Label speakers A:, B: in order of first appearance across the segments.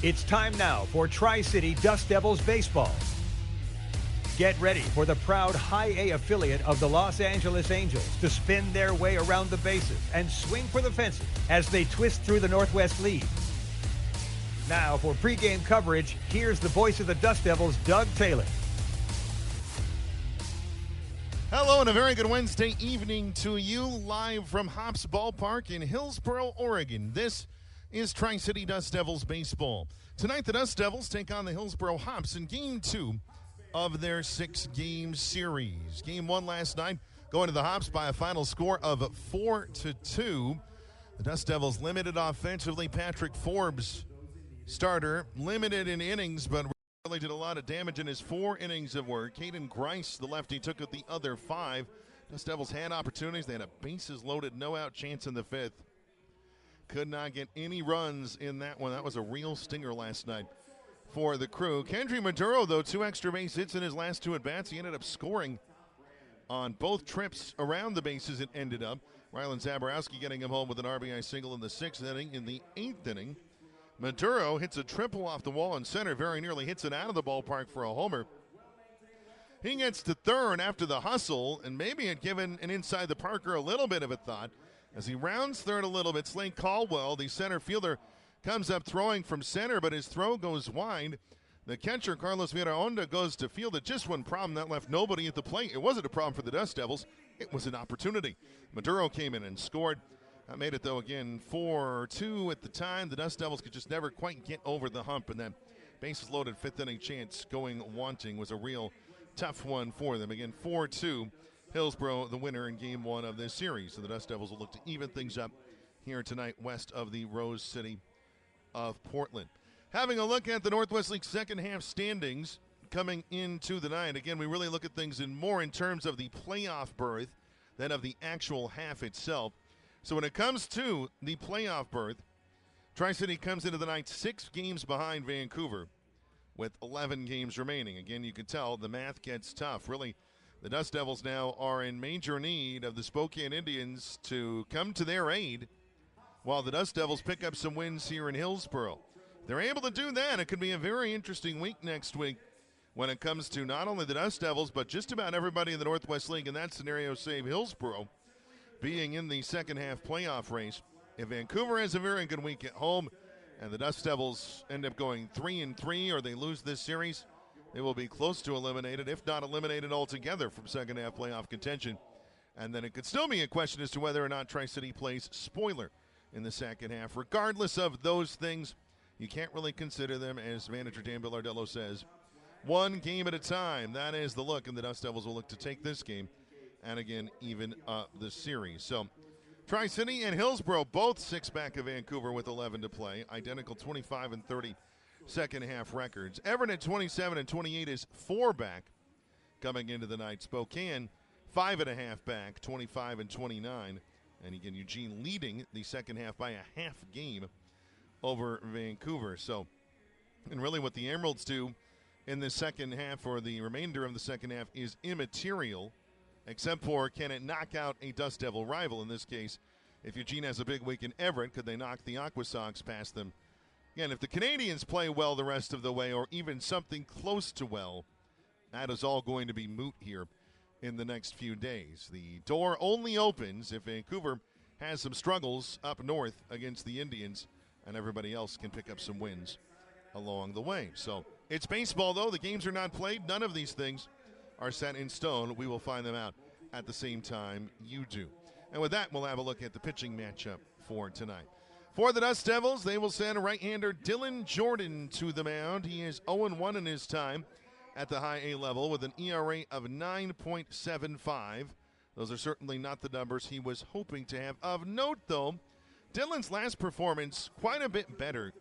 A: It's time now for Tri-City Dust Devils baseball. Get ready for the proud High A affiliate of the Los Angeles Angels to spin their way around the bases and swing for the fences as they twist through the Northwest League. Now for pregame coverage, here's the voice of the Dust Devils, Doug Taylor.
B: Hello and a very good Wednesday evening to you, live from Hops Ballpark in Hillsboro, Oregon. This is Tri-City Dust Devils baseball. Tonight the Dust Devils take on the Hillsboro Hops in Game 2 of their 6-game series. Game 1 last night going to the Hops by a final score of 4-2. The Dust Devils limited offensively. Patrick Forbes, starter, limited in innings, but really did a lot of damage in his 4 innings of work. Caden Grice, the lefty, took it the other 5. Dust Devils had opportunities. They had a bases-loaded, no-out chance in the 5th. Could not get any runs in that one. That was a real stinger last night for the crew. Kendry Maduro, though, 2 extra base hits in his last 2 at-bats. He ended up scoring on both trips around the bases. It ended up. Rylan Zaborowski getting him home with an RBI single in the 6th inning. In the 8th inning, Maduro hits a triple off the wall in center, very nearly hits it out of the ballpark for a homer. He gets to third after the hustle, and maybe had given an inside the Parker a little bit of a thought. As he rounds third a little bit, Slade Caldwell, the center fielder, comes up throwing from center, but his throw goes wide. The catcher, Carlos Viraonda, goes to field it. Just one problem, that left nobody at the plate. It wasn't a problem for the Dust Devils. It was an opportunity. Maduro came in and scored. That made it, though, again, 4-2 at the time. The Dust Devils could just never quite get over the hump, and that bases-loaded 5th inning chance going wanting was a real tough one for them. Again, 4-2. Hillsboro, the winner in Game 1 of this series. So the Dust Devils will look to even things up here tonight west of the Rose City of Portland. Having a look at the Northwest League second half standings coming into the night. Again, we really look at things more in terms of the playoff berth than of the actual half itself. So when it comes to the playoff berth, Tri-City comes into the night 6 games behind Vancouver with 11 games remaining. Again, you can tell the math gets tough. Really, the Dust Devils now are in major need of the Spokane Indians to come to their aid while the Dust Devils pick up some wins here in Hillsboro. They're able to do that. It could be a very interesting week next week when it comes to not only the Dust Devils, but just about everybody in the Northwest League in that scenario, save Hillsboro, being in the second half playoff race. If Vancouver has a very good week at home and the Dust Devils end up going 3-3 or they lose this series, they will be close to eliminated, if not eliminated altogether from second half playoff contention. And then it could still be a question as to whether or not Tri-City plays spoiler in the second half. Regardless of those things, you can't really consider them, as manager Dan Billardello says, one game at a time. That is the look, and the Dust Devils will look to take this game and, again, even the series. So Tri-City and Hillsboro both 6 back of Vancouver with 11 to play. Identical 25-30 second half records. Everett at 27-28 is 4 back coming into the night. Spokane 5.5 back, 25-29. And again, Eugene leading the second half by a half game over Vancouver. So, and really what the Emeralds do in the second half, or the remainder of the second half, is immaterial, except for can it knock out a Dust Devil rival. In this case, if Eugene has a big week in Everett, could they knock the Aqua Sox past them? Again, if the Canadians play well the rest of the way, or even something close to well, that is all going to be moot here in the next few days. The door only opens if Vancouver has some struggles up north against the Indians, and everybody else can pick up some wins along the way. So it's baseball, though. The games are not played. None of these things are set in stone. We will find them out at the same time you do. And with that, we'll have a look at the pitching matchup for tonight. For the Dust Devils, they will send right-hander Dylan Jordan to the mound. He is 0-1 in his time at the high A level with an ERA of 9.75. Those are certainly not the numbers he was hoping to have. Of note, though, Dylan's last performance quite a bit better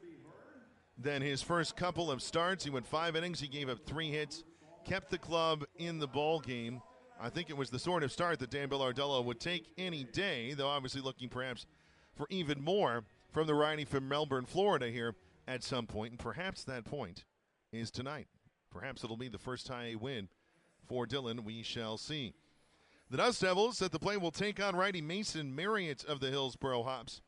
B: than his first couple of starts. He went 5 innings. He gave up 3 hits, kept the club in the ball game. I think it was the sort of start that Dan Billardello would take any day, though obviously looking perhaps for even more from the righty from Melbourne, Florida here at some point, and perhaps that point is tonight. Perhaps it'll be the first high A win for Dylan. We shall see. The Dust Devils at the plate will take on righty Mason Marriott of the Hillsboro Hops.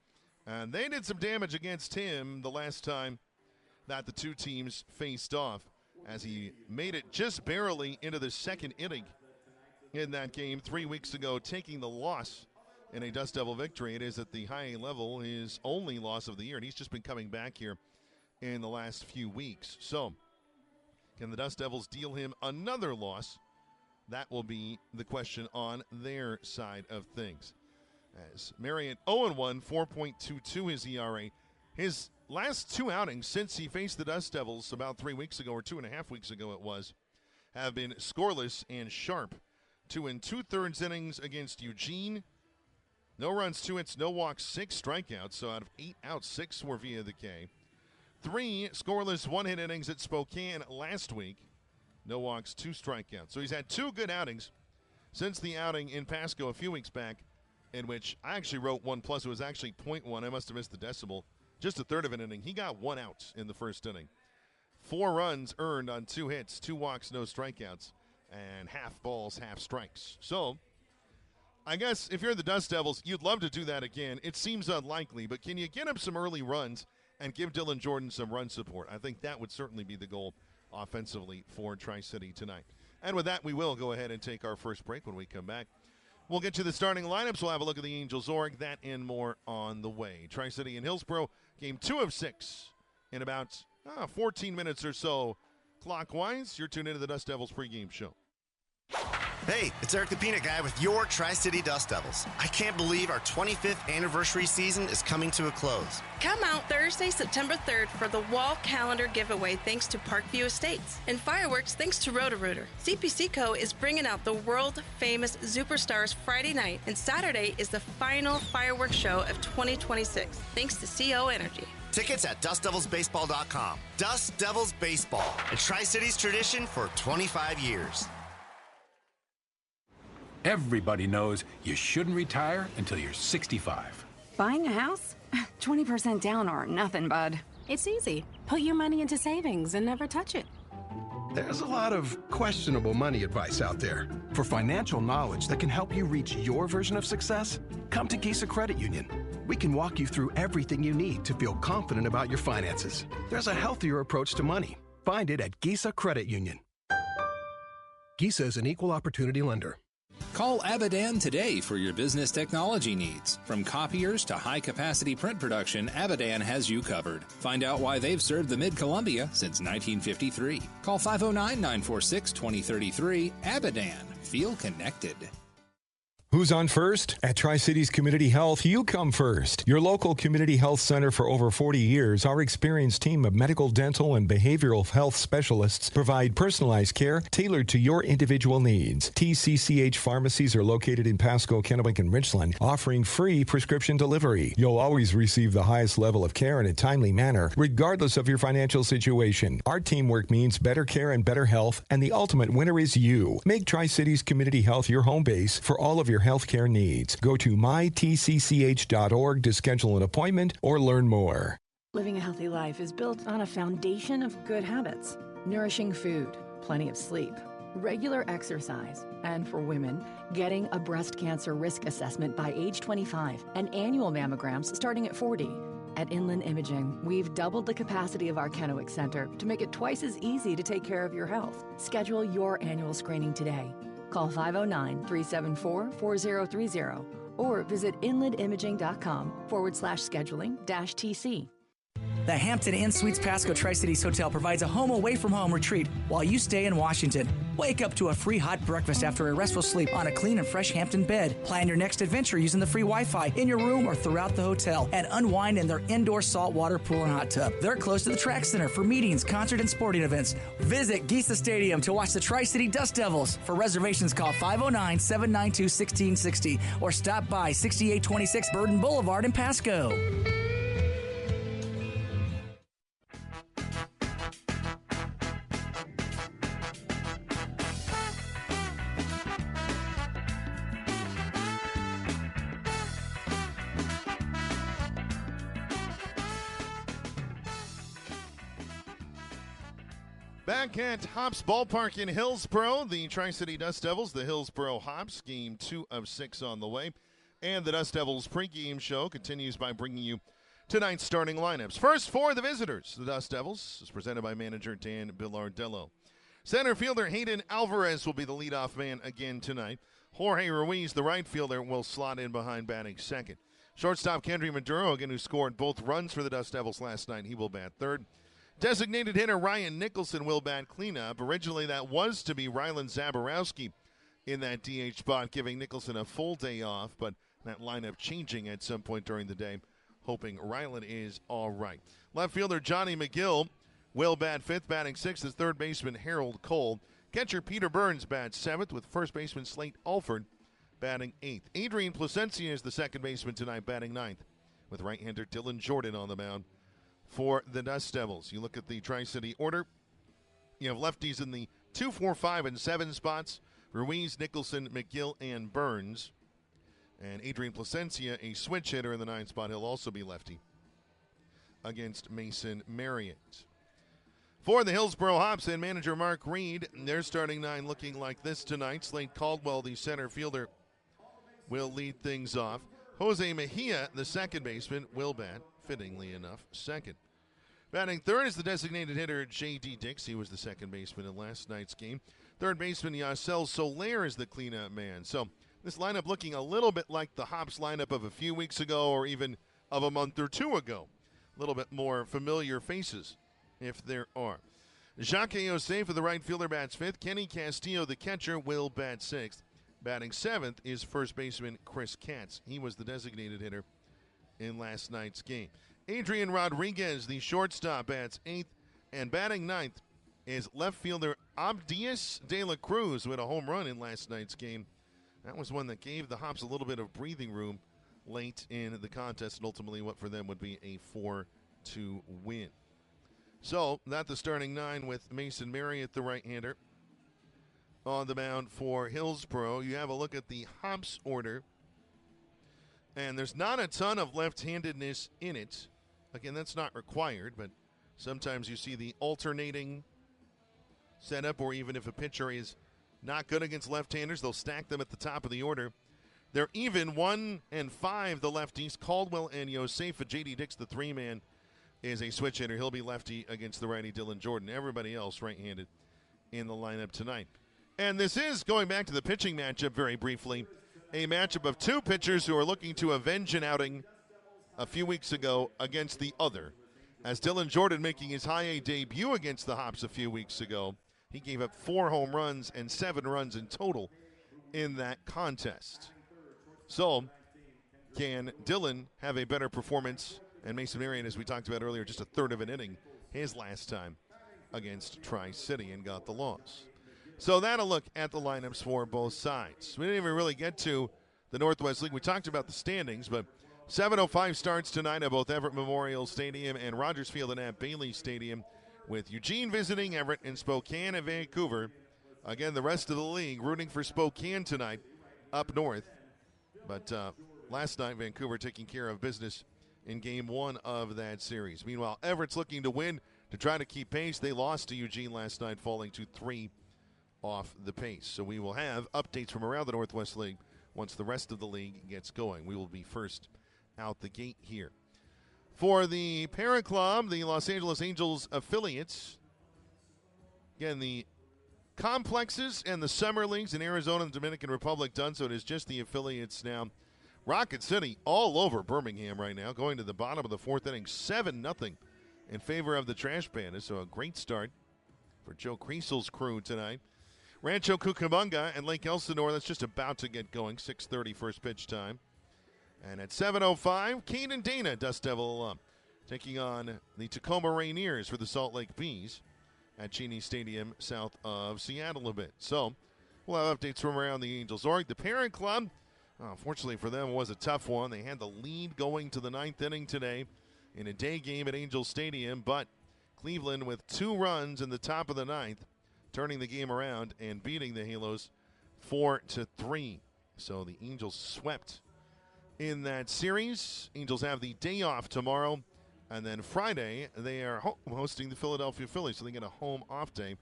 B: And they did some damage against him the last time that the two teams faced off, as he made it just barely into the second inning in that game 3 weeks ago, taking the loss in a Dust Devil victory. It is at the high A level his only loss of the year, and he's just been coming back here in the last few weeks. So, can the Dust Devils deal him another loss? That will be the question on their side of things. As Marriott 0-1, 4.22 his ERA. His last two outings since he faced the Dust Devils about 3 weeks ago, or 2.5 weeks ago it was, have been scoreless and sharp. 2 2/3 innings against Eugene. No runs, 2 hits, no walks, 6 strikeouts. So out of 8 outs, 6 were via the K. 3 scoreless, 1-hit innings at Spokane last week. No walks, 2 strikeouts. So he's had 2 good outings since the outing in Pasco a few weeks back, in which I actually wrote 1+. It was actually 0.1. I must have missed the decimal. Just a third of an inning. He got 1 out in the first inning. 4 runs earned on 2 hits, 2 walks, no strikeouts, and half balls, half strikes. So I guess if you're the Dust Devils, you'd love to do that again. It seems unlikely, but can you get him some early runs and give Dylan Jordan some run support? I think that would certainly be the goal offensively for Tri-City tonight. And with that, we will go ahead and take our first break. When we come back, we'll get to the starting lineups. We'll have a look at the Angels org. That and more on the way. Tri-City and Hillsboro, game 2 of 6 in about 14 minutes or so clockwise. You're tuned into the Dust Devils pregame show.
C: Hey, it's Eric the Peanut Guy with your Tri-City Dust Devils. I can't believe our 25th anniversary season is coming to a close.
D: Come out Thursday, September 3rd for the wall calendar giveaway thanks to Parkview Estates. And fireworks thanks to Roto-Rooter. CPC Co. is bringing out the world-famous Superstars Friday night, and Saturday is the final fireworks show of 2026 thanks to CO Energy.
C: Tickets at DustDevilsBaseball.com. Dust Devils Baseball, a Tri-City's tradition for 25 years.
E: Everybody knows you shouldn't retire until you're 65.
F: Buying a house? 20% down or nothing, bud.
G: It's easy. Put your money into savings and never touch it.
H: There's a lot of questionable money advice out there. For financial knowledge that can help you reach your version of success, come to Gisa Credit Union. We can walk you through everything you need to feel confident about your finances. There's a healthier approach to money. Find it at Gisa Credit Union. Gisa is an equal opportunity lender.
I: Call Abadan today for your business technology needs. From copiers to high-capacity print production, Abadan has you covered. Find out why they've served the Mid-Columbia since 1953. Call 509-946-2033. Abadan. Feel connected.
J: Who's on first? At Tri-Cities Community Health, you come first. Your local community health center for over 40 years, our experienced team of medical, dental, and behavioral health specialists provide personalized care tailored to your individual needs. TCCH pharmacies are located in Pasco, Kennewick, and Richland, offering free prescription delivery. You'll always receive the highest level of care in a timely manner, regardless of your financial situation. Our teamwork means better care and better health, and the ultimate winner is you. Make Tri-Cities Community Health your home base for all of your healthcare needs. Go to mytcch.org to schedule an appointment or learn more.
F: Living a healthy life is built on a foundation of good habits. Nourishing food, plenty of sleep, regular exercise, and for women, getting a breast cancer risk assessment by age 25 and annual mammograms starting at 40. At Inland Imaging, we've doubled the capacity of our Kennewick Center to make it twice as easy to take care of your health. Schedule your annual screening today. Call 509-374-4030 or visit inlandimaging.com/scheduling-TC.
K: The Hampton Inn Suites Pasco Tri-Cities Hotel provides a home away from home retreat while you stay in Washington. Wake up to a free hot breakfast after a restful sleep on a clean and fresh Hampton bed. Plan your next adventure using the free Wi-Fi in your room or throughout the hotel, and unwind in their indoor saltwater pool and hot tub. They're close to the track center for meetings, concert, and sporting events. Visit Gisa Stadium to watch the Tri-City Dust Devils. For reservations, call 509-792-1660 or stop by 6826 Burden Boulevard in Pasco.
B: Back at Hops Ballpark in Hillsboro, the Tri-City Dust Devils, the Hillsboro Hops, game 2 of 6 on the way. And the Dust Devils pregame show continues by bringing you tonight's starting lineups. First for the visitors, the Dust Devils, is presented by manager Dan Bilardello. Center fielder Hayden Alvarez will be the leadoff man again tonight. Jorge Ruiz, the right fielder, will slot in behind batting second. Shortstop Kendry Maduro, again, who scored both runs for the Dust Devils last night, he will bat third. Designated hitter Ryan Nicholson will bat cleanup. Originally, that was to be Rylan Zaborowski in that DH spot, giving Nicholson a full day off, but that lineup changing at some point during the day, hoping Rylan is all right. Left fielder Johnny McGill will bat fifth. Batting sixth is third baseman Harold Cole. Catcher Peter Burns bats seventh, with first baseman Slate Alford batting eighth. Adrian Placencia is the second baseman tonight, batting ninth, with right-hander Dylan Jordan on the mound for the Dust Devils. You look at the Tri-City order. You have lefties in the 2, 4, 5, and 7 spots. Ruiz, Nicholson, McGill, and Burns. And Adrian Placencia, a switch hitter in the 9th spot. He'll also be lefty against Mason Marriott. For the Hillsboro Hops and manager Mark Reed, their starting 9 looking like this tonight. Slade Caldwell, the center fielder, will lead things off. Jose Mejia, the second baseman, will bat, fittingly enough, second. Batting third is the designated hitter J.D. Dix. He was the second baseman in last night's game. Third baseman Yacel Soler is the cleanup man. So this lineup looking a little bit like the Hops lineup of a few weeks ago or even of a month or two ago. A little bit more familiar faces, if there are. Jacques Yosef for the right fielder bats fifth. Kenny Castillo, the catcher, will bat sixth. Batting seventh is first baseman Chris Katz. He was the designated hitter in last night's game. Adrian Rodriguez, the shortstop, bats eighth. And batting ninth is left fielder Abdias de la Cruz, who had a home run in last night's game. That was one that gave the Hops a little bit of breathing room late in the contest, and ultimately what for them would be a 4-2 win. So, that's the starting 9 with Mason Marriott, the right-hander, on the mound for Hillsboro. You have a look at the Hops order, and there's not a ton of left-handedness in it. Again, that's not required, but sometimes you see the alternating setup, or even if a pitcher is not good against left-handers, they'll stack them at the top of the order. They're even 1 and 5, the lefties, Caldwell and Yosef. J.D. Dix, the three-man, is a switch hitter. He'll be lefty against the righty Dylan Jordan. Everybody else right-handed in the lineup tonight. And this is, going back to the pitching matchup very briefly, a matchup of two pitchers who are looking to avenge an outing a few weeks ago against the other. As Dylan Jordan making his high A debut against the Hops a few weeks ago, he gave up 4 home runs and 7 runs in total in that contest. So, can Dylan have a better performance? And Mason Marriott, as we talked about earlier, just a third of an inning his last time against Tri-City and got the loss. So that'll look at the lineups for both sides. We didn't even really get to the Northwest League. We talked about the standings, but 7:05 starts tonight at both Everett Memorial Stadium and Rogers Field and at Bailey Stadium, with Eugene visiting Everett and Spokane and Vancouver. Again, the rest of the league rooting for Spokane tonight up north. But last night, Vancouver taking care of business in Game 1 of that series. Meanwhile, Everett's looking to win to try to keep pace. They lost to Eugene last night, falling to 3 off the pace. So we will have updates from around the Northwest League once the rest of the league gets going. We will be first out the gate here. For the parent club, the Los Angeles Angels affiliates, again, the complexes and the summer leagues in Arizona and the Dominican Republic done, so it is just the affiliates now. Rocket City all over Birmingham right now, going to the bottom of the 4th inning, 7-0 in favor of the Trash Pandas. So a great start for Joe Creasel's crew tonight. Rancho Cucamonga and Lake Elsinore, that's just about to get going, 6:30 first pitch time. And at 7:05, Caden Dana, Dust Devil alum, taking on the Tacoma Rainiers for the Salt Lake Bees at Cheney Stadium south of Seattle a bit. So we'll have updates from around the Angels org. The parent club, unfortunately for them, was a tough one. They had the lead going to the 9th inning today in a day game at Angels Stadium, but Cleveland with 2 runs in the top of the 9th, turning the game around and beating the Halos 4-3. So the Angels swept in that series. Angels have the day off tomorrow, and then Friday they are hosting the Philadelphia Phillies, so they get a home off day.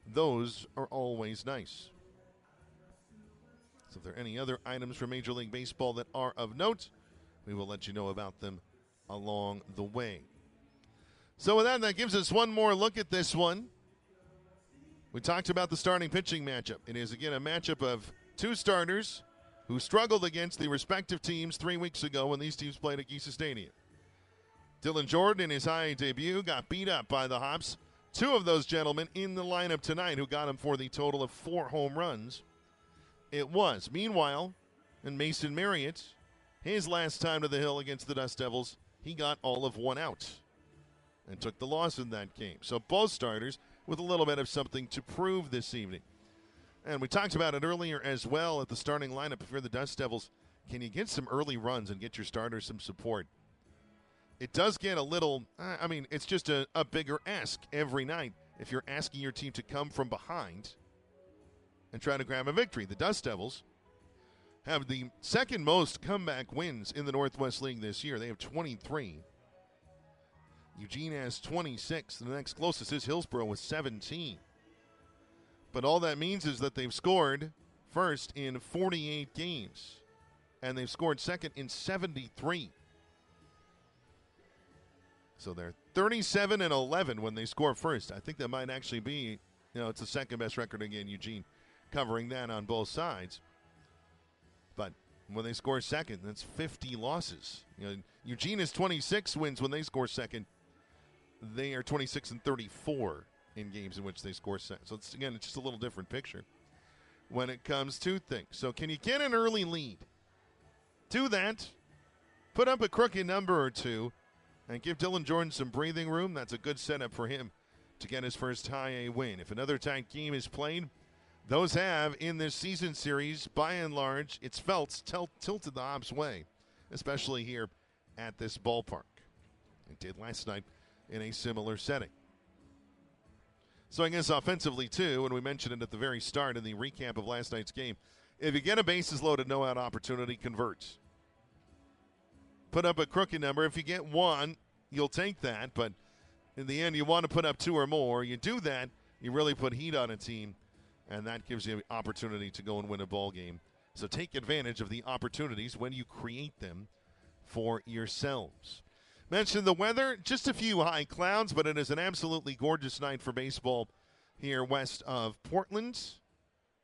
B: Those are always nice. So if there are any other items from Major League Baseball that are of note, we will let you know about them along the way. So with that gives us one more look at this one. We talked about the starting pitching matchup. It is, again, a matchup of two starters who struggled against the respective teams 3 weeks ago when these teams played at Giesa Stadium. Dylan Jordan, in his high debut, got beat up by the Hops. Two of those gentlemen in the lineup tonight who got him for the total of 4 home runs. It was. Meanwhile, and Mason Marriott, his last time to the Hill against the Dust Devils, he got all of 1 out and took the loss in that game. So both starters with a little bit of something to prove this evening. And we talked about it earlier as well at the starting lineup for the Dust Devils. Can you get some early runs and get your starters some support? It does get a little, it's just a bigger ask every night if you're asking your team to come from behind and try to grab a victory. The Dust Devils have the second most comeback wins in the Northwest League this year. They have 23. Eugene has 26. The next closest is Hillsboro with 17. But all that means is that they've scored first in 48 games, and they've scored second in 73. So they're 37-11 when they score first. I think that might actually be, it's the second best record again, Eugene covering that on both sides. But when they score second, that's 50 losses. Eugene is 26 wins when they score second. They are 26-34 in games in which they score second. So it's just a little different picture when it comes to things. So can you get an early lead? Do that. Put up a crooked number or two and give Dylan Jordan some breathing room. That's a good setup for him to get his first high A win. If another tight game is played, those have in this season series, by and large, it's felt tilted the Hops' way, especially here at this ballpark. It did last night in a similar setting. So I guess offensively, too, and we mentioned it at the very start in the recap of last night's game, if you get a bases loaded, no-out opportunity, convert. Put up a crooked number. If you get one, you'll take that. But in the end, you want to put up 2 or more. You do that, you really put heat on a team, and that gives you an opportunity to go and win a ball game. So take advantage of the opportunities when you create them for yourselves. Mentioned the weather, just a few high clouds, but it is an absolutely gorgeous night for baseball here west of Portland.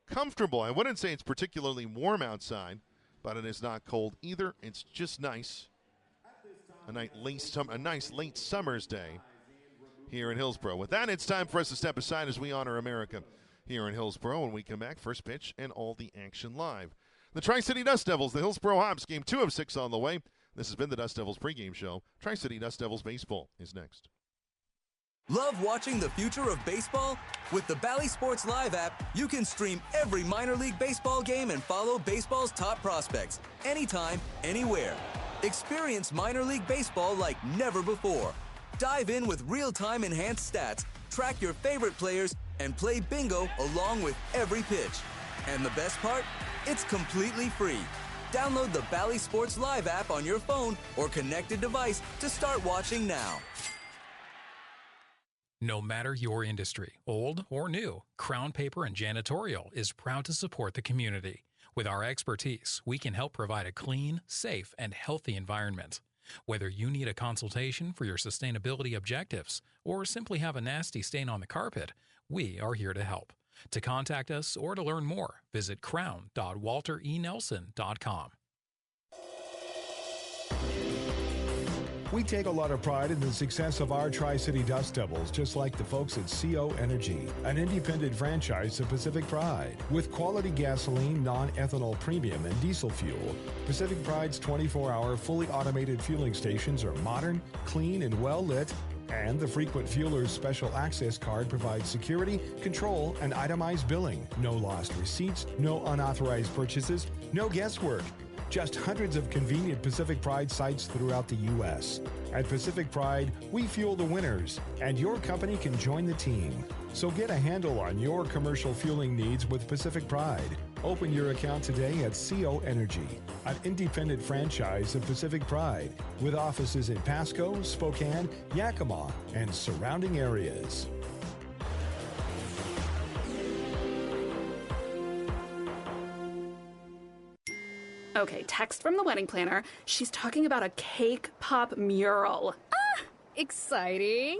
B: Comfortable. I wouldn't say it's particularly warm outside, but it is not cold either. It's just nice. A nice late summer's day here in Hillsboro. With that, it's time for us to step aside as we honor America here in Hillsboro. When we come back, first pitch and all the action live. The Tri-City Dust Devils, the Hillsboro Hops, game 2 of 6 on the way. This has been the Dust Devils pregame show. Tri-City Dust Devils baseball is next.
L: Love watching the future of baseball? With the Bally Sports Live app, you can stream every minor league baseball game and follow baseball's top prospects anytime, anywhere. Experience minor league baseball like never before. Dive in with real-time enhanced stats, track your favorite players, and play bingo along with every pitch. And the best part? It's completely free. Download the Bally Sports Live app on your phone or connected device to start watching now.
M: No matter your industry, old or new, Crown Paper and Janitorial is proud to support the community. With our expertise, we can help provide a clean, safe, and healthy environment. Whether you need a consultation for your sustainability objectives or simply have a nasty stain on the carpet, we are here to help. To contact us or to learn more, visit crown.walterenelson.com.
J: We take a lot of pride in the success of our Tri-City Dust Devils, just like the folks at CO Energy, an independent franchise of Pacific Pride. With quality gasoline, non-ethanol premium, and diesel fuel, Pacific Pride's 24-hour fully automated fueling stations are modern, clean, and well-lit, and the Frequent Fueler's Special Access Card provides security, control, and itemized billing. No lost receipts, no unauthorized purchases, no guesswork. Just hundreds of convenient Pacific Pride sites throughout the U.S. At Pacific Pride, we fuel the winners, and your company can join the team. So get a handle on your commercial fueling needs with Pacific Pride. Open your account today at CO Energy, an independent franchise of Pacific Pride, with offices in Pasco, Spokane, Yakima, and surrounding areas.
N: Okay, text from the wedding planner. She's talking about a cake pop mural.
O: Ah, exciting.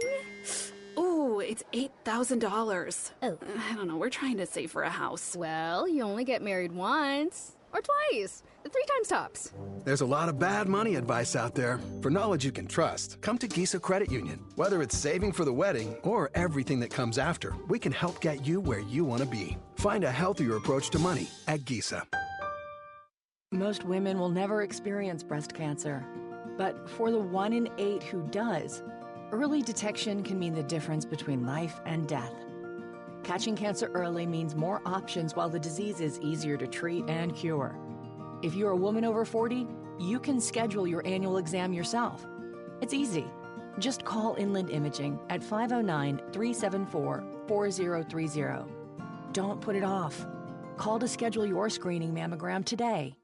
N: Ooh, it's $8,000.
O: Oh.
N: I don't know, we're trying to save for a house.
O: Well, you only get married once. Or twice. 3 times tops.
H: There's a lot of bad money advice out there. For knowledge you can trust, come to Gisa Credit Union. Whether it's saving for the wedding or everything that comes after, we can help get you where you want to be. Find a healthier approach to money at Gisa.
F: Most women will never experience breast cancer. But for the 1 in 8 who does, early detection can mean the difference between life and death. Catching cancer early means more options while the disease is easier to treat and cure. If you're a woman over 40, you can schedule your annual exam yourself. It's easy. Just call Inland Imaging at 509-374-4030. Don't put it off. Call to schedule your screening mammogram today.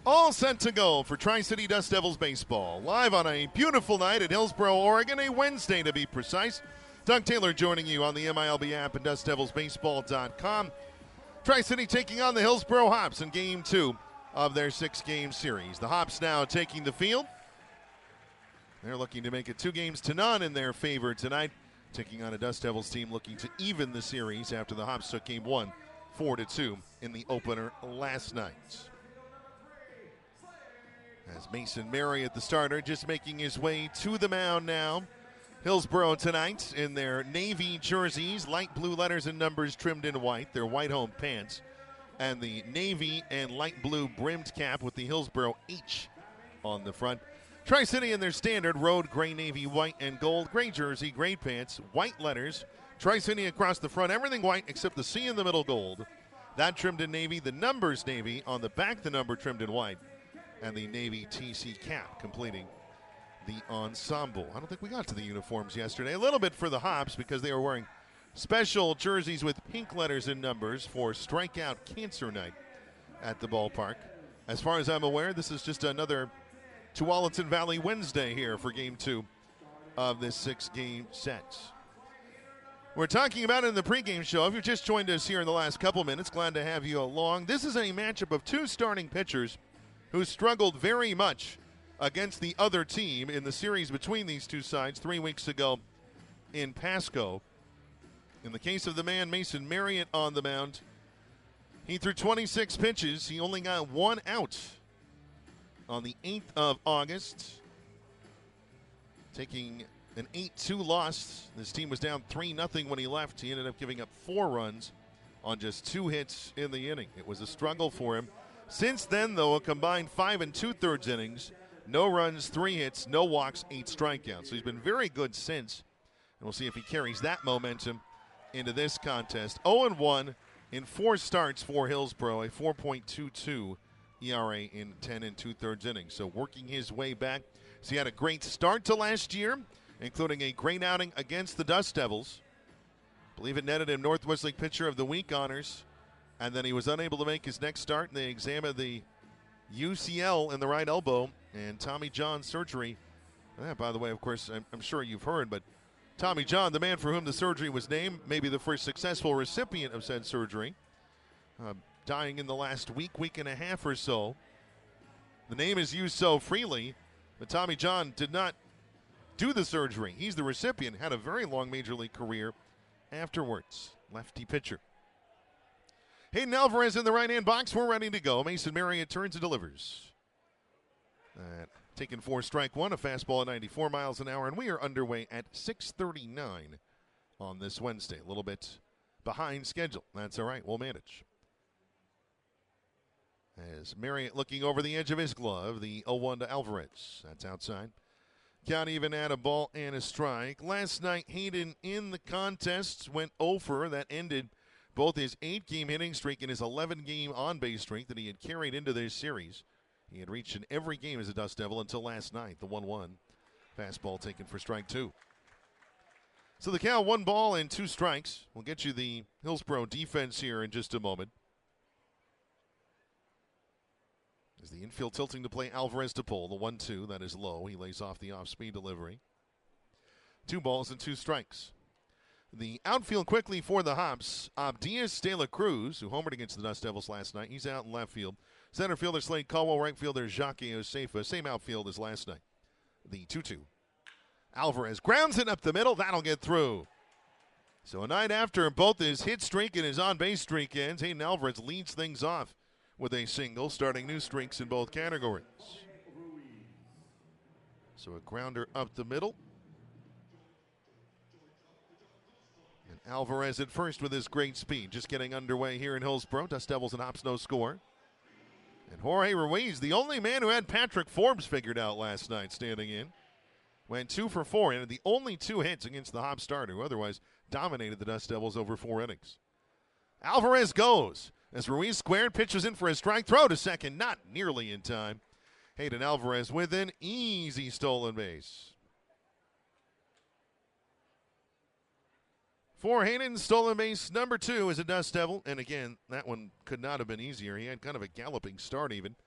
B: All set to go for Tri-City Dust Devils baseball. Live on a beautiful night at Hillsboro, Oregon, a Wednesday to be precise. Doug Taylor joining you on the MILB app and DustDevilsBaseball.com. Tri-City taking on the Hillsboro Hops in Game 2 of their 6-game series. The Hops now taking the field. They're looking to make it 2-0 in their favor tonight, taking on a Dust Devils team looking to even the series after the Hops took Game 1 4-2 in the opener last night. As Mason Marriott, the starter, just making his way to the mound now. Hillsboro tonight in their navy jerseys, light blue letters and numbers trimmed in white, their white home pants, and the navy and light blue brimmed cap with the Hillsboro H on the front. Tri-City in their standard road gray, navy, white, and gold, gray jersey, gray pants, white letters. Tri-City across the front, everything white except the C in the middle gold. That trimmed in navy, the numbers navy, on the back the number trimmed in white, and the Navy TC cap completing the ensemble. I don't think we got to the uniforms yesterday. A little bit for the Hops because they were wearing special jerseys with pink letters and numbers for Strikeout Cancer Night at the ballpark. As far as I'm aware, this is just another Tualatin Valley Wednesday here for Game 2 of this 6-game set. We're talking about it in the pregame show. If you've just joined us here in the last couple minutes, glad to have you along. This is a matchup of 2 starting pitchers who struggled very much against the other team in the series between these two sides 3 weeks ago in Pasco. In the case of the man Mason Marriott on the mound, he threw 26 pitches. He only got 1 out on the 8th of August, taking an 8-2 loss. This team was down 3-0 when he left. He ended up giving up 4 runs on just 2 hits in the inning. It was a struggle for him. Since then, though, a combined 5 2/3 innings, no runs, 3 hits, no walks, 8 strikeouts. So he's been very good since, and we'll see if he carries that momentum into this contest. 0-1 in 4 starts for Hillsboro, a 4.22 ERA in 10 2/3 innings. So working his way back. So he had a great start to last year, including a great outing against the Dust Devils. I believe it netted him Northwest League Pitcher of the Week honors. And then he was unable to make his next start, and they examined the UCL in the right elbow and Tommy John surgery. By the way, of course, I'm sure you've heard, but Tommy John, the man for whom the surgery was named, maybe the first successful recipient of said surgery, dying in the last week and a half or so. The name is used so freely, but Tommy John did not do the surgery. He's the recipient, had a very long major league career afterwards. Lefty pitcher. Hayden Alvarez in the right-hand box. We're ready to go. Mason Marriott turns and delivers. Taking 4 strike 1, a fastball at 94 miles an hour, and we are underway at 6:39 on this Wednesday. A little bit behind schedule. That's all right. We'll manage. As Marriott looking over the edge of his glove, the 0-1 to Alvarez. That's outside. Count even at a ball and a strike. Last night, Hayden in the contest went 0 for. That ended both his 8-game hitting streak and his 11-game on-base streak that he had carried into this series. He had reached in every game as a Dust Devil until last night, the 1-1. Fastball taken for strike 2. So the count, 1 ball and 2 strikes. We'll get you the Hillsboro defense here in just a moment. As the infield tilting to play Alvarez to pull. The 1-2, that is low. He lays off the off-speed delivery. 2 balls and 2 strikes. The outfield quickly for the Hops. Abdias de la Cruz, who homered against the Dust Devils last night. He's out in left field. Center fielder Slade Caldwell. Right fielder Jacques Osefa. Same outfield as last night. The 2-2. Alvarez grounds it up the middle. That'll get through. So a night after both his hit streak and his on-base streak ends, Hayden Alvarez leads things off with a single, starting new streaks in both categories. So a grounder up the middle. And Alvarez at first with his great speed. Just getting underway here in Hillsboro. Dust Devils and Hops no score. And Jorge Ruiz, the only man who had Patrick Forbes figured out last night, standing in. Went 2 for 4 and had the only 2 hits against the Hops starter, who otherwise dominated the Dust Devils over 4 innings. Alvarez goes as Ruiz squared, pitches in for a strike, throw to second, not nearly in time. Hayden Alvarez with an easy stolen base. For Hayden, stolen base number 2 is a Dust Devil, and again, that one could not have been easier. He had kind of a galloping start even.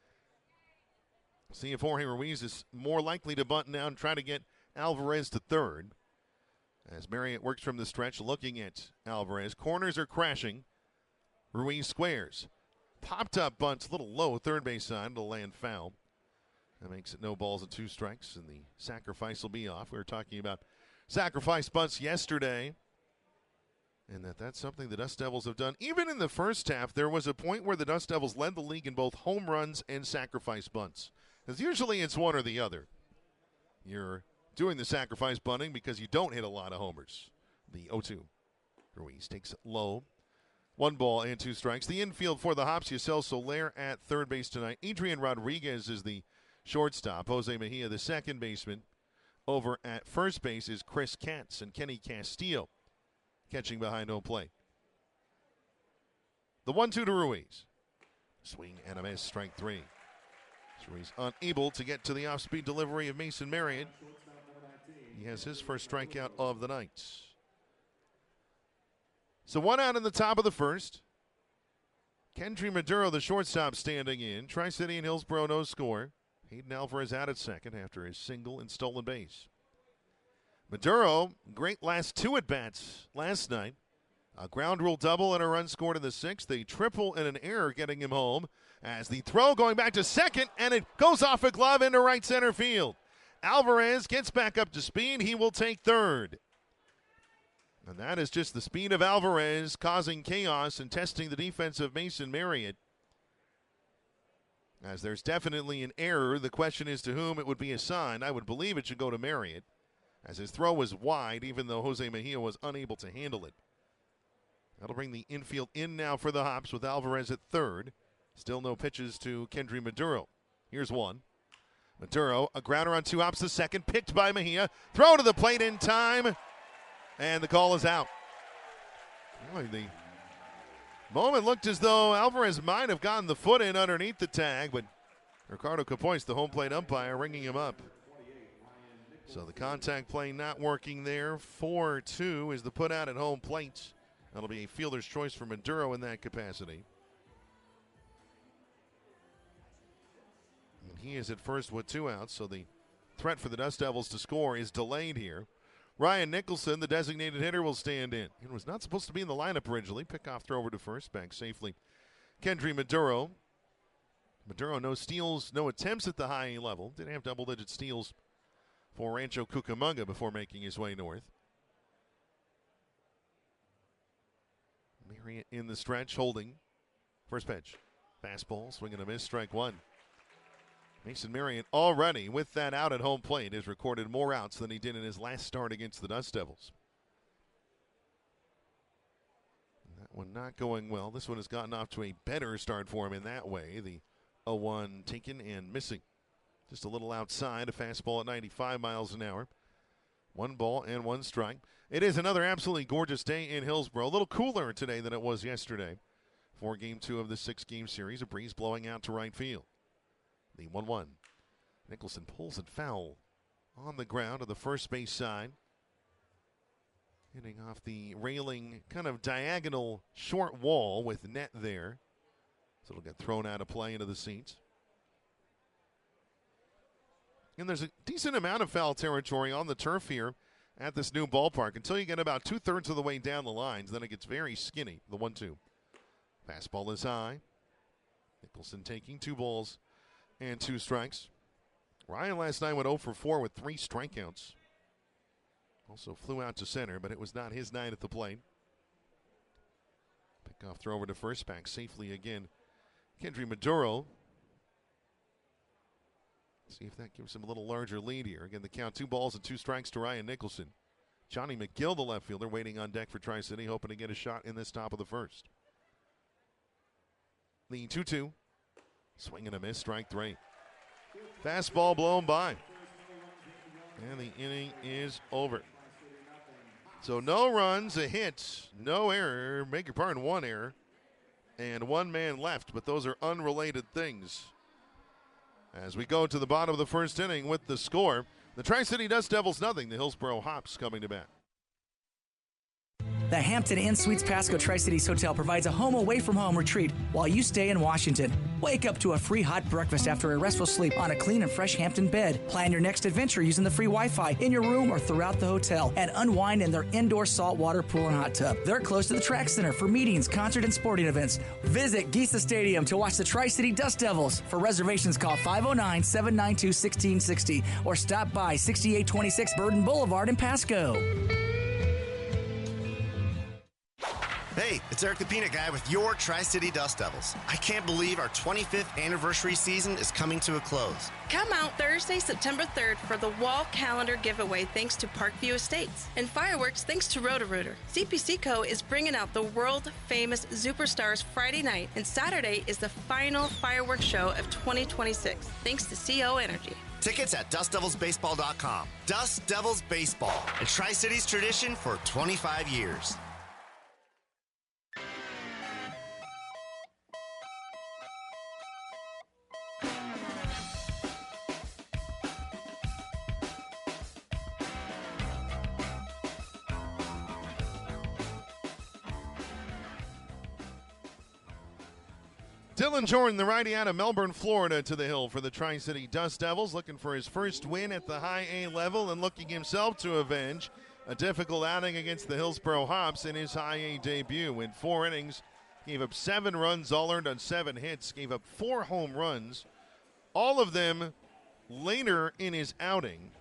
B: See if Jorge Ruiz is more likely to bunt now and try to get Alvarez to third. As Marriott works from the stretch, looking at Alvarez. Corners are crashing. Ruiz squares. Popped up bunts, a little low, third base side. It'll land foul. That makes it no balls and 2 strikes, and the sacrifice will be off. We were talking about sacrifice bunts yesterday, and that's something the Dust Devils have done. Even in the first half, there was a point where the Dust Devils led the league in both home runs and sacrifice bunts. Because usually it's one or the other. You're doing the sacrifice bunting because you don't hit a lot of homers. The 0-2. Ruiz takes it low. 1 ball and 2 strikes. The infield for the Hops, Yasel Soler at third base tonight. Adrian Rodriguez is the shortstop. Jose Mejia, the second baseman. Over at first base is Chris Katz and Kenny Castillo catching behind home plate. The 1-2 to Ruiz. Swing and a miss, strike 3. Ruiz unable to get to the off-speed delivery of Mason Marriott. He has his first strikeout of the night. So 1 out in the top of the first. Kendry Maduro, the shortstop, standing in. Tri-City and Hillsboro no score. Hayden Alvarez out at second after his single and stolen base. Maduro, great last 2 at-bats last night. A ground rule double and a run scored in the 6th. A triple and an error getting him home. As the throw going back to second, and it goes off a glove into right center field. Alvarez gets back up to speed. He will take third. And that is just the speed of Alvarez causing chaos and testing the defense of Mason Marriott. As there's definitely an error, the question is to whom it would be assigned. I would believe it should go to Marriott, as his throw was wide, even though Jose Mejia was unable to handle it. That'll bring the infield in now for the Hops with Alvarez at third. Still no pitches to Kendry Maduro. Here's one. Maduro, a grounder on 2 hops to second, picked by Mejia. Throw to the plate in time, and the call is out. Boy, the moment looked as though Alvarez might have gotten the foot in underneath the tag, but Ricardo Capois, the home plate umpire, ringing him up. So the contact play not working there. 4-2 is the put out at home plate. That'll be a fielder's choice for Maduro in that capacity. And he is at first with 2 outs, so the threat for the Dust Devils to score is delayed here. Ryan Nicholson, the designated hitter, will stand in. He was not supposed to be in the lineup originally. Pickoff throw over to first, back safely. Kendry Maduro. Maduro, no steals, no attempts at the high A level. Did have double-digit steals for Rancho Cucamonga before making his way north. Marriott in the stretch, holding. First pitch. Fastball, swing and a miss, strike 1. Mason Marriott already, with that out at home plate, has recorded more outs than he did in his last start against the Dust Devils. And that one not going well. This one has gotten off to a better start for him in that way. The 0-1 taken and missing. Just a little outside, a fastball at 95 miles an hour. 1 ball and 1 strike. It is another absolutely gorgeous day in Hillsboro. A little cooler today than it was yesterday. For Game 2 of the 6-game series, a breeze blowing out to right field. The 1-1. Nicholson pulls it foul on the ground to the first base side. Hitting off the railing, kind of diagonal short wall with net there. So it'll get thrown out of play into the seats. And there's a decent amount of foul territory on the turf here at this new ballpark until you get about 2/3 of the way down the lines. Then it gets very skinny, the 1-2. Fastball is high. Nicholson taking 2 balls and 2 strikes. Ryan last night went 0 for 4 with 3 strikeouts. Also flew out to center, but it was not his night at the plate. Pickoff throw over to first, back safely again. Kendry Maduro. See if that gives him a little larger lead here. Again, the count 2 balls and 2 strikes to Ryan Nicholson. Johnny McGill, the left fielder, waiting on deck for Tri-City, hoping to get a shot in this top of the first. The 2-2. Swing and a miss, strike 3. Fastball blown by. And the inning is over. So no runs, a hit, no error, beg your pardon, 1 error, and 1 man left, but those are unrelated things. As we go to the bottom of the first inning with the score, the Tri-City Dust Devils 0, the Hillsboro Hops coming to bat.
K: The Hampton Inn Suites Pasco Tri-Cities Hotel provides a home away from home retreat while you stay in Washington. Wake up to a free hot breakfast after a restful sleep on a clean and fresh Hampton bed. Plan your next adventure using the free Wi-Fi in your room or throughout the hotel, and unwind in their indoor saltwater pool and hot tub. They're close to the track center for meetings, concert, and sporting events. Visit Giesa Stadium to watch the Tri-City Dust Devils. For reservations, call 509-792-1660 or stop by 6826 Burden Boulevard in Pasco.
C: Hey, it's Eric the Peanut Guy with your Tri-City Dust Devils. I can't believe our 25th anniversary season is coming to a close.
D: Come out Thursday, September 3rd for the wall calendar giveaway thanks to Parkview Estates. And fireworks thanks to Roto-Rooter. CPC Co. is bringing out the world-famous Superstars Friday night, and Saturday is the final fireworks show of 2026 thanks to CO Energy.
C: Tickets at DustDevilsBaseball.com. Dust Devils Baseball, a Tri-Cities tradition for 25 years.
B: Dylan Jordan, the righty out of Melbourne, Florida, to the hill for the Tri-City Dust Devils, looking for his first win at the high A level and looking himself to avenge a difficult outing against the Hillsboro Hops in his high A debut. In 4 innings, gave up 7 runs, all earned on 7 hits, gave up 4 home runs, all of them later in his outing.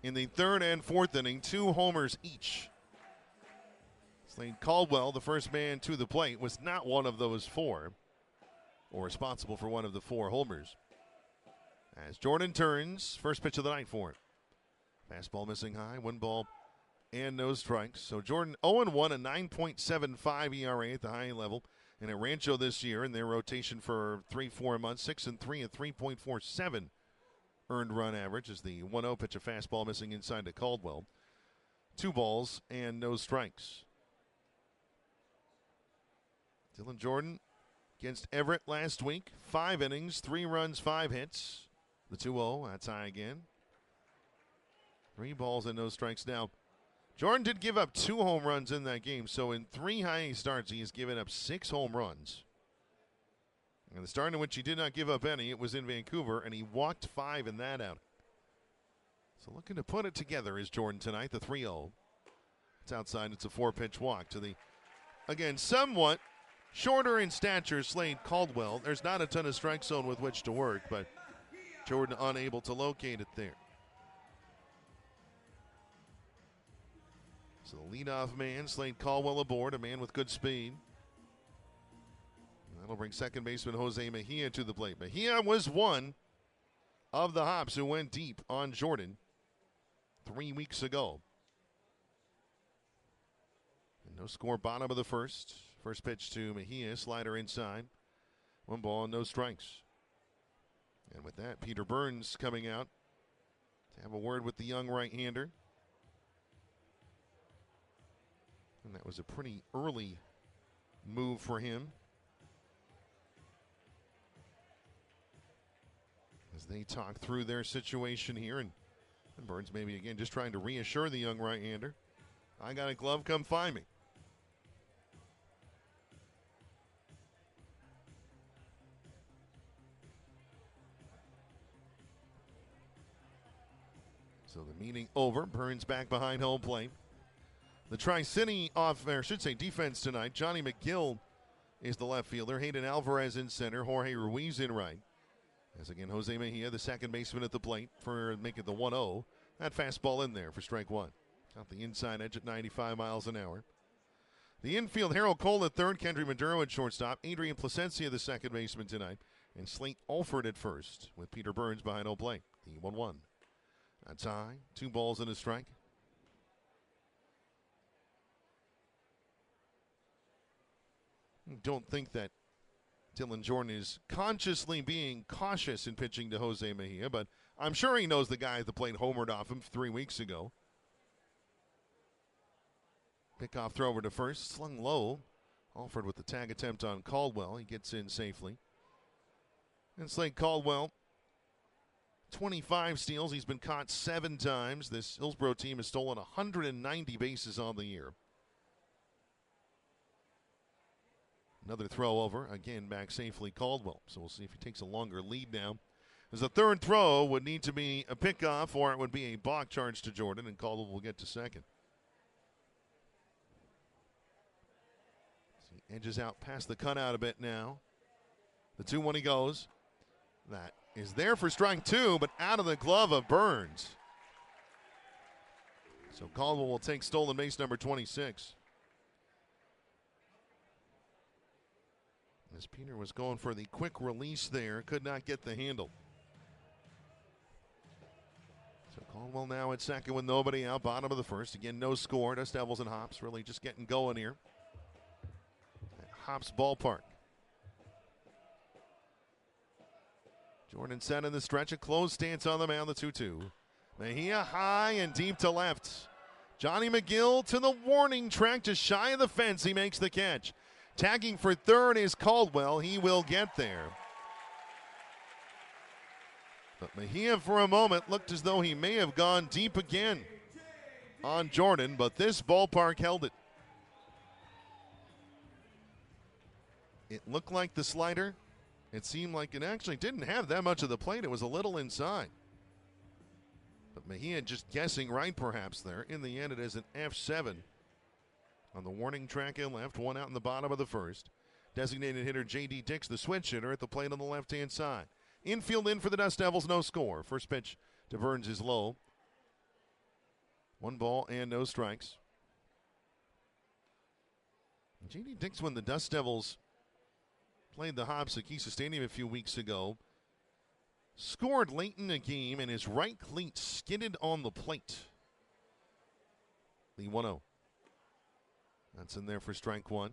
B: In the 3rd and 4th inning, 2 homers each. Slade Caldwell, the first man to the plate, was not one of those 4. Or responsible for one of the 4 homers. As Jordan turns, first pitch of the night for him. Fastball missing high, 1 ball and no strikes. So Jordan 0-1, a 9.75 ERA at the high level. And at Rancho this year in their rotation for 3-4 months, 6-3 at 3.47 earned run average as the 1-0 pitch, a fastball missing inside to Caldwell. 2 balls and no strikes. Dylan Jordan against Everett last week, 5 innings, 3 runs, 5 hits. The 2-0, that's high again. 3 balls and no strikes. Now, Jordan did give up 2 home runs in that game, so in 3 high A starts, he has given up 6 home runs. And the start in which he did not give up any, it was in Vancouver, and he walked 5 in that outing. So looking to put it together is Jordan tonight, the 3-0. It's outside, it's a 4-pitch walk to the, again, somewhat shorter in stature, Slade Caldwell. There's not a ton of strike zone with which to work, but Jordan unable to locate it there. So the leadoff man, Slade Caldwell aboard, a man with good speed. That'll bring second baseman Jose Mejia to the plate. Mejia was one of the Hops who went deep on Jordan 3 weeks ago. And no score, bottom of the first. First pitch to Mejia, slider inside. 1 ball, no strikes. And with that, Peter Burns coming out to have a word with the young right-hander. And that was a pretty early move for him. As they talk through their situation here, and Burns maybe again just trying to reassure the young right-hander. I got a glove, come find me. So the meeting over. Burns back behind home plate. The Tri-City defense tonight. Johnny McGill is the left fielder. Hayden Alvarez in center. Jorge Ruiz in right. As again, Jose Mejia, the second baseman at the plate for making the 1-0. That fastball in there for strike one. Got the inside edge at 95 miles an hour. The infield, Harold Cole at third, Kendry Maduro at shortstop, Adrian Placencia the second baseman tonight, and Slate Alford at first with Peter Burns behind home plate. The 1-1. That's high. 2 balls and a strike. Don't think that Dylan Jordan is consciously being cautious in pitching to Jose Mejia, but I'm sure he knows the guy at the plate homered off him 3 weeks ago. Pickoff throw over to first, slung low. Alford with the tag attempt on Caldwell. He gets in safely. And Slade Caldwell, 25 steals. He's been caught 7 times. This Hillsboro team has stolen 190 bases on the year. Another throw over. Again, back safely Caldwell. So we'll see if he takes a longer lead now. As the third throw would need to be a pickoff or it would be a balk charge to Jordan, and Caldwell will get to second. So he edges out past the cutout a bit now. The 2-1 he goes. That is there for strike 2, but out of the glove of Burns. So Caldwell will take stolen base number 26. As Peter was going for the quick release there, could not get the handle. So Caldwell now at second with nobody out, bottom of the first. Again, no score. Dust Devils and Hops really just getting going here at Hops Ballpark. Jordan set in the stretch, a closed stance on the mound, the 2-2. Mejia high and deep to left. Johnny McGill to the warning track, just shy of the fence. He makes the catch. Tagging for third is Caldwell. He will get there. But Mejia for a moment looked as though he may have gone deep again on Jordan, but this ballpark held it. It looked like the slider. It seemed like it actually didn't have that much of the plate. It was a little inside. But Mejia just guessing right perhaps there. In the end, it is an F7 on the warning track and left. 1 out in the bottom of the first. Designated hitter J.D. Dix, the switch hitter, at the plate on the left-hand side. Infield in for the Dust Devils, no score. First pitch to Burns is low. 1 ball and no strikes. J.D. Dix, when the Dust Devils played the Hops at Kisa Stadium a few weeks ago, scored late in the game and his right cleat skidded on the plate. The 1-0. That's in there for strike 1.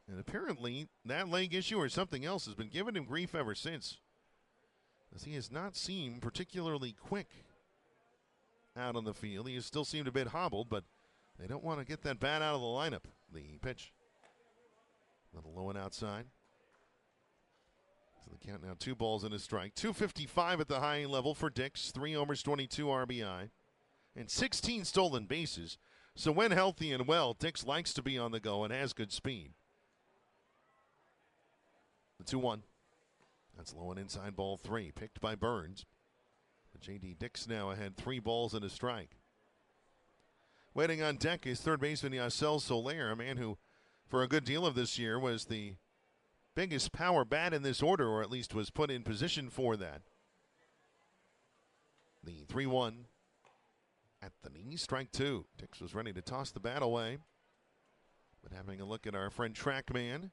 B: And apparently that leg issue or something else has been giving him grief ever since, as he has not seemed particularly quick out on the field. He has still seemed a bit hobbled, but they don't want to get that bat out of the lineup. The pitch. Little low and outside. So the count now 2 balls and a strike. 255 at the high level for Dix. 3 homers, 22 RBI, and 16 stolen bases. So when healthy and well, Dix likes to be on the go and has good speed. The 2-1. That's low and inside, ball 3. Picked by Burns. But J.D. Dix now ahead, 3 balls and a strike. Waiting on deck is third baseman Yacel Soler, a man who, for a good deal of this year, was the biggest power bat in this order, or at least was put in position for that. The 3-1 at the knee, strike 2. Dix was ready to toss the bat away. But having a look at our friend Trackman,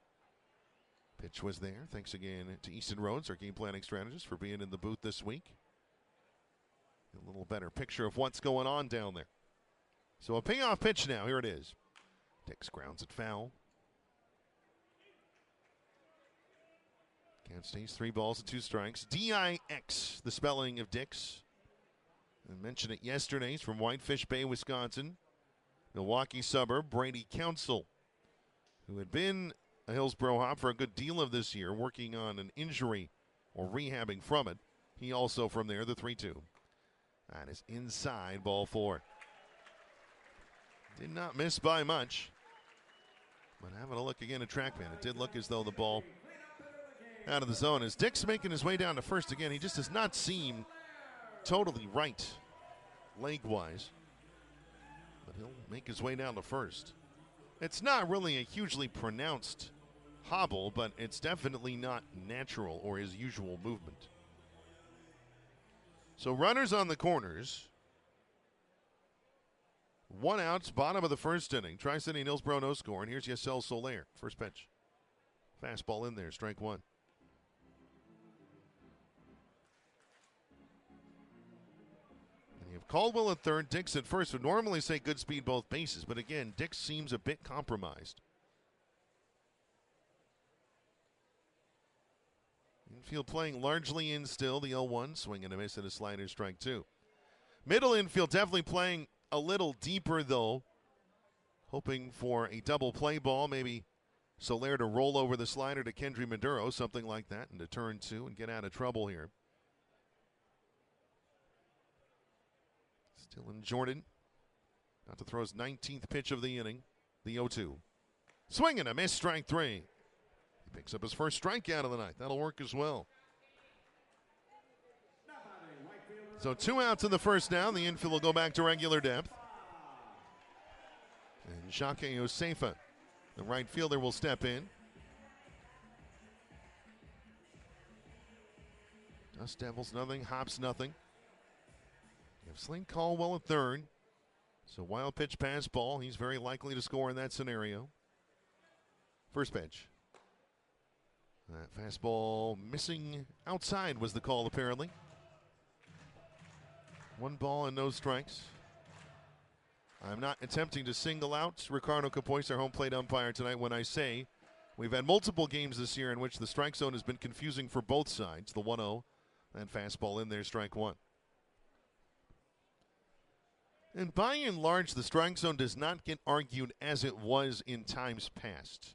B: pitch was there. Thanks again to Easton Rhodes, our game planning strategist, for being in the booth this week. A little better picture of what's going on down there. So a payoff pitch now. Here it is. Dix grounds it foul. Count stays 3 balls and 2 strikes. D-I-X, the spelling of Dix. I mentioned it yesterday. He's from Whitefish Bay, Wisconsin. Milwaukee suburb. Brady Council, who had been a Hillsboro Hop for a good deal of this year, working on an injury or rehabbing from it. He also from there, the 3-2. That is inside, ball 4. Did not miss by much. But having a look again at TrackMan, it did look as though the ball out of the zone. As Dick's making his way down to first again, he just does not seem totally right leg-wise. But he'll make his way down to first. It's not really a hugely pronounced hobble, but it's definitely not natural or his usual movement. So runners on the corners. 1 out, bottom of the first inning. Tri-City and Hillsboro no score. And here's Yasel Soler. First pitch. Fastball in there, strike one. And you have Caldwell at third, Dix at first. Would normally say good speed both bases, but again, Dix seems a bit compromised. Infield playing largely in still. The 0-1, swing and a miss at a slider, strike two. Middle infield definitely playing a little deeper, though. Hoping for a double play ball. Maybe Soler to roll over the slider to Kendry Maduro, something like that, and to turn two and get out of trouble here. Still in Jordan. About to throw his 19th pitch of the inning. The 0-2. Swing and a miss, strike three. He picks up his first strikeout of the night. That'll work as well. So 2 outs in the first now. The infield will go back to regular depth. And Jacques Josefa, the right fielder, will step in. Dust Devils nothing, Hops nothing. You have Slink Caldwell at third. So wild pitch pass ball. He's very likely to score in that scenario. First pitch. That fastball missing outside was the call apparently. 1 ball and no strikes. I'm not attempting to single out Ricardo Capois, our home plate umpire, tonight when I say we've had multiple games this year in which the strike zone has been confusing for both sides. The 1-0, and fastball in there, strike one. And by and large, the strike zone does not get argued as it was in times past.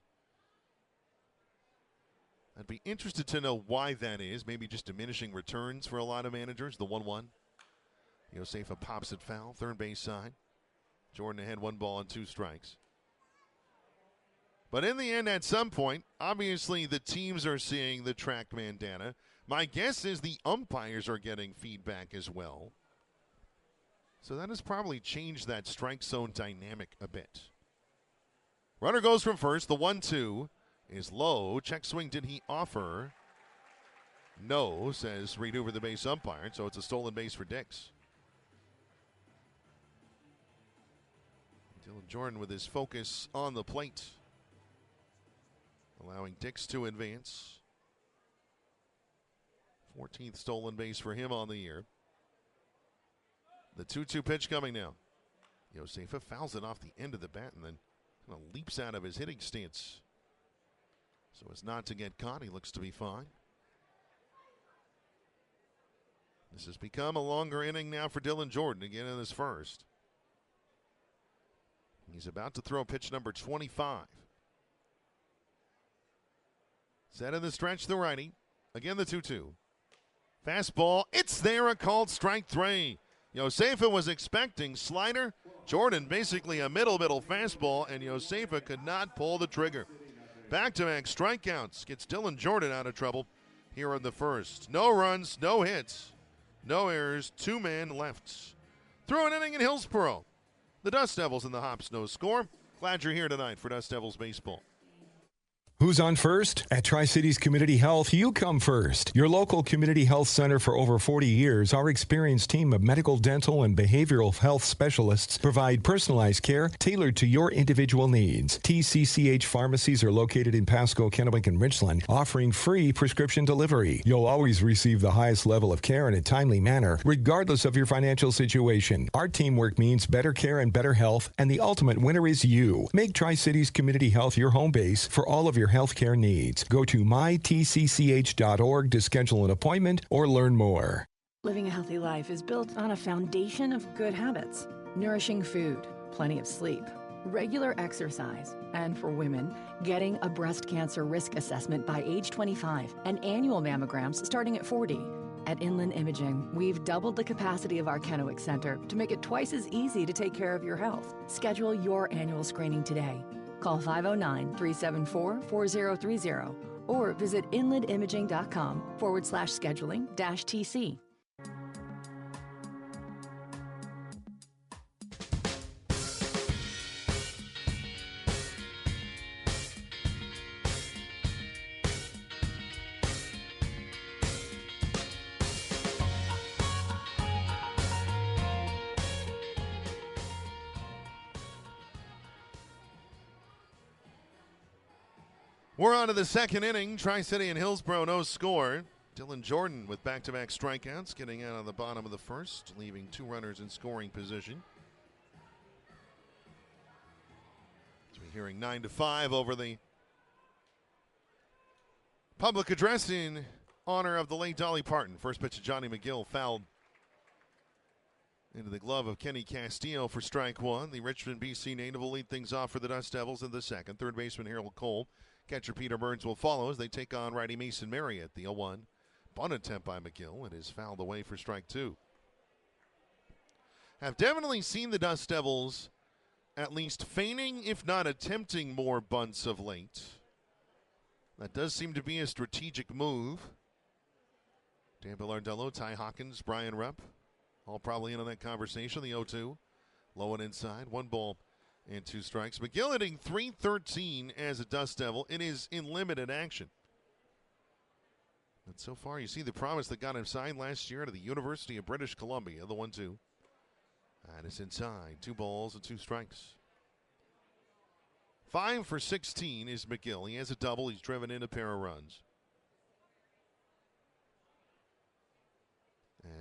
B: I'd be interested to know why that is. Maybe just diminishing returns for a lot of managers. The 1-1. Josefa pops it foul, third base side. Jordan ahead, 1 ball and 2 strikes. But in the end, at some point, obviously the teams are seeing the TrackMan data. My guess is the umpires are getting feedback as well. So that has probably changed that strike zone dynamic a bit. Runner goes from first. The 1-2 is low. Check swing, did he offer? No, says Reed Hoover, the base umpire. So it's a stolen base for Dix. Dylan Jordan with his focus on the plate, allowing Dix to advance. 14th stolen base for him on the year. The 2-2 pitch coming now. Josefa fouls it off the end of the bat and then kind of leaps out of his hitting stance. So as not to get caught, he looks to be fine. This has become a longer inning now for Dylan Jordan again in his first. He's about to throw pitch number 25. Set in the stretch, the righty. Again, the 2-2. Fastball, it's there, a called strike three. Josefa was expecting slider. Jordan basically a middle fastball, and Josefa could not pull the trigger. Back-to-back strikeouts gets Dylan Jordan out of trouble here in the first. No runs, no hits, no errors, 2 men left. Through an inning in Hillsboro. The Dust Devils and the Hops no score. Glad you're here tonight for Dust Devils baseball.
J: Who's on first? At Tri-Cities Community Health, you come first. Your local community health center for over 40 years, our experienced team of medical, dental, and behavioral health specialists provide personalized care tailored to your individual needs. TCCH pharmacies are located in Pasco, Kennewick, and Richland, offering free prescription delivery. You'll always receive the highest level of care in a timely manner, regardless of your financial situation. Our teamwork means better care and better health, and the ultimate winner is you. Make Tri-Cities Community Health your home base for all of your healthcare needs. Go to mytcch.org to schedule an appointment or learn more.
F: Living a healthy life is built on a foundation of good habits. Nourishing food, plenty of sleep, regular exercise, and for women, getting a breast cancer risk assessment by age 25 and annual mammograms starting at 40. At Inland Imaging, we've doubled the capacity of our Kennewick Center to make it twice as easy to take care of your health. Schedule your annual screening today. Call 509-374-4030 or visit inlandimaging.com/scheduling-TC.
B: We're on to the second inning. Tri-City and Hillsboro, no score. Dylan Jordan with back-to-back strikeouts, getting out on the bottom of the first, leaving 2 runners in scoring position. So we're hearing 9-5 over the public address in honor of the late Dolly Parton. First pitch to Johnny McGill, fouled into the glove of Kenny Castillo for strike 1. The Richmond, BC native will lead things off for the Dust Devils in the second. Third baseman Harold Cole. Catcher Peter Burns will follow as they take on righty Mason Marriott. The 0-1 bunt attempt by McGill. It is fouled away for strike 2. Have definitely seen the Dust Devils at least feigning, if not attempting, more bunts of late. That does seem to be a strategic move. Dan Billardello, Ty Hawkins, Brian Rupp, all probably in on that conversation. The 0-2, low and inside, 1 ball and 2 strikes. McGill hitting .313 as a Dust Devil. It is in limited action. And so far, you see the promise that got him signed last year to the University of British Columbia, the 1-2. And it's inside, 2 balls and 2 strikes. 5 for 16 is McGill. He has a double. He's driven in a pair of runs.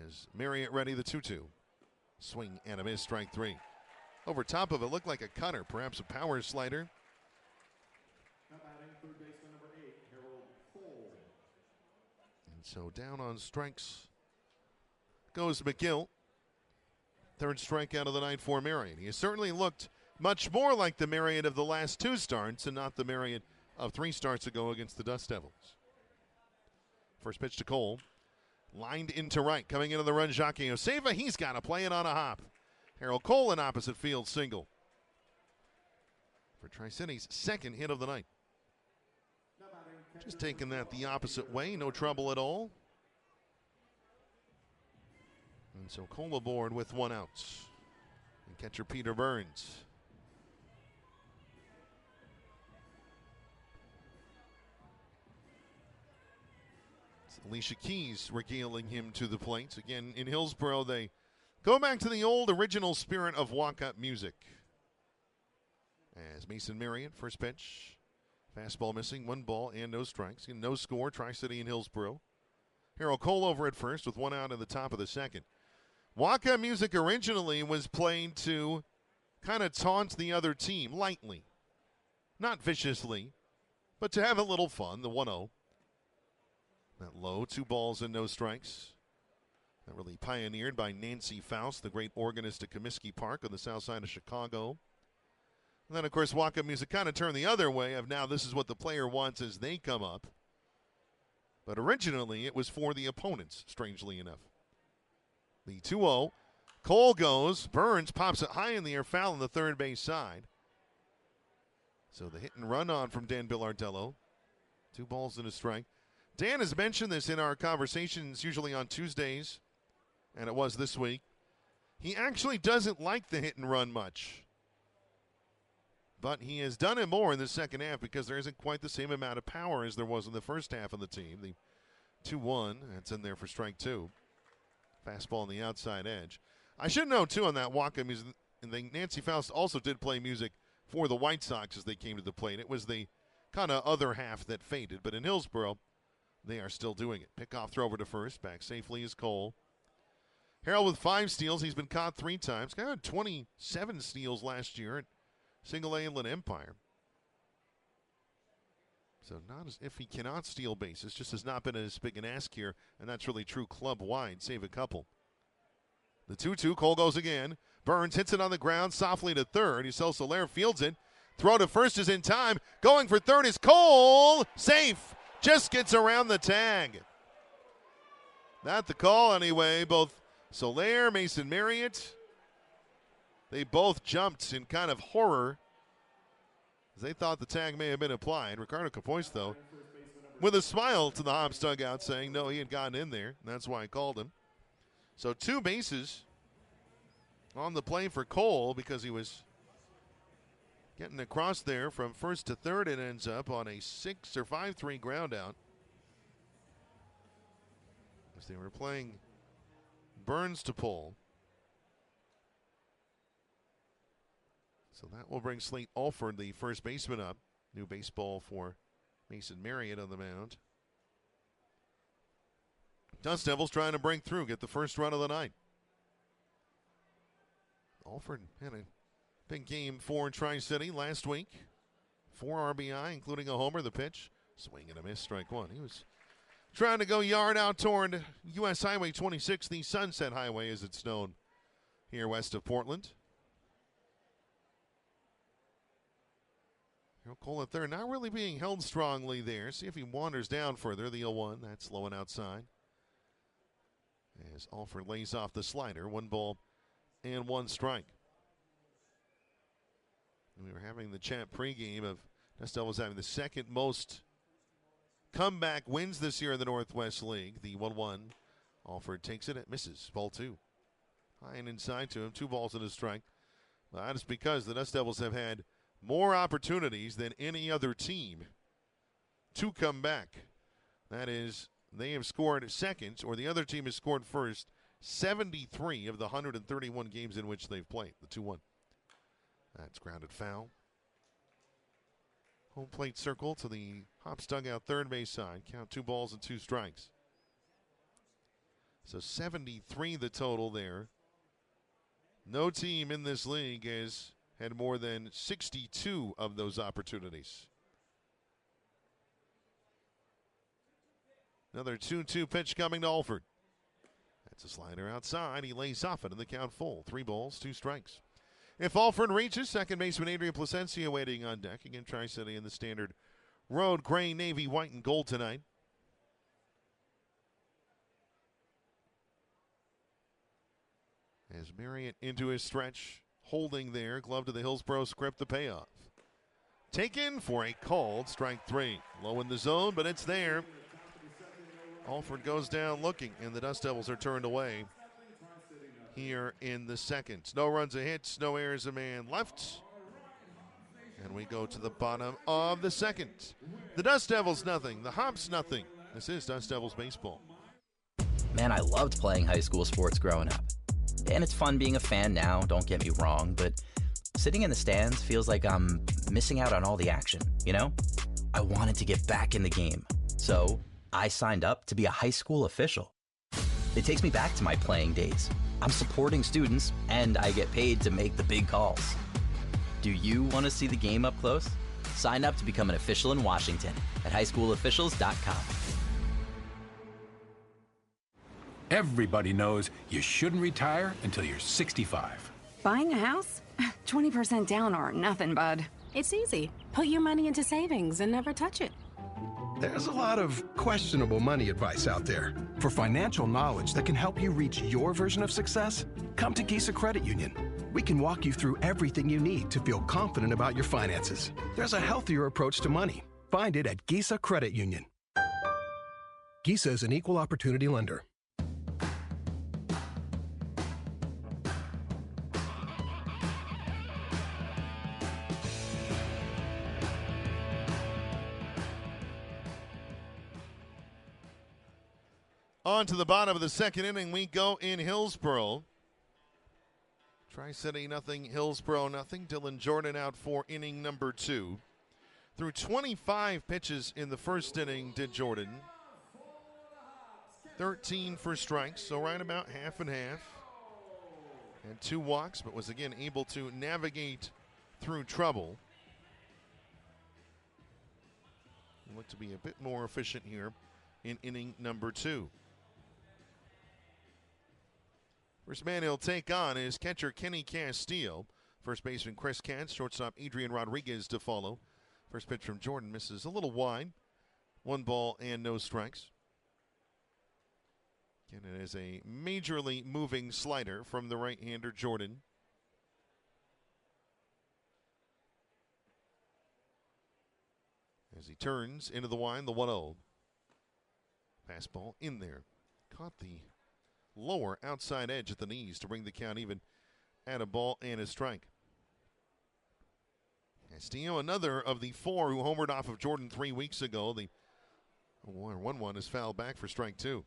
B: As Marriott ready, the 2-2. Swing and a miss, strike 3. Over top of it, looked like a cutter, perhaps a power slider. And so down on strikes goes McGill. Third strikeout of the night for Marriott. He has certainly looked much more like the Marriott of the last 2 starts and not the Marriott of 3 starts ago against the Dust Devils. First pitch to Cole. Lined into right. Coming into the run, Jacques Oseva. He's got to play it on a hop. Harold Cole in opposite field single for Tri-City's second hit of the night. Just taking that the opposite way, no trouble at all. And so Cole aboard with 1 out. And catcher Peter Burns. It's Alicia Keys regaling him to the plate. Again, in Hillsboro, they go back to the old original spirit of walk-up music. As Mason Marriott, first pitch. Fastball missing, 1 ball and no strikes. No score, Tri-City and Hillsboro. Harold Cole over at first with 1 out in the top of the second. Walk-up music originally was played to kind of taunt the other team lightly. Not viciously, but to have a little fun, the 1-0. That low, 2 balls and no strikes. That really pioneered by Nancy Faust, the great organist at Comiskey Park on the south side of Chicago. And then, of course, walk-up music kind of turned the other way of now this is what the player wants as they come up. But originally it was for the opponents, strangely enough. The 2-0. Cole goes. Burns pops it high in the air, foul on the third base side. So the hit and run on from Dan Billardello. 2 balls and a strike. Dan has mentioned this in our conversations, usually on Tuesdays, and it was this week. He actually doesn't like the hit and run much. But he has done it more in the second half because there isn't quite the same amount of power as there was in the first half of the team. The 2-1, that's in there for strike 2. Fastball on the outside edge. I should know, too, on that walk-up music, Nancy Faust also did play music for the White Sox as they came to the plate. It was the kind of other half that faded. But in Hillsboro, they are still doing it. Pickoff throw over to first. Back safely is Cole. Harold with 5 steals. He's been caught 3 times. Got 27 steals last year at Single A Inland Empire. So not as if he cannot steal bases. Just has not been as big an ask here. And that's really true club-wide. Save a couple. The 2-2. Cole goes again. Burns hits it on the ground softly to third. Isel Soler fields it. Throw to first is in time. Going for third is Cole. Safe. Just gets around the tag. Not the call anyway. Both Soler, Mason Marriott, they both jumped in kind of horror as they thought the tag may have been applied. Ricardo Capois, though, with a smile to the Hops dugout saying no, he had gotten in there, and that's why I called him. So 2 bases on the play for Cole because he was getting across there from first to third. It ends up on a 6 or 5-3 ground out. As they were playing Burns to pull. So that will bring Slate Alford, the first baseman, up. New baseball for Mason Marriott on the mound. Dust Devils trying to break through, get the first run of the night. Alford had a big game for Tri-City last week. 4 RBI, including a homer. The pitch, swing and a miss, strike 1. He was trying to go yard out toward U.S. Highway 26, the Sunset Highway as it's known here west of Portland. Cole at third, not really being held strongly there. See if he wanders down further. The 0-1, that's low and outside. As Alford lays off the slider, 1 ball and 1 strike. And we were having the chat pregame of Dust Devils having the second most comeback wins this year in the Northwest League. The 1-1, Alford takes it, it misses. Ball 2. High and inside to him, 2 balls and a strike. Well, that is because the Dust Devils have had more opportunities than any other team to come back. That is, they have scored second, or the other team has scored first, 73 of the 131 games in which they've played. The 2-1. That's grounded foul. Home plate circle to the Hops dugout third base side. Count 2 balls and 2 strikes. So 73 the total there. No team in this league has had more than 62 of those opportunities. Another 2-2 pitch coming to Alford. That's a slider outside. He lays off it in the count full. 3 balls, 2 strikes. If Alford reaches, second baseman Adrian Placencia waiting on deck. Again, Tri-City in the standard road gray, navy, white, and gold tonight. As Marriott into his stretch, holding there, glove to the Hillsboro script, the payoff. Taken for a called strike 3. Low in the zone, but it's there. Alford goes down looking, and the Dust Devils are turned away here in the second. No runs, a hit, no errors, a man left. And we go to the bottom of the second. The Dust Devils nothing, the Hops nothing. This is Dust Devils baseball.
P: Man, I loved playing high school sports growing up. And it's fun being a fan now, don't get me wrong, but sitting in the stands feels like I'm missing out on all the action, you know? I wanted to get back in the game, so I signed up to be a high school official. It takes me back to my playing days. I'm supporting students, and I get paid to make the big calls. Do you want to see the game up close? Sign up to become an official in Washington at highschoolofficials.com.
E: Everybody knows you shouldn't retire until you're 65.
G: Buying a house? 20% down or nothing, bud. It's easy. Put your money into savings and never touch it.
H: There's a lot of questionable money advice out there. For financial knowledge that can help you reach your version of success, come to Gisa Credit Union. We can walk you through everything you need to feel confident about your finances. There's a healthier approach to money. Find it at Gisa Credit Union. Gisa is an equal opportunity lender.
B: On to the bottom of the second inning we go in Hillsboro. Tri-City nothing, Hillsboro nothing. Dylan Jordan out for inning number 2. Through 25 pitches in the first inning did Jordan. 13 for strikes, so right about half and half. And 2 walks, but was again able to navigate through trouble. Look to be a bit more efficient here in inning number 2. First man he'll take on is catcher Kenny Castillo. First baseman Chris Katz, shortstop Adrian Rodriguez to follow. First pitch from Jordan misses a little wide. 1 ball and no strikes. Again, it is a majorly moving slider from the right-hander Jordan. As he turns into the wind, the 1-0. Fastball in there. Caught the lower outside edge at the knees to bring the count even at a ball and a strike. Castillo, another of the four who homered off of Jordan 3 weeks ago. The 1-1 is fouled back for strike two.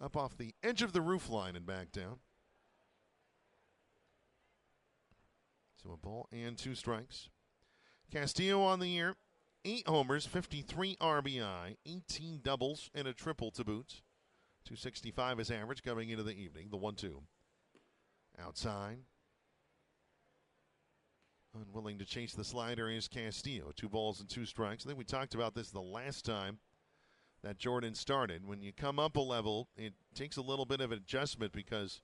B: Up off the edge of the roof line and back down. So a ball and 2 strikes. Castillo on the year, 8 homers, 53 RBI, 18 doubles, and a triple to boot. 265 is average coming into the evening. The 1-2. Outside. Unwilling to chase the slider is Castillo. 2 balls and 2 strikes. I think we talked about this the last time that Jordan started. When you come up a level, it takes a little bit of an adjustment because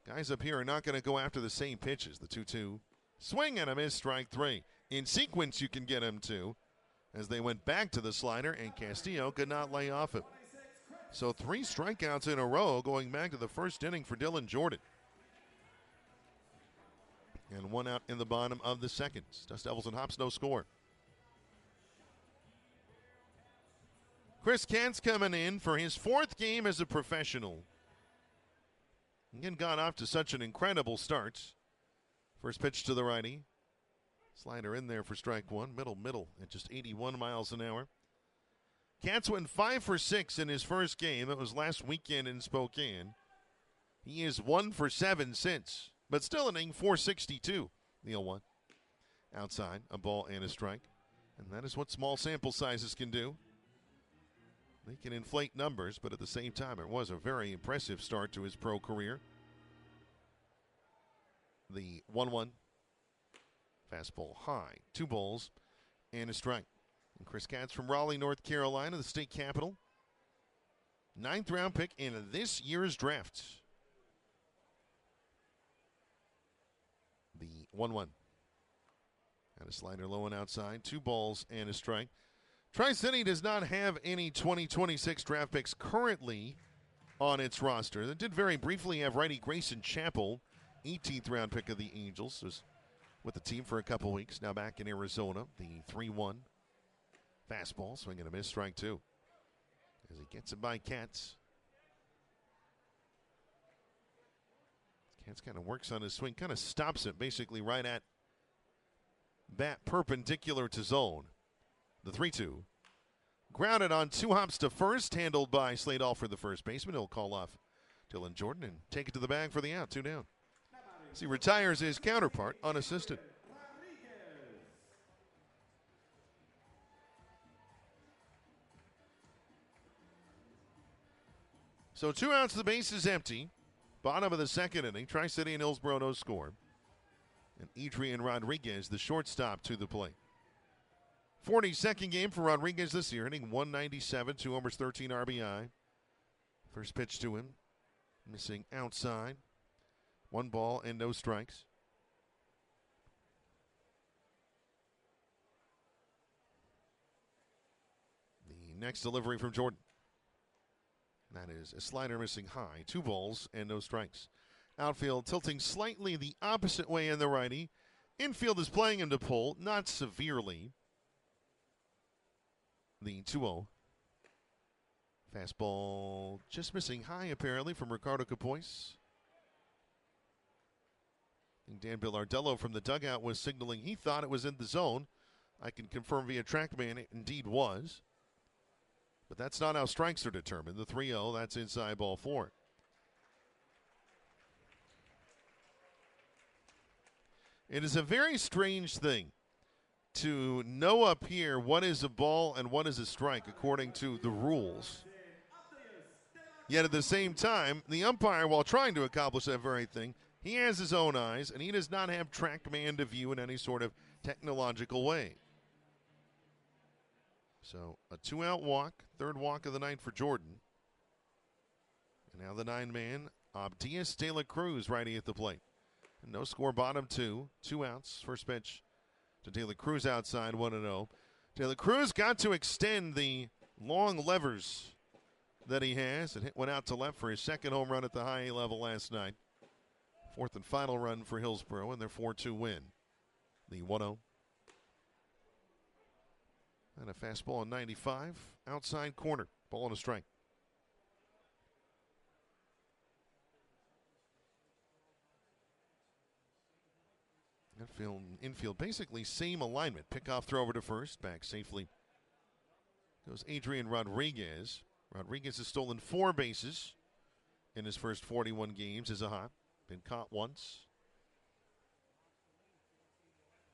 B: guys up here are not going to go after the same pitches. The 2-2. Swing and a miss, strike 3. In sequence, you can get him to, as they went back to the slider, and Castillo could not lay off him. So 3 strikeouts in a row going back to the first inning for Dylan Jordan. And 1 out in the bottom of the second. Dust Devils and Hops, no score. Chris Kent's coming in for his 4th game as a professional. Again, got off to such an incredible start. First pitch to the righty. Slider in there for strike 1. Middle at just 81 miles an hour. Cats went 5 for 6 in his first game. That was last weekend in Spokane. He is 1 for 7 since, but still inning 462. The 0-1. Outside, a ball and a strike. And that is what small sample sizes can do. They can inflate numbers, but at the same time, it was a very impressive start to his pro career. The 1-1. Fastball high. 2 balls and a strike. And Chris Katz from Raleigh, North Carolina, the state capital. 9th round pick in this year's draft. The 1-1. And a slider low and outside. 2 balls and a strike. Tri-City does not have any 2026 draft picks currently on its roster. They did very briefly have righty Grayson Chappell, 18th round pick of the Angels, was with the team for a couple weeks. Now back in Arizona. The 3-1. Fastball, swing and a miss, strike 2. As he gets it by Katz. Katz kind of works on his swing, kind of stops it basically right at bat perpendicular to zone. The 3-2. Grounded on 2 hops to first, handled by Slade Alford, the first baseman. He'll call off Dylan Jordan and take it to the bag for the out, 2 down. As he retires his counterpart unassisted. So 2 outs, the base is empty. Bottom of the second inning. Tri-City and Hillsboro no score. And Adrian Rodriguez, the shortstop, to the plate. 42nd game for Rodriguez this year, hitting 197, 2 homers, 13 RBI. First pitch to him, missing outside. 1 ball and no strikes. The next delivery from Jordan. That is a slider missing high. 2 balls and no strikes. Outfield tilting slightly the opposite way in the righty. Infield is playing him to pull, not severely. The 2-0. Fastball just missing high, apparently, from Ricardo Capois. And Dan Billardello from the dugout was signaling he thought it was in the zone. I can confirm via TrackMan it indeed was. But that's not how strikes are determined. The 3-0, that's inside ball 4. It is a very strange thing to know up here what is a ball and what is a strike according to the rules. Yet at the same time, the umpire, while trying to accomplish that very thing, he has his own eyes, and he does not have TrackMan to view in any sort of technological way. So a 2-out walk, 3rd walk of the night for Jordan. And now the 9-man, Abdias De La Cruz, righty at the plate. And no score, bottom 2. 2 outs, first pitch to De La Cruz outside, 1-0. De La Cruz got to extend the long levers that he has. It went out to left for his second home run at the high A level last night. Fourth and final run for Hillsboro in their 4-2 win. The 1-0. And a fastball on 95. Outside corner. Ball and a strike. Infield, basically same alignment. Pickoff throw over to first. Back safely goes Adrian Rodriguez. Rodriguez has stolen 4 bases in his first 41 games as a Hop. Been caught once.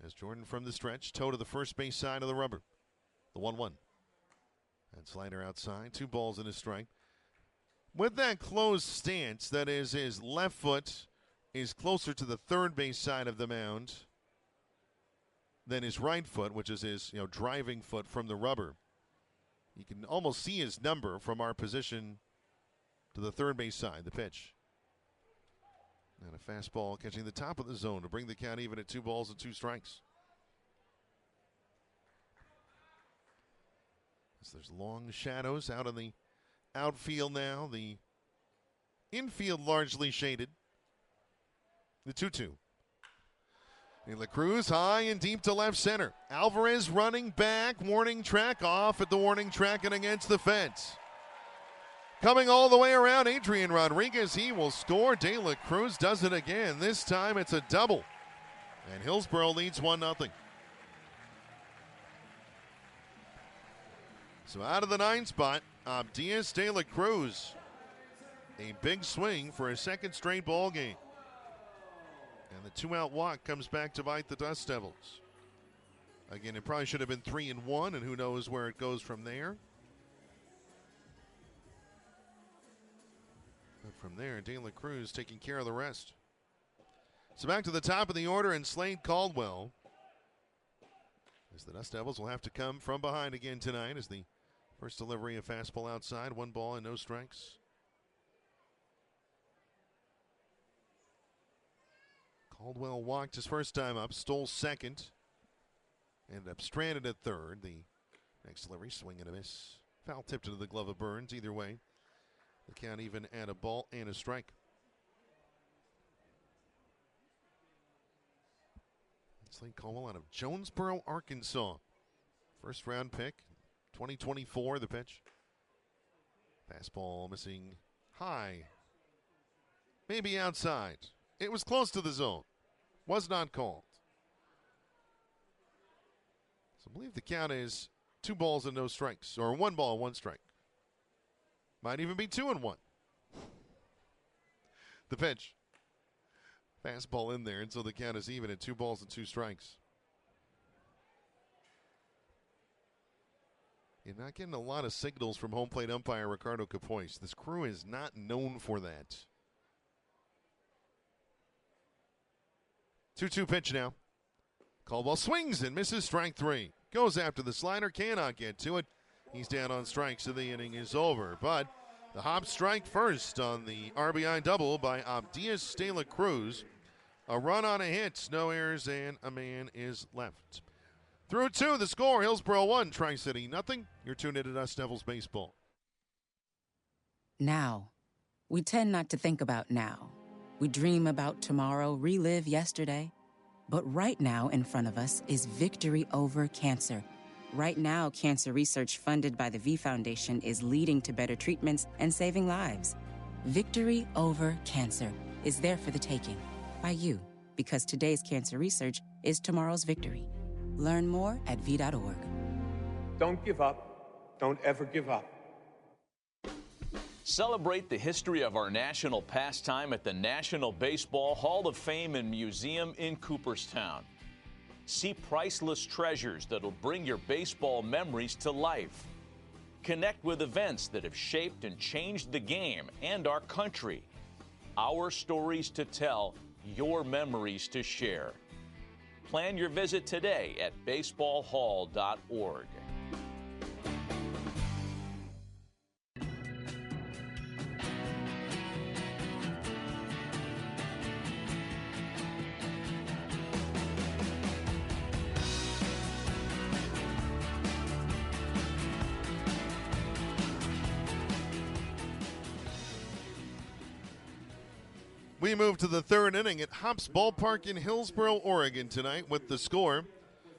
B: As Jordan from the stretch, toe to the first base side of the rubber. The 1-1. And slider outside. 2 balls and a strike. With that closed stance, that is, his left foot is closer to the third base side of the mound than his right foot, which is his driving foot from the rubber. You can almost see his number from our position to the third base side, the pitch. And a fastball catching the top of the zone to bring the count even at 2 balls and 2 strikes. As there's long shadows out in the outfield now. The infield largely shaded. The 2-2. De La Cruz high and deep to left center. Alvarez running back. Warning track off at the warning track and against the fence. Coming all the way around, Adrian Rodriguez. He will score. De La Cruz does it again. This time it's a double. And Hillsboro leads 1-0. So out of the 9 spot, Abdias De La Cruz. A big swing for a second straight ball game. And the 2-out walk comes back to bite the Dust Devils. Again, it probably should have been 3-1, and who knows where it goes from there. But from there, De La Cruz taking care of the rest. So back to the top of the order, and Slade Caldwell. As the Dust Devils will have to come from behind again tonight as the first delivery, a fastball outside, 1 ball and no strikes. Caldwell walked his first time up, stole second, ended up stranded at third. The next delivery, swing and a miss. Foul tipped into the glove of Burns. Either way, the count even at a ball and a strike. Slade Caldwell out of Jonesboro, Arkansas. First round pick, 2024, the pitch. Fastball missing high. Maybe outside. It was close to the zone. Was not called. So I believe the count is 2 balls and no strikes, or 1 ball and 1 strike. Might even be 2-1. The pitch. Fastball in there, and so the count is even at 2 balls and 2 strikes. You're not getting a lot of signals from home plate umpire Ricardo Capois. This crew is not known for that. 2-2 pitch now. Caldwell swings and misses, strike 3. Goes after the slider, cannot get to it. He's down on strikes, so the inning is over. But the Hops strike first on the RBI double by Abdias De La Cruz. A run on a hit, no errors, and a man is left. Through 2, the score, Hillsboro 1, Tri-City nothing. You're tuned into Dust Devils Baseball.
Q: Now. We tend not to think about now. We dream about tomorrow, relive yesterday. But right now in front of us is victory over cancer. Right now, cancer research funded by the V Foundation is leading to better treatments and saving lives. Victory over cancer is there for the taking by you, because today's cancer research is tomorrow's victory. Learn more at v.org.
R: Don't give up. Don't ever give up.
S: Celebrate the history of our national pastime at the National Baseball Hall of Fame and Museum in Cooperstown. See priceless treasures that'll bring your baseball memories to life. Connect with events that have shaped and changed the game and our country. Our stories to tell, your memories to share. Plan your visit today at baseballhall.org.
B: We move to the third inning at Hops Ballpark in Hillsboro, Oregon tonight with the score.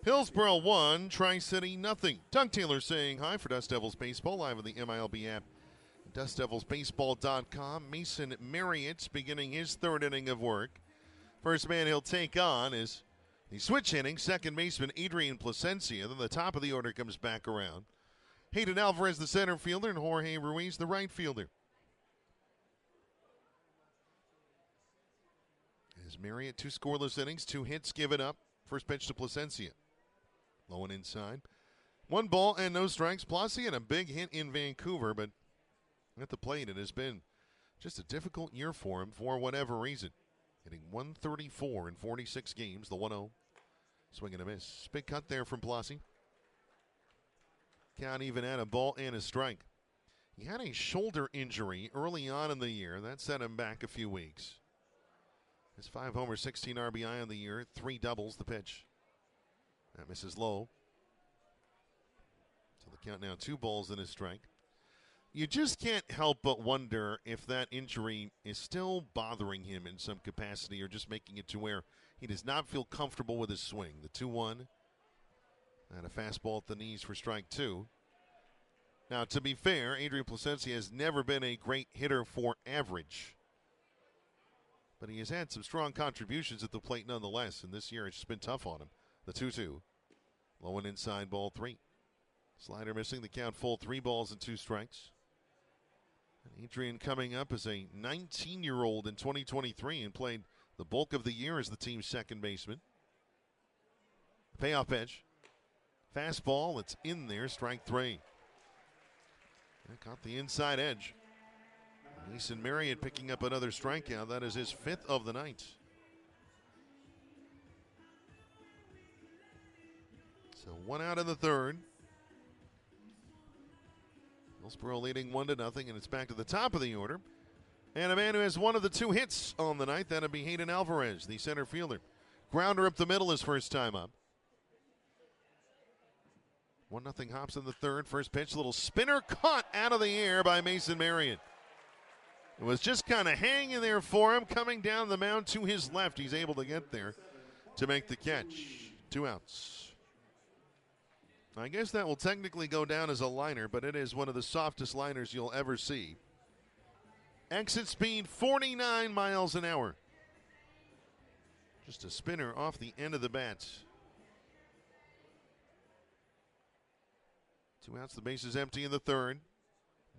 B: Hillsboro 1, Tri-City nothing. Doug Taylor saying hi for Dust Devils Baseball live on the MILB app. DustDevilsBaseball.com. Mason Marriott beginning his third inning of work. First man he'll take on is the switch hitting second baseman Adrian Placencia. Then the top of the order comes back around. Hayden Alvarez, the center fielder, and Jorge Ruiz, the right fielder. As Marriott, 2 scoreless innings, 2 hits given up. First pitch to Placencia. Low and inside. 1 ball and no strikes. Placencia had a big hit in Vancouver, but at the plate it has been just a difficult year for him for whatever reason. Hitting 134 in 46 games, the 1-0. Swing and a miss. Big cut there from Placencia. Count even at a ball and a strike. He had a shoulder injury early on in the year. That set him back a few weeks. His 5 homers, 16 RBI on the year, 3 doubles the pitch. That misses low. So the count now 2 balls and a strike. You just can't help but wonder if that injury is still bothering him in some capacity or just making it to where he does not feel comfortable with his swing. The 2-1. And a fastball at the knees for strike 2. Now, to be fair, Adrian Placencia has never been a great hitter for average. But he has had some strong contributions at the plate nonetheless. And this year it's just been tough on him. The 2-2. Low and inside, ball 3. Slider missing, the count full, 3 balls and 2 strikes. And Adrian coming up as a 19-year-old in 2023 and played the bulk of the year as the team's second baseman. Payoff pitch. Fastball, it's in there, strike 3. That caught the inside edge. Mason Marriott picking up another strikeout. That is his 5th of the night. So 1 out in the third. Hillsboro leading 1-0, and it's back to the top of the order. And a man who has one of the 2 hits on the night, that'll be Hayden Alvarez, the center fielder. Grounder up the middle his first time up. 1-0 Hops in the third. First pitch, a little spinner caught out of the air by Mason Marriott. It was just kind of hanging there for him, coming down the mound to his left. He's able to get there to make the catch. 2 outs. I guess that will technically go down as a liner, but it is one of the softest liners you'll ever see. Exit speed 49 miles an hour. Just a spinner off the end of the bat. 2 outs, the base is empty in the third.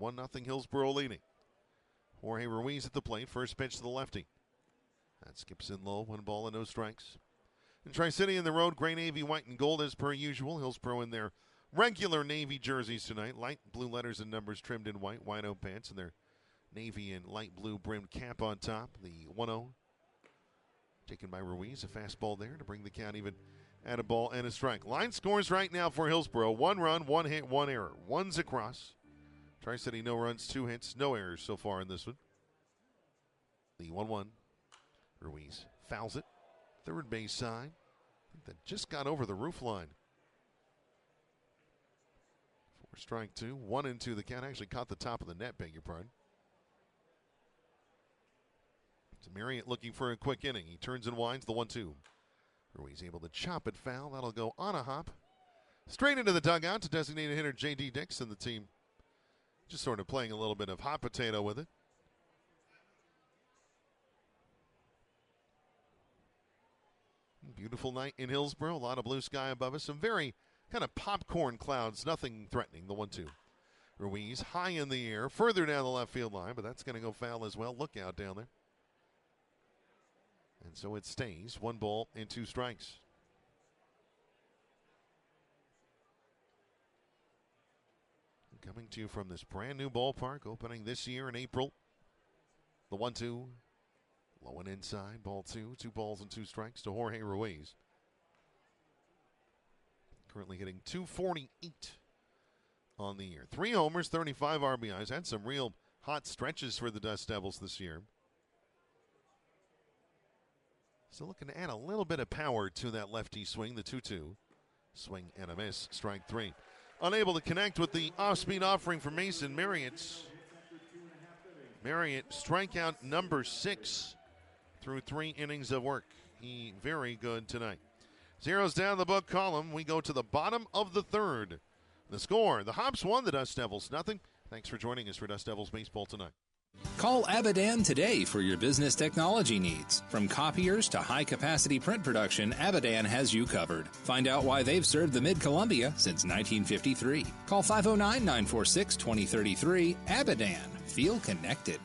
B: 1-0 Hillsboro leading. Jorge Ruiz at the plate, first pitch to the lefty. That skips in low, 1 ball and no strikes. And Tri-City in the road, gray, navy, white, and gold as per usual. Hillsboro in their regular navy jerseys tonight. Light blue letters and numbers trimmed in white, wide-o pants, and their navy and light blue brimmed cap on top. The 1-0 taken by Ruiz, a fastball there to bring the count even at a ball and a strike. Line scores right now for Hillsboro. 1 run, 1 hit, 1 error. 1's across. Tri-City no runs, 2 hits, no errors so far in this one. The 1-1. Ruiz fouls it. Third base side. I think that just got over the roof line. 4 strike 2. 1-2 the count. Actually caught the top of the net, beg your pardon. So Marriott looking for a quick inning. He turns and winds the 1-2. Ruiz able to chop it foul. That'll go on a hop. Straight into the dugout to designated hitter J.D. Dixon. The team just sort of playing a little bit of hot potato with it. Beautiful night in Hillsboro. A lot of blue sky above us. Some very kind of popcorn clouds. Nothing threatening. The 1-2. Ruiz high in the air. Further down the left field line. But that's going to go foul as well. Look out down there. And so it stays. 1 ball and 2 strikes. Coming to you from this brand new ballpark. Opening this year in April. The 1-2. Low and inside, ball 2. 2 balls and 2 strikes to Jorge Ruiz. Currently hitting .248 on the year. 3 homers, 35 RBIs. Had some real hot stretches for the Dust Devils this year. So looking to add a little bit of power to that lefty swing, the 2-2. Swing and a miss, strike 3. Unable to connect with the off-speed offering for Mason Marriott. Marriott strikeout number 6 through 3 innings of work. He very good tonight. Zeros down the book column. We go to the bottom of the third. The score, the Hops won, the Dust Devils nothing. Thanks for joining us for Dust Devils Baseball tonight.
I: Call Abadan today for your business technology needs. From copiers to high-capacity print production, Abadan has you covered. Find out why they've served the Mid-Columbia since 1953. Call 509-946-2033. Abadan. Feel connected.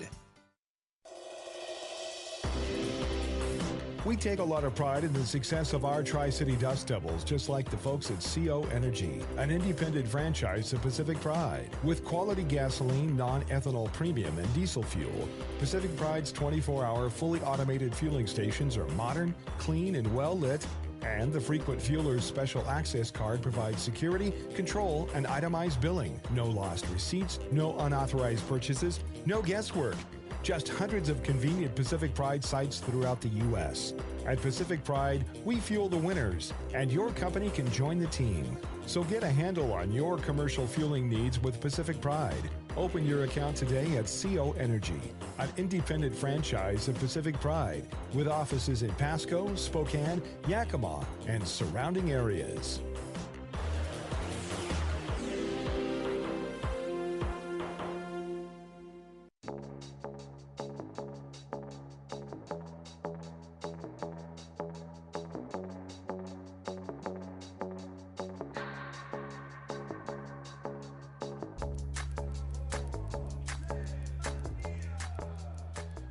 J: We take a lot of pride in the success of our Tri-City Dust Devils, just like the folks at CO Energy, an independent franchise of Pacific Pride. With quality gasoline, non-ethanol premium, and diesel fuel, Pacific Pride's 24-hour fully automated fueling stations are modern, clean, and well-lit, and the frequent fueler's special access card provides security, control, and itemized billing. No lost receipts, no unauthorized purchases, no guesswork. Just hundreds of convenient Pacific Pride sites throughout the U.S. At Pacific Pride, we fuel the winners, and your company can join the team. So get a handle on your commercial fueling needs with Pacific Pride. Open your account today at CO Energy, an independent franchise of Pacific Pride, with offices in Pasco, Spokane, Yakima, and surrounding areas.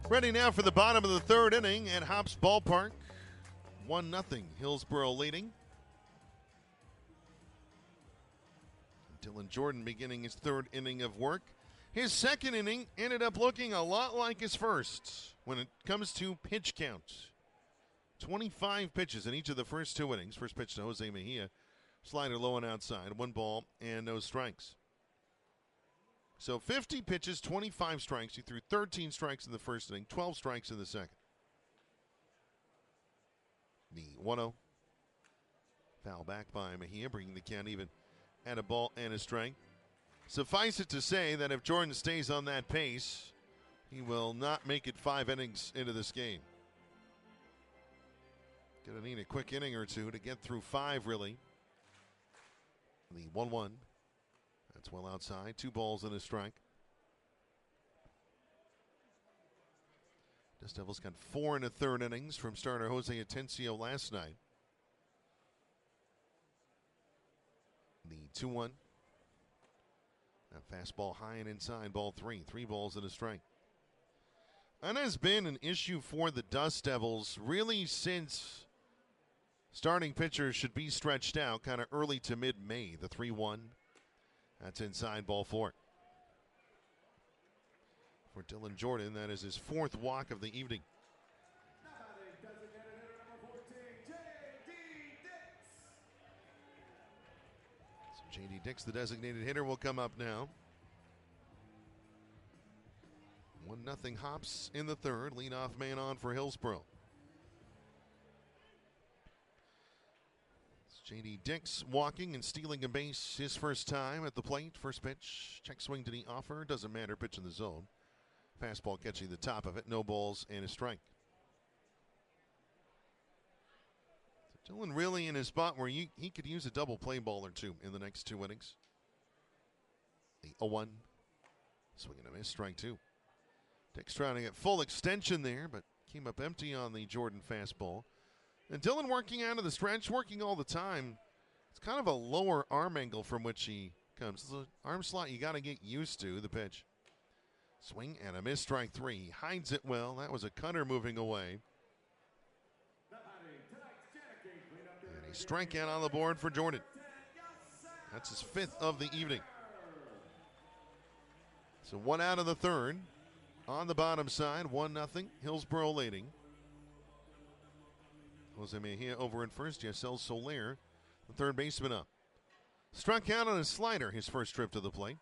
B: Ready now for the bottom of the third inning at Hops Ballpark. 1-0, Hillsboro leading. Dylan Jordan beginning his third inning of work. His second inning ended up looking a lot like his first when it comes to pitch count. 25 pitches in each of the first 2 innings. First pitch to Jose Mejia. Slider low and outside. 1 ball and no strikes. So 50 pitches, 25 strikes. He threw 13 strikes in the first inning, 12 strikes in the second. The 1-0. Foul back by Mejia, bringing the count even at a ball and a strike. Suffice it to say that if Jordan stays on that pace, he will not make it 5 innings into this game. Gonna need a quick inning or 2 to get through 5, really. The 1-1. That's well outside. 2 balls and a strike. Dust Devils got 4 1/3 innings from starter Jose Atencio last night. The 2-1. That fastball high and inside, ball 3. 3 balls and a strike. And has been an issue for the Dust Devils really since starting pitchers should be stretched out kind of early to mid-May. The 3-1. That's inside, ball 4. For Dylan Jordan, that is his 4th walk of the evening. So J.D. Dix, the designated hitter, will come up now. 1-0 Hops in the third. Leadoff man on for Hillsboro. J.D. Dix walking and stealing a base his first time at the plate. First pitch, check swing to the offer. Doesn't matter, pitch in the zone. Fastball catching the top of it. No balls and a strike. So Dylan really in his spot where he could use a double play ball or 2 in the next 2 innings. The 0-1. Swing and a miss, strike 2. Dix trying to get full extension there, but came up empty on the Jordan fastball. And Dylan working out of the stretch, working all the time. It's kind of a lower arm angle from which he comes. It's an arm slot you got to get used to, the pitch. Swing and a miss, strike 3. He hides it well. That was a cutter moving away. And a strikeout on the board for Jordan. That's his 5th of the evening. So 1 out of the third. On the bottom side, 1-0, Hillsboro leading. Jose Mejia over in first. Yasel Soler, the third baseman, up. Struck out on a slider his first trip to the plate.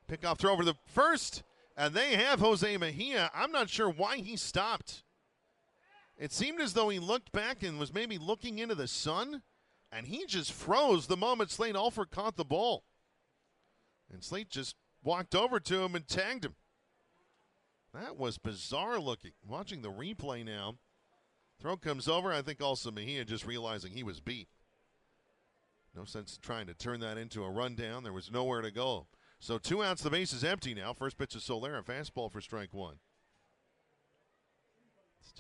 B: Pickoff throw over the first, and they have Jose Mejia. I'm not sure why he stopped. It seemed as though he looked back and was maybe looking into the sun, and he just froze the moment Slate Alford caught the ball. And Slate just walked over to him and tagged him. That was bizarre looking. Watching the replay now, Throw comes over. I think also Mejia just realizing he was beat. No sense trying to turn that into a rundown. There was nowhere to go. So 2 outs, the base is empty now. First pitch is Soler, a fastball for strike one.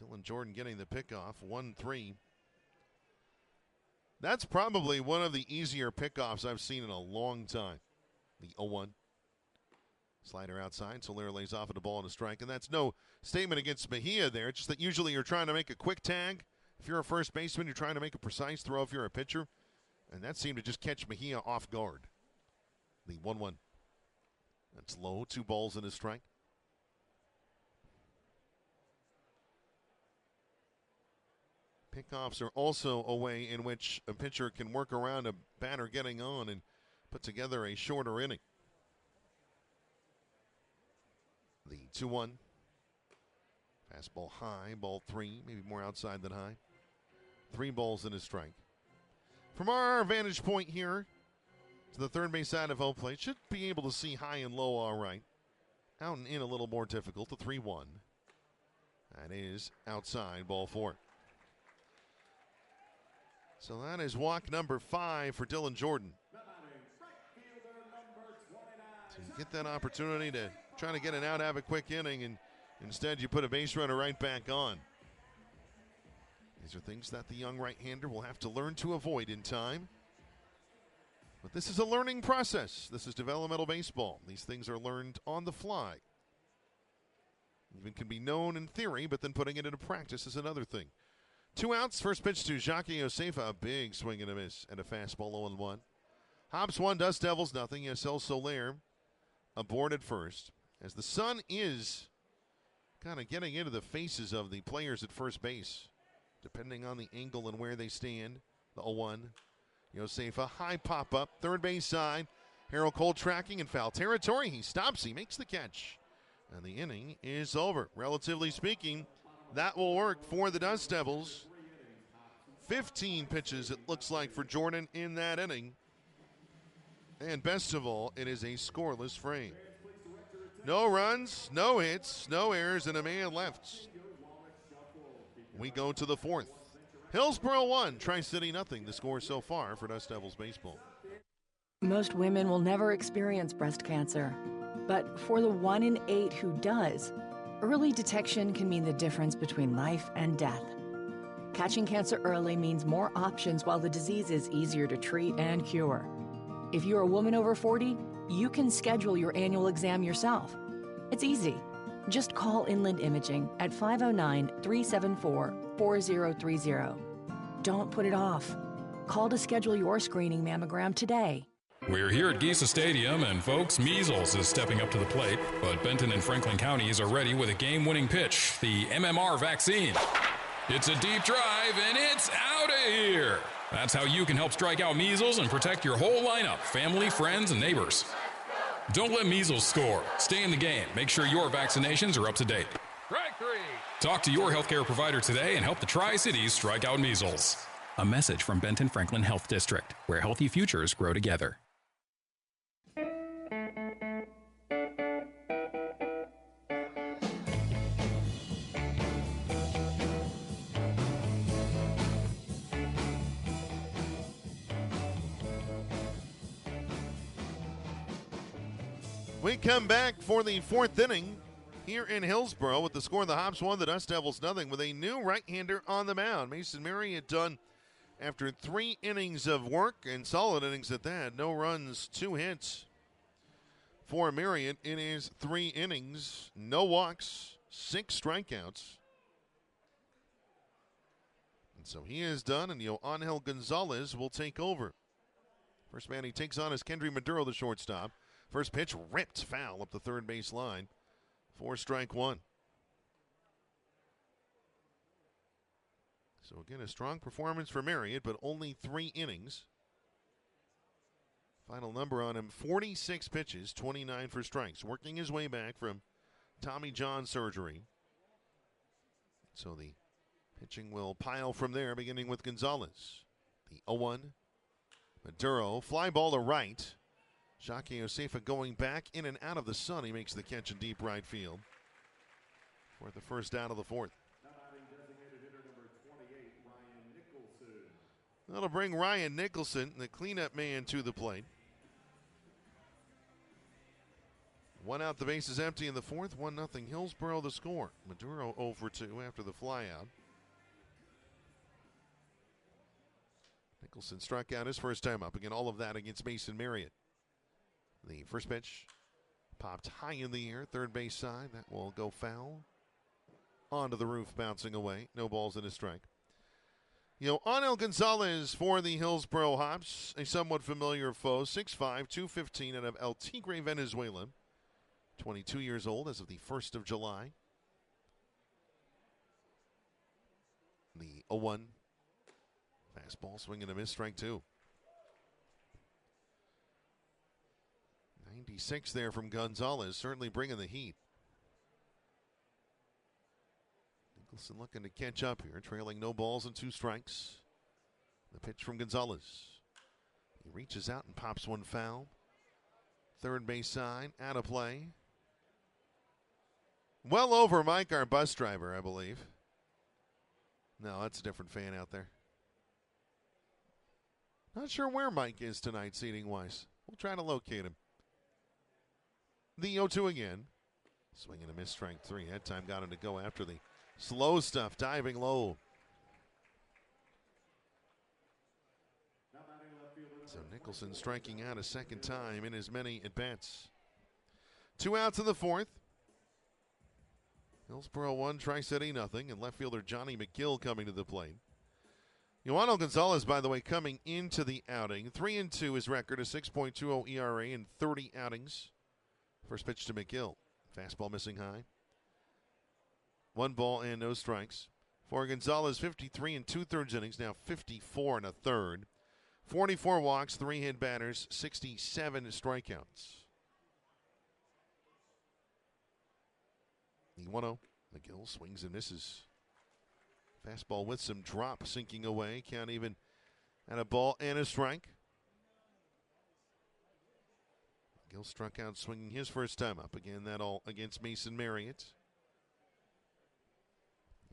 B: Dylan Jordan getting the pickoff, 1-3. That's probably one of the easier pickoffs I've seen in a long time. The 0-1. Slider outside. Soler lays off at the ball and a strike. And that's no statement against Mejia there. It's just that usually you're trying to make a quick tag. If you're a first baseman, you're trying to make a precise throw if you're a pitcher. And that seemed to just catch Mejia off guard. The 1-1. That's low. 2 balls and a strike. Pickoffs are also a way in which a pitcher can work around a batter getting on and put together a shorter inning. The 2-1. Fastball high, ball 3, maybe more outside than high. 3 balls and a strike. From our vantage point here to the third base side of home plate, should be able to see high and low all right. Out and in a little more difficult, the 3-1. That is outside, ball 4. So that is walk number 5 for Dylan Jordan. So you get that opportunity to try to get an out, have a quick inning, and instead you put a base runner right back on. These are things that the young right-hander will have to learn to avoid in time. But this is a learning process. This is developmental baseball. These things are learned on the fly. Even can be known in theory, but then putting it into practice is another thing. 2 outs, first pitch to Jacques Josefa, a big swing and a miss, and a fastball 0-1. Hops 1, Dust Devils nothing. Yasel Soler aboard at first. As the sun is kind of getting into the faces of the players at first base, depending on the angle and where they stand. The 0-1. Josefa, high pop-up, third base side. Harold Cole tracking in foul territory. He stops, he makes the catch. And the inning is over. Relatively speaking, that will work for the Dust Devils. 15 pitches, it looks like, for Jordan in that inning. And best of all, it is a scoreless frame. No runs, no hits, no errors, and a man left. We go to the 4th. Hillsboro 1, Tri-City nothing. The score so far for Dust Devils baseball.
F: Most women will never experience breast cancer. But for the 1 in 8 who does, early detection can mean the difference between life and death. Catching cancer early means more options while the disease is easier to treat and cure. If you're a woman over 40, you can schedule your annual exam yourself. It's easy. Just call Inland Imaging at 509-374-4030. Don't put it off. Call to schedule your screening mammogram today.
M: We're here at Giesa Stadium, and folks, measles is stepping up to the plate, but Benton and Franklin counties are ready with a game-winning pitch, the MMR vaccine. It's a deep drive, and it's out of here. That's how you can help strike out measles and protect your whole lineup, family, friends, and neighbors. Don't let measles score. Stay in the game. Make sure your vaccinations are up to date.
E: Strike 3.
M: Talk to your healthcare provider today and help the Tri-Cities strike out measles. A message from Benton Franklin Health District, where healthy futures grow together.
B: We come back for the 4th inning here in Hillsboro with the score: the Hops 1, the Dust Devils nothing, with a new right-hander on the mound. Mason Marriott done after 3 innings of work, and solid innings at that. No runs, 2 hits for Marriott in his 3 innings. No walks, 6 strikeouts. And so he is done, and Angel Gonzalez will take over. First man he takes on is Kendry Maduro, the shortstop. First pitch ripped foul up the third base line for strike 1. So again, a strong performance for Marriott, but only 3 innings. Final number on him, 46 pitches, 29 for strikes. Working his way back from Tommy John surgery. So the pitching will pile from there, beginning with Gonzalez. The 0-1. Maduro, fly ball to right. Jacques Josefa going back in and out of the sun. He makes the catch in deep right field for the first out of the 4th. That'll bring Ryan Nicholson, the cleanup man, to the plate. One out, the base is empty in the fourth. 1-0 Hillsboro the score. Maduro 0 for 2 after the flyout. Nicholson struck out his first time up. Again, all of that against Mason Marriott. The first pitch popped high in the air, third base side. That will go foul. Onto the roof, bouncing away. No balls and a strike. Yoanel Gonzalez for the Hillsboro Hops, a somewhat familiar foe. 6'5", 215 out of El Tigre, Venezuela. 22 years old as of the 1st of July. The 0-1. Fastball, swing and a miss, strike 2. 96 there from Gonzalez, certainly bringing the heat. Nicholson looking to catch up here, trailing no balls and 2 strikes. The pitch from Gonzalez. He reaches out and pops one foul. Third base side, out of play. Well over Mike, our bus driver, I believe. No, that's a different fan out there. Not sure where Mike is tonight, seating-wise. We'll try to locate him. The 0-2 again. Swing and a miss, strike 3. That time got him to go after the slow stuff, diving low. So Nicholson striking out a second time in as many at-bats. 2 outs in the fourth. Hillsboro 1, Tri-City nothing, and left fielder Johnny McGill coming to the plate. Yoanel Gonzalez, by the way, coming into the outing. 3-2 his record, a 6.20 ERA in 30 outings. First pitch to McGill. Fastball missing high. 1 ball and no strikes. For Gonzalez, 53 and 2/3 innings, now 54 and a third. 44 walks, 3 hit batters, 67 strikeouts. The 1-0. McGill swings and misses. Fastball with some drop, sinking away. Count even at a ball and a strike. McGill struck out swinging his first time up. Again, that all against Mason Marriott.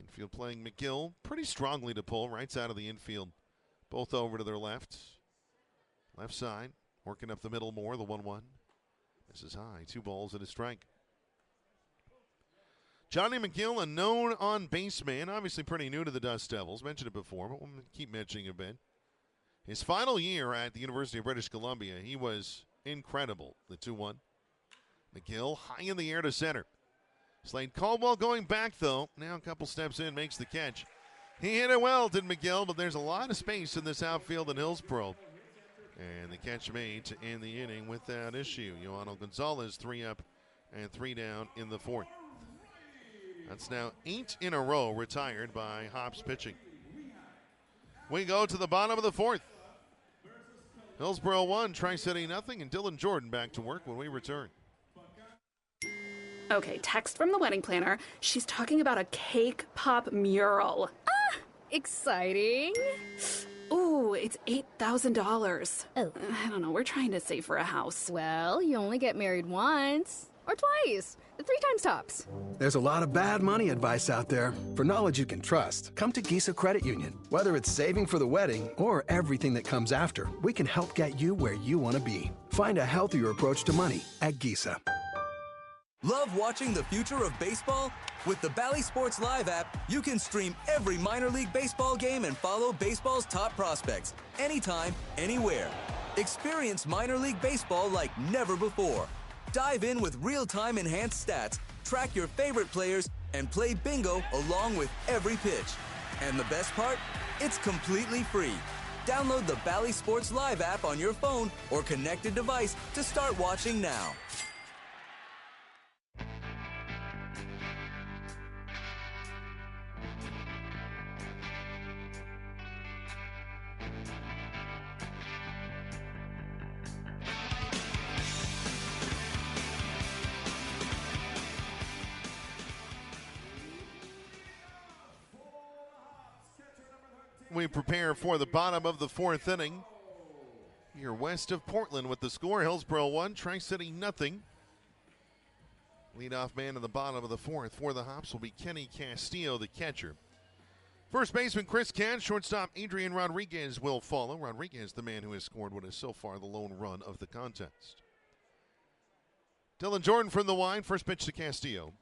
B: Infield playing McGill pretty strongly to pull. Right side of the infield. Both over to their left. Left side. Working up the middle more. The 1-1. This is high. 2 balls and a strike. Johnny McGill, a known on-base man, obviously pretty new to the Dust Devils. Mentioned it before, but we'll keep mentioning it a bit. His final year at the University of British Columbia, he was incredible. The 2-1. McGill high in the air to center. Slade Caldwell going back, though. Now a couple steps in, makes the catch. He hit it well, did McGill, but there's a lot of space in this outfield in Hillsboro. And the catch made to end the inning without issue. Yoanel Gonzalez 3 up and 3 down in the fourth. That's now 8 in a row retired by Hops pitching. We go to the bottom of the fourth. Hillsboro 1, Tri-City nothing, and Dylan Jordan back to work when we return.
N: Okay, text from the wedding planner. She's talking about a cake pop mural.
O: Ah, exciting.
N: Ooh, it's $8,000.
O: Oh.
N: I don't know, we're trying to save for a house.
O: Well, you only get married once. Or twice. 3 times tops.
H: There's a lot of bad money advice out there. For knowledge you can trust, come to Gisa Credit Union. Whether it's saving for the wedding or everything that comes after, we can help get you where you want to be. Find a healthier approach to money at Gisa.
L: Love watching the future of baseball? With the Bally Sports Live app, you can stream every minor league baseball game and follow baseball's top prospects anytime, anywhere. Experience minor league baseball like never before. Dive in with real-time enhanced stats, track your favorite players, and play bingo along with every pitch. And the best part? It's completely free. Download the Bally Sports Live app on your phone or connected device to start watching now.
B: We prepare for the bottom of the fourth inning. Here west of Portland with the score. Hillsboro 1, Tri-City nothing. Leadoff man in the bottom of the fourth for the Hops will be Kenny Castillo, the catcher. First baseman Chris Katz, shortstop Adrian Rodriguez will follow. Rodriguez, the man who has scored what is so far the lone run of the contest. Dylan Jordan from the wide, first pitch to Castillo.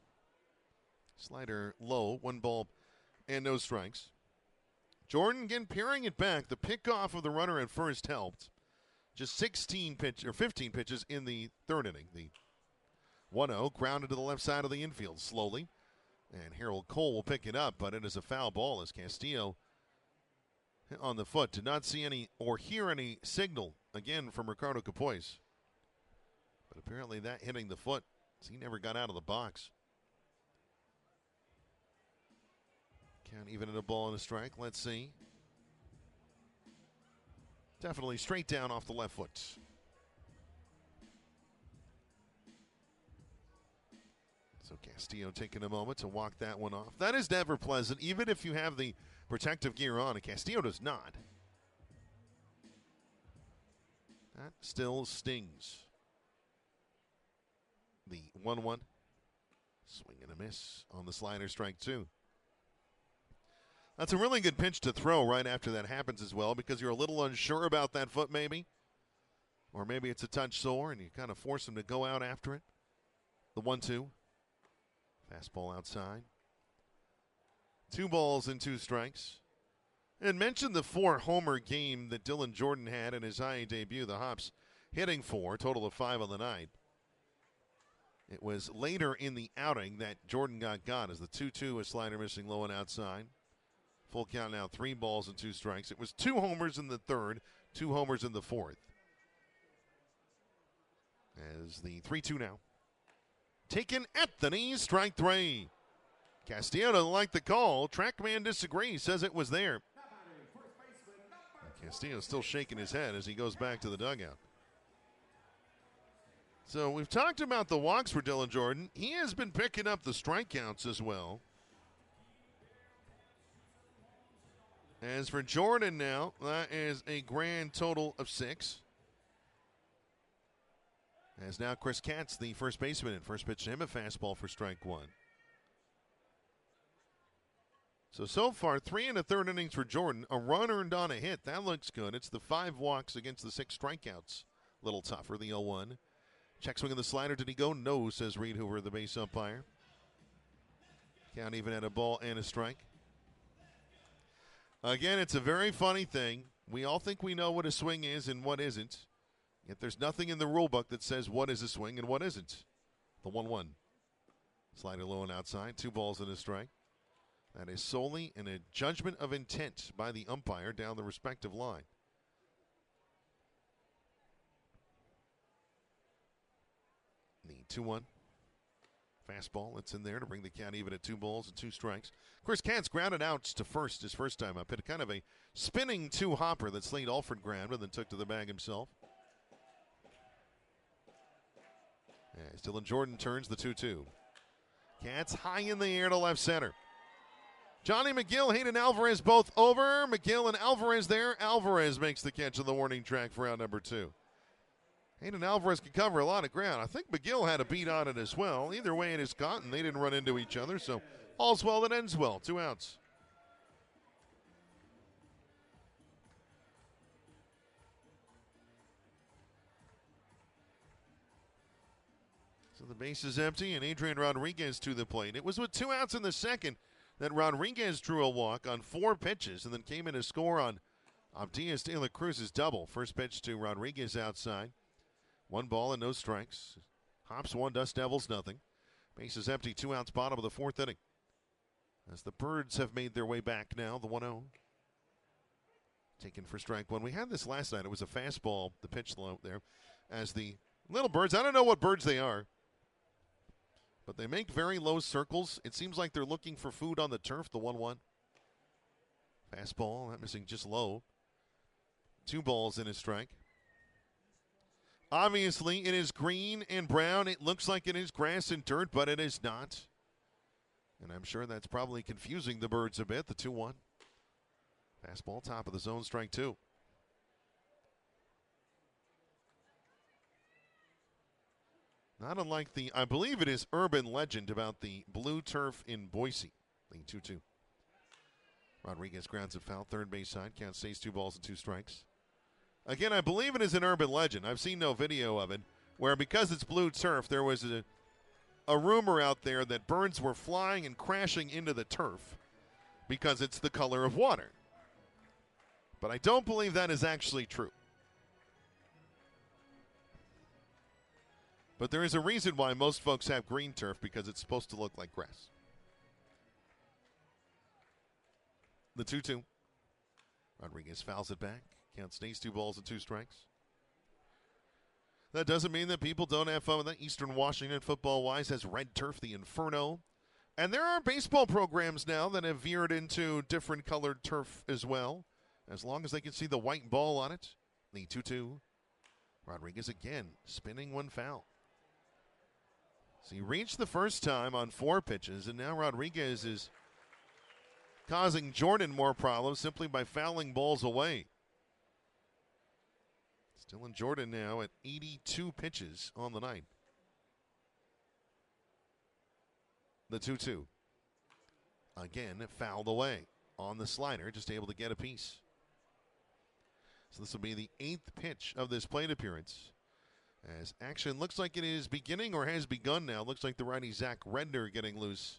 B: Slider low, 1 ball and no strikes. Jordan again peering it back. The pickoff of the runner at first helped. Just 15 pitches in the third inning. The 1-0 grounded to the left side of the infield slowly. And Harold Cole will pick it up, but it is a foul ball as Castillo hit on the foot. Did not see any or hear any signal again from Ricardo Capois. But apparently that hitting the foot, he never got out of the box. Count even at a ball and a strike. Let's see. Definitely straight down off the left foot. So Castillo taking a moment to walk that one off. That is never pleasant, even if you have the protective gear on, and Castillo does not. That still stings. The 1-1. Swing and a miss on the slider, strike 2. That's a really good pitch to throw right after that happens as well, because you're a little unsure about that foot maybe. Or maybe it's a touch sore and you kind of force him to go out after it. The 1-2. Fastball outside. 2 balls and 2 strikes. And mentioned the 4-homer game that Dylan Jordan had in his IA debut. The Hops hitting 4, total of 5 on the night. It was later in the outing that Jordan got as the 2-2, a slider missing low and outside. Full count now, 3 balls and 2 strikes. It was 2 homers in the third, 2 homers in the fourth. As the 3-2 now. Taken at the knees, strike 3. Castillo doesn't like the call. Trackman disagrees, says it was there. Castillo still shaking his head as he goes back to the dugout. So we've talked about the walks for Dylan Jordan. He has been picking up the strikeouts as well. As for Jordan now, that is a grand total of 6. As now Chris Katz, the first baseman, in first pitch to him, a fastball for strike 1. So far, 3 1/3 innings for Jordan. A run earned on a hit. That looks good. It's the 5 walks against the 6 strikeouts. A little tougher, the 0-1. Check swing of the slider. Did he go? No, says Reed Hoover, the base umpire. Count even at a ball and a strike. Again, it's a very funny thing. We all think we know what a swing is and what isn't. Yet there's nothing in the rule book that says what is a swing and what isn't. The 1-1. Slider low and outside. 2 balls and a strike. That is solely in a judgment of intent by the umpire down the respective line. The 2-1. Fastball, it's in there to bring the count even at 2 balls and 2 strikes. Chris Katz grounded out to first his first time up. Hit kind of a spinning 2-hopper that Slade Alford grabbed and then took to the bag himself. As Dylan Jordan turns the 2-2. Katz high in the air to left center. Johnny McGill, Hayden Alvarez both over. McGill and Alvarez there. Alvarez makes the catch on the warning track for out number 2. Hayden Alvarez can cover a lot of ground. I think McGill had a beat on it as well. Either way, it is caught, and they didn't run into each other, so all's well that ends well. 2 outs. So the base is empty, and Adrian Rodriguez to the plate. It was with 2 outs in the second that Rodriguez drew a walk on 4 pitches and then came in to score on Diaz de la Cruz's double. First pitch to Rodriguez outside. 1 ball and no strikes. Hops 1, Dust Devils nothing. Base is empty, 2 outs, bottom of the 4th inning. As the Birds have made their way back now, the 1-0. Taken for strike 1. We had this last night. It was a fastball, the pitch low there. As the little birds, I don't know what birds they are, but they make very low circles. It seems like they're looking for food on the turf, the 1-1. Fastball, not missing, just low. 2 balls in a strike. Obviously, it is green and brown. It looks like it is grass and dirt, but it is not. And I'm sure that's probably confusing the Birds a bit, the 2-1. Fastball, top of the zone, strike 2. Not unlike the, I believe it is urban legend about the blue turf in Boise. The 2-2. Rodriguez grounds a foul, third base side. Count stays 2 balls and 2 strikes. Again, I believe it is an urban legend. I've seen no video of it, where because it's blue turf, there was a rumor out there that birds were flying and crashing into the turf because it's the color of water. But I don't believe that is actually true. But there is a reason why most folks have green turf, because it's supposed to look like grass. The 2-2. Rodriguez fouls it back. Count stays 2 balls and 2 strikes. That doesn't mean that people don't have fun with that. Eastern Washington, football-wise, has red turf, the Inferno. And there are baseball programs now that have veered into different colored turf as well, as long as they can see the white ball on it. The 2-2. Rodriguez again, spinning one foul. So he reached the first time on 4 pitches, and now Rodriguez is causing Jordan more problems simply by fouling balls away. Still in Jordan now at 82 pitches on the night. The 2-2. Again, fouled away on the slider, just able to get a piece. So this will be the 8th pitch of this plate appearance, as action looks like it is beginning or has begun now. Looks like the righty Zach Redner getting loose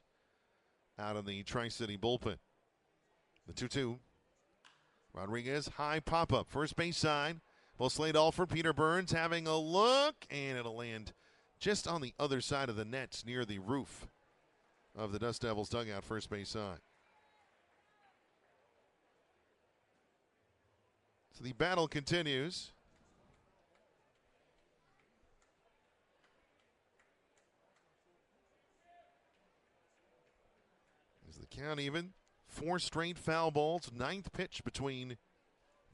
B: out of the Tri-City bullpen. The 2-2. Rodriguez, high pop-up, first base side. Ball slayed all for Peter Burns, having a look, and it'll land just on the other side of the nets near the roof of the Dust Devils dugout, first base side. So the battle continues. Is the count even? 4 straight foul balls, 9th pitch between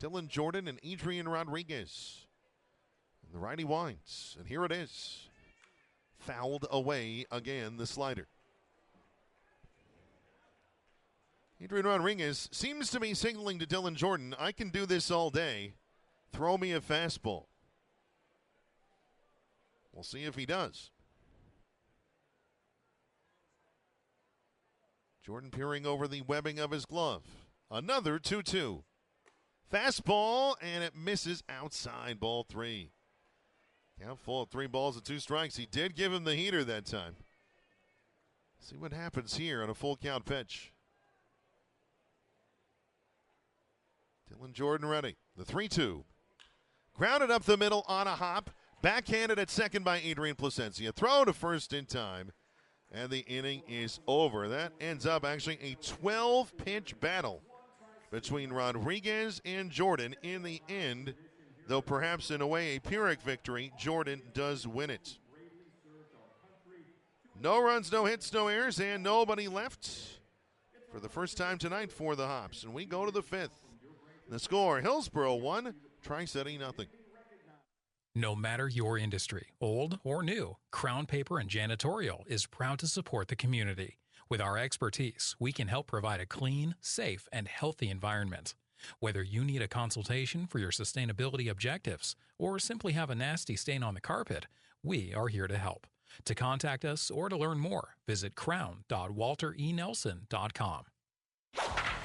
B: Dylan Jordan and Adrian Rodriguez. And the righty winds, and here it is. Fouled away again, the slider. Adrian Rodriguez seems to be signaling to Dylan Jordan, I can do this all day. Throw me a fastball. We'll see if he does. Jordan peering over the webbing of his glove. Another 2-2. Fastball, and it misses outside, ball 3. Count full of 3 balls and 2 strikes. He did give him the heater that time. See what happens here on a full count pitch. Dylan Jordan ready. The 3-2. Grounded up the middle on a hop. Backhanded at second by Adrian Placencia. Throw to first in time. And the inning is over. That ends up actually a 12-pitch battle between Rodriguez and Jordan. In the end, though perhaps in a way a Pyrrhic victory, Jordan does win it. No runs, no hits, no errors, and nobody left for the first time tonight for the Hops. And we go to the 5th. The score, Hillsboro 1, Tri-City 0.
M: No matter your industry, old or new, Crown Paper and Janitorial is proud to support the community. With our expertise, we can help provide a clean, safe, and healthy environment. Whether you need a consultation for your sustainability objectives or simply have a nasty stain on the carpet, we are here to help. To contact us or to learn more, visit crown.walterenelson.com.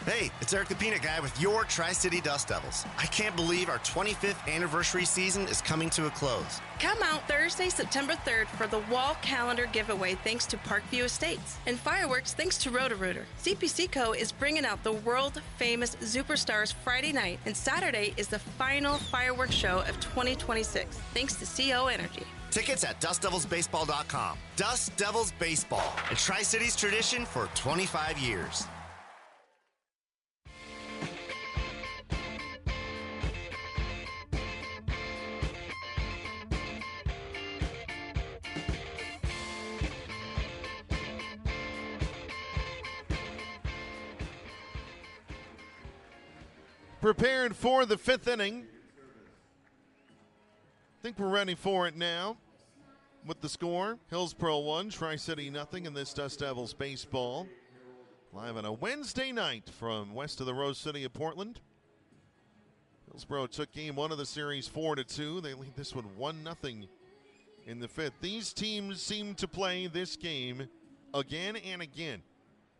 C: Hey, it's Eric the Peanut Guy with your Tri-City Dust Devils. I can't believe our 25th anniversary season is coming to a close.
D: Come out Thursday, September 3rd for the wall calendar giveaway thanks to Parkview Estates and fireworks thanks to Roto-Rooter. CPC is bringing out the world-famous Superstars Friday night, and Saturday is the final fireworks show of 2026 thanks to CO Energy.
C: Tickets at DustDevilsBaseball.com. Dust Devils Baseball, a Tri-Cities tradition for 25 years.
B: Prepared for the 5th inning. I think we're ready for it now. With the score, Hillsboro 1, Tri-City 0 in this Dust Devils baseball. Live on a Wednesday night from west of the Rose City of Portland. Hillsboro took game 1 of the series 4-2. They lead this one 1-0 in the 5th. These teams seem to play this game again and again.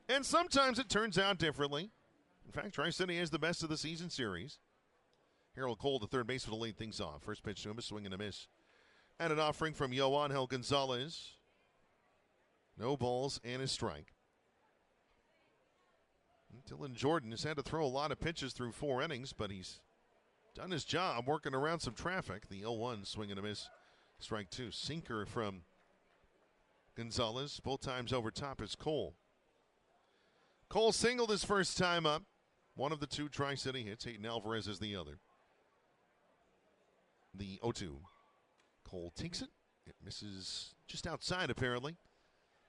B: And sometimes it turns out differently. In fact, Tri-City has the best of the season series. Harold Cole, the third baseman, to lead things off. First pitch to him, a swing and a miss. And an offering from Yoangel Gonzalez. No balls and a strike. Dylan Jordan has had to throw a lot of pitches through 4 innings, but he's done his job working around some traffic. The 0-1 swing and a miss. Strike 2. Sinker from Gonzalez. Both times over top is Cole. Cole singled his first time up. One of the 2 Tri-City hits. Hayden Alvarez is the other. The 0-2. Cole takes it. It misses just outside, apparently.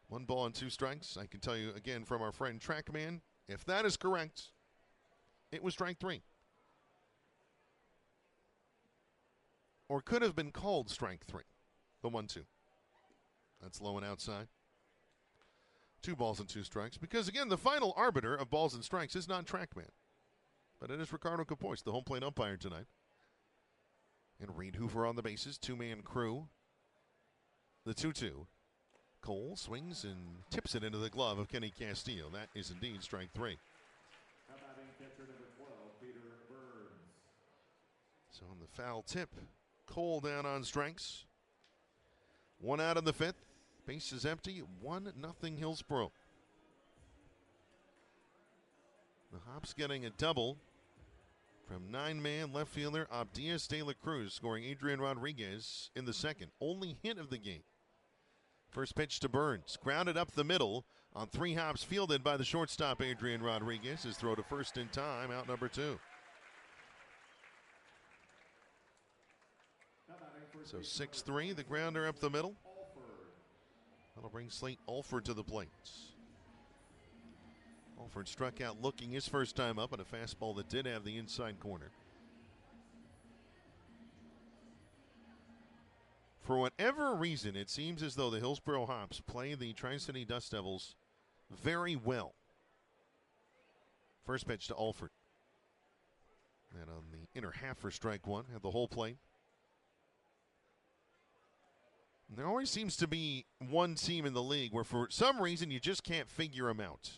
B: 1 ball and 2 strikes. I can tell you again from our friend Trackman, if that is correct, it was strike 3. Or could have been called strike 3. The 1-2. That's low and outside. 2 balls and 2 strikes. Because, again, the final arbiter of balls and strikes is not Trackman. But it is Ricardo Capois, the home plate umpire tonight. And Reed Hoover on the bases. 2-man crew. The 2-2. Cole swings and tips it into the glove of Kenny Castillo. That is indeed strike 3. So on the foul tip, Cole down on strikes. 1 out in the 5th. Base is empty. 1-0 Hillsboro. The Hops getting a double from 9-man left fielder Abdias de la Cruz, scoring Adrian Rodriguez in the 2nd. Only hit of the game. First pitch to Burns. Grounded up the middle on 3 hops, fielded by the shortstop Adrian Rodriguez. His throw to first in time, out number 2. So 6-3, the grounder up the middle. That'll bring Slate Alford to the plate. Alford struck out looking his first time up on a fastball that did have the inside corner. For whatever reason, it seems as though the Hillsboro Hops play the Tri-City Dust Devils very well. First pitch to Alford. And on the inner half for strike 1, had the whole plate. And there always seems to be one team in the league where for some reason you just can't figure them out.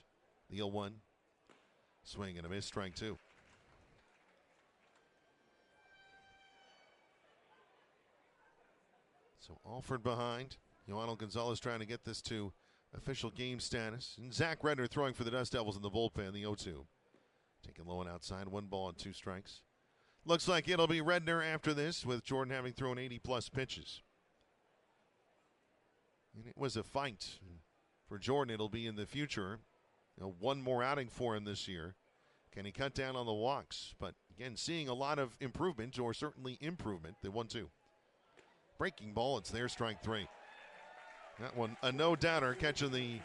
B: The 0-1. Swing and a miss, strike 2. So Alford behind. Yoangel Gonzalez trying to get this to official game status. And Zach Redner throwing for the Dust Devils in the bullpen, the 0-2. Taking low and outside, 1 ball and 2 strikes. Looks like it'll be Redner after this, with Jordan having thrown 80-plus pitches. And it was a fight. For Jordan, it'll be in the future. One more outing for him this year. Can he cut down on the walks? But again, seeing a lot of improvement, or certainly improvement, the 1-2. Breaking ball, it's there, strike 3. That one, a no-doubter, catching the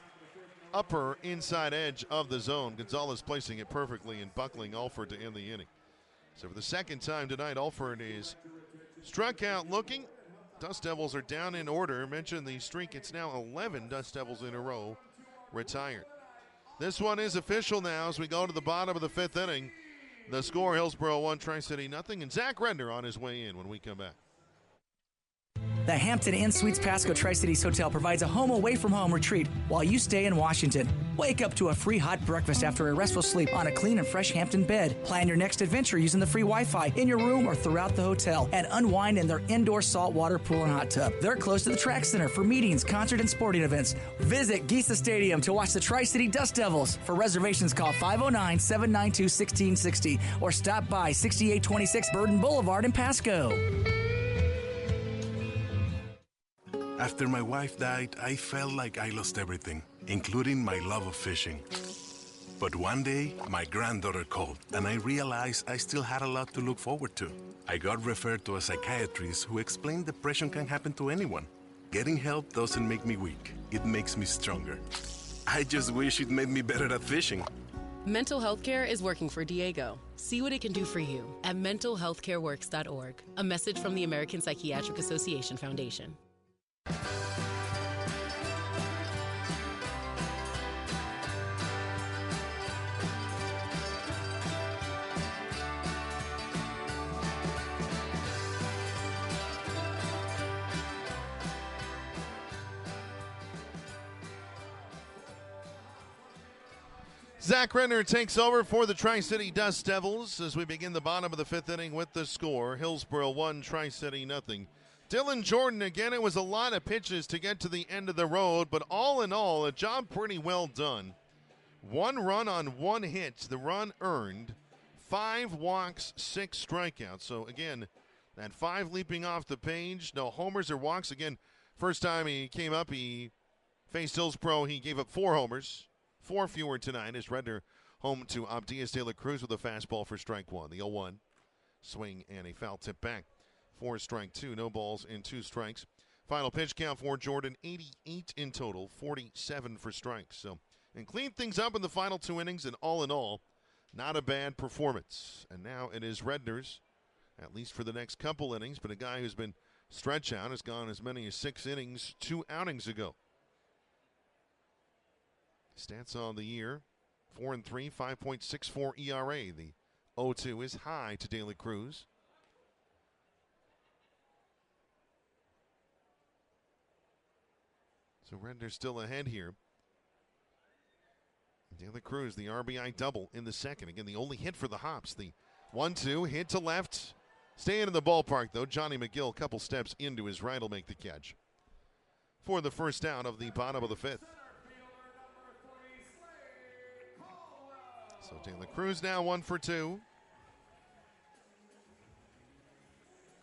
B: upper inside edge of the zone. Gonzalez placing it perfectly and buckling Alford to end the inning. So for the 2nd time tonight, Alford is struck out looking. Dust Devils are down in order. Mentioned the streak, it's now 11 Dust Devils in a row retired. This one is official now as we go to the bottom of the 5th inning. The score, Hillsboro 1, Tri-City 0. And Zach Redner on his way in when we come back.
K: The Hampton Inn Suites Pasco Tri-Cities Hotel provides a home away from home retreat while you stay in Washington. Wake up to a free hot breakfast after a restful sleep on a clean and fresh Hampton bed. Plan your next adventure using the free Wi-Fi in your room or throughout the hotel, and unwind in their indoor saltwater pool and hot tub. They're close to the track center for meetings, concert, and sporting events. Visit Gisa Stadium to watch the Tri-City Dust Devils. For reservations, call 509-792-1660 or stop by 6826 Burden Boulevard in Pasco.
T: After my wife died, I felt like I lost everything, including my love of fishing. But one day, my granddaughter called, and I realized I still had a lot to look forward to. I got referred to a psychiatrist who explained depression can happen to anyone. Getting help doesn't make me weak. It makes me stronger. I just wish it made me better at fishing.
U: Mental health care is working for Diego. See what it can do for you at mentalhealthcareworks.org. A message from the American Psychiatric Association Foundation.
B: Zach Renner takes over for the Tri-City Dust Devils as we begin the bottom of the fifth inning with the score. Hillsboro 1, Tri-City nothing. Dylan Jordan, again, it was a lot of pitches to get to the end of the road, but all in all, a job pretty well done. 1 run on 1 hit, the run earned. 5 walks, 6 strikeouts. So, again, that 5 leaping off the page. No homers or walks. Again, first time he came up, he faced Hillsboro. He gave up 4 homers. 4 fewer tonight as Redner home to Abdias De La Cruz with a fastball for strike 1. The 0-1 swing and a foul tip back for strike 2. No balls and 2 strikes. Final pitch count for Jordan, 88 in total, 47 for strikes. So, and cleaned things up in the final 2 innings, and all in all, not a bad performance. And now it is Redner's, at least for the next couple innings, but a guy who's been stretched out has gone as many as 6 innings 2 outings ago. Stats on the year, 4-3, 5.64 ERA. The 0-2 is high to De La Cruz. So Redner's still ahead here. De La Cruz, the RBI double in the second. Again, the only hit for the Hops. The 1-2 hit to left. Staying in the ballpark, though. Johnny McGill, a couple steps into his right, will make the catch for the first down of the bottom of the fifth. So De La Cruz now 1 for 2.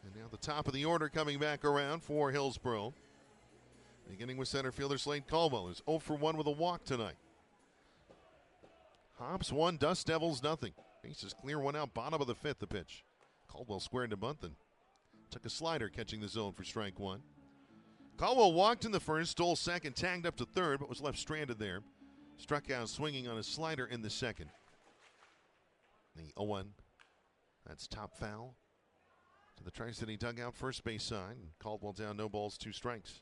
B: And now the top of the order coming back around for Hillsboro. Beginning with center fielder Slade Caldwell, who's 0 for 1 with a walk tonight. Hops 1, Dust Devils nothing. Bases clear, 1 out, bottom of the fifth, the pitch. Caldwell squared to bunt and took a slider, catching the zone for strike 1. Caldwell walked in the first, stole second, tagged up to third, but was left stranded there. Struck out swinging on a slider in the second. The 0-1, that's top foul to the Tri-City dugout first base side. Caldwell down, no balls, 2 strikes.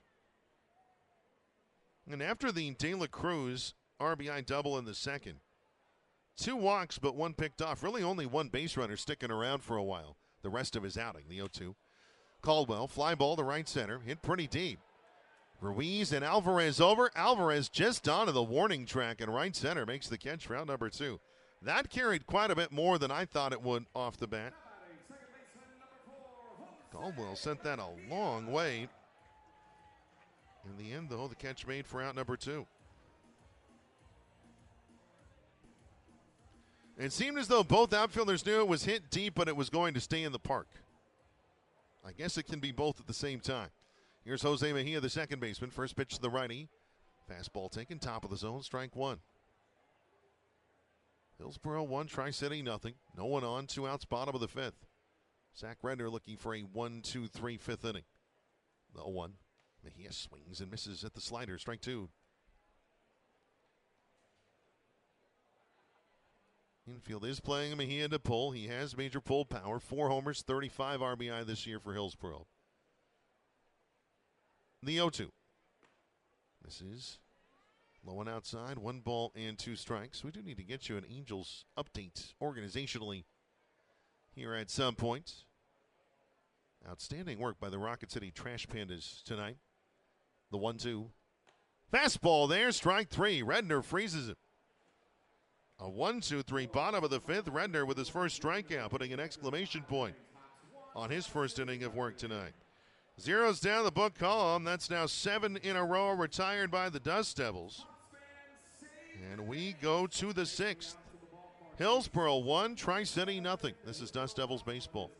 B: And after the De La Cruz RBI double in the second, 2 walks but 1 picked off. Really only 1 base runner sticking around for a while. The rest of his outing, the 0-2. Caldwell, fly ball to right center, hit pretty deep. Ruiz and Alvarez over. Alvarez just onto the warning track and right center makes the catch for out number 2. That carried quite a bit more than I thought it would off the bat. Caldwell sent that a long way. In the end, though, the catch made for out number 2. It seemed as though both outfielders knew it was hit deep, but it was going to stay in the park. I guess it can be both at the same time. Here's Jose Mejia, the second baseman. First pitch to the righty. Fastball taken, top of the zone, strike 1. Hillsboro 1, Tri-City nothing. No one on, 2 outs, bottom of the fifth. Zach Redner looking for a 1-2-3 fifth inning. The 0-1. Mejia swings and misses at the slider, strike 2. Infield is playing Mejia to pull. He has major pull power. 4 homers, 35 RBI this year for Hillsboro. The 0-2. This is low and outside. 1 ball and 2 strikes. We do need to get you an Angels update organizationally here at some point. Outstanding work by the Rocket City Trash Pandas tonight. The 1-2. Fastball there, strike 3. Redner freezes it. A 1-2-3 bottom of the fifth. Redner with his first strikeout, putting an exclamation point on his first inning of work tonight. Zeros down the book column. That's now 7 in a row retired by the Dust Devils. And we go to the 6th. Hillsboro 1, Tri-City nothing. This is Dust Devils baseball.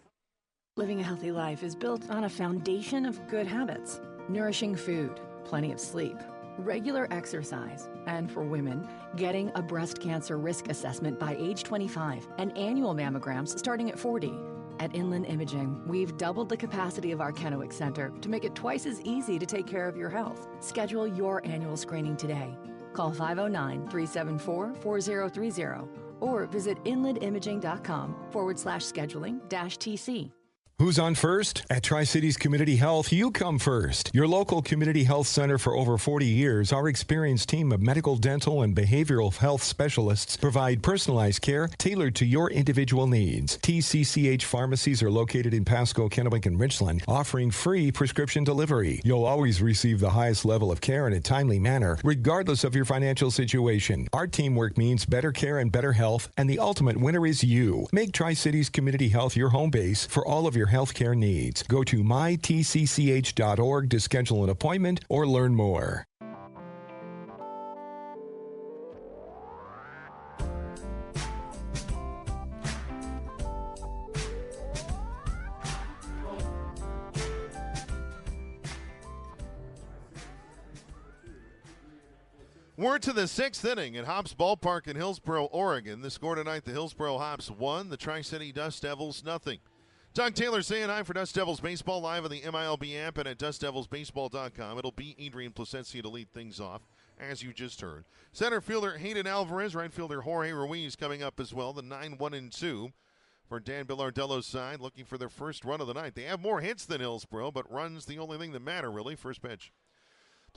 F: Living a healthy life is built on a foundation of good habits. Nourishing food, plenty of sleep, regular exercise, and for women, getting a breast cancer risk assessment by age 25 and annual mammograms starting at 40. At Inland Imaging, we've doubled the capacity of our Kennewick Center to make it twice as easy to take care of your health. Schedule your annual screening today. Call 509-374-4030 or visit inlandimaging.com/scheduling-TC.
J: Who's on first? At Tri-Cities Community Health, you come first. Your local community health center for over 40 years, our experienced team of medical, dental, and behavioral health specialists provide personalized care tailored to your individual needs. TCCH pharmacies are located in Pasco, Kennewick, and Richland, offering free prescription delivery. You'll always receive the highest level of care in a timely manner, regardless of your financial situation. Our teamwork means better care and better health, and the ultimate winner is you. Make Tri-Cities Community Health your home base for all of your healthcare needs. Go to mytcch.org to schedule an appointment or learn more.
B: We're to the sixth inning at Hops Ballpark in Hillsboro, Oregon. The score tonight, the Hillsboro Hops 1, the Tri-City Dust Devils nothing. Doug Taylor saying hi for Dust Devils Baseball live on the MILB app and at dustdevilsbaseball.com. It'll be Adrian Placencia to lead things off, as you just heard. Center fielder Hayden Alvarez, right fielder Jorge Ruiz coming up as well. The 9-1-2 for Dan Billardello's side, looking for their first run of the night. They have more hits than Hillsboro, but runs the only thing that matter, really. First pitch.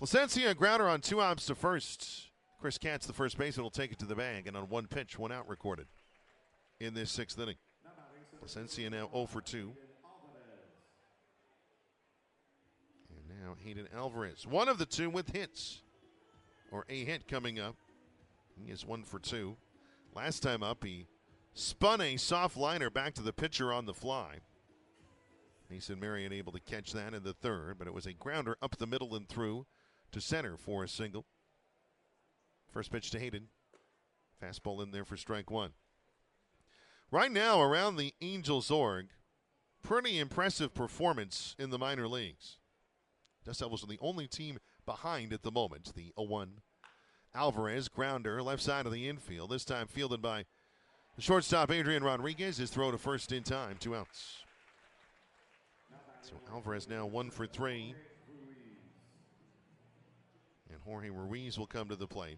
B: Placencia, grounder on 2 outs to first. Chris Katz, the first baseman, will take it to the bag, and on 1 pitch, 1 out recorded in this sixth inning. Placencia now 0 for 2. And now Hayden Alvarez. One of the two with hits, or a hit coming up. He is 1 for 2. Last time up, he spun a soft liner back to the pitcher on the fly. Mason Marion able to catch that in the third, but it was a grounder up the middle and through to center for a single. First pitch to Hayden. Fastball in there for strike 1. Right now, around the Angels org, pretty impressive performance in the minor leagues. Dust Devils are the only team behind at the moment. The 0-1 Alvarez, grounder, left side of the infield. This time fielded by the shortstop Adrian Rodriguez. His throw to first in time, 2 outs. So Alvarez now 1 for 3. And Jorge Ruiz will come to the plate.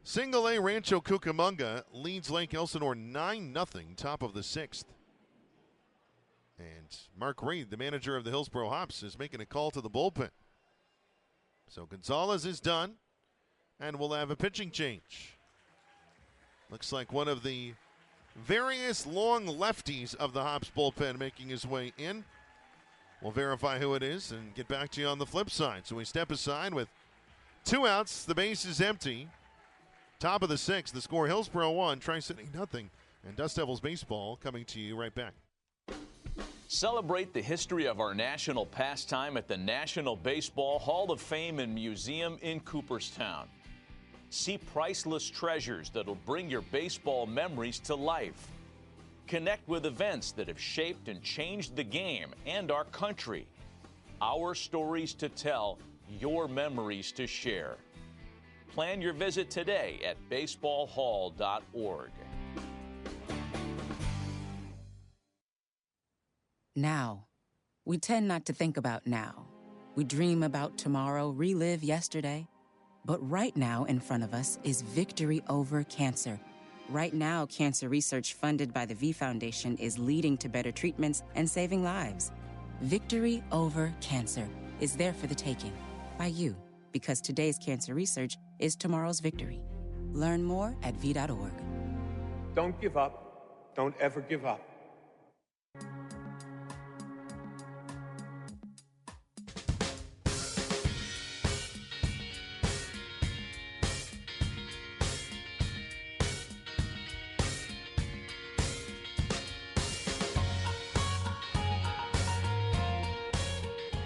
B: Single A Rancho Cucamonga leads Lake Elsinore 9-0, top of the 6th. And Mark Reed, the manager of the Hillsboro Hops, is making a call to the bullpen. So Gonzalez is done, and we'll have a pitching change. Looks like one of the various long lefties of the Hops bullpen making his way in. We'll verify who it is and get back to you on the flip side. So we step aside with 2 outs. The base is empty. Top of the 6th, the score Hillsboro 1, Tri-City nothing. And Dust Devils baseball coming to you right back.
S: Celebrate the history of our national pastime at the National Baseball Hall of Fame and Museum in Cooperstown. See priceless treasures that'll bring your baseball memories to life. Connect with events that have shaped and changed the game and our country. Our stories to tell, your memories to share. Plan your visit today at baseballhall.org.
Q: Now. We tend not to think about now. We dream about tomorrow, relive yesterday. But right now in front of us is victory over cancer. Right now, cancer research funded by the V Foundation is leading to better treatments and saving lives. Victory over cancer is there for the taking by you, because today's cancer research is tomorrow's victory. Learn more at v.org.
R: Don't give up. Don't ever give up.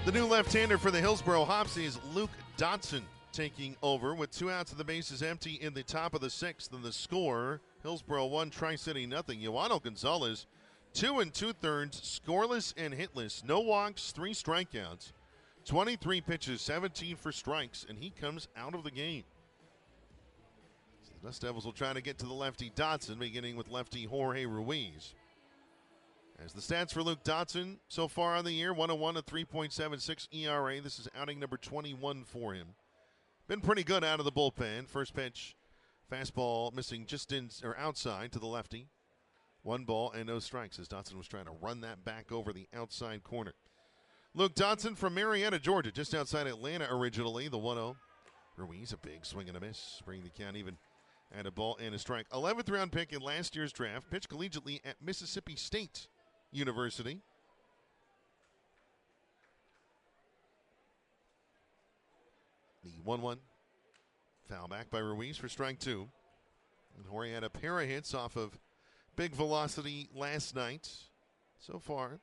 B: The new left-hander for the Hillsboro Hops is Luke Dotson taking over with 2 outs and the bases empty in the top of the 6th. And the score, Hillsboro 1, Tri-City nothing. Yoano Gonzalez, 2 2/3, scoreless and hitless. No walks, 3 strikeouts, 23 pitches, 17 for strikes, and he comes out of the game. So the Dust Devils will try to get to the lefty Dotson, beginning with lefty Jorge Ruiz. As the stats for Luke Dotson so far on the year, 101, a 3.76 ERA. This is outing number 21 for him. Been pretty good out of the bullpen. First pitch, fastball missing just in or outside to the lefty. 1 ball and no strikes as Dotson was trying to run that back over the outside corner. Luke Dotson from Marietta, Georgia, just outside Atlanta originally, the 1-0. Ruiz, a big swing and a miss, bringing the count even at a ball and a strike. 11th round pick in last year's draft, pitched collegiately at Mississippi State University. The 1-1, foul back by Ruiz for strike 2. And Horry had a pair of hits off of big velocity last night. So far,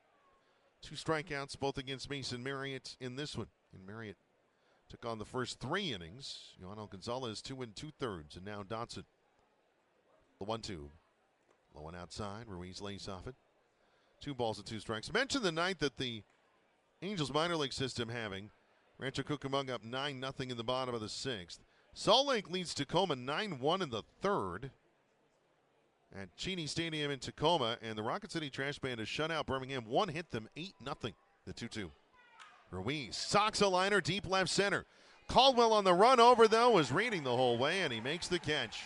B: 2 strikeouts, both against Mason Marriott in this one. And Marriott took on the first 3 innings. Yohanel Gonzalez 2 2/3, and now Dotson. The 1-2. Low and outside. Ruiz lays off it. 2 balls and 2 strikes. Mentioned the night that the Angels minor league system having. Rancho Cucamonga up 9-0 in the bottom of the 6th. Salt Lake leads Tacoma 9-1 in the 3rd at Cheney Stadium in Tacoma, and the Rocket City Trash Band has shut out Birmingham. 1 hit them 8-0. The 2-2. Ruiz socks a liner deep left center. Caldwell on the run over, though, was reading the whole way, and he makes the catch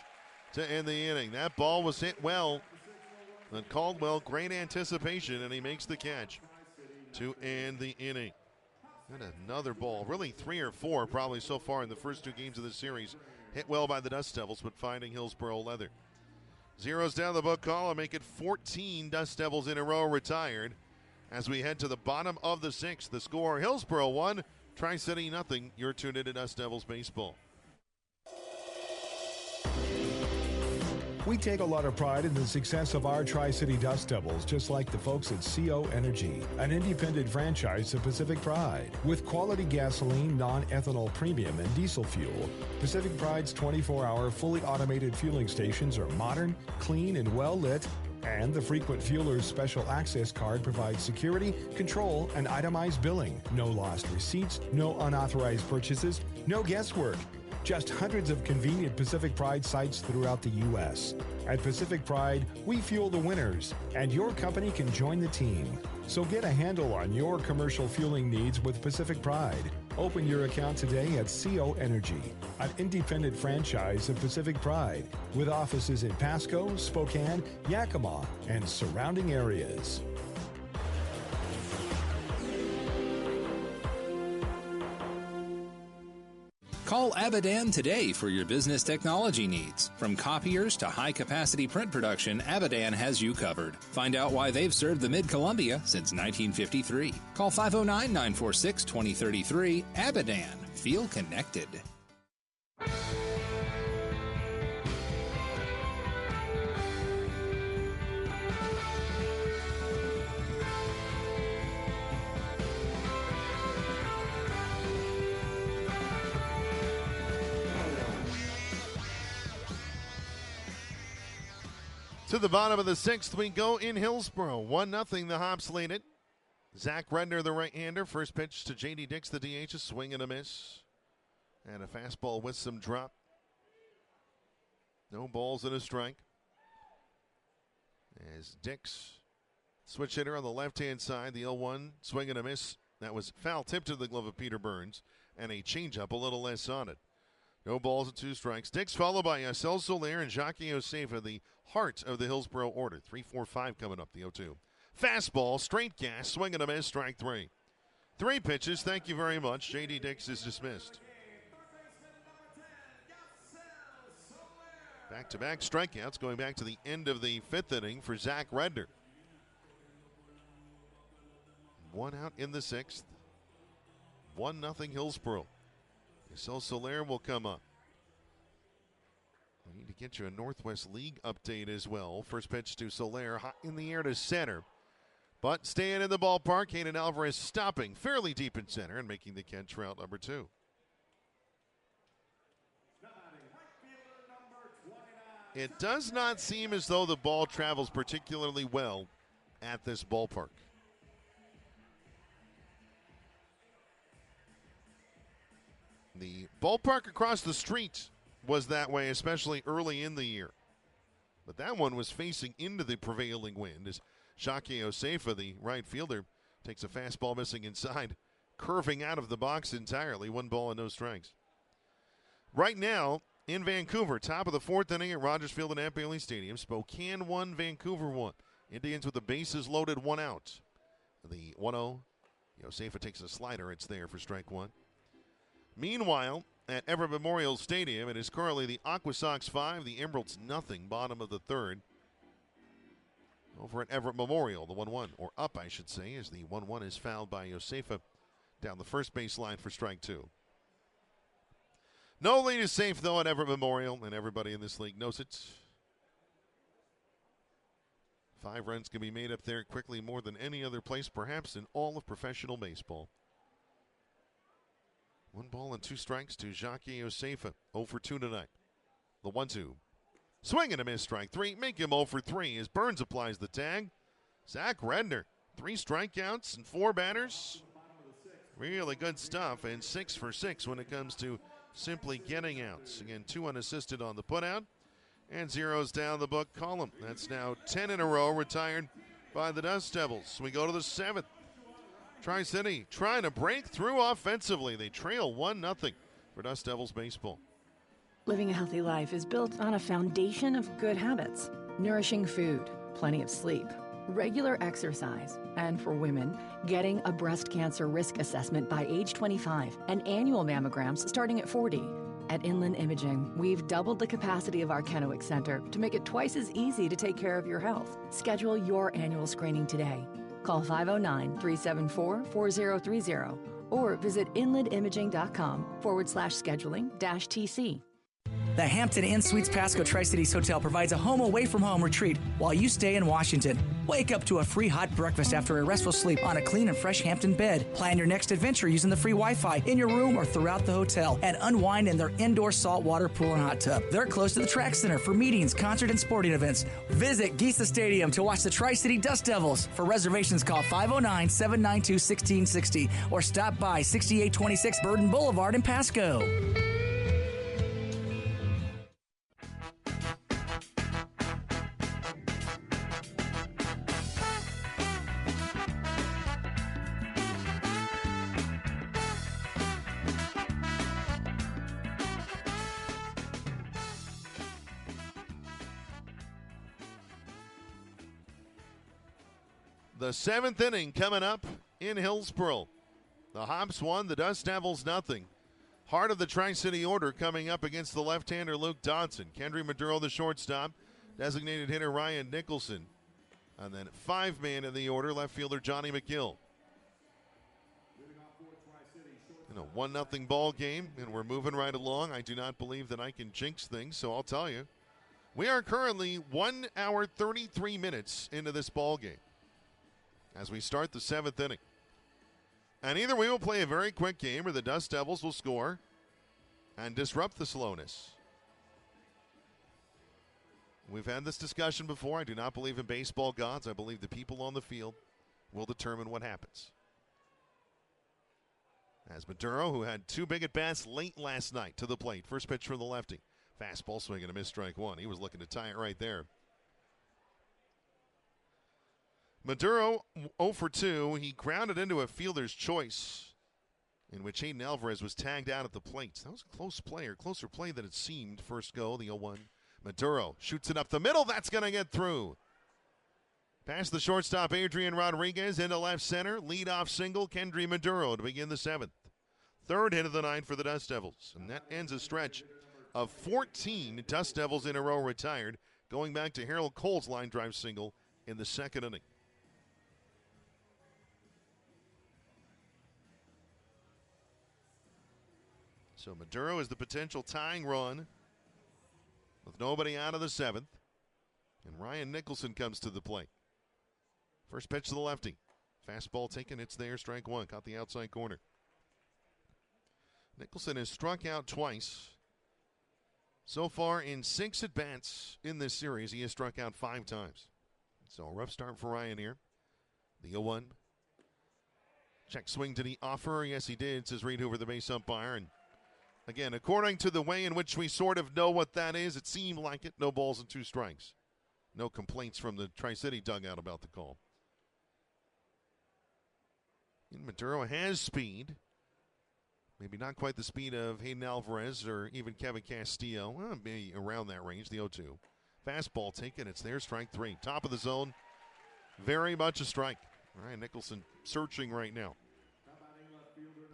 B: to end the inning. That ball was hit well. And Caldwell, great anticipation, and he makes the catch to end the inning. And another ball, really 3 or 4 probably so far in the first 2 games of this series. Hit well by the Dust Devils, but finding Hillsboro leather. Zeros down the book column, make it 14 Dust Devils in a row retired. As we head to the bottom of the 6th, the score, Hillsboro 1, Tri-City nothing. You're tuned into Dust Devils baseball.
J: We take a lot of pride in the success of our Tri-City Dust Devils, just like the folks at CO Energy, an independent franchise of Pacific Pride. With quality gasoline, non-ethanol premium, and diesel fuel, Pacific Pride's 24-hour fully automated fueling stations are modern, clean, and well-lit, and the frequent fueler's special access card provides security, control, and itemized billing. No lost receipts, no unauthorized purchases, no guesswork. Just hundreds of convenient Pacific Pride sites throughout the U.S. At Pacific Pride, we fuel the winners, and your company can join the team. So get a handle on your commercial fueling needs with Pacific Pride. Open your account today at CO Energy, an independent franchise of Pacific Pride, with offices in Pasco, Spokane, Yakima, and surrounding areas.
I: Call Abadan today for your business technology needs. From copiers to high-capacity print production, Abadan has you covered. Find out why they've served the Mid-Columbia since 1953. Call 509-946-2033. Abadan. Feel connected.
B: To the bottom of the 6th we go in Hillsboro. 1-0, the Hops lead it. Zach Redner, the right-hander. First pitch to J.D. Dix, the DH. A swing and a miss. And a fastball with some drop. No balls and a strike. As Dix, switch hitter on the left-hand side. The 0-1, swing and a miss. That was foul tipped to the glove of Peter Burns. And a changeup, a little less on it. No balls and 2 strikes. Dix followed by Yacel Soler and Jacques Osefa, the heart of the Hillsboro order. 3-4-5 coming up, the 0-2. Fastball, straight gas, swing and a miss, strike 3. 3 pitches, thank you very much. J.D. Dix is dismissed. Back-to-back strikeouts going back to the end of the 5th inning for Zach Redner. 1 out in the 6th. 1-0 Hillsboro. Yacel Soler will come up. We need to get you a Northwest League update as well. First pitch to Soler, hot in the air to center. But staying in the ballpark, Hayden Alvarez stopping fairly deep in center and making the catch for out number 2. It does not seem as though the ball travels particularly well at this ballpark. The ballpark across the street was that way, especially early in the year. But that one was facing into the prevailing wind as Jacques Osefa, the right fielder, takes a fastball missing inside, curving out of the box entirely. 1 ball and no strikes. Right now, In Vancouver, top of the fourth inning at Rogers Field and at Bailey Stadium. Spokane 1, Vancouver 1. Indians with the bases loaded, 1 out. The 1-0. Josefa takes a slider. It's there for strike 1. Meanwhile, at Everett Memorial Stadium, it is currently the Aqua Sox 5, the Emeralds nothing, bottom of the third. Over at Everett Memorial, the 1-1, or up, I should say, as the 1-1 is fouled by Josefa down the first baseline for strike 2. No lead is safe, though, at Everett Memorial, and everybody in this league knows it. 5 runs can be made up there quickly, more than any other place, perhaps in all of professional baseball. 1 ball and 2 strikes to Jacques Josefa, 0 for 2 tonight. The 1-2. Swing and a miss, strike 3. Make him 0 for 3 as Burns applies the tag. Zach Redner, 3 strikeouts and 4 batters. Really good stuff, and 6 for 6 when it comes to simply getting outs. Again, 2 unassisted on the putout, and zeros down the book column. That's now 10 in a row retired by the Dust Devils. We go to the 7th. Tri-City trying to break through offensively. They trail 1-0 for Dust Devils baseball.
F: Living a healthy life is built on a foundation of good habits. Nourishing food, plenty of sleep, regular exercise, and for women, getting a breast cancer risk assessment by age 25 and annual mammograms starting at 40. At Inland Imaging, we've doubled the capacity of our Kennewick Center to make it twice as easy to take care of your health. Schedule your annual screening today. Call 509-374-4030 or visit inlandimaging.com/scheduling-TC.
K: The Hampton Inn Suites Pasco Tri-Cities Hotel provides a home away from home retreat while you stay in Washington. Wake up to a free hot breakfast after a restful sleep on a clean and fresh Hampton bed. Plan your next adventure using the free Wi-Fi in your room or throughout the hotel, and unwind in their indoor saltwater pool and hot tub. They're close to the track center for meetings, concert, and sporting events. Visit Giesa Stadium to watch the Tri-City Dust Devils. For reservations, call 509-792-1660 or stop by 6826 Burden Boulevard in Pasco.
B: The 7th inning coming up in Hillsboro. The Hops 1, the Dust Devils nothing. Heart of the Tri-City order coming up against the left-hander Luke Dodson. Kendry Maduro, the shortstop. Designated hitter Ryan Nicholson. And then 5-man in the order, left fielder Johnny McGill. In a 1-0 ball game, and we're moving right along. I do not believe that I can jinx things, so I'll tell you. We are currently 1 hour 33 minutes into this ball game as we start the 7th inning. And either we will play a very quick game or the Dust Devils will score and disrupt the slowness. We've had this discussion before. I do not believe in baseball gods. I believe the people on the field will determine what happens. As Maduro, who had 2 big at-bats late last night to the plate. First pitch from the lefty. Fastball swing and a missed strike 1. He was looking to tie it right there. Maduro 0 for 2. He grounded into a fielder's choice in which Hayden Alvarez was tagged out at the plate. That was a close play, or closer play than it seemed. First go, the 0-1. Maduro shoots it up the middle. That's going to get through. Past the shortstop, Adrian Rodriguez into left center. Leadoff single, Kendry Maduro to begin the 7th. 3rd hit of the night for the Dust Devils. And that ends a stretch of 14 Dust Devils in a row retired, going back to Harold Cole's line drive single in the 2nd inning. So Maduro is the potential tying run with nobody out of the 7th. And Ryan Nicholson comes to the plate. First pitch to the lefty. Fastball taken, it's there, strike 1. Caught the outside corner. Nicholson has struck out twice. So far in 6 at-bats in this series, he has struck out 5 times. So a rough start for Ryan here. The 0-1. Check swing, did he offer? Yes, he did, says Reed Hoover, the base umpire. And again, according to the way in which we sort of know what that is, it seemed like it. No balls and 2 strikes. No complaints from the Tri-City dugout about the call. And Maduro has speed. Maybe not quite the speed of Hayden Alvarez or even Kevin Castillo. Well, maybe around that range, the 0-2. Fastball taken. It's there, strike three. Top of the zone. Very much a strike. Ryan Nicholson searching right now.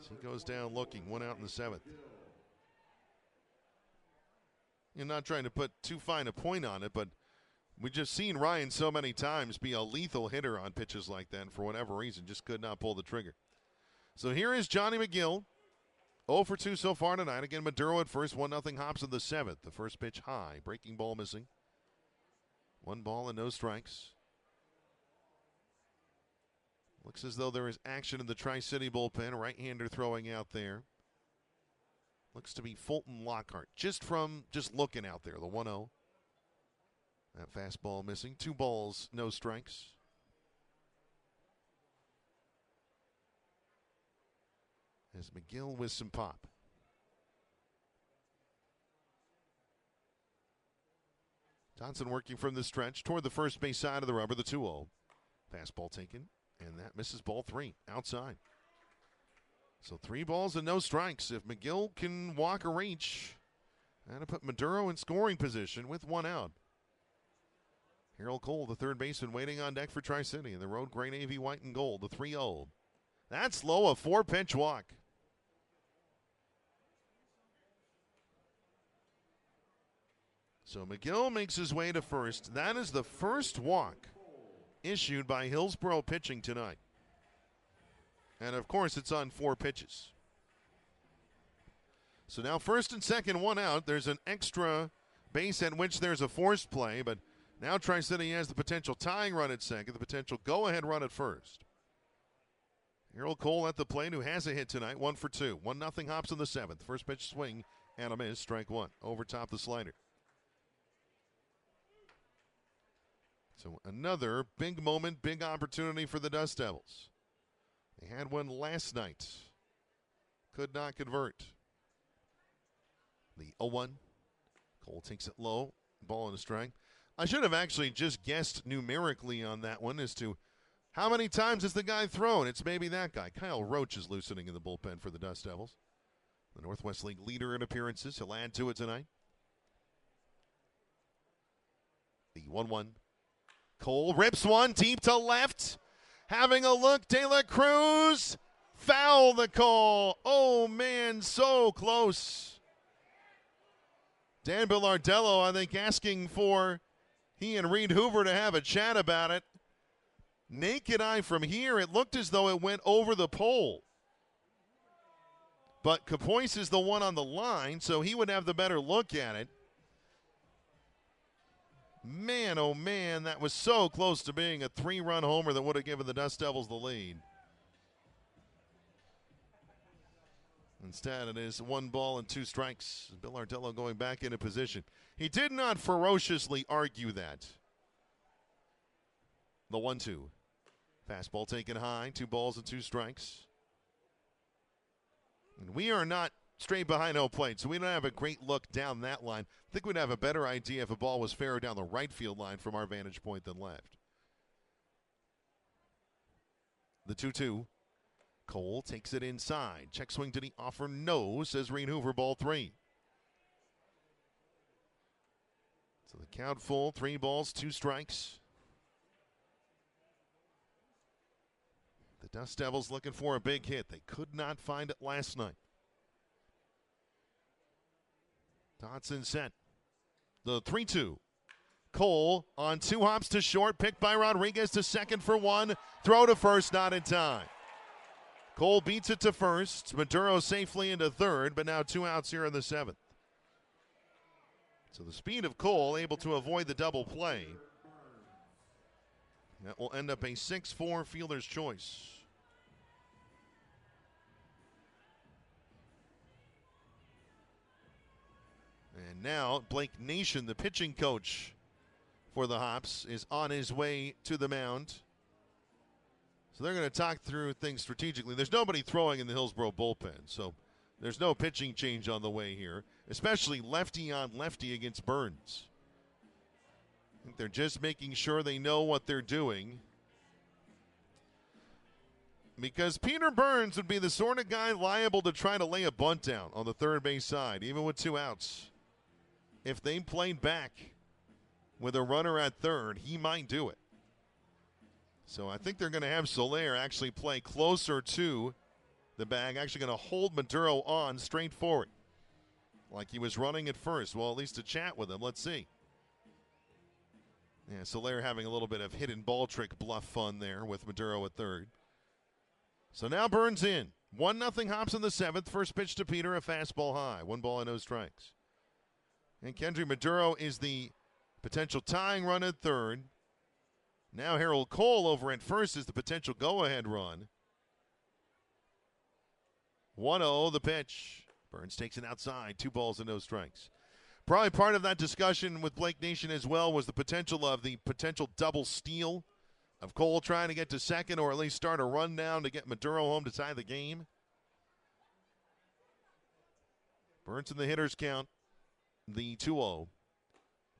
B: So he goes down looking. One out in the seventh. You're not trying to put too fine a point on it, but we've just seen Ryan so many times be a lethal hitter on pitches like that, and for whatever reason, just could not pull the trigger. So here is Johnny McGill. 0 for 2 so far tonight. Again, Maduro at first, 1-0 Hops in the seventh. The first pitch high, breaking ball missing. 1 ball and no strikes. Looks as though there is action in the Tri-City bullpen. Right-hander throwing out there. Looks to be Fulton Lockhart. Just looking out there, the 1-0. That fastball missing. 2 balls, no strikes. As McGill with some pop. Johnson working from the stretch toward the first base side of the rubber, the 2-0. Fastball taken, and that misses ball 3, outside. So 3 balls and no strikes. If McGill can walk or reach, that'll put Maduro in scoring position with 1 out. Harold Cole, the third baseman, waiting on deck for Tri-City in the road gray, navy, white, and gold, the 3-0. That's low, a 4-pitch walk. So McGill makes his way to first. That is the first walk issued by Hillsboro pitching tonight. And, of course, it's on 4 pitches. So now first and second, 1 out. There's an extra base at which there's a forced play, but now Tri-City has the potential tying run at second, the potential go-ahead run at first. Harold Cole at the plate, who has a hit tonight, 1 for 2. 1-0 Hops in the seventh. First pitch swing and a miss, strike 1. Over top the slider. So another big moment, big opportunity for the Dust Devils. They had one last night. Could not convert. The 0-1. Cole takes it low. Ball and a strike. I should have actually just guessed numerically on that one as to how many times has the guy thrown. It's maybe that guy. Kyle Roach is loosening in the bullpen for the Dust Devils. The Northwest League leader in appearances. He'll add to it tonight. The 1-1. Cole rips one deep to left. Having a look, De La Cruz. Foul the call. Oh, man, so close. Dan Bilardello, I think, asking for he and Reed Hoover to have a chat about it. Naked eye from here, it looked as though it went over the pole. But Capoise is the one on the line, so he would have the better look at it. Man, oh man, that was so close to being a 3-run homer that would have given the Dust Devils the lead. Instead, it is 1 ball and 2 strikes. Bilardello going back into position. He did not ferociously argue that. The 1-2. Fastball taken high, 2 balls and 2 strikes. And we are not straight behind home plate, so we don't have a great look down that line. I think we'd have a better idea if a ball was fairer down the right field line from our vantage point than left. The 2-2. Cole takes it inside. Check swing to the offer. No, says Reed Hoover, ball 3. So the count full, 3 balls, 2 strikes. The Dust Devils looking for a big hit. They could not find it last night. Dotson set. The 3-2. Cole on 2 hops to short. Picked by Rodriguez to second for 1. Throw to first, not in time. Cole beats it to first. Maduro safely into third, but now 2 outs here in the 7th. So the speed of Cole able to avoid the double play. That will end up a 6-4 fielder's choice. And now Blake Nation, the pitching coach for the Hops, is on his way to the mound. So they're going to talk through things strategically. There's nobody throwing in the Hillsboro bullpen, so there's no pitching change on the way here, especially lefty on lefty against Burns. I think they're just making sure they know what they're doing. because Peter Burns would be the sort of guy liable to try to lay a bunt down on the third base side, even with 2 outs. If they played back with a runner at third, he might do it. So I think they're going to have Soler actually play closer to the bag, actually going to hold Maduro on straight forward, like he was running at first. Well, at least to chat with him. Let's see. Yeah, Soler having a little bit of hidden ball trick bluff fun there with Maduro at third. So now Burns in. 1-0 Hops in the 7th. First pitch to Peter, a fastball high. 1 ball and no strikes. And Kendry Maduro is the potential tying run at third. Now Harold Cole over at first is the potential go-ahead run. 1-0 the pitch. Burns takes it outside. 2 balls and no strikes. Probably part of that discussion with Blake Nation as well was the potential double steal of Cole trying to get to second or at least start a run down to get Maduro home to tie the game. Burns in the hitter's count. The 2-0.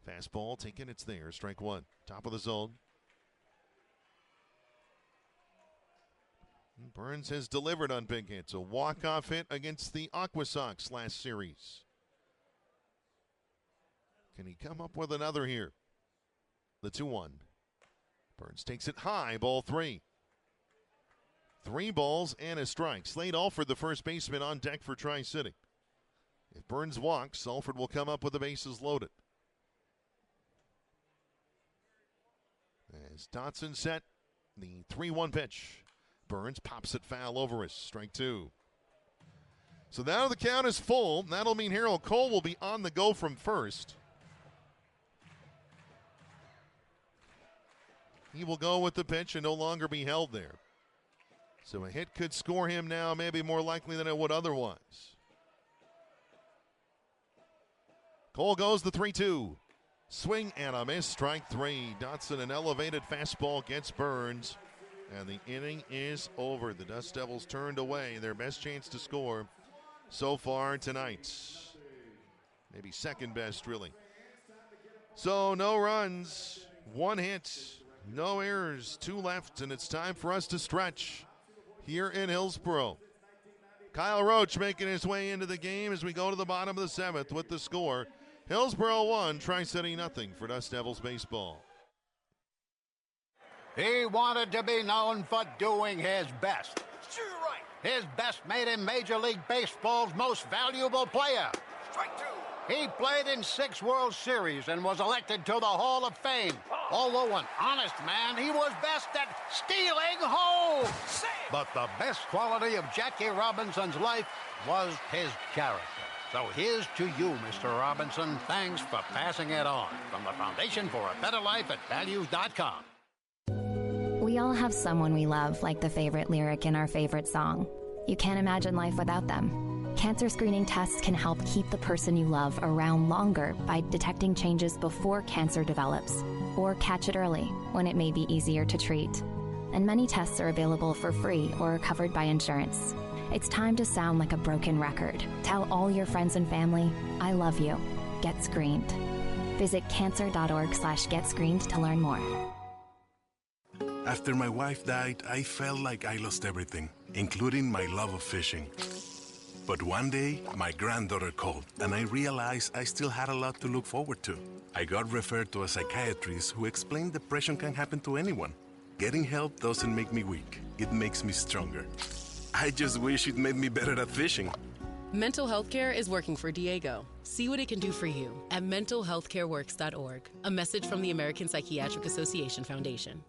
B: Fastball taken, it's there. Strike 1. Top of the zone. Burns has delivered on big hits. A walk-off hit against the Aqua Sox last series. Can he come up with another here? The 2-1. Burns takes it high, ball 3. 3 balls and a strike. Slade Alford, the first baseman, on deck for Tri-City. If Burns walks, Alford will come up with the bases loaded. As Dotson set, the 3-1 pitch. Burns pops it foul over us. Strike 2. So now the count is full. That'll mean Harold Cole will be on the go from first. He will go with the pitch and no longer be held there. So a hit could score him now, maybe more likely than it would otherwise. Cole goes the 3-2. Swing and a miss, strike 3. Dotson, an elevated fastball, gets Burns. And the inning is over. The Dust Devils turned away their best chance to score so far tonight. Maybe second best, really. So no runs, 1 hit, no errors, 2 left, and it's time for us to stretch here in Hillsboro. Kyle Roach making his way into the game as we go to the bottom of the 7th with the score. Hillsboro 1, Tri-City 0 for Dust Devils baseball.
A: He wanted to be known for doing his best. Sure, right. His best made him Major League Baseball's most valuable player. Strike 2. He played in 6 World Series and was elected to the Hall of Fame. Although an honest man, he was best at stealing home. But the best quality of Jackie Robinson's life was his character. So here's to you, Mr. Robinson. Thanks for passing it on. From the Foundation for a Better Life at Values.com.
V: We all have someone we love, like the favorite lyric in our favorite song. You can't imagine life without them. Cancer screening tests can help keep the person you love around longer by detecting changes before cancer develops, or catch it early when it may be easier to treat. And many tests are available for free or are covered by insurance. It's time to sound like a broken record. Tell all your friends and family, I love you. Get screened. Visit cancer.org/getscreened to learn more.
T: After my wife died, I felt like I lost everything, including my love of fishing. But one day, my granddaughter called, and I realized I still had a lot to look forward to. I got referred to a psychiatrist who explained depression can happen to anyone. Getting help doesn't make me weak. It makes me stronger. I just wish it made me better at fishing.
U: Mental health care is working for Diego. See what it can do for you at mentalhealthcareworks.org. A message from the American Psychiatric Association Foundation.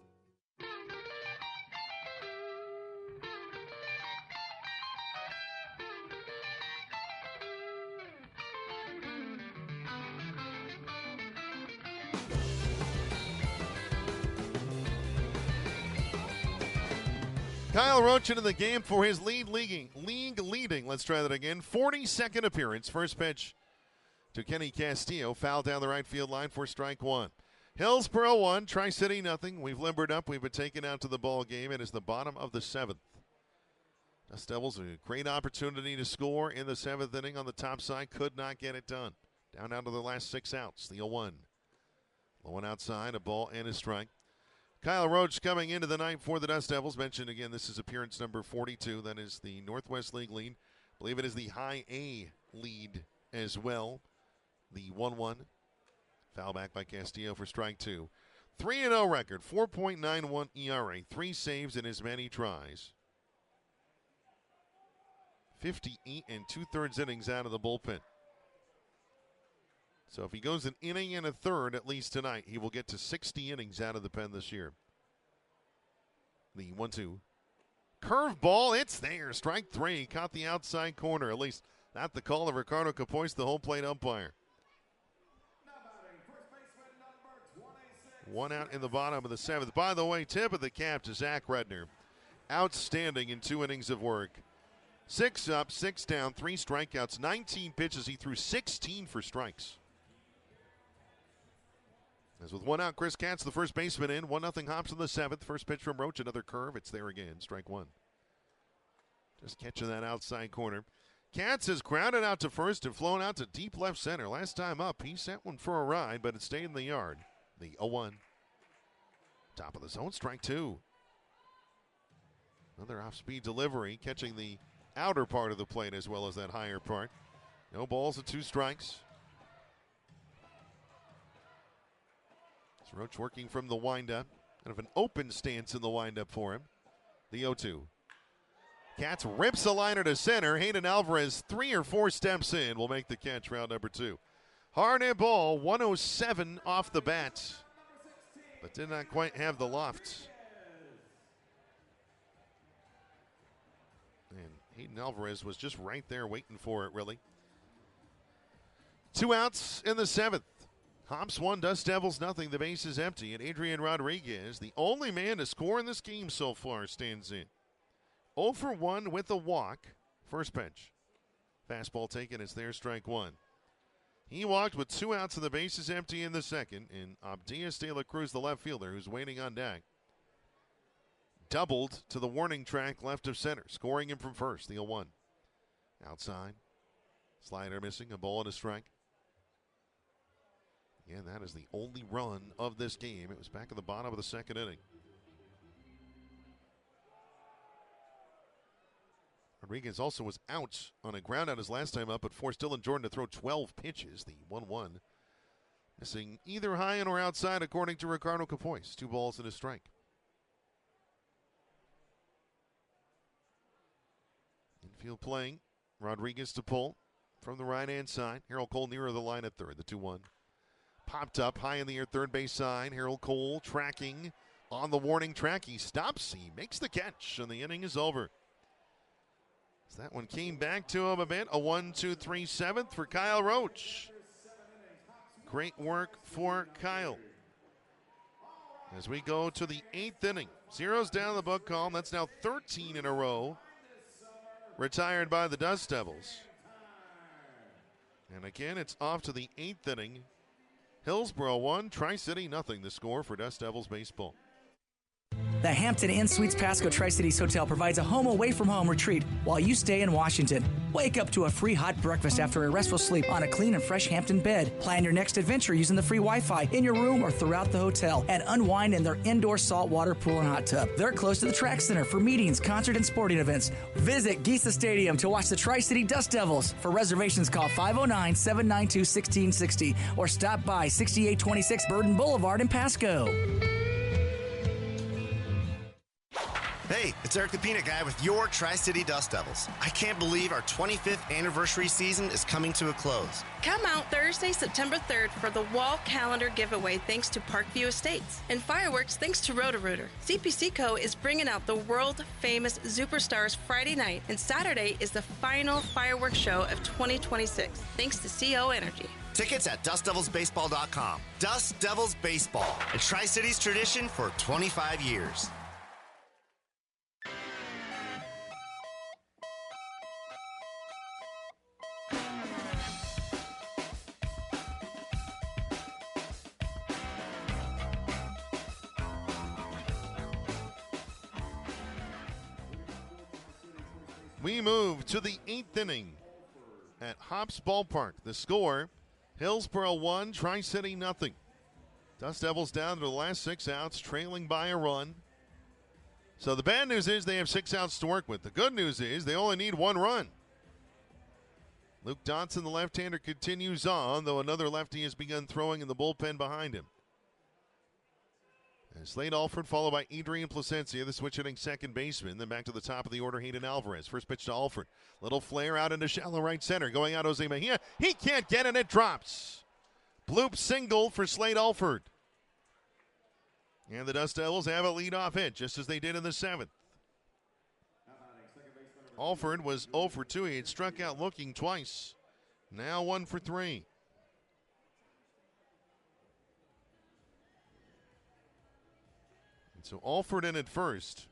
B: Kyle Roach into the game for his league leading, let's try that again, 42nd appearance. First pitch to Kenny Castillo, foul down the right field line for strike 1. Hillsboro 1, Tri-City 0. We've limbered up. We've been taken out to the ball game. It is the bottom of the 7th. Dust Devils, a great opportunity to score in the 7th inning on the top side. Could not get it done. Down to the last 6 outs. The 0-1. Low one outside, a ball and a strike. Kyle Roach coming into the night for the Dust Devils. Mentioned again, this is appearance number 42. That is the Northwest League lead. I believe it is the High A lead as well. The 1-1. Foul back by Castillo for strike 2. 3-0 record, 4.91 ERA, 3 saves in as many tries. 58 2/3 innings out of the bullpen. So if he goes an inning and a third, at least tonight, he will get to 60 innings out of the pen this year. The 1-2. Curveball, it's there. Strike 3. Caught the outside corner. At least not the call of Ricardo Capois, the home plate umpire. 1 out in the bottom of the 7th. By the way, tip of the cap to Zach Redner. Outstanding in 2 innings of work. 6 up, 6 down, 3 strikeouts, 19 pitches. He threw 16 for strikes. As with 1 out, Chris Katz, the first baseman in. 1-0 Hops in the 7th. First pitch from Roach, another curve. It's there again, strike 1. Just catching that outside corner. Katz has grounded out to first and flown out to deep left center. Last time up, he sent one for a ride, but it stayed in the yard. The 0-1. Top of the zone, strike 2. Another off-speed delivery, catching the outer part of the plate as well as that higher part. No balls and 2 strikes. Roach working from the windup. Kind of an open stance in the windup for him. The 0-2. Katz rips a liner to center. Hayden Alvarez, 3 or 4 steps in, will make the catch, round number 2. Hard hit ball, 107 off the bat, but did not quite have the loft. And Hayden Alvarez was just right there waiting for it, really. 2 outs in the 7th. Hops 1, Dust Devils nothing. The base is empty, and Adrian Rodriguez, the only man to score in this game so far, stands in. 0 for 1 with a walk. First pitch. Fastball taken. It's there, strike 1. He walked with 2 outs and the base is empty in the 2nd. And Abdias de la Cruz, the left fielder, who's waiting on deck, doubled to the warning track left of center, scoring him from first. The 0-1. Outside. Slider missing. A ball and a strike. Again, that is the only run of this game. It was back at the bottom of the 2nd inning. Rodriguez also was out on a ground out his last time up, but forced Dylan Jordan to throw 12 pitches. The 1-1. Missing either high and or outside, according to Ricardo Capois. 2 balls and a strike. Infield playing. Rodriguez to pull from the right-hand side. Harold Cole nearer the line at third. The 2-1. Popped up high in the air, third base side. Harold Cole tracking on the warning track. He stops. He makes the catch, and the inning is over. So that one came back to him a bit. A 1-2-3 7th for Kyle Roach. Great work for Kyle. As we go to the 8th inning. 0's down the book column. That's now 13 in a row. Retired by the Dust Devils. And again, it's off to the 8th inning. Hillsboro 1, Tri-City nothing. The score for Dust Devils baseball.
K: The Hampton Inn Suites Pasco Tri-Cities Hotel provides a home away from home retreat while you stay in Washington. Wake up to a free hot breakfast after a restful sleep on a clean and fresh Hampton bed. Plan your next adventure using the free Wi-Fi in your room or throughout the hotel, and unwind in their indoor saltwater pool and hot tub. They're close to the track center for meetings, concert, and sporting events. Visit Giesa Stadium to watch the Tri-City Dust Devils. For reservations, call 509-792-1660 or stop by 6826 Burden Boulevard in Pasco.
C: Hey, it's Eric the Peanut Guy with your Tri-City Dust Devils. I can't believe our 25th anniversary season is coming to a close.
D: Come out Thursday, September 3rd for the wall calendar giveaway thanks to Parkview Estates and fireworks thanks to Roto-Rooter. CPC Co. is bringing out the world-famous Superstars Friday night, and Saturday is the final fireworks show of 2026 thanks to CO Energy.
C: Tickets at DustDevilsBaseball.com. Dust Devils Baseball, a Tri-Cities tradition for 25 years.
B: We move to the 8th inning at Hops Ballpark. The score, Hillsboro 1, Tri-City nothing. Dust Devils down to the last 6 outs, trailing by a run. So the bad news is they have 6 outs to work with. The good news is they only need 1 run. Luke Dotson, the left-hander, continues on, though another lefty has begun throwing in the bullpen behind him. And Slade Alford, followed by Adrian Placencia, the switch-hitting second baseman. Then back to the top of the order, Hayden Alvarez. First pitch to Alford. Little flare out into shallow right center. Going out, Jose Mejia. He can't get it. It drops. Bloop single for Slade Alford. And the Dust Devils have a leadoff hit, just as they did in the 7th. Alford was 0 for 2. He had struck out looking twice. Now 1 for 3. And so Alford in at first.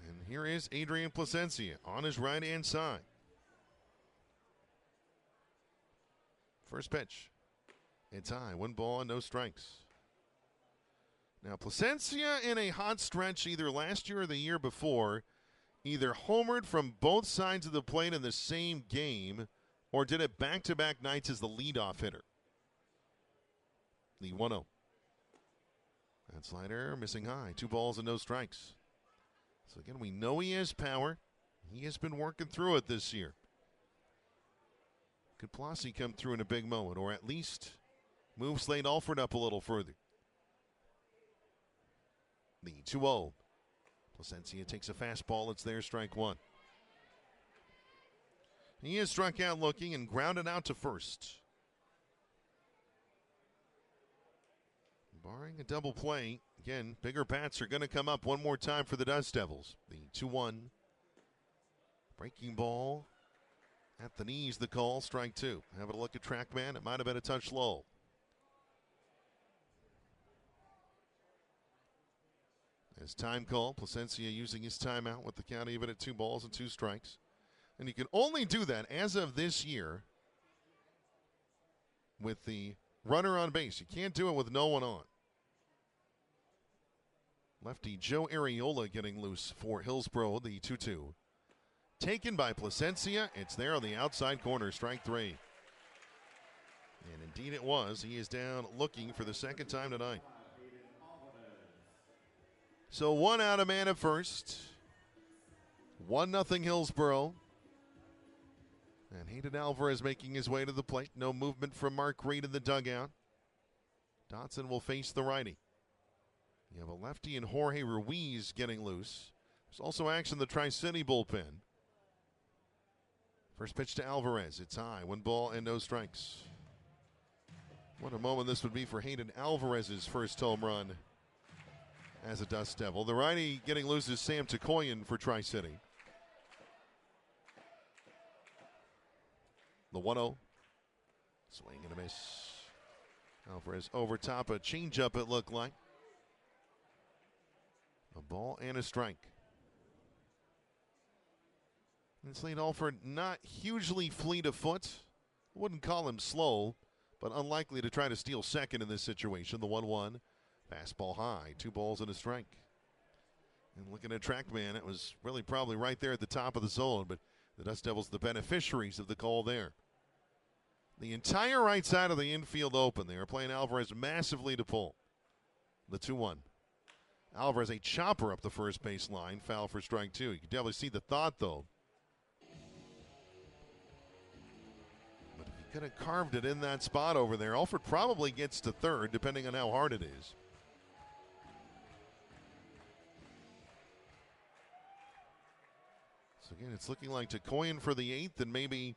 B: And here is Adrian Placencia on his right-hand side. First pitch. It's high. 1 ball and no strikes. Now, Placencia in a hot stretch either last year or the year before either homered from both sides of the plate in the same game or did it back-to-back nights as the leadoff hitter. The 1-0. That slider missing high. 2 balls and no strikes. So, again, we know he has power. He has been working through it this year. Could Plasse come through in a big moment or at least move Slade Alford up a little further? The 2-0. Placencia takes a fastball. It's there, strike 1. He is struck out looking and grounded out to first. Barring a double play, again, bigger bats are going to come up one more time for the Dust Devils. The 2-1. Breaking ball at the knees, the call, strike 2. Having a look at TrackMan. It might have been a touch low. As time call, Placencia using his timeout with the count even at 2 balls and 2 strikes. And you can only do that as of this year with the runner on base. You can't do it with no one on. Lefty Joe Arriola getting loose for Hillsboro, the 2-2. Taken by Placencia. It's there on the outside corner, strike 3. And indeed it was. He is down looking for the second time tonight. So 1 out, a man at first. 1-0 Hillsboro. And Hayden Alvarez making his way to the plate. No movement from Mark Reed in the dugout. Dotson will face the righty. You have a lefty and Jorge Ruiz getting loose. There's also action in the Tri-City bullpen. First pitch to Alvarez. It's high. 1 ball and no strikes. What a moment this would be for Hayden Alvarez's first home run as a Dust Devil. The righty getting loose is Sam Tikoyan for Tri-City. The 1-0. Swing and a miss. Alvarez over top, a changeup it looked like. A ball and a strike. And Slade Alford not hugely fleet of foot. Wouldn't call him slow, but unlikely to try to steal second in this situation. The 1-1. Fastball high, 2 balls and a strike. And looking at TrackMan, it was really probably right there at the top of the zone, but the Dust Devils the beneficiaries of the call there. The entire right side of the infield open. They are playing Alvarez massively to pull. The 2-1. Alvarez a chopper up the first base line, foul for strike 2. You can definitely see the thought though. But if he could have carved it in that spot over there, Alford probably gets to third, depending on how hard it is. So again, it's looking like Tikoyan for the 8th, and maybe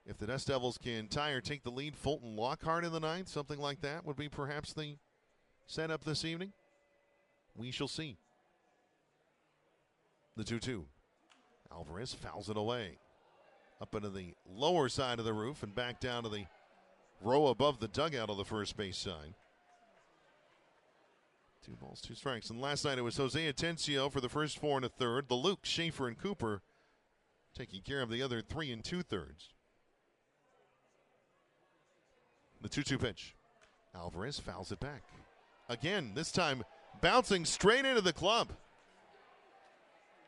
B: if the Dust Devils can tie or take the lead, Fulton Lockhart in the 9th, something like that would be perhaps the setup this evening. We shall see. The 2-2. Alvarez fouls it away. Up into the lower side of the roof and back down to the row above the dugout on the first base side. 2 balls, 2 strikes. And last night it was Jose Atencio for the first 4 1/3. The Luke, Schaefer, and Cooper taking care of the other 3 2/3. The 2-2 pitch. Alvarez fouls it back. Again, this time bouncing straight into the club.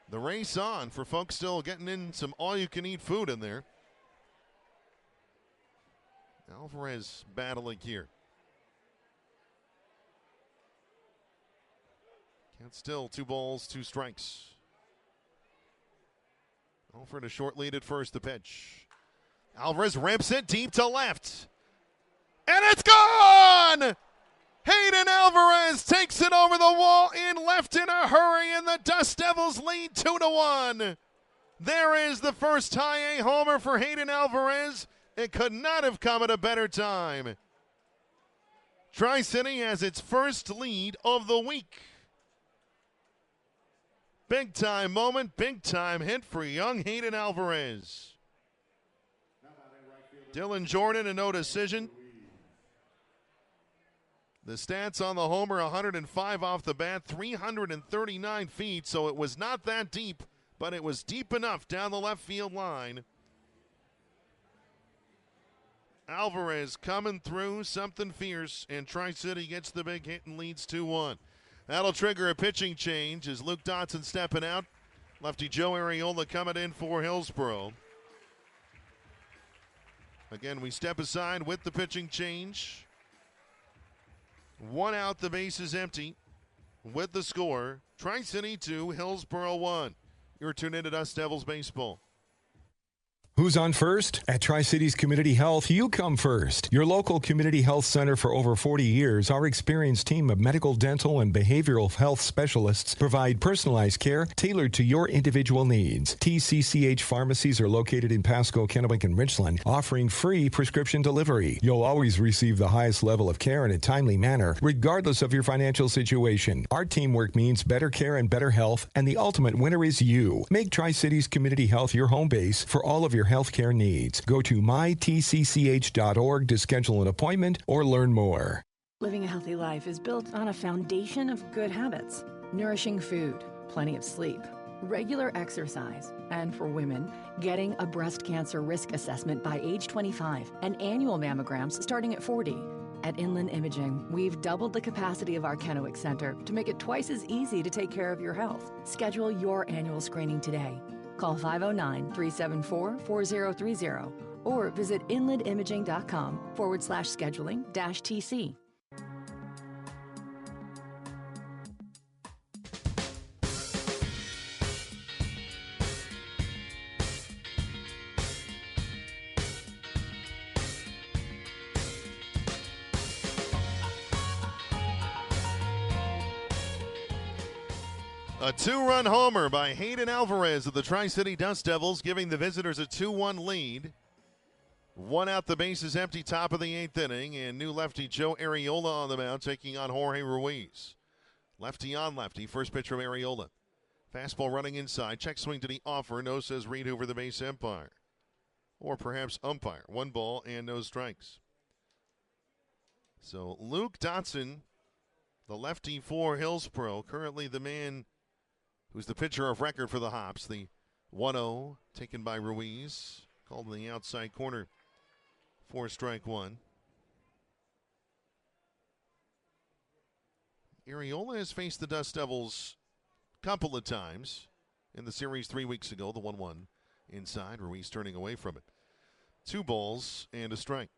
B: The race on for folks still getting in some all-you-can-eat food in there. Alvarez battling here. Can't still, 2 balls, 2 strikes. Alfred a short lead at first, the pitch. Alvarez rips it deep to left. And it's gone! Hayden Alvarez takes it over the wall in left in a hurry, and the Dust Devils lead 2-1. There is the first high A homer for Hayden Alvarez. It could not have come at a better time. Tri-City has its first lead of the week. Big time moment, big time hit for young Hayden Alvarez. Dylan Jordan, a no decision. The stats on the homer, 105 off the bat, 339 feet, so it was not that deep, but it was deep enough down the left field line. Alvarez coming through, something fierce, and Tri-City gets the big hit and leads 2-1. That'll trigger a pitching change as Luke Dotson stepping out. Lefty Joe Arriola coming in for Hillsboro. Again, we step aside with the pitching change. 1 out, the base is empty. With the score, Tri-City 2, Hillsboro 1. You're tuned in to Dust Devils Baseball.
J: Who's on first? At Tri-Cities Community Health, you come first. Your local community health center for over 40 years, our experienced team of medical, dental, and behavioral health specialists provide personalized care tailored to your individual needs. TCCH pharmacies are located in Pasco, Kennewick, and Richland, offering free prescription delivery. You'll always receive the highest level of care in a timely manner, regardless of your financial situation. Our teamwork means better care and better health, and the ultimate winner is you. Make Tri-Cities Community Health your home base for all of your healthcare needs. Go to mytcch.org to schedule an appointment or learn more.
F: Living a healthy life is built on a foundation of good habits. Nourishing food, plenty of sleep, regular exercise, and for women, getting a breast cancer risk assessment by age 25 and annual mammograms starting at 40. At Inland Imaging, we've doubled the capacity of our Kennewick Center to make it twice as easy to take care of your health. Schedule your annual screening today. Call 509-374-4030 or visit inlandimaging.com/scheduling-TC.
B: A 2-run homer by Hayden Alvarez of the Tri-City Dust Devils, giving the visitors a 2-1 lead. 1 out, the base is empty, top of the 8th inning, and new lefty Joe Arriola on the mound, taking on Jorge Ruiz. Lefty on lefty, first pitch from Arriola. Fastball running inside, check swing to the offer, no, says Reed Hoover, the base umpire. Or perhaps umpire. 1 ball and no strikes. So Luke Dotson, the lefty for Hillsboro, currently the man who's the pitcher of record for the Hops. The 1-0 taken by Ruiz, called in the outside corner for strike 1. Arriola has faced the Dust Devils a couple of times in the series 3 weeks ago, the 1-1 inside. Ruiz turning away from it. 2 balls and a strike.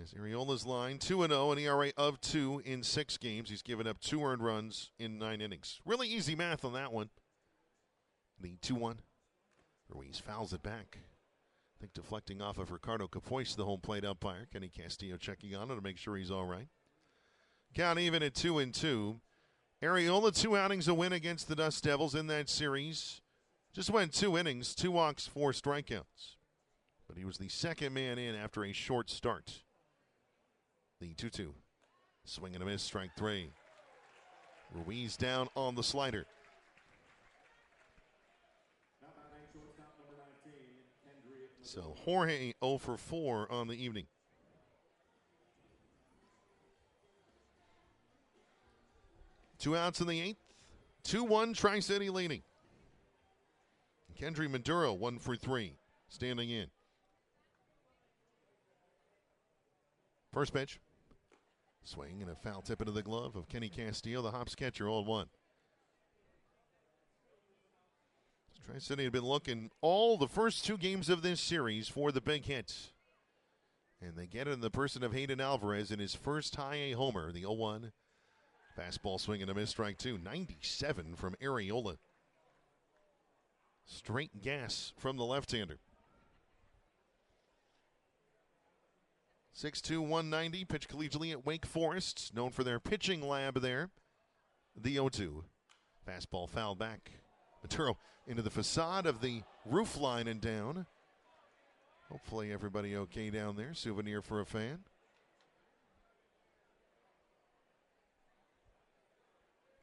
B: As Arriola's line, 2-0, an ERA of 2 in 6 games. He's given up 2 earned runs in 9 innings. Really easy math on that one. Lead 2-1. Ruiz fouls it back. I think deflecting off of Ricardo Capois, the home plate umpire. Kenny Castillo checking on him to make sure he's all right. Count even at 2-2. Arriola, 2 outings, a win against the Dust Devils in that series. Just went 2 innings, 2 walks, 4 strikeouts. But he was the second man in after a short start. The 2-2. Swing and a miss, strike 3. Ruiz down on the slider. So Jorge 0 for 4 on the evening. Two outs in the 8th. 2-1, Tri-City leading. Kendry Maduro 1 for 3, standing in. First pitch. Swing and a foul tip into the glove of Kenny Castillo, the Hops catcher, 0-1. Tri-City had been looking all the first two games of this series for the big hit. And they get it in the person of Hayden Alvarez in his first high-A homer, the 0-1. Fastball swing and a miss, strike two. 97 from Arriola. Straight gas from the left-hander. 6'2", 190, pitched collegiately at Wake Forest, known for their pitching lab there. The 0-2. Fastball fouled back. Maduro into the facade of the roof line and down. Hopefully everybody okay down there. Souvenir for a fan.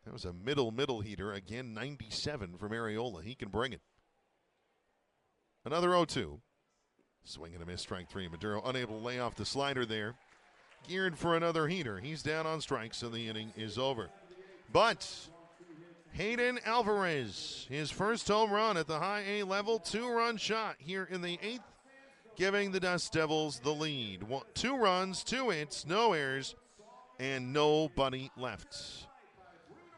B: That was a middle heater. Again, 97 from Arriola. He can bring it. Another 0-2. Swing and a miss, strike three. Maduro unable to lay off the slider there. Geared for another heater. He's down on strikes, and the inning is over. But Hayden Alvarez, his first home run at the high-A level, two-run shot here in the eighth, giving the Dust Devils the lead. 2 runs, 2 hits, no errors, and nobody left.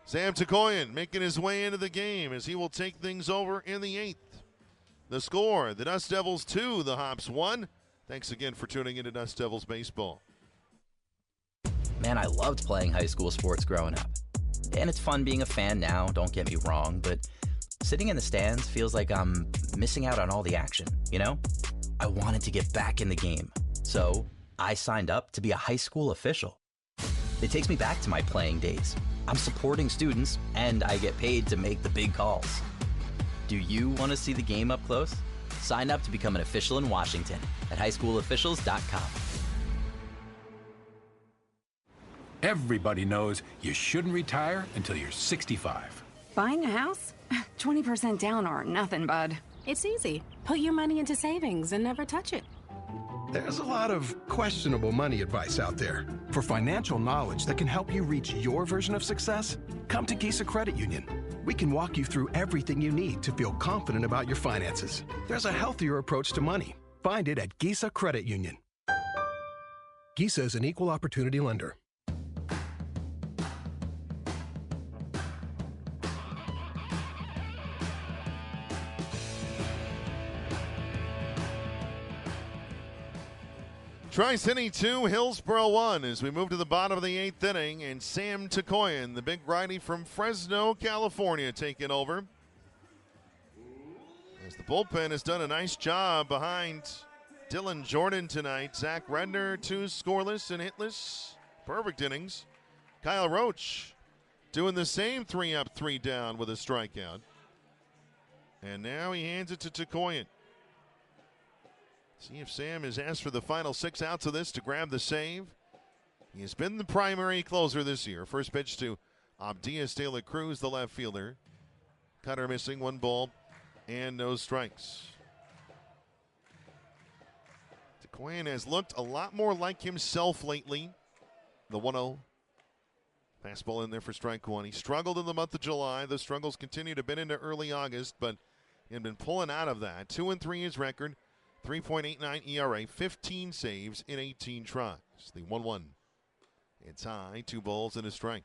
B: Sam Takoyan making his way into the game as he will take things over in the eighth. The score, the Dust Devils 2, the Hops 1. Thanks again for tuning into Dust Devils Baseball.
G: Man, I loved playing high school sports growing up. And it's fun being a fan now, don't get me wrong, but sitting in the stands feels like I'm missing out on all the action, you know? I wanted to get back in the game, so I signed up to be a high school official. It takes me back to my playing days. I'm supporting students, and I get paid to make the big calls. Do you want to see the game up close? Sign up to become an official in Washington at highschoolofficials.com.
E: Everybody knows you shouldn't retire until you're 65.
P: Buying a house? 20% down or nothing, bud.
U: It's easy. Put your money into savings and never touch it.
H: There's a lot of questionable money advice out there. For financial knowledge that can help you reach your version of success, come to Gisa Credit Union. We can walk you through everything you need to feel confident about your finances. There's a healthier approach to money. Find it at Gisa Credit Union. Gisa is an equal opportunity lender.
B: Tri-City 2, Hillsboro 1 as we move to the bottom of the eighth inning, and Sam Takoyan, the big righty from Fresno, California, taking over. As the bullpen has done a nice job behind Dylan Jordan tonight. Zach Redner, 2 scoreless and hitless. Perfect innings. Kyle Roach doing the same 3 up, 3 down with a strikeout. And now he hands it to Takoyan. See if Sam has asked for the final 6 outs of this to grab the save. He has been the primary closer this year. First pitch to Abdias De La Cruz, the left fielder. Cutter missing, 1 ball and no strikes. Takoyan has looked a lot more like himself lately. The 1-0. Fastball in there for strike 1. He struggled in the month of July. The struggles continued a bit into early August, but he had been pulling out of that. 2-3 his record. 3.89 ERA, 15 saves in 18 tries. The 1-1. It's high, 2 balls and a strike.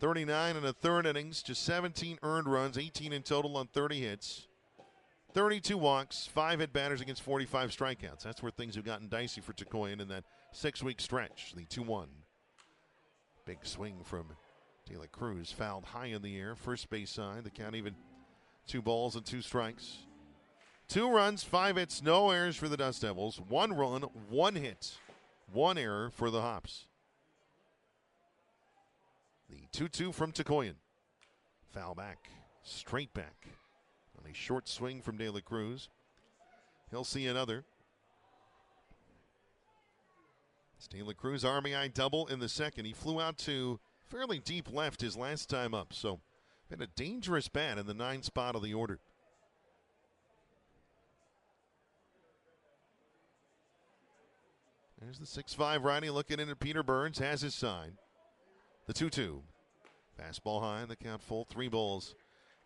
B: 39 and a third innings, just 17 earned runs, 18 in total on 30 hits. 32 walks, 5 hit batters against 45 strikeouts. That's where things have gotten dicey for Takoyan in that 6-week stretch. The 2-1. Big swing from De La Cruz, fouled high in the air, first base side. The count even 2 balls and 2 strikes. 2 runs, 5 hits, no errors for the Dust Devils. 1 run, 1 hit, 1 error for the Hops. The 2-2 from Takoyan. Foul back, straight back. On a short swing from De La Cruz. He'll see another. It's De La Cruz RBI double in the second. He flew out to fairly deep left his last time up, so been a dangerous bat in the 9th spot of the order. There's the 6'5 righty looking in at Peter Burns, has his sign. The 2-2. Fastball high, the count full, 3 balls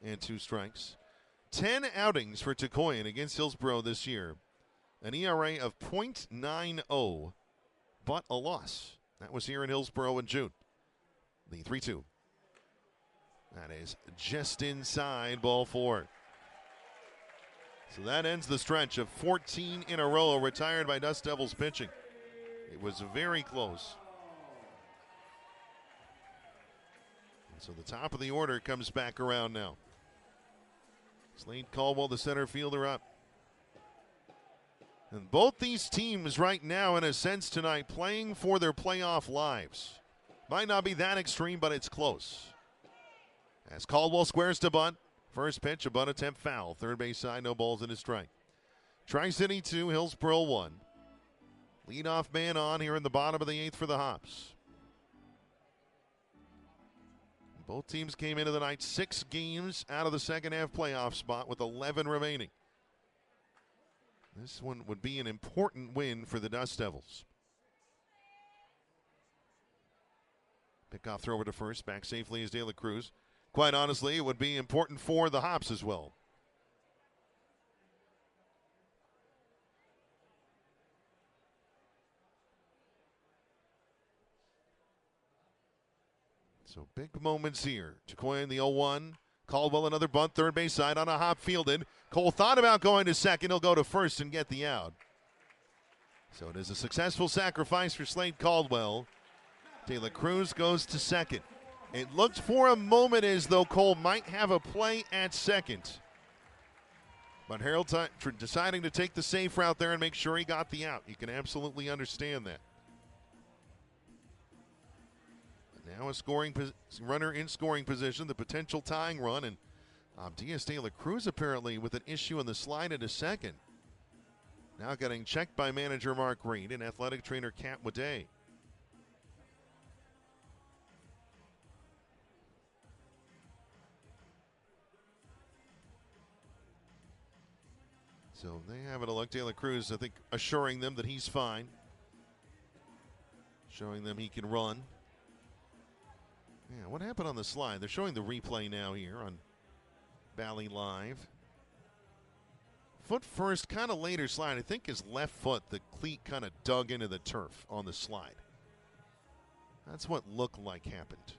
B: and 2 strikes. 10 outings for Takoyan against Hillsboro this year. An ERA of .90, but a loss. That was here in Hillsboro in June. The 3-2. That is just inside, ball 4. So that ends the stretch of 14 in a row retired by Dust Devils pitching. It was very close. And so the top of the order comes back around now. Slade Caldwell, the center fielder, up. And both these teams right now, in a sense tonight, playing for their playoff lives. Might not be that extreme, but it's close. As Caldwell squares to bunt. First pitch, a bunt attempt foul. Third base side, no balls in a strike. Tri-City 2, Hillsboro 1. Leadoff man on here in the bottom of the 8th for the Hops. Both teams came into the night 6 games out of the second half playoff spot with 11 remaining. This one would be an important win for the Dust Devils. Pickoff throw over to first. Back safely is De La Cruz. Quite honestly, it would be important for the Hops as well. So big moments here. Takoya in the 0-1. Caldwell another bunt, third base side on a hop fielded. Cole thought about going to second. He'll go to first and get the out. So it is a successful sacrifice for Slade Caldwell. De La Cruz goes to second. It looked for a moment as though Cole might have a play at second. But Harold deciding to take the safe route there and make sure he got the out. You can absolutely understand that. Now a scoring runner in scoring position, the potential tying run, and Diaz De La Cruz apparently with an issue on the slide into second. Now getting checked by manager Mark Reed and athletic trainer Kat Waday. So they have it a look. De La Cruz, I think, assuring them that he's fine. Showing them he can run. Yeah, what happened on the slide? They're showing the replay now here on Bally Live. Foot first, kind of later slide. I think his left foot, the cleat kind of dug into the turf on the slide. That's what looked like happened.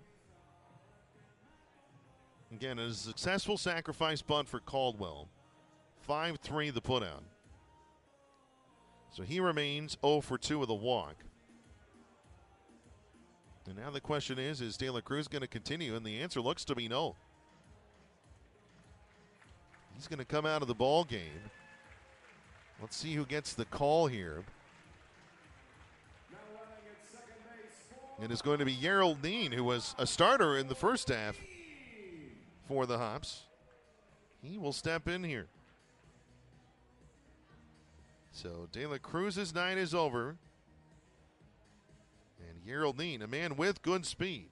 B: Again, a successful sacrifice bunt for Caldwell. 5-3 the putout. So he remains 0 for 2 with a walk. And now the question is De La Cruz going to continue? And the answer looks to be no. He's going to come out of the ball game. Let's see who gets the call here. It is going to be Gerald Dean, who was a starter in the first half for the Hops. He will step in here. So De La Cruz's night is over. And Gerald Dean, a man with good speed,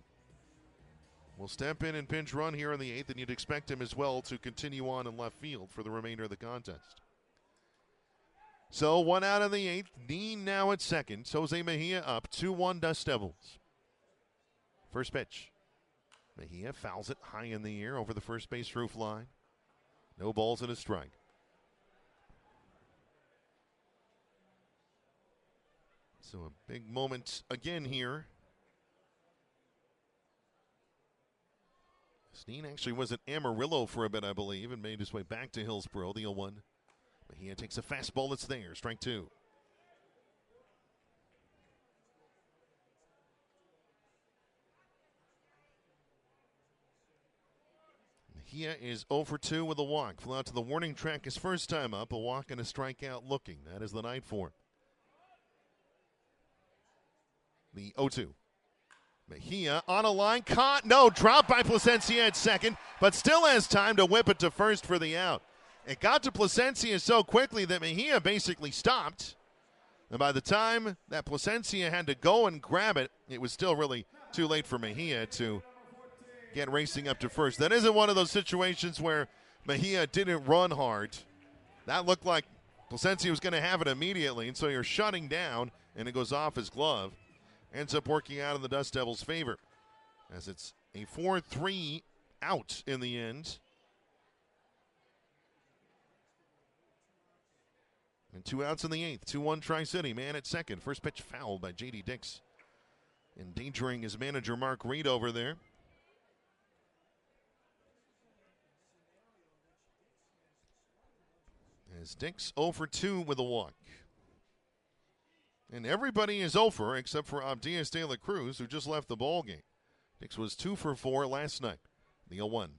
B: will step in and pinch run here in the 8th, and you'd expect him as well to continue on in left field for the remainder of the contest. So 1 out in the 8th. Dean now at second. Jose Mejia up 2-1 Dust Devils. First pitch. Mejia fouls it high in the air over the first base roof line. No balls and a strike. So a big moment again here. Dean actually was at Amarillo for a bit, I believe, and made his way back to Hillsboro. The 0-1. Mejia takes a fastball that's there. Strike 2. Mejia is 0 for 2 with a walk. Flew out to the warning track his first time up. A walk and a strikeout looking. That is the night for him. The 0-2. Mejia on a line, caught, no, dropped by Plasencia at second, but still has time to whip it to first for the out. It got to Plasencia so quickly that Mejia basically stopped. And by the time that Plasencia had to go and grab it, it was still really too late for Mejia to get racing up to first. That isn't one of those situations where Mejia didn't run hard. That looked like Plasencia was going to have it immediately, and so you're shutting down, and it goes off his glove. Ends up working out in the Dust Devils' favor, as it's a 4-3 out in the end. And 2 outs in the 8th. 2-1 Tri-City. Man at second. First pitch fouled by J.D. Dix, endangering his manager Mark Reed over there. As Dix 0 for 2 with a walk. And everybody is 0 for except for Abdias de la Cruz, who just left the ball game. Dix was 2 for 4 last night. The 0-1.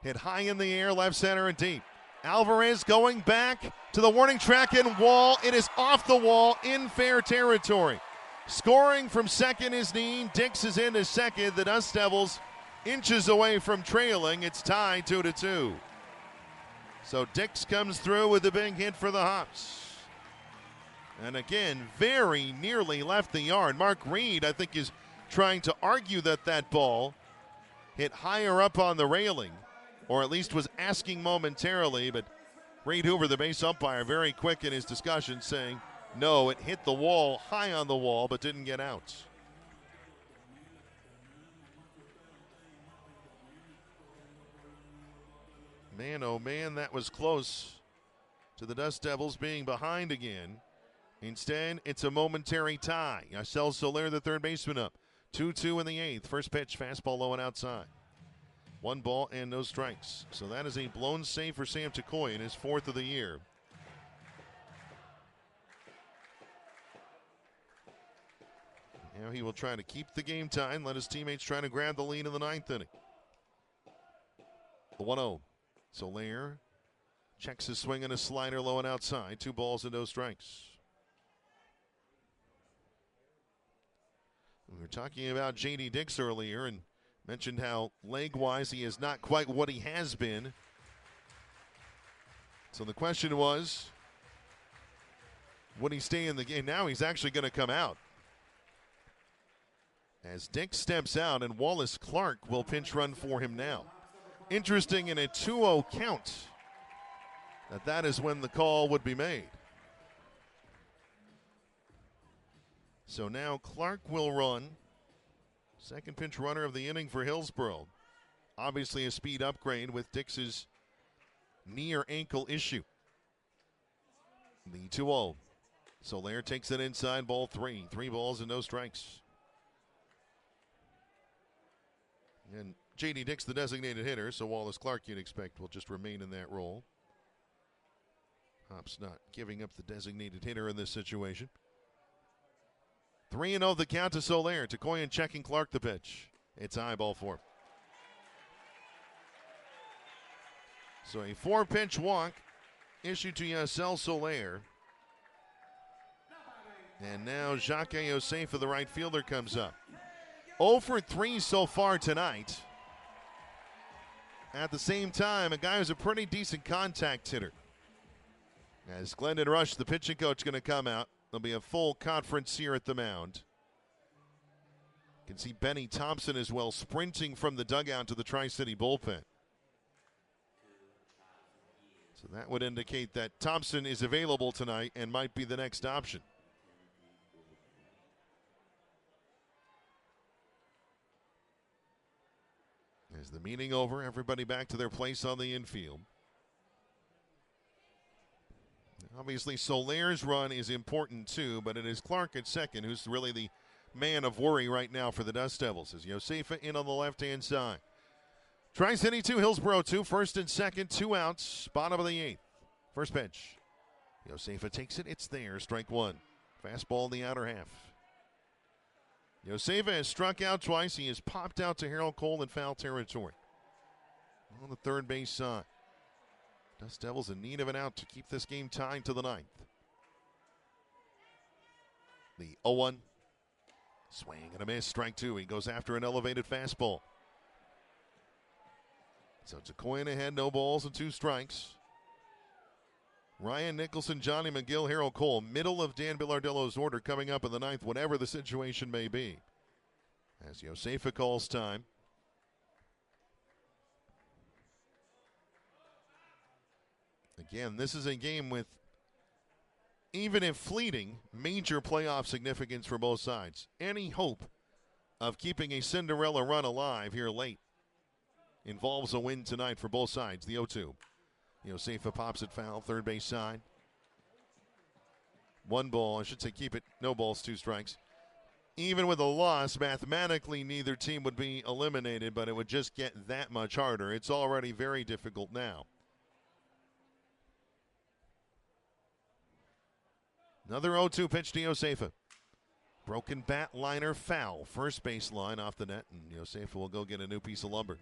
B: Hit high in the air, left center and deep. Alvarez going back to the warning track and wall. It is off the wall in fair territory. Scoring from second is Neen. Dix is into second. The Dust Devils inches away from trailing. It's tied 2-2. So Dix comes through with a big hit for the Hops. And again, very nearly left the yard. Mark Reed, I think, is trying to argue that that ball hit higher up on the railing, or at least was asking momentarily, but Reed Hoover, the base umpire, very quick in his discussion, saying, no, it hit the wall, high on the wall, but didn't get out. Man, oh man, that was close to the Dust Devils being behind again. Instead, it's a momentary tie. Yacel Soler, the third baseman, up. 2-2 in the eighth. First pitch, fastball low and outside. 1 ball and no strikes. So that is a blown save for Sam Takoy in his 4th of the year. Now he will try to keep the game tied and let his teammates try to grab the lead in the 9th inning. The 1-0. Soler checks his swing and a slider low and outside. 2 balls and no strikes. We were talking about J.D. Dix earlier and mentioned how leg-wise he is not quite what he has been. So the question was, would he stay in the game? Now he's actually going to come out. As Dix steps out and Wallace Clark will pinch run for him now. Interesting in a 2-0 count that is when the call would be made. So now Clark will run. Second pinch runner of the inning for Hillsboro. Obviously a speed upgrade with Dix's knee or ankle issue. The 2-0. Soler takes it inside, ball 3. 3 balls and no strikes. And J.D. Dix, the designated hitter, so Wallace Clark, you'd expect, will just remain in that role. Hops not giving up the designated hitter in this situation. 3-0 the count to Soler. Takoyan checking Clark the pitch. It's high, ball 4. So a 4-pitch walk issued to Yacel Soler. And now Jacques Josefa, the right fielder, comes up. 0 for 3 so far tonight. At the same time, a guy who's a pretty decent contact hitter. As Glendon Rush, the pitching coach, going to come out. There'll be a full conference here at the mound. You can see Benny Thompson as well sprinting from the dugout to the Tri-City bullpen. So that would indicate that Thompson is available tonight and might be the next option. As the meeting over, everybody back to their place on the infield. Obviously, Soler's run is important too, but it is Clark at second who's really the man of worry right now for the Dust Devils. As Josefa in on the left-hand side. Tri-City 2, Hillsboro 2, first and second, 2 outs, bottom of the 8th. First pitch. Josefa takes it, it's there, strike 1. Fastball in the outer half. Josefa has struck out twice. He has popped out to Harold Cole in foul territory. On the third base side. Dust Devils in need of an out to keep this game tied to the 9th. The 0-1. Swing and a miss, strike 2. He goes after an elevated fastball. So it's a coin ahead, no balls and 2 strikes. Ryan Nicholson, Johnny McGill, Harold Cole, middle of Dan Bilardello's order coming up in the 9th, whatever the situation may be. As Josefa calls time. Again, this is a game with, even if fleeting, major playoff significance for both sides. Any hope of keeping a Cinderella run alive here late involves a win tonight for both sides. The 0-2. Josefa pops it foul, third base side. 1 ball, I should say keep it, no balls, 2 strikes. Even with a loss, mathematically neither team would be eliminated, but it would just get that much harder. It's already very difficult now. Another 0-2 pitch to Josefa. Broken bat liner foul. First base line off the net, and Josefa will go get a new piece of lumber.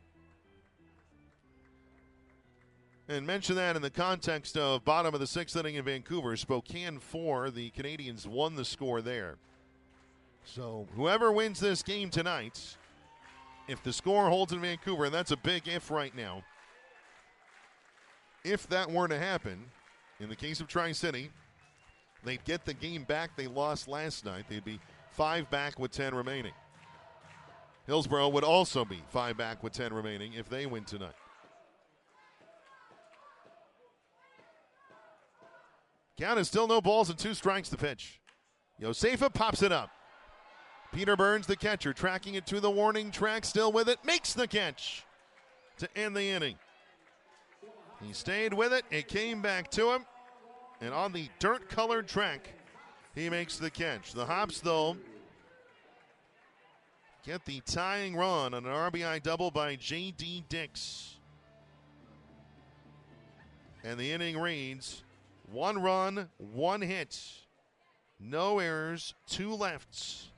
B: And mention that in the context of bottom of the sixth inning in Vancouver. Spokane 4, the Canadians won the score there. So whoever wins this game tonight, if the score holds in Vancouver, and that's a big if right now, if that were to happen, in the case of Tri-City, they'd get the game back they lost last night. They'd be 5 back with 10 remaining. Hillsboro would also be 5 back with 10 remaining if they win tonight. Count is still no balls and 2 strikes to pitch. Josefa pops it up. Peter Burns, the catcher, tracking it to the warning track, still with it, makes the catch to end the inning. He stayed with it. It came back to him. And on the dirt-colored track, he makes the catch. The Hops, though, get the tying run on an RBI double by J.D. Dix. And the inning reads 1 run, 1 hit, no errors, 2 lefts.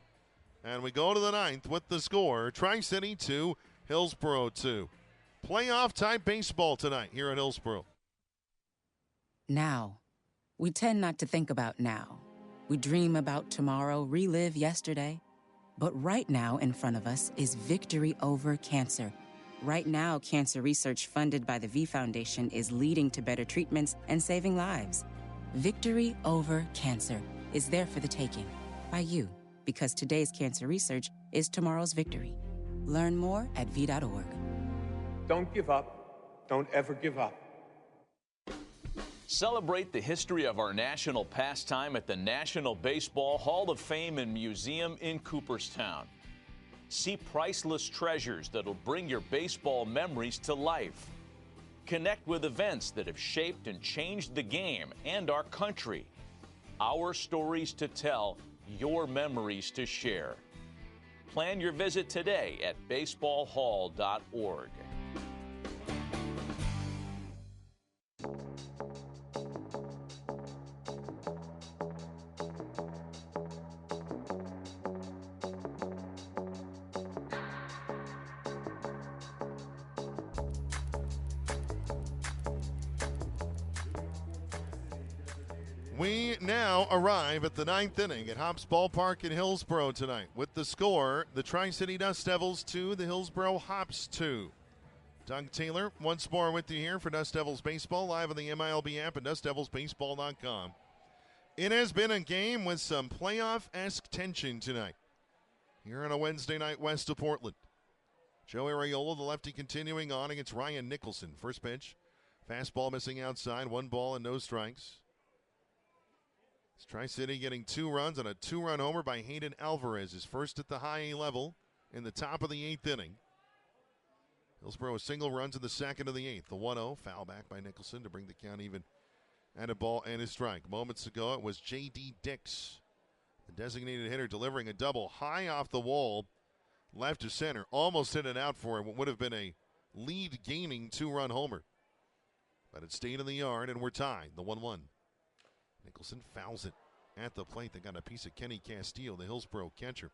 B: And we go to the 9th with the score, Tri-City 2, Hillsboro 2. Playoff-type baseball tonight here at Hillsboro.
Q: Now. We tend not to think about now. We dream about tomorrow, relive yesterday. But right now in front of us is victory over cancer. Right now, cancer research funded by the V Foundation is leading to better treatments and saving lives. Victory over cancer is there for the taking by you, because today's cancer research is tomorrow's victory. Learn more at v.org.
R: Don't give up. Don't ever give up.
S: Celebrate the history of our national pastime at the National Baseball Hall of Fame and Museum in Cooperstown. See priceless treasures that'll bring your baseball memories to life. Connect with events that have shaped and changed the game and our country. Our stories to tell, your memories to share. Plan your visit today at baseballhall.org.
B: We now arrive at the 9th inning at Hops Ballpark in Hillsboro tonight. With the score, the Tri-City Dust Devils 2, the Hillsboro Hops 2. Doug Taylor once more with you here for Dust Devils Baseball, live on the MILB app and DustDevilsBaseball.com. It has been a game with some playoff-esque tension tonight here on a Wednesday night west of Portland. Joe Arriola, the lefty, continuing on against Ryan Nicholson. First pitch, fastball missing outside, 1 ball and no strikes. It's Tri-City getting 2 runs on a 2-run homer by Hayden Alvarez, his first at the high A level in the top of the 8th inning. Hillsboro a single runs in the second of the 8th. The 1-0, foul back by Nicholson to bring the count even at a ball and a strike. Moments ago, it was J.D. Dix, the designated hitter, delivering a double high off the wall, left to center. Almost hit it out for him. What would have been a lead-gaining 2-run homer. But it stayed in the yard, and we're tied. The 1-1. Nicholson fouls it at the plate. They got a piece of Kenny Castillo, the Hillsboro catcher.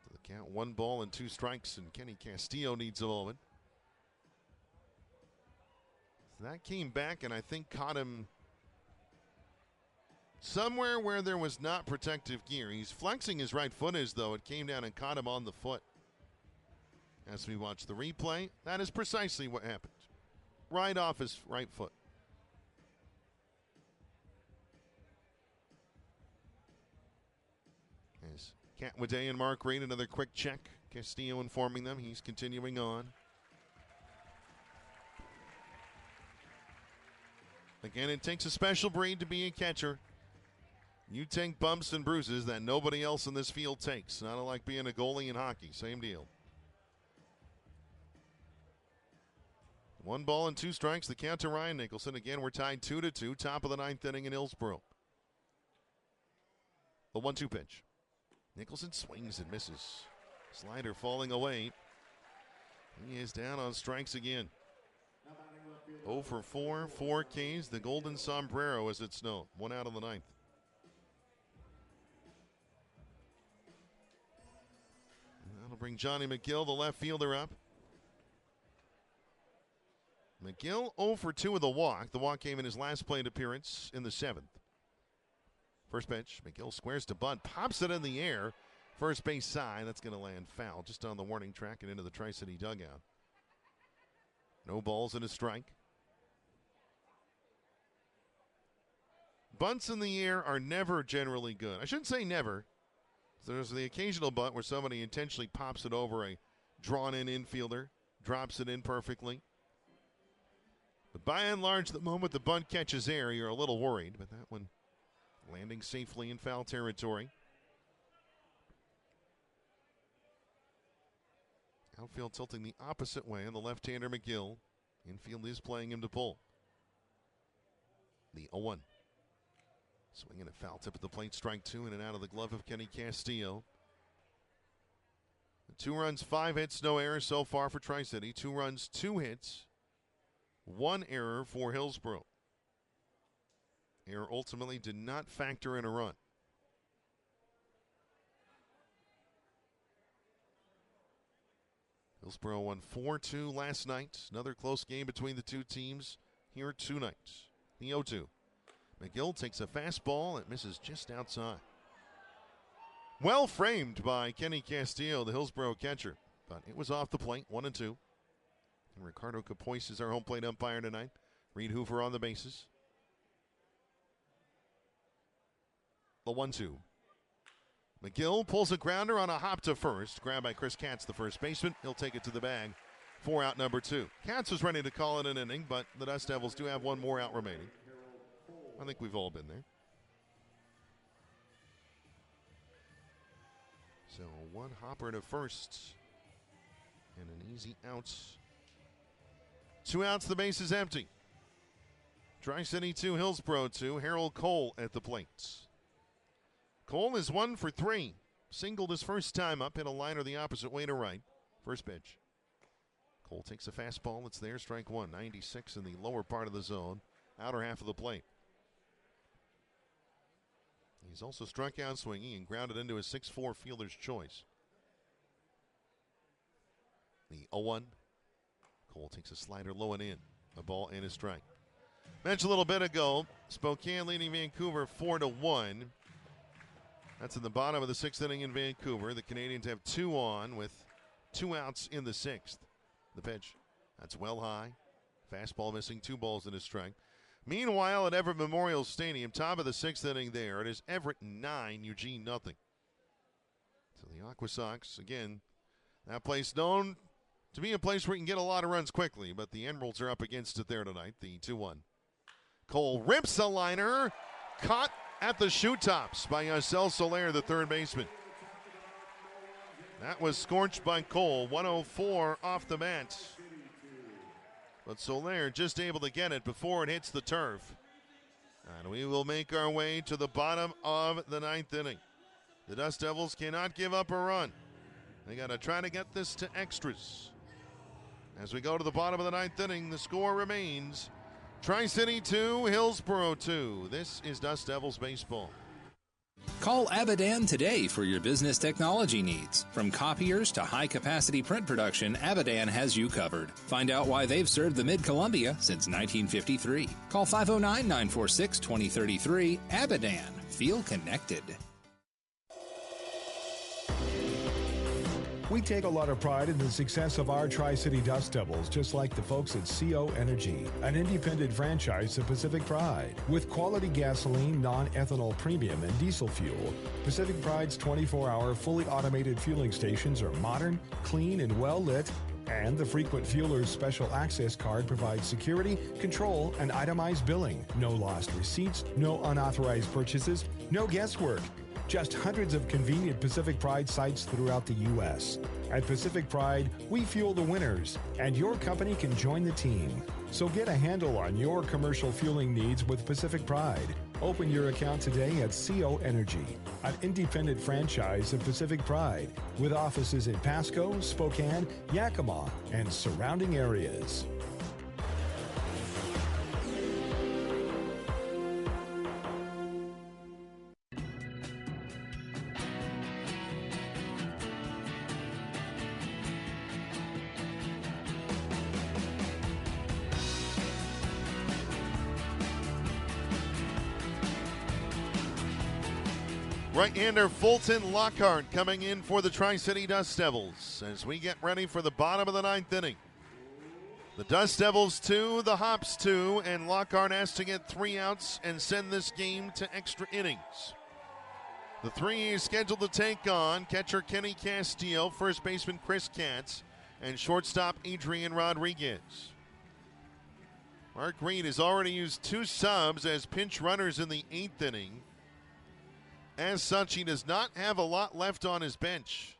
B: To the count, 1 ball and 2 strikes, and Kenny Castillo needs a moment. So that came back and I think caught him somewhere where there was not protective gear. He's flexing his right foot as though it came down and caught him on the foot. As we watch the replay, that is precisely what happened. Right off his right foot. As Catwaday and Mark Reed, another quick check. Castillo informing them he's continuing on. Again, it takes a special breed to be a catcher. You take bumps and bruises that nobody else in this field takes. Not unlike being a goalie in hockey. Same deal. 1 ball and 2 strikes. The count to Ryan Nicholson. Again, we're tied 2-2. Top of the 9th inning in Hillsboro. The 1-2 pitch. Nicholson swings and misses. Slider falling away. He is down on strikes again. 0 for 4, 4 Ks, the Golden Sombrero as it's known. 1 out of the 9th. That'll bring Johnny McGill, the left fielder, up. McGill 0 for 2 with a walk. The walk came in his last plate appearance in the 7th. First pitch, McGill squares to bunt, pops it in the air. First base side, that's going to land foul just on the warning track and into the Tri-City dugout. No balls and a strike. Bunts in the air are never generally good. I shouldn't say never. There's the occasional bunt where somebody intentionally pops it over a drawn-in infielder, drops it in perfectly. But by and large, the moment the bunt catches air, you're a little worried. But that one landing safely in foul territory. Outfield tilting the opposite way, and the left-hander McGill. Infield is playing him to pull. The 0-1. Swinging a foul tip at the plate, strike 2 in and out of the glove of Kenny Castillo. 2 runs, 5 hits, no errors so far for Tri-City. 2 runs, 2 hits, 1 error for Hillsboro. Error ultimately did not factor in a run. Hillsboro won 4-2 last night. Another close game between the two teams here tonight. The 0-2. McGill takes a fastball. It misses just outside. Well framed by Kenny Castillo, the Hillsboro catcher. But it was off the plate, 1-2. And Ricardo Capoise is our home plate umpire tonight. Reed Hoover on the bases. The 1-2. McGill pulls a grounder on a hop to first. Grabbed by Chris Katz, the first baseman. He'll take it to the bag for out number 2. Katz was ready to call it an inning, but the Dust Devils do have one more out remaining. I think we've all been there. So 1 hopper to first. And an easy out. 2 outs, the base is empty. Tri-City 2, Hillsboro 2. Harold Cole at the plate. Cole is 1 for 3. Singled his first time up, hit a liner the opposite way to right. First pitch. Cole takes a fastball. It's there, strike 1. 96 in the lower part of the zone. Outer half of the plate. He's also struck out swinging and grounded into his 6'4 fielder's choice. The 0-1. Cole takes a slider low and in. A ball and a strike. Mentioned a little bit ago, Spokane leading Vancouver 4-1. That's in the bottom of the 6th inning in Vancouver. The Canadians have 2 on with 2 outs in the 6th. The pitch. That's well high. Fastball missing, 2 balls and a strike. Meanwhile, at Everett Memorial Stadium, top of the 6th inning there, it is Everett 9, Eugene nothing. So the Aqua Sox, again, that place known to be a place where you can get a lot of runs quickly, but the Emeralds are up against it there tonight, the 2-1. Cole rips a liner, caught at the shoe tops by Yacel Soler, the third baseman. That was scorched by Cole, 104 off the bat. But Soler just able to get it before it hits the turf. And we will make our way to the bottom of the 9th inning. The Dust Devils cannot give up a run. They got to try to get this to extras. As we go to the bottom of the 9th inning, the score remains Tri-City 2, Hillsboro 2. This is Dust Devils baseball.
I: Call Abadan today for your business technology needs. From copiers to high-capacity print production, Abadan has you covered. Find out why they've served the Mid-Columbia since 1953. Call 509-946-2033. Abadan. Feel connected.
J: We take a lot of pride in the success of our Tri-City Dust Devils, just like the folks at CO Energy, an independent franchise of Pacific Pride. With quality gasoline, non-ethanol premium, and diesel fuel, Pacific Pride's 24-hour fully automated fueling stations are modern, clean, and well-lit, and the frequent fueler's special access card provides security, control, and itemized billing. No lost receipts, no unauthorized purchases, no guesswork. Just hundreds of convenient Pacific Pride sites throughout the U.S. At Pacific Pride, we fuel the winners, and your company can join the team. So get a handle on your commercial fueling needs with Pacific Pride. Open your account today at CO Energy, an independent franchise of Pacific Pride, with offices in Pasco, Spokane, Yakima, and surrounding areas.
B: Right-hander Fulton Lockhart coming in for the Tri-City Dust Devils as we get ready for the bottom of the ninth inning. The Dust Devils 2, the Hops 2, and Lockhart has to get 3 outs and send this game to extra innings. The 3 is scheduled to take on catcher Kenny Castillo, first baseman Chris Katz, and shortstop Adrian Rodriguez. Mark Reed has already used 2 subs as pinch runners in the 8th inning. As such, he does not have a lot left on his bench.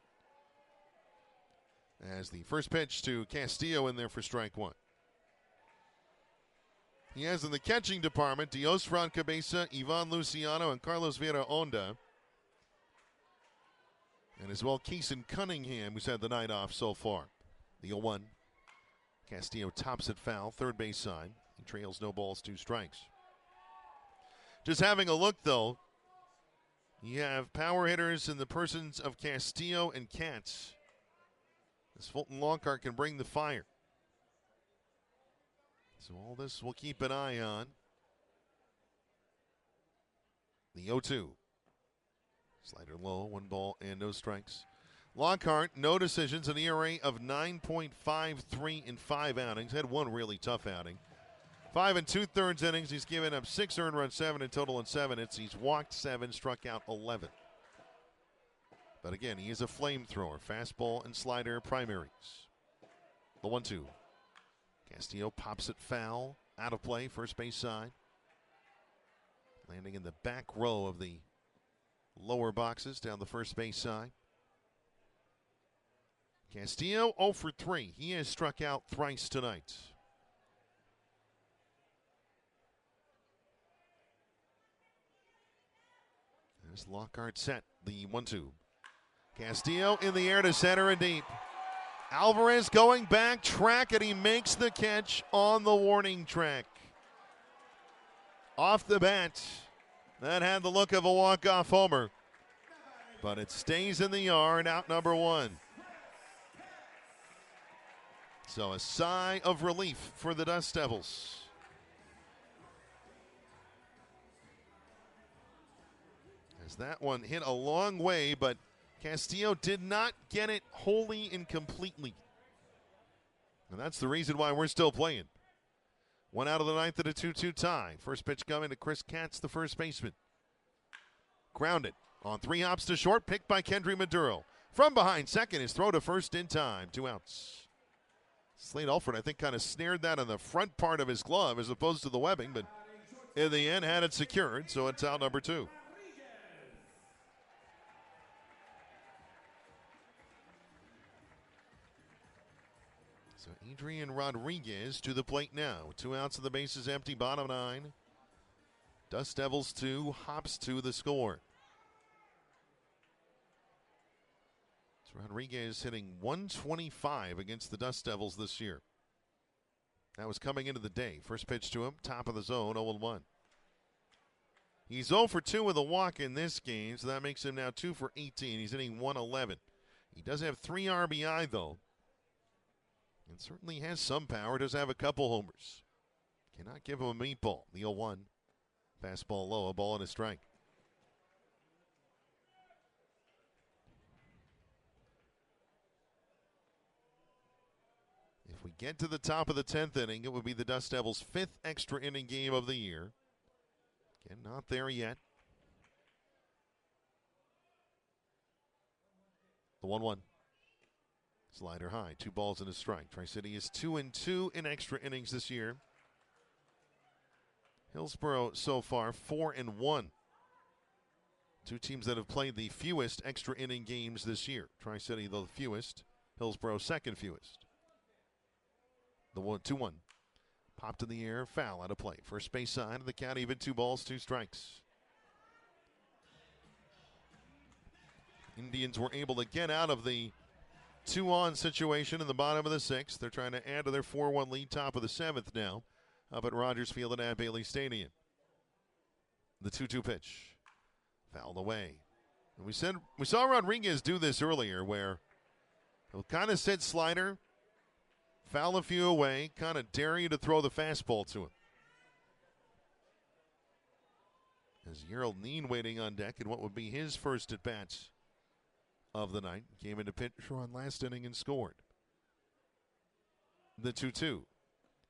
B: As the first pitch to Castillo in there for strike 1. He has in the catching department Diosfran Cabeza, Ivan Luciano, and Carlos Vera Onda. And as well, Keeson Cunningham, who's had the night off so far. The 0-1. Castillo tops it foul, third base side. He trails no balls, 2 strikes. Just having a look, though, you have power hitters in the persons of Castillo and Katz. This Fulton Lockhart can bring the fire. So all this we'll keep an eye on. The 0-2. Slider low, 1 ball and no strikes. Lockhart, no decisions, an ERA of 9.53 in 5 outings. Had 1 really tough outing. 5 2/3 innings. He's given up 6 earned runs, 7 in total, and 7 hits. He's walked 7, struck out 11. But again, he is a flamethrower. Fastball and slider primaries. The 1-2. Castillo pops it foul. Out of play, first base side. Landing in the back row of the lower boxes down the first base side. Castillo 0 for 3. He has struck out thrice tonight. There's Lockhart set. The 1-2. Castillo in the air to center and deep. Alvarez going back, track, and he makes the catch on the warning track. Off the bat. That had the look of a walk-off homer. But it stays in the yard, out number 1. So a sigh of relief for the Dust Devils. As that one hit a long way, but Castillo did not get it wholly and completely. And that's the reason why we're still playing. 1 out of the 9th at a 2-2 tie. First pitch coming to Chris Katz, the first baseman. Grounded on 3 hops to short, picked by Kendry Maduro. From behind second, his throw to first in time. 2 outs. Slade Alford, I think, kind of snared that on the front part of his glove as opposed to the webbing, but in the end had it secured, so it's out number 2. So Adrian Rodriguez to the plate now. 2 outs and the bases empty, bottom 9. Dust Devils 2, Hops 2 the score. So Rodriguez hitting .125 against the Dust Devils this year. That was coming into the day. First pitch to him, top of the zone, 0-1. He's 0 for 2 with a walk in this game, so that makes him now 2 for 18. He's hitting .111. He does have 3 RBI, though. And certainly has some power. Does have a couple homers. Cannot give him a meatball. The 0-1. Fastball low, a ball and a strike. If we get to the top of the 10th inning, it would be the Dust Devils' 5th extra inning game of the year. Again, not there yet. The 1-1. Slider high, 2 balls and a strike. Tri-City is 2-2 in extra innings this year. Hillsboro so far 4-1. 2 teams that have played the fewest extra inning games this year. Tri-City the fewest, Hillsboro second fewest. The 1-2-1. Popped in the air, foul out of play. First base side of the count, even 2 balls, 2 strikes. Indians were able to get out of the 2-on situation in the bottom of the 6th. They're trying to add to their 4-1 lead, top of the 7th now, up at Rogers Field at Bailey Stadium. The 2-2 pitch. Fouled away. And we saw Rodriguez do this earlier where he'll kind of sit slider, foul a few away, kind of dare you to throw the fastball to him. As Gerald Neen waiting on deck in what would be his first at-bats of the night. Came into pitch on last inning and scored. The 2-2.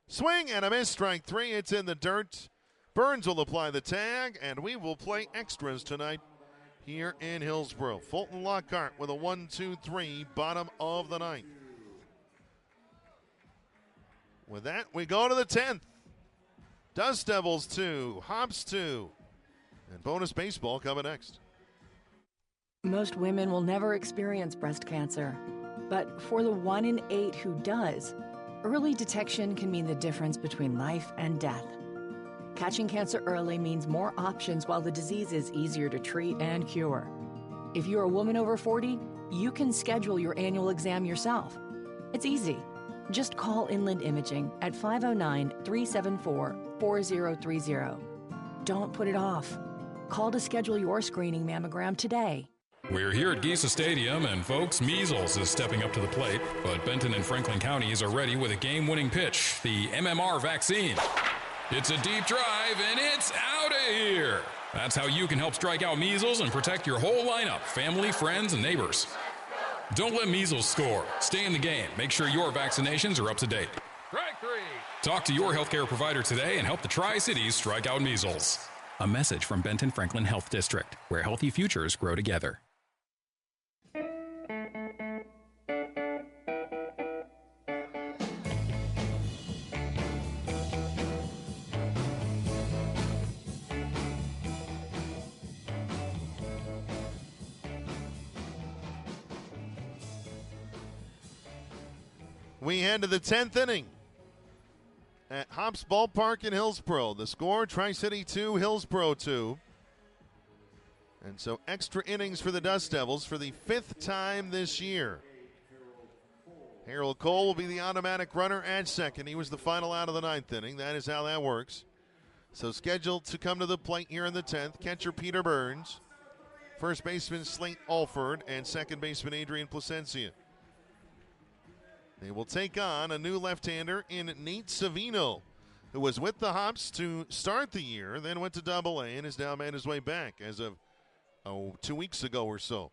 B: Swing and a miss, strike three. It's in the dirt. Burns will apply the tag, and we will play extras tonight here in Hillsboro. Fulton Lockhart with a 1-2-3, bottom of the ninth. With that, we go to the 10th. Dust Devils 2, Hops 2, and bonus baseball coming next.
F: Most women will never experience breast cancer, but for the 1 in 8 who does, early detection can mean the difference between life and death. Catching cancer early means more options while the disease is easier to treat and cure. If you're a woman over 40, you can schedule your annual exam yourself. It's easy. Just call Inland Imaging at 509-374-4030. Don't put it off. Call to schedule your screening mammogram today.
N: We're here at Giesa Stadium, and folks, measles is stepping up to the plate, but Benton and Franklin counties are ready with a game-winning pitch, the MMR vaccine. It's a deep drive, and it's out of here. That's how you can help strike out measles and protect your whole lineup, family, friends, and neighbors. Don't let measles score. Stay in the game. Make sure your vaccinations are up to date.
O: Strike three.
N: Talk to your healthcare provider today and help the Tri-Cities strike out measles.
M: A message from Benton Franklin Health District, where healthy futures grow together.
B: We head to the 10th inning at Hops Ballpark in Hillsboro. The score, Tri-City 2, Hillsboro 2. And so extra innings for the Dust Devils for the 5th time this year. Harold Cole will be the automatic runner at second. He was the final out of the 9th inning. That is how that works. So scheduled to come to the plate here in the 10th, catcher Peter Burns, first baseman Slate Alford, and second baseman Adrian Placencia. They will take on a new left-hander in Nate Savino, who was with the Hops to start the year, then went to Double-A and has now made his way back as of 2 weeks ago or so.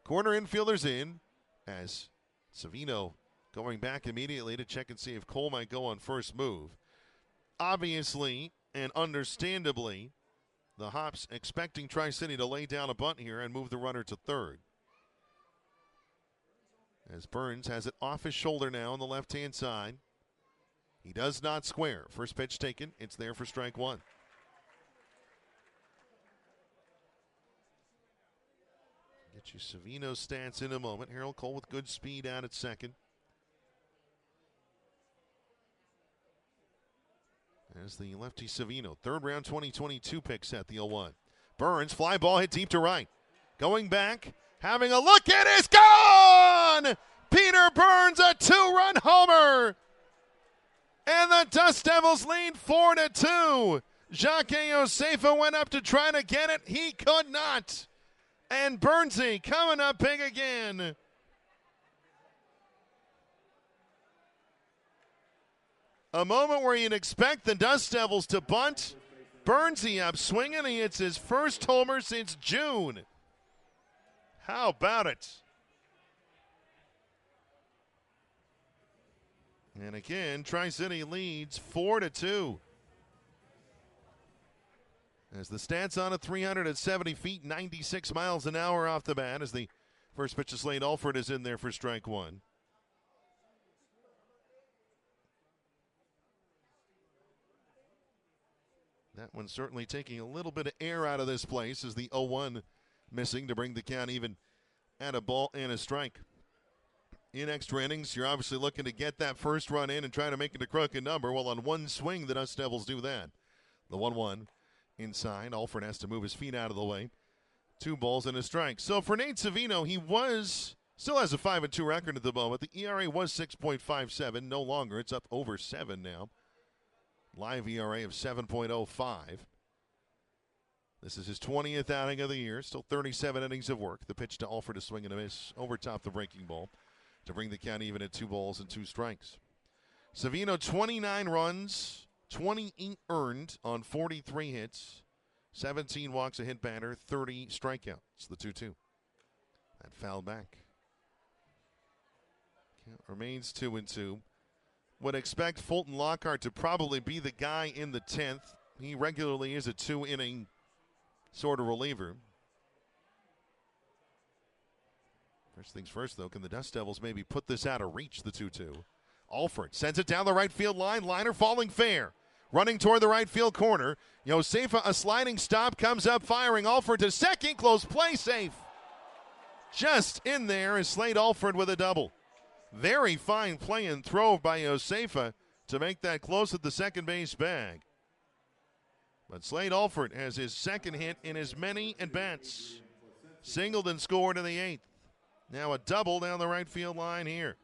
B: Corner infielders in as Savino going back immediately to check and see if Cole might go on first move. Obviously and understandably, the Hops expecting Tri-City to lay down a bunt here and move the runner to third. As Burns has it off his shoulder now on the left-hand side. He does not square. First pitch taken. It's there for strike one. Get you Savino's stats in a moment. Harold Cole with good speed out at second. As the lefty Savino, third round 2022 pick set, the 0-1. Burns, fly ball hit deep to right. Going back. Having a look, it is gone! Peter Burns, a 2-run homer. And the Dust Devils lead 4-2. Jacques Josefa went up to try to get it. He could not. And Burnsy coming up big again. A moment where you'd expect the Dust Devils to bunt. Burnsy up swinging. He hits his first homer since June. How about it? And again, Tri-City leads 4-2. As the stats on it, 370 feet, 96 miles an hour off the bat as the first pitch to Slade Alford is in there for strike one. That one certainly taking a little bit of air out of this place as the 0-1 missing to bring the count even at a ball and a strike. In extra innings, you're obviously looking to get that first run in and try to make it a crooked number. Well, on one swing, the Dust Devils do that. The 1-1 inside. Alford has to move his feet out of the way. 2 balls and a strike. So for Nate Savino, he still has a 5-2 record at the moment. The ERA was 6.57. No longer. It's up over 7 now. Live ERA of 7.05. This is his 20th outing of the year. Still 37 innings of work. The pitch to Alford, a swing and a miss over top the breaking ball to bring the count even at 2 balls and 2 strikes. Savino, 29 runs, 28 earned on 43 hits, 17 walks, a hit batter, 30 strikeouts. The 2-2. That foul back. Count remains 2-2. Would expect Fulton Lockhart to probably be the guy in the 10th. He regularly is a 2-inning sort of reliever. First things first, though, can the Dust Devils maybe put this out of reach, the 2-2? Alford sends it down the right field line. Liner falling fair. Running toward the right field corner. Josefa, a sliding stop, comes up firing. Alford to second. Close play, safe. Just in there is Slade Alford with a double. Very fine play and throw by Josefa to make that close at the second base bag. But Slade Alford has his second hit in as many at-bats. Singled and scored in the 8th. Now a double down the right field line here.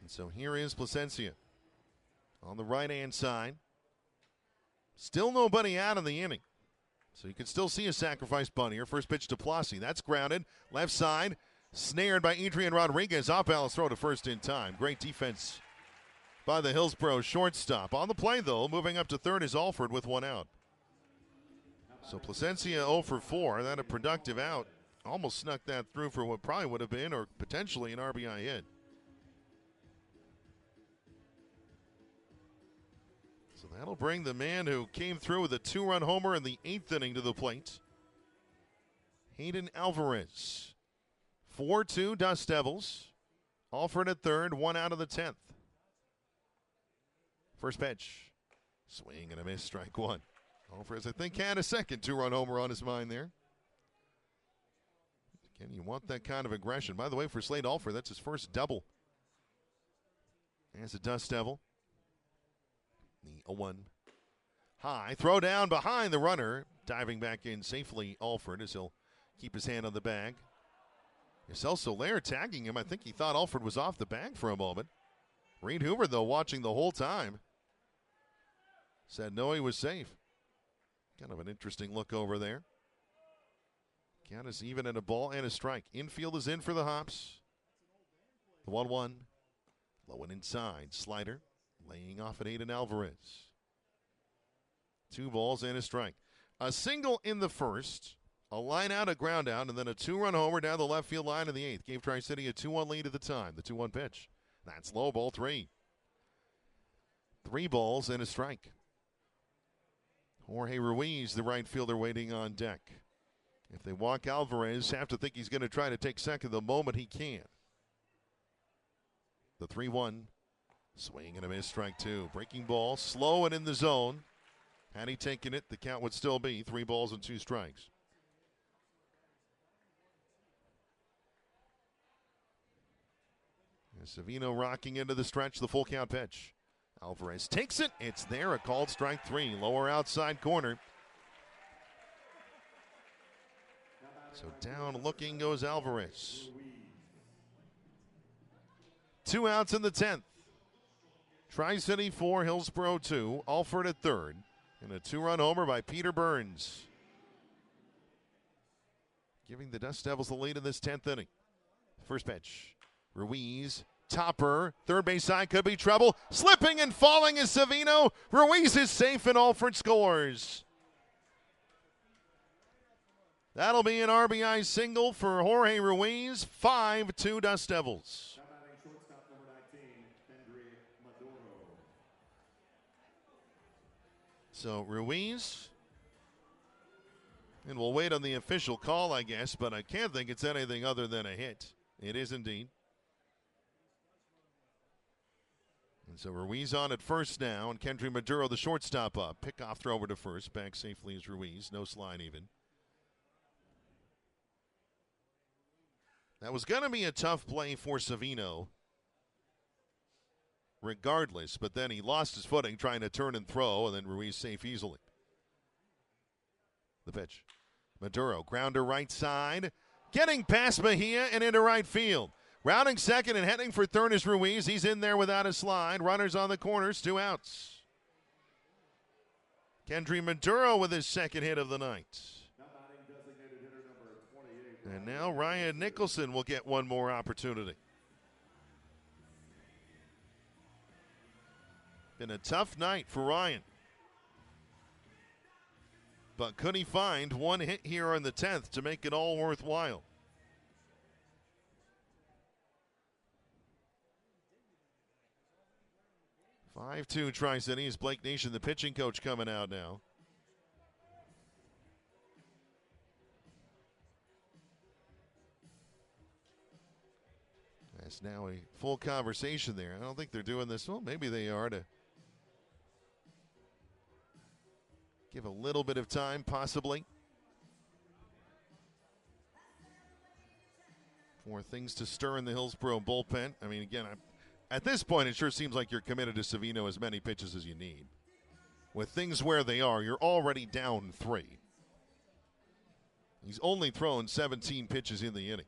B: And so here is Placencia on the right-hand side. Still nobody out in the inning. So you can still see a sacrifice bunt here. First pitch to Plossi. That's grounded. Left side. Snared by Adrian Rodriguez. Off balance throw to first in time. Great defense by the Hillsboro shortstop. On the play, though, moving up to third is Alford with one out. So Placencia 0 for 4. That a productive out. Almost snuck that through for what probably would have been or potentially an RBI hit. So that'll bring the man who came through with a 2-run homer in the 8th inning to the plate. Hayden Alvarez. 4-2 Dust Devils. Alford at third, one out of the 10th. First pitch. Swing and a miss, strike one. Alvarez, I think, had a second 2-run homer on his mind there. Again, you want that kind of aggression. By the way, for Slade Alford, that's his first double as a Dust Devil. The 0-1. High. Throw down behind the runner. Diving back in safely, Alford, as he'll keep his hand on the bag. Yasel Soler tagging him. I think he thought Alford was off the bag for a moment. Reed Hoover, though, watching the whole time, said no, he was safe. Kind of an interesting look over there. Count is even at a ball and a strike. Infield is in for the Hops. The 1-1. Low and inside. Slider. Laying off at Aiden Alvarez. 2 balls and a strike. A single in the first. A line out, a ground out, and then a 2-run homer down the left field line in the 8th. Gave Tri-City a 2-1 lead at the time. The 2-1 pitch. That's low, ball 3. 3 balls and a strike. Jorge Ruiz, the right fielder, waiting on deck. If they walk Alvarez, have to think he's going to try to take second the moment he can. The 3-1. Swing and a miss, strike 2. Breaking ball, slow and in the zone. Had he taken it, the count would still be 3 balls and 2 strikes. Savino rocking into the stretch, the full count pitch. Alvarez takes it. It's there, a called strike 3. Lower outside corner. So down looking goes Alvarez. 2 outs in the 10th. Tri-City 4, Hillsboro 2. Alford at third. And a 2-run homer by Peter Burns. Giving the Dust Devils the lead in this 10th inning. First pitch. Ruiz, topper, third base side, could be trouble. Slipping and falling is Savino. Ruiz is safe and Alford scores. That'll be an RBI single for Jorge Ruiz. 5-2 Dust Devils. So Ruiz, and we'll wait on the official call, I guess, but I can't think it's anything other than a hit. It is indeed. And so Ruiz on at first now, and Kendry Maduro, the shortstop, up. Pickoff throw over to first. Back safely is Ruiz. No slide even. That was going to be a tough play for Savino, regardless, but then he lost his footing trying to turn and throw, and then Ruiz safe easily. The pitch. Maduro, grounder right side. Getting past Mejia and into right field. Rounding second and heading for third is Ruiz. He's in there without a slide. Runners on the corners, 2 outs. Kendry Maduro with his second hit of the night. And now Ryan Nicholson will get one more opportunity. Been a tough night for Ryan. But could he find one hit here on the 10th to make it all worthwhile? (5-2) Tri-Cities. Blake Nation, the pitching coach, coming out now. That's now a full conversation there. I don't think they're doing this. Well, maybe they are, to give a little bit of time, possibly, for things to stir in the Hillsboro bullpen. I mean, again, at this point, it sure seems like you're committed to Savino as many pitches as you need. With things where they are, you're already down 3. He's only thrown 17 pitches in the inning.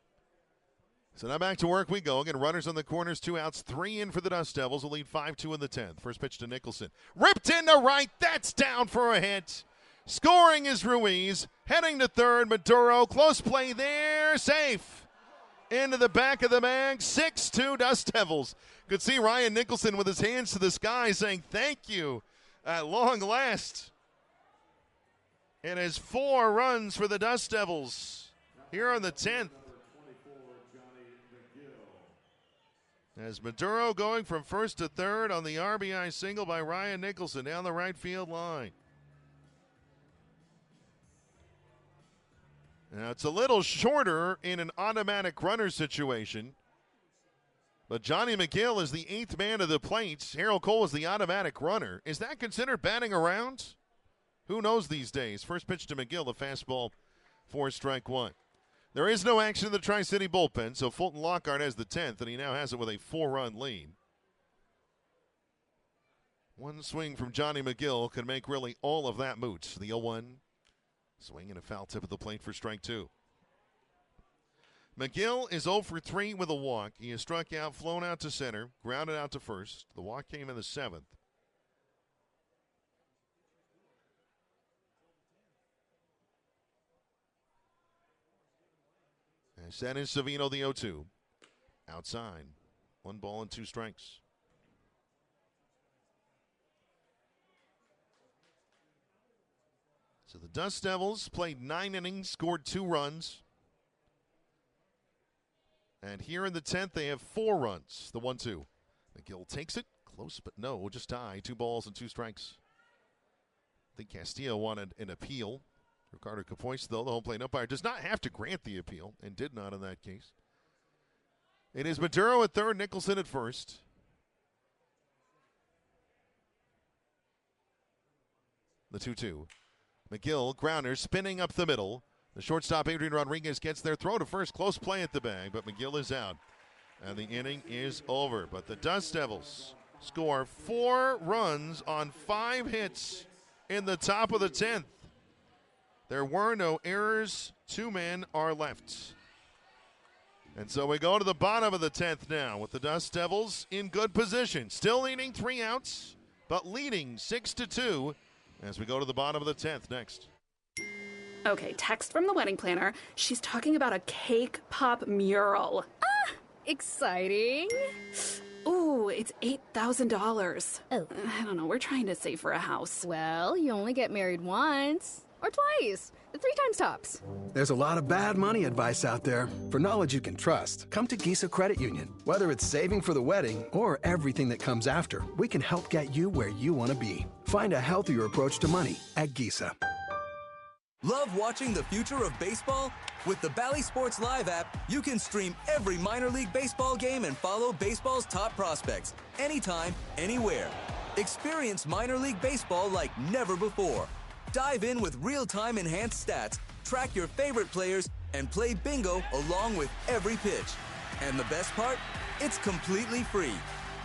B: So now back to work we go. Again, runners on the corners, 2 outs, 3 in for the Dust Devils. Will lead 5-2 in the 10th. First pitch to Nicholson. Ripped into right. That's down for a hit. Scoring is Ruiz. Heading to third, Maduro. Close play there. Safe. Into the back of the bag. 6-2 Dust Devils. Could see Ryan Nicholson with his hands to the sky saying thank you at long last. It is 4 runs for the Dust Devils here on the 10th. As Maduro going from first to third on the RBI single by Ryan Nicholson down the right field line. Now it's a little shorter in an automatic runner situation, but Johnny McGill is the 8th man of the plate. Harold Cole is the automatic runner. Is that considered batting around? Who knows these days? First pitch to McGill, a fastball for strike 1. There is no action in the Tri-City bullpen, so Fulton Lockhart has the 10th, and he now has it with a 4-run lead. One swing from Johnny McGill could make really all of that moot. The 0-1 swing and a foul tip of the plate for strike 2. McGill is 0 for 3 with a walk. He has struck out, flown out to center, grounded out to first. The walk came in the 7th. That is Savino, the 0-2. Outside. 1 ball and 2 strikes. So the Dust Devils played 9 innings, scored 2 runs. And here in the 10th, they have 4 runs. The 1-2. McGill takes it. Close, but no, just high. 2 balls and 2 strikes. I think Castillo wanted an appeal. Ricardo Capois, though, the home plate umpire, does not have to grant the appeal, and did not in that case. It is Maduro at third, Nicholson at first. The 2-2. McGill, grounder, spinning up the middle. The shortstop, Adrian Rodriguez, gets their throw to first. Close play at the bag, but McGill is out. And the inning is over. But the Dust Devils score 4 runs on 5 hits in the top of the 10th. There were no errors. 2 men are left. And so we go to the bottom of the 10th now with the Dust Devils in good position. Still leading 3 outs, but leading 6-2 as we go to the bottom of the 10th next.
L: Okay, text from the wedding planner. She's talking about a cake pop mural.
O: Ah, exciting.
L: Ooh, it's $8,000.
O: Oh.
L: I don't know, we're trying to save for a house.
O: Well, you only get married once. Or twice. 3 times tops.
H: There's a lot of bad money advice out there. For knowledge you can trust, come to Gisa Credit Union. Whether it's saving for the wedding or everything that comes after, we can help get you where you want to be. Find a healthier approach to money at Gisa.
W: Love watching the future of baseball? With the Bally Sports Live app, you can stream every minor league baseball game and follow baseball's top prospects anytime, anywhere. Experience minor league baseball like never before. Dive in with real-time enhanced stats, track your favorite players, and play bingo along with every pitch. And the best part? It's completely free.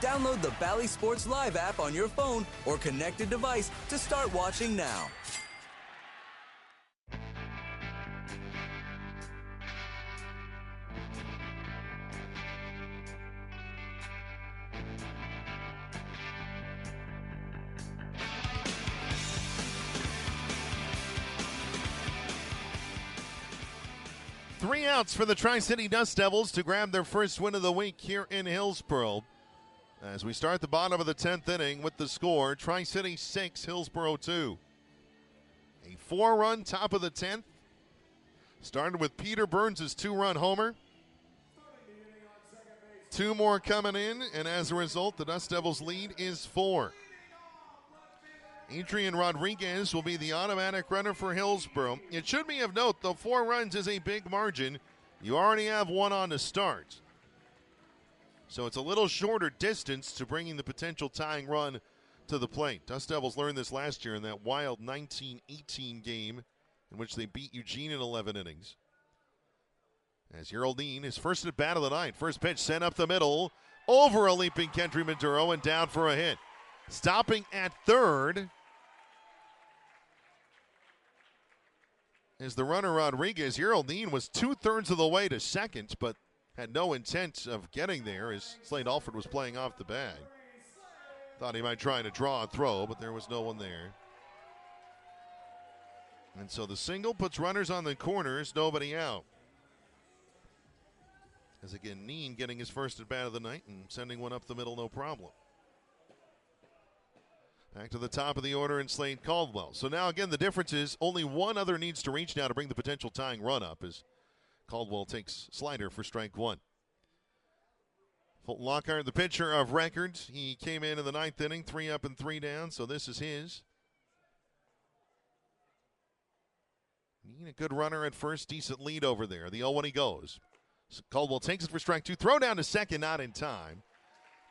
W: Download the Bally Sports Live app on your phone or connected device to start watching now.
B: Three outs for the Tri-City Dust Devils to grab their first win of the week here in Hillsboro. As we start the bottom of the 10th inning with the score, Tri-City 6, Hillsboro 2. A 4-run top of the 10th. Started with Peter Burns' 2-run homer. 2 more coming in, and as a result, the Dust Devils' lead is 4. Adrian Rodriguez will be the automatic runner for Hillsboro. It should be of note, though 4 runs is a big margin, you already have 1 on the start. So it's a little shorter distance to bringing the potential tying run to the plate. Dust Devils learned this last year in that wild 19-18 game in which they beat Eugene in 11 innings. As Geraldine is first at bat of the night. First pitch sent up the middle, over a leaping Kendry Maduro and down for a hit. Stopping at third is the runner Rodriguez. Geraldine was 2/3 of the way to second, but had no intent of getting there as Slade Alford was playing off the bag. Thought he might try to draw a throw, but there was no one there. And so the single puts runners on the corners, nobody out. As again, Neen getting his first at bat of the night and sending one up the middle, no problem. Back to the top of the order in Slade Caldwell. So now again, the difference is only one other needs to reach now to bring the potential tying run up as Caldwell takes slider for strike 1. Fulton Lockhart, the pitcher of record. He came in the 9th inning, 3 up and 3 down, so this is his. Need a good runner at first, decent lead over there. The 0-1 he goes. So Caldwell takes it for strike 2. Throw down to second, not in time.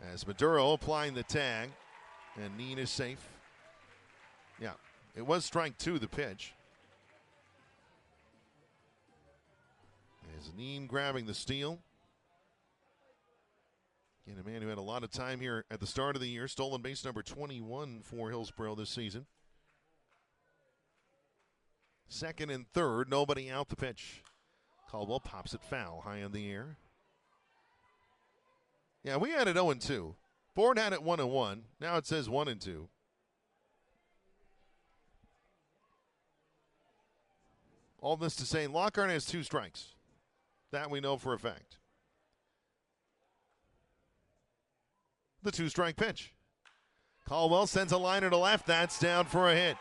B: As Maduro applying the tag, and Neen is safe. Yeah, it was strike 2, the pitch. As Neen grabbing the steal. Again, a man who had a lot of time here at the start of the year. Stolen base number 21 for Hillsboro this season. Second and third, nobody out the pitch. Caldwell pops it foul, high in the air. Yeah, we had it 0-2. Board had it 1-1. Now it says 1-2. All this to say, Lockhart has 2 strikes. That we know for a fact. The 2-strike pitch. Caldwell sends a liner to left. That's down for a hit.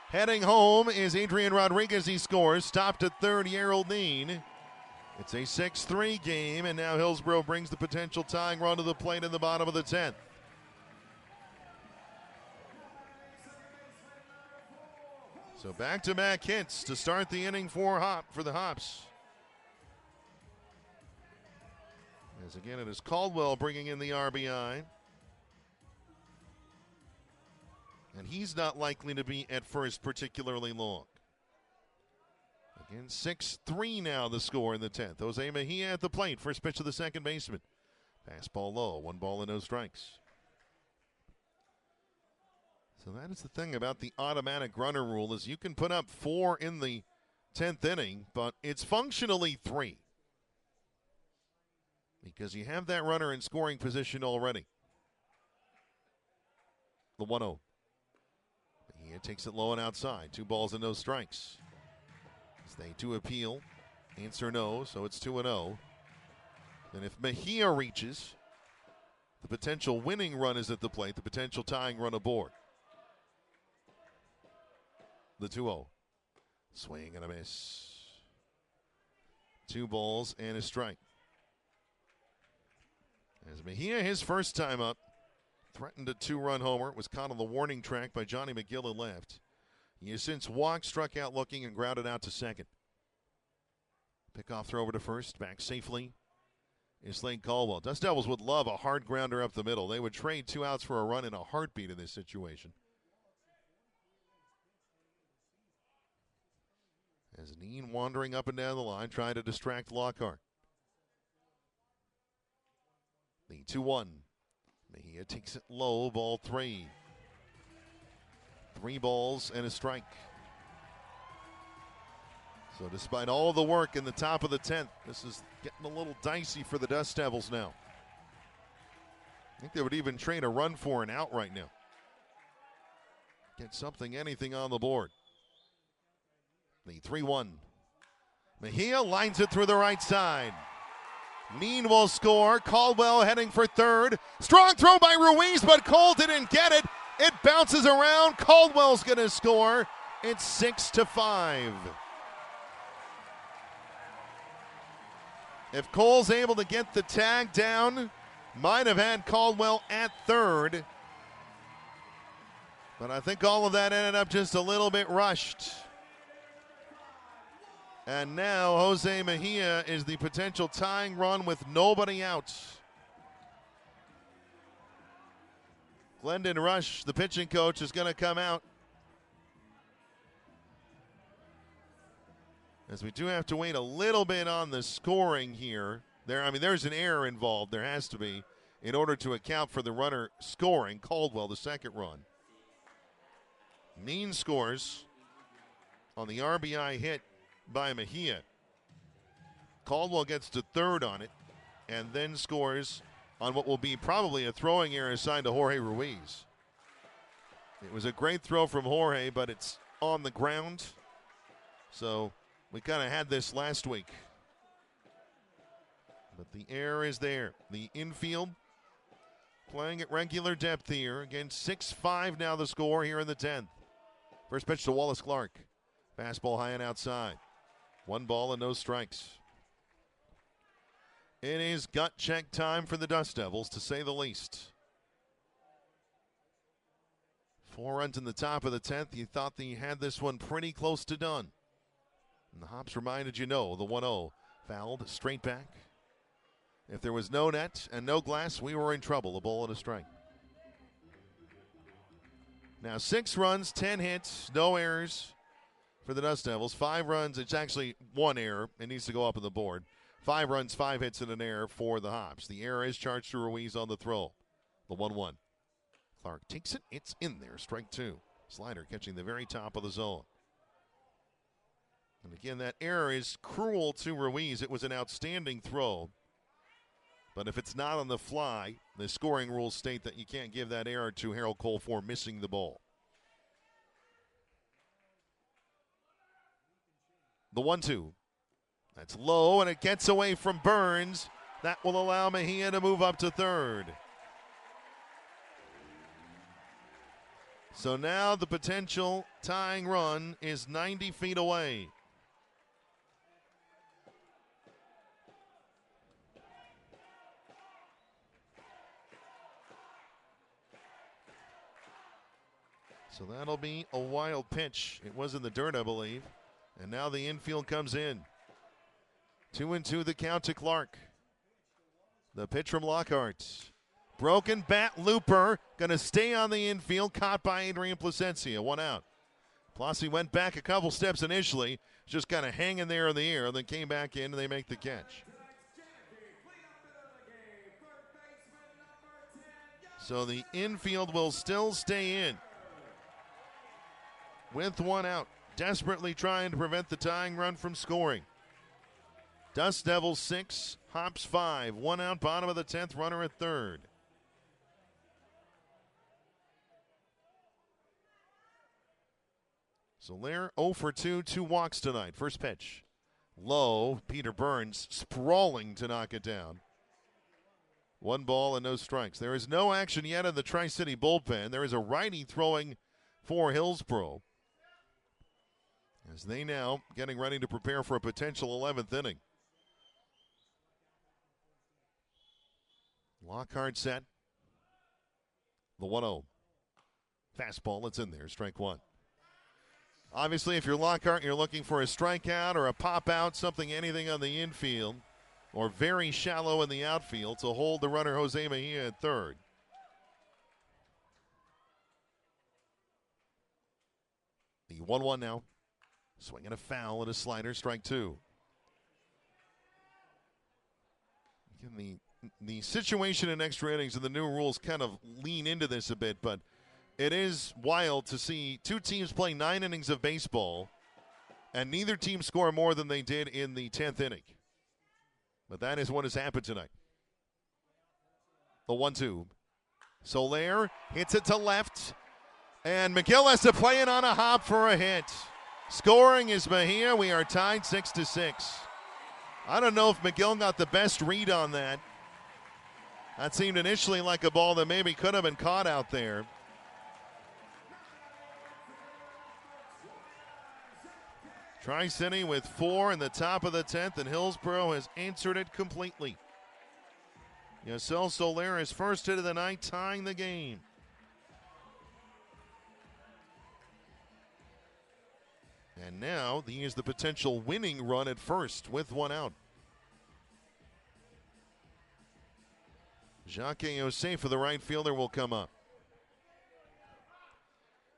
B: Heading home is Adrian Rodriguez. He scores. Stopped at third, Geraldine. It's a 6-3 game, and now Hillsboro brings the potential tying run to the plate in the bottom of the 10th. So back-to-back hits to start the inning for the Hops. As again, it is Caldwell bringing in the RBI. And he's not likely to be at first particularly long. Again, 6-3 now the score in the 10th. Jose Mejia at the plate. First pitch to the second baseman. Fastball low. 1 ball and no strikes. So that is the thing about the automatic runner rule is you can put up 4 in the 10th inning, but it's functionally 3. Because you have that runner in scoring position already. The 1-0. He takes it low and outside. 2 balls and no strikes. Stay to appeal. Answer no, so it's 2-0. And if Mejia reaches, the potential winning run is at the plate. The potential tying run aboard. The 2-0. Swing and a miss. 2 balls and a strike. As Mejia, his first time up, threatened a 2-run homer. Was caught on the warning track by Johnny McGill at left. He has since walked, struck out looking, and grounded out to second. Pickoff throw over to first. Back safely is Slade Caldwell. Dust Devils would love a hard grounder up the middle. They would trade 2 outs for a run in a heartbeat in this situation. As Neen wandering up and down the line, trying to distract Lockhart. The 2-1. Mejia takes it low, ball 3. 3 balls and a strike. So despite all the work in the top of the 10th, this is getting a little dicey for the Dust Devils now. I think they would even trade a run for an out right now. Get something, anything on the board. The 3-1. Mejia lines it through the right side. Mean will score. Caldwell heading for third. Strong throw by Ruiz, but Cole didn't get it. It bounces around. Caldwell's going to score. It's 6-5. If Cole's able to get the tag down, might have had Caldwell at third. But I think all of that ended up just a little bit rushed. And now Jose Mejia is the potential tying run with nobody out. Glendon Rush, the pitching coach, is going to come out. As we do have to wait a little bit on the scoring here. There's an error involved. There has to be in order to account for the runner scoring. Caldwell, the second run. Mean scores on the RBI hit by Mejia. Caldwell gets to third on it and then scores on what will be probably a throwing error assigned to Jorge Ruiz. It was a great throw from Jorge, but it's on the ground. So we kind of had this last week. But the error is there. The infield playing at regular depth here. Again, 6-5 now the score here in the 10th. First pitch to Wallace Clark. Fastball high and outside. 1 ball and no strikes. It is gut check time for the Dust Devils, to say the least. 4 runs in the top of the 10th. You thought that you had this one pretty close to done. And the Hops reminded you, no, the 1-0 fouled straight back. If there was no net and no glass, we were in trouble. A ball and a strike. Now 6 runs, 10 hits, no errors for the Dust Devils. 5 runs, it's actually 1 error. It needs to go up on the board. 5 runs, 5 hits, and an error for the Hops. The error is charged to Ruiz on the throw. The 1-1. Clark takes it. It's in there. Strike 2. Slider catching the very top of the zone. And again, that error is cruel to Ruiz. It was an outstanding throw. But if it's not on the fly, the scoring rules state that you can't give that error to Harold Cole for missing the ball. The 1-2. That's low, and it gets away from Burns. That will allow Mejia to move up to third. So now the potential tying run is 90 feet away. So that'll be a wild pitch. It was in the dirt, I believe. And now the infield comes in. 2-2 the count to Clark. The pitch from Lockhart. Broken bat looper. Going to stay on the infield. Caught by Adrian Placencia. 1 out. Plasse went back a couple steps initially. Just kind of hanging there in the air. And then came back in and they make the catch. So the infield will still stay in. With 1 out. Desperately trying to prevent the tying run from scoring. Dust Devils 6, Hops 5. 1 out, bottom of the 10th, runner at third. So they're 0 for 2, 2 walks tonight. First pitch. Low, Peter Burns sprawling to knock it down. 1 ball and no strikes. There is no action yet in the Tri-City bullpen. There is a righty throwing for Hillsboro, as they now getting ready to prepare for a potential 11th inning. Lockhart set. The 1-0. Fastball, it's in there, strike 1. Obviously, if you're Lockhart, you're looking for a strikeout or a pop out, something, anything on the infield, or very shallow in the outfield to hold the runner Jose Mejia at third. The 1-1 now. Swinging a foul and a slider, strike 2. Again, the situation in extra innings and the new rules kind of lean into this a bit, but it is wild to see 2 teams play 9 innings of baseball and neither team score more than they did in the 10th inning. But that is what has happened tonight. The 1-2. Soler hits it to left, and McGill has to play it on a hop for a hit. Scoring is Mejia. We are tied 6-6. I don't know if McGill got the best read on that. That seemed initially like a ball that maybe could have been caught out there. Tri-City with 4 in the top of the 10th, and Hillsboro has answered it completely. Yacel Soler is first hit of the night, tying the game. And now he is the potential winning run at first with 1 out. Jacques Josefa, the right fielder, will come up.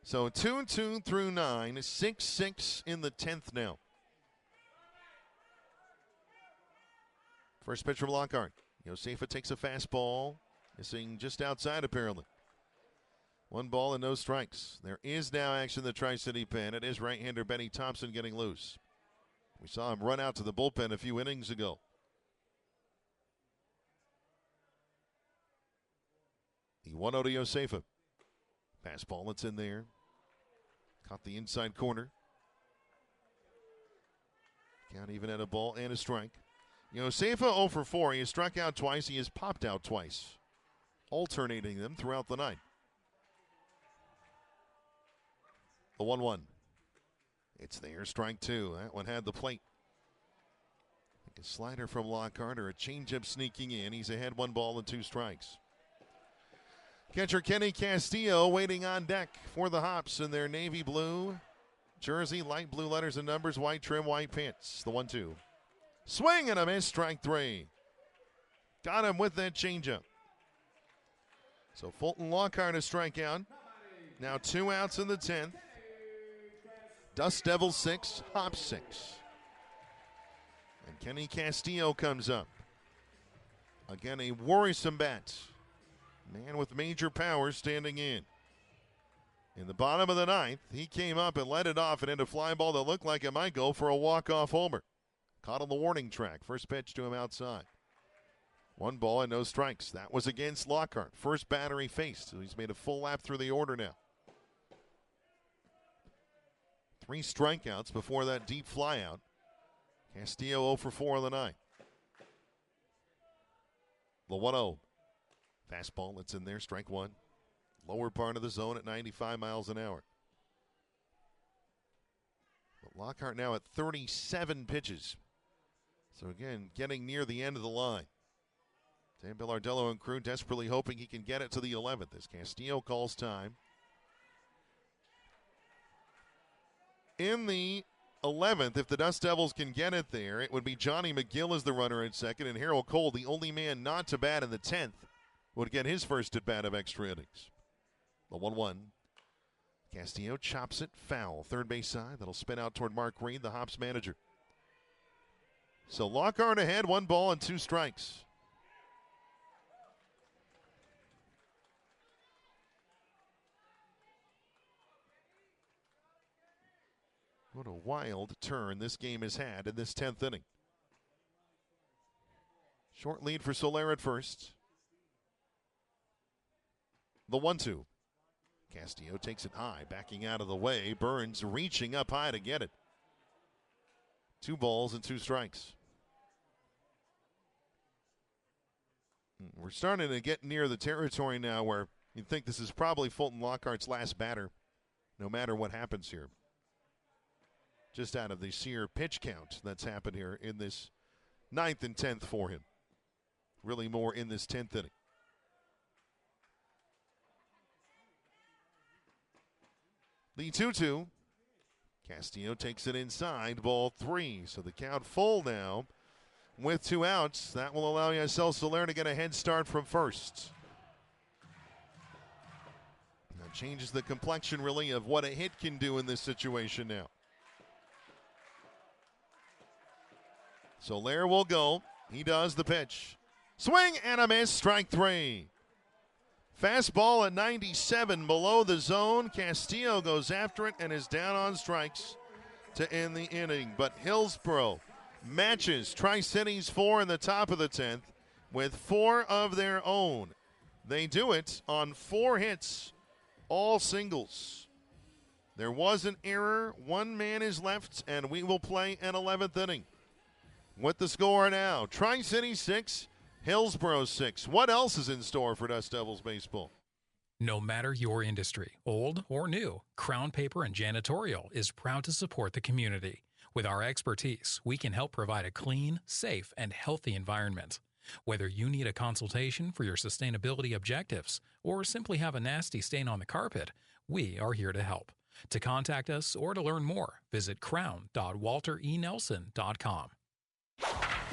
B: So 2-2 through 9, 6-6 in the 10th now. First pitch from Lockhart. Josefa takes a fastball, missing just outside apparently. 1 ball and no strikes. There is now action in the Tri-City pen. It is right-hander Benny Thompson getting loose. We saw him run out to the bullpen a few innings ago. The 1-0 to Josefa. Fastball, it's in there. Caught the inside corner. Count even at a ball and a strike. Josefa 0 for 4. He has struck out twice. He has popped out twice, alternating them throughout the night. The 1-1. It's there, strike 2. That one had the plate. A slider from Lockhart or a changeup sneaking in. He's ahead 1 ball and 2 strikes. Catcher Kenny Castillo waiting on deck for the Hops in their navy blue jersey, light blue letters and numbers, white trim, white pants. The 1-2. Swing and a miss, strike 3. Got him with that changeup. So Fulton Lockhart a strikeout. Now 2 outs in the 10th. Dust Devils 6, Hops 6. And Kenny Castillo comes up. Again, a worrisome bat. Man with major power standing in. In the bottom of the 9th, he came up and led it off and hit a fly ball that looked like it might go for a walk-off homer. Caught on the warning track. First pitch to him outside. 1 ball and no strikes. That was against Lockhart. First batter he faced. So he's made a full lap through the order now. 3 strikeouts before that deep fly out. Castillo 0 for 4 on the night. The 1-0. Fastball, it's in there, strike 1. Lower part of the zone at 95 miles an hour. But Lockhart now at 37 pitches. So again, getting near the end of the line. Dan Billardello and crew desperately hoping he can get it to the 11th as Castillo calls time. In the 11th, if the Dust Devils can get it there, it would be Johnny McGill as the runner at second, and Harold Cole, the only man not to bat in the 10th, would get his first at bat of extra innings. The 1-1. Castillo chops it foul. Third base side. That'll spin out toward Mark Reed, the Hops manager. So Lockhart ahead, 1 ball and 2 strikes. What a wild turn this game has had in this 10th inning. Short lead for Soler at first. The 1-2. Castillo takes it high, backing out of the way. Burns reaching up high to get it. 2 balls and 2 strikes. We're starting to get near the territory now where you'd think this is probably Fulton Lockhart's last batter, no matter what happens here. Just out of the sheer pitch count that's happened here in this 9th and 10th for him. Really more in this 10th inning. The 2-2. Castillo takes it inside, ball 3. So the count full now with 2 outs. That will allow Yacel Soler to get a head start from first. That changes the complexion, really, of what a hit can do in this situation now. Soler will go. He does the pitch. Swing and a miss, strike 3. Fastball at 97 below the zone. Castillo goes after it and is down on strikes to end the inning. But Hillsboro matches Tri-City's 4 in the top of the 10th with 4 of their own. They do it on 4 hits, all singles. There was an error. 1 man is left, and we will play an 11th inning. With the score now, Tri-City 6, Hillsboro 6. What else is in store for Dust Devils baseball?
M: No matter your industry, old or new, Crown Paper and Janitorial is proud to support the community. With our expertise, we can help provide a clean, safe, and healthy environment. Whether you need a consultation for your sustainability objectives or simply have a nasty stain on the carpet, we are here to help. To contact us or to learn more, visit crown.walterenelson.com.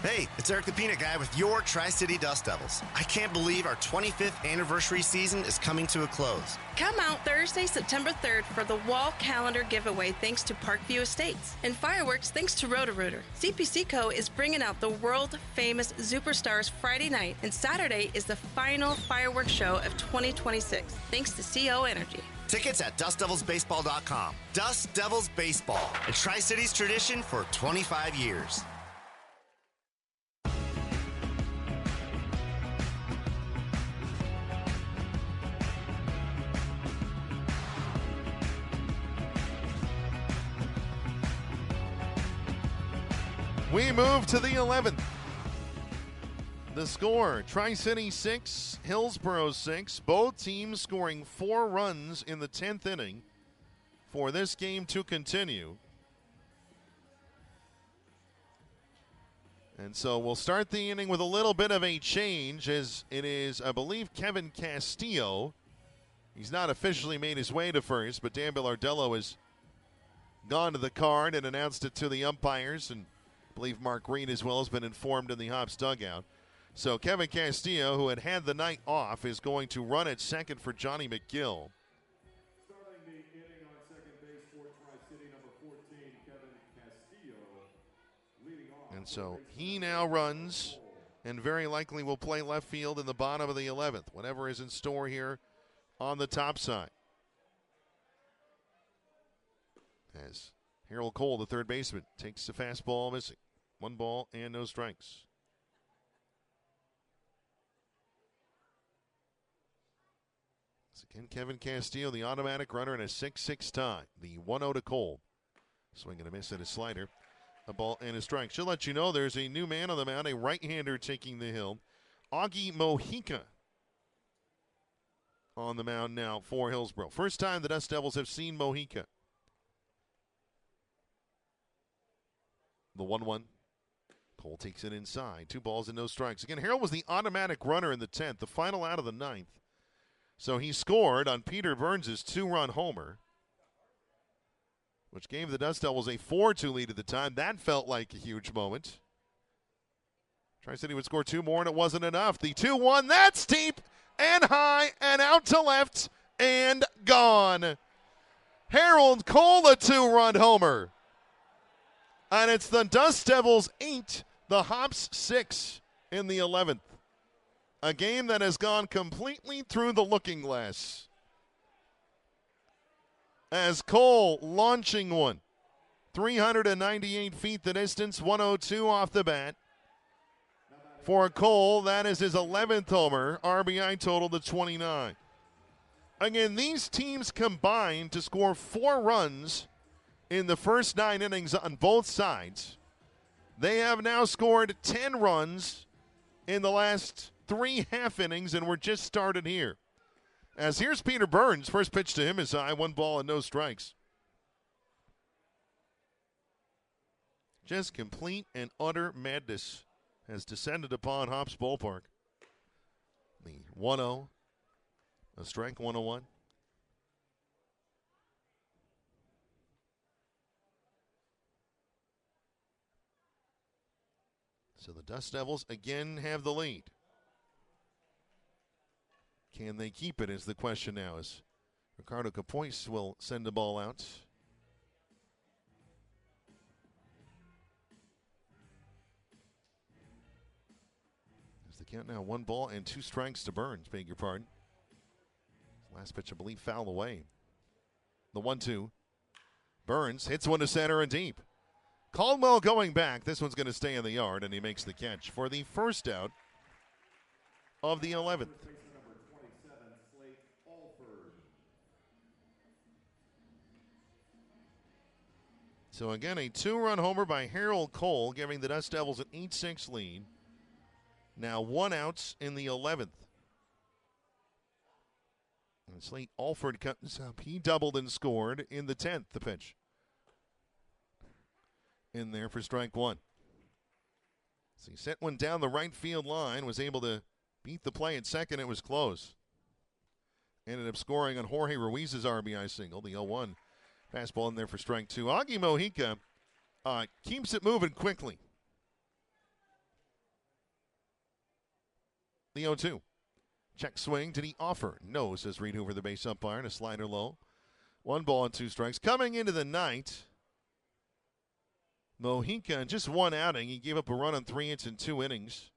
C: Hey, it's Eric the Peanut Guy with your Tri-City Dust Devils. I can't believe our 25th anniversary season is coming to a close.
D: Come out Thursday, September 3rd for the wall calendar giveaway thanks to Parkview Estates and fireworks thanks to Roto-Rooter. CPC Co. is bringing out the world-famous Superstars Friday night, and Saturday is the final fireworks show of 2026 thanks to CO Energy.
C: Tickets at DustDevilsBaseball.com. Dust Devils Baseball, a Tri-Cities tradition for 25 years.
B: We move to the 11th. The score, Tri-City 6, Hillsboro 6. Both teams scoring 4 runs in the 10th inning for this game to continue. And so we'll start the inning with a little bit of a change, as it is, I believe, Kevin Castillo. He's not officially made his way to first, but Dan Billardello has gone to the card and announced it to the umpires, and I believe Mark Green as well has been informed in the Hops dugout. So Kevin Castillo, who had the night off, is going to run at second for Johnny McGill.
A: Starting the inning on second base for Tri-City, number 14, Kevin Castillo, leading off.
B: And so he now runs and very likely will play left field in the bottom of the 11th, whatever is in store here on the top side. As Harold Cole, the third baseman, takes the fastball missing. 1 ball and no strikes. Once again, Kevin Castillo, the automatic runner, in a 6-6 tie. The 1-0 to Cole. Swing and a miss at his slider. A ball and a strike. Should let you know there's a new man on the mound, a right-hander taking the hill. Augie Mojica on the mound now for Hillsboro. First time the Dust Devils have seen Mojica. The 1-1. Cole takes it inside. 2 balls and no strikes. Again, Harold was the automatic runner in the 10th, the final out of the 9th. So he scored on Peter Burns' 2-run homer, which gave the Dust Devils a 4-2 lead at the time. That felt like a huge moment. Tri-City would score 2 more, and it wasn't enough. The 2-1, that's deep and high and out to left and gone. Harold Cole, a 2-run homer. And it's the Dust Devils 8, the Hops 6 in the 11th. A game that has gone completely through the looking glass. As Cole launching one. 398 feet the distance, 102 off the bat. For Cole, that is his 11th homer, RBI total to 29. Again, these teams combined to score 4 runs in the first 9 innings on both sides. They have now scored 10 runs in the last 3 half innings, and we're just started here. As here's Peter Burns. First pitch to him is high, 1 ball and no strikes. Just complete and utter madness has descended upon Hops Ballpark. The 1-0, a strike, 1-0-1. So the Dust Devils again have the lead. Can they keep it is the question now, as Ricardo Capois will send the ball out. As the count now, 1 ball and 2 strikes to Burns, beg your pardon. Last pitch, I believe, foul away. The 1-2. Burns hits one to center and deep. Caldwell going back. This one's going to stay in the yard, and he makes the catch for the first out of the 11th. So again, a 2-run homer by Harold Cole, giving the Dust Devils an 8-6 lead. Now 1 out in the 11th. And Slate Alford comes up. He doubled and scored in the 10th, the pitch. In there for strike 1. So he sent one down the right field line, was able to beat the play at second. It was close. Ended up scoring on Jorge Ruiz's RBI single, the 0-1 fastball in there for strike 2. Augie Mojica keeps it moving quickly. The 0-2. Check swing. Did he offer? No, says Reed Hoover, the base umpire, and a slider low. 1 ball and 2 strikes. Coming into the night, Mojica, just 1 outing. He gave up a run on 3 hits in 2 innings.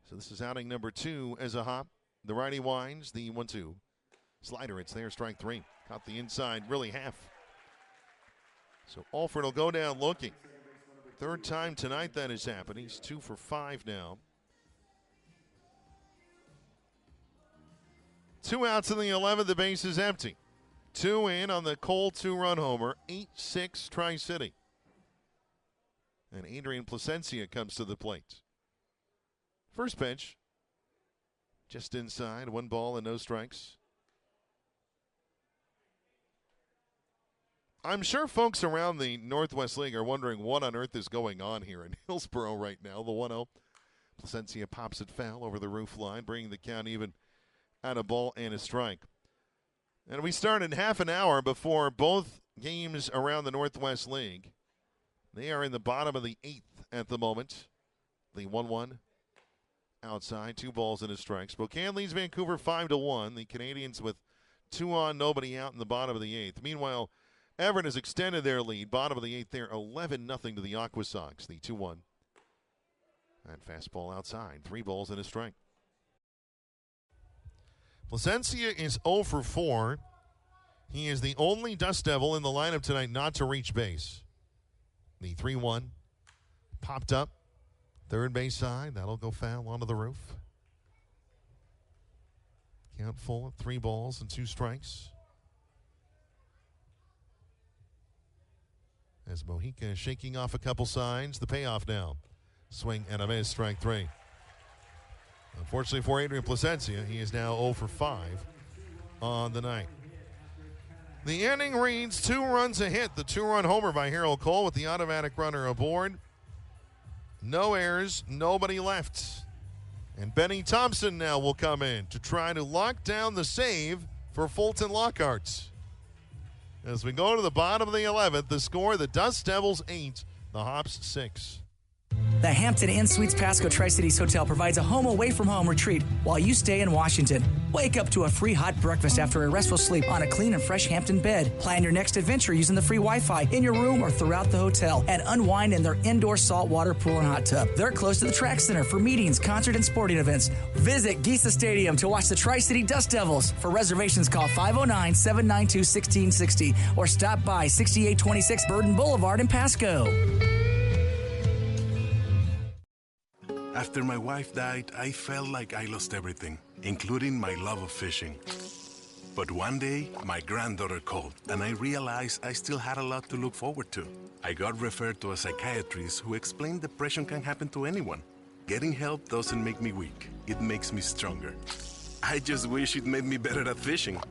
B: So this is outing number 2 as a hop. The righty winds, the 1-2. Slider, it's there, strike 3. Caught the inside, really half. So Alford will go down looking. 3rd time tonight that has happened. He's 2 for 5 now. 2 outs in the 11th, the base is empty. 2 in on the Cole 2-run homer, 8-6 Tri-City. And Adrian Placencia comes to the plate. First pitch, just inside, 1 ball and no strikes. I'm sure folks around the Northwest League are wondering what on earth is going on here in Hillsboro right now. The 1-0, Placencia pops it foul over the roof line, bringing the count even at a ball and a strike. And we started half an hour before both games around the Northwest League. They are in the bottom of the 8th at the moment. The 1-1 outside, 2 balls and a strike. Spokane leads Vancouver 5-1. The Canadians with 2 on, nobody out in the bottom of the 8th. Meanwhile, Everett has extended their lead. Bottom of the 8th there, 11-0 to the Aqua Sox. The 2-1. And fastball outside, 3 balls and a strike. Placencia is 0 for 4. He is the only Dust Devil in the lineup tonight not to reach base. The 3-1 popped up. 3rd base side. That'll go foul onto the roof. Count full at 3 balls and 2 strikes. As Mojica is shaking off a couple signs. The payoff now. Swing and a miss, strike 3. Unfortunately for Adrian Placencia, he is now 0 for 5 on the night. The inning reads 2 runs a hit. The 2-run homer by Harold Cole with the automatic runner aboard. No errors, nobody left. And Benny Thompson now will come in to try to lock down the save for Fulton Lockhart. As we go to the bottom of the 11th, the score, the Dust Devils 8, the Hops 6.
K: The Hampton Inn Suites Pasco Tri-Cities Hotel provides a home away from home retreat while you stay in Washington. Wake up to a free hot breakfast after a restful sleep on a clean and fresh Hampton bed. Plan your next adventure using the free Wi-Fi in your room or throughout the hotel, and unwind in their indoor saltwater pool and hot tub. They're close to the track center for meetings, concert, and sporting events. Visit Giesa Stadium to watch the Tri-City Dust Devils. For reservations, call 509-792-1660 or stop by 6826 Burden Boulevard in Pasco.
T: After my wife died, I felt like I lost everything, including my love of fishing. But one day, my granddaughter called, and I realized I still had a lot to look forward to. I got referred to a psychiatrist who explained depression can happen to anyone. Getting help doesn't make me weak. It makes me stronger. I just wish it made me better at fishing.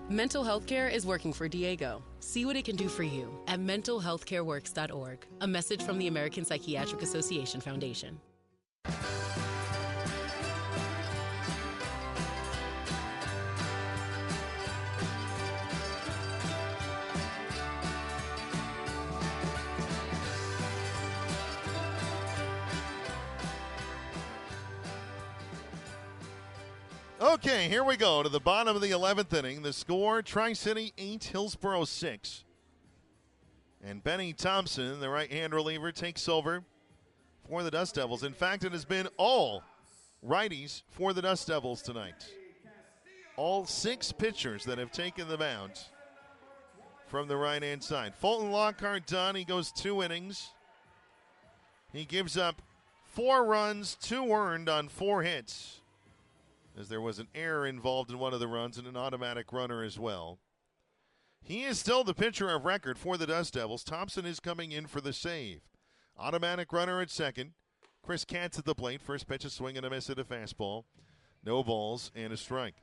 U: Mental health care is working for Diego. See what it can do for you at mentalhealthcareworks.org. A message from the American Psychiatric Association Foundation.
B: Okay, here we go to the bottom of the 11th inning. The score, Tri-City 8, Hillsboro 6. And Benny Thompson, the right-hand reliever, takes over for the Dust Devils. In fact, it has been all righties for the Dust Devils tonight. All 6 pitchers that have taken the mound from the right-hand side. Fulton Lockhart done. He goes 2 innings. He gives up 4 runs, 2 earned on 4 hits, as there was an error involved in one of the runs and an automatic runner as well. He is still the pitcher of record for the Dust Devils. Thompson is coming in for the save. Automatic runner at second. Chris Katz at the plate. First pitch, a swing and a miss at a fastball. No balls and a strike.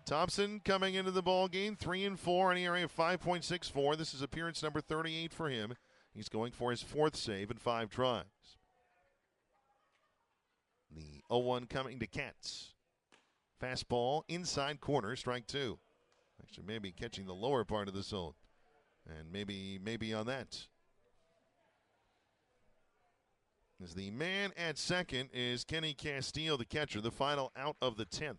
B: Thompson coming into the ball game, 3-4, an ERA of 5.64. This is appearance number 38 for him. He's going for his 4th save in 5 tries. The 0-1 coming to Katz. Fastball inside corner, strike 2. Actually, maybe catching the lower part of the zone. And maybe on that. As the man at second is Kenny Castillo, the catcher, the final out of the 10th.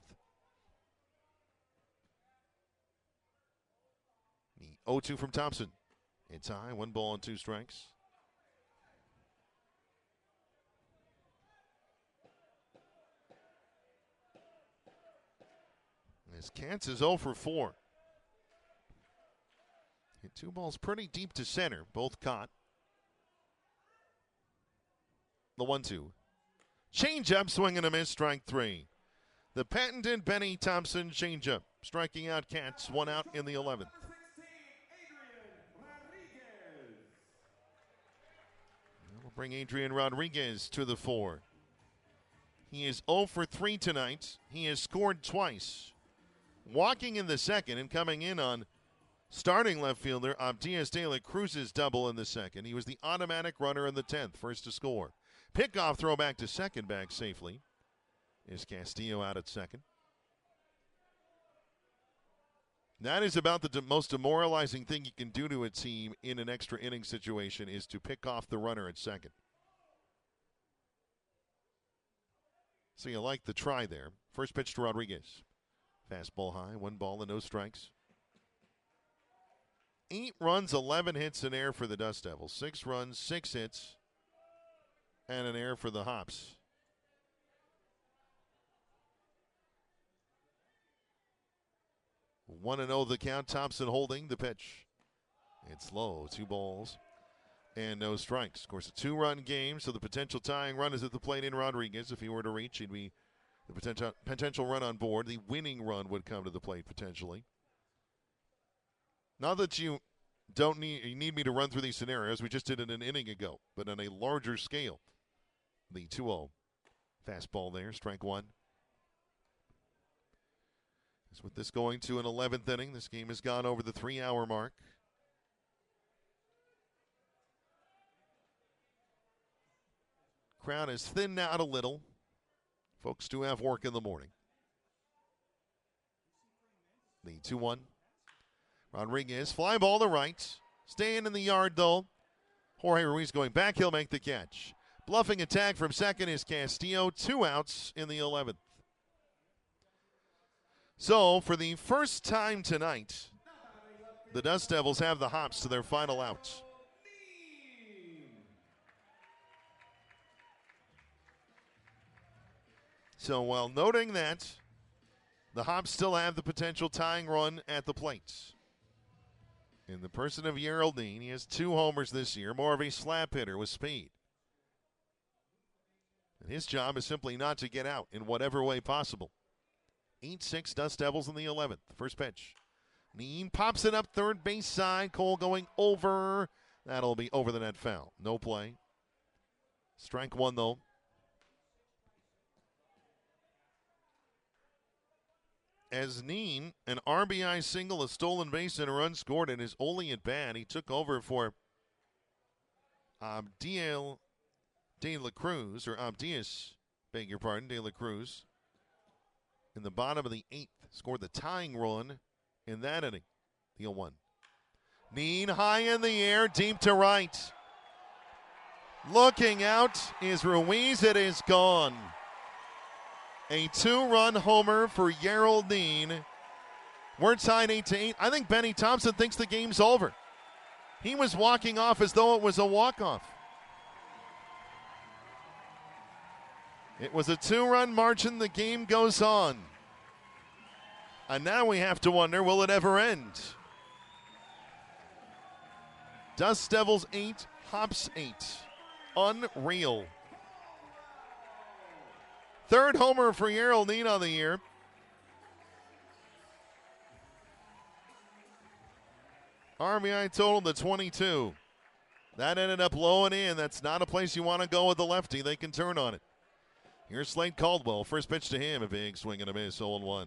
B: The 0-2 from Thompson. It's high, 1 ball and 2 strikes. As Katz is 0 for 4. Hit 2 balls pretty deep to center, both caught. The 1-2. Changeup, swing and a miss, strike 3. The patented Benny Thompson changeup, striking out Katz, 1 out in the 11th. We'll bring Adrian Rodriguez to the 4. He is 0 for 3 tonight. He has scored twice. Walking in the second and coming in on starting left fielder Abdias De La Cruz's double in the second. He was the automatic runner in the 10th, first to score. Pickoff throw back to second, back safely. Is Castillo out at second. That is about the most demoralizing thing you can do to a team in an extra inning situation, is to pick off the runner at second. So you like the try there. First pitch to Rodriguez. Fastball high, 1 ball and no strikes. 8 runs, 11 hits, an error for the Dust Devils. 6 runs, 6 hits, and an error for the Hops. One 1-0 the count. Thompson holding the pitch. It's low, 2 balls and no strikes. Of course, a 2-run game, so the potential tying run is at the plate in Rodriguez. If he were to reach, he'd be the potential run on board. The winning run would come to the plate potentially. Not that you need me to run through these scenarios. We just did it an inning ago, but on a larger scale. The 2-0 fastball there, strike 1. As with this going to an 11th inning, this game has gone over the 3-hour mark. Crowd has thinned out a little. Folks do have work in the morning. The 2-1. Rodriguez, fly ball to right. Staying in the yard, though. Jorge Ruiz going back. He'll make the catch. Bluffing attack from second is Castillo. 2 outs in the 11th. So, for the first time tonight, the Dust Devils have the Hops to their final outs. So, while noting that, the Hops still have the potential tying run at the plate. In the person of Geraldine, he has 2 homers this year, more of a slap hitter with speed. And his job is simply not to get out in whatever way possible. 8-6 Dust Devils in the 11th. First pitch. Neen pops it up third base side. Cole going over. That'll be over the net foul. No play. Strike 1, though. As Neen, an RBI single, a stolen base, and a run scored in his only at bat, he took over for Abdias De La Cruz, beg your pardon, De La Cruz, in the bottom of the 8th. Scored the tying run in that inning, the 0-1. Neen high in the air, deep to right. Looking out is Ruiz. It is gone. A 2-run homer for Geraldine. We're tied 8-8. I think Benny Thompson thinks the game's over. He was walking off as though it was a walk-off. It was a 2-run margin. The game goes on. And now we have to wonder, will it ever end? Dust Devils 8, Hops 8. Unreal. 3rd homer for Geraldine on the year. RBI total to 22. That ended up low and in. That's not a place you want to go with the lefty. They can turn on it. Here's Slade Caldwell. First pitch to him. A big swing and a miss. 0-1.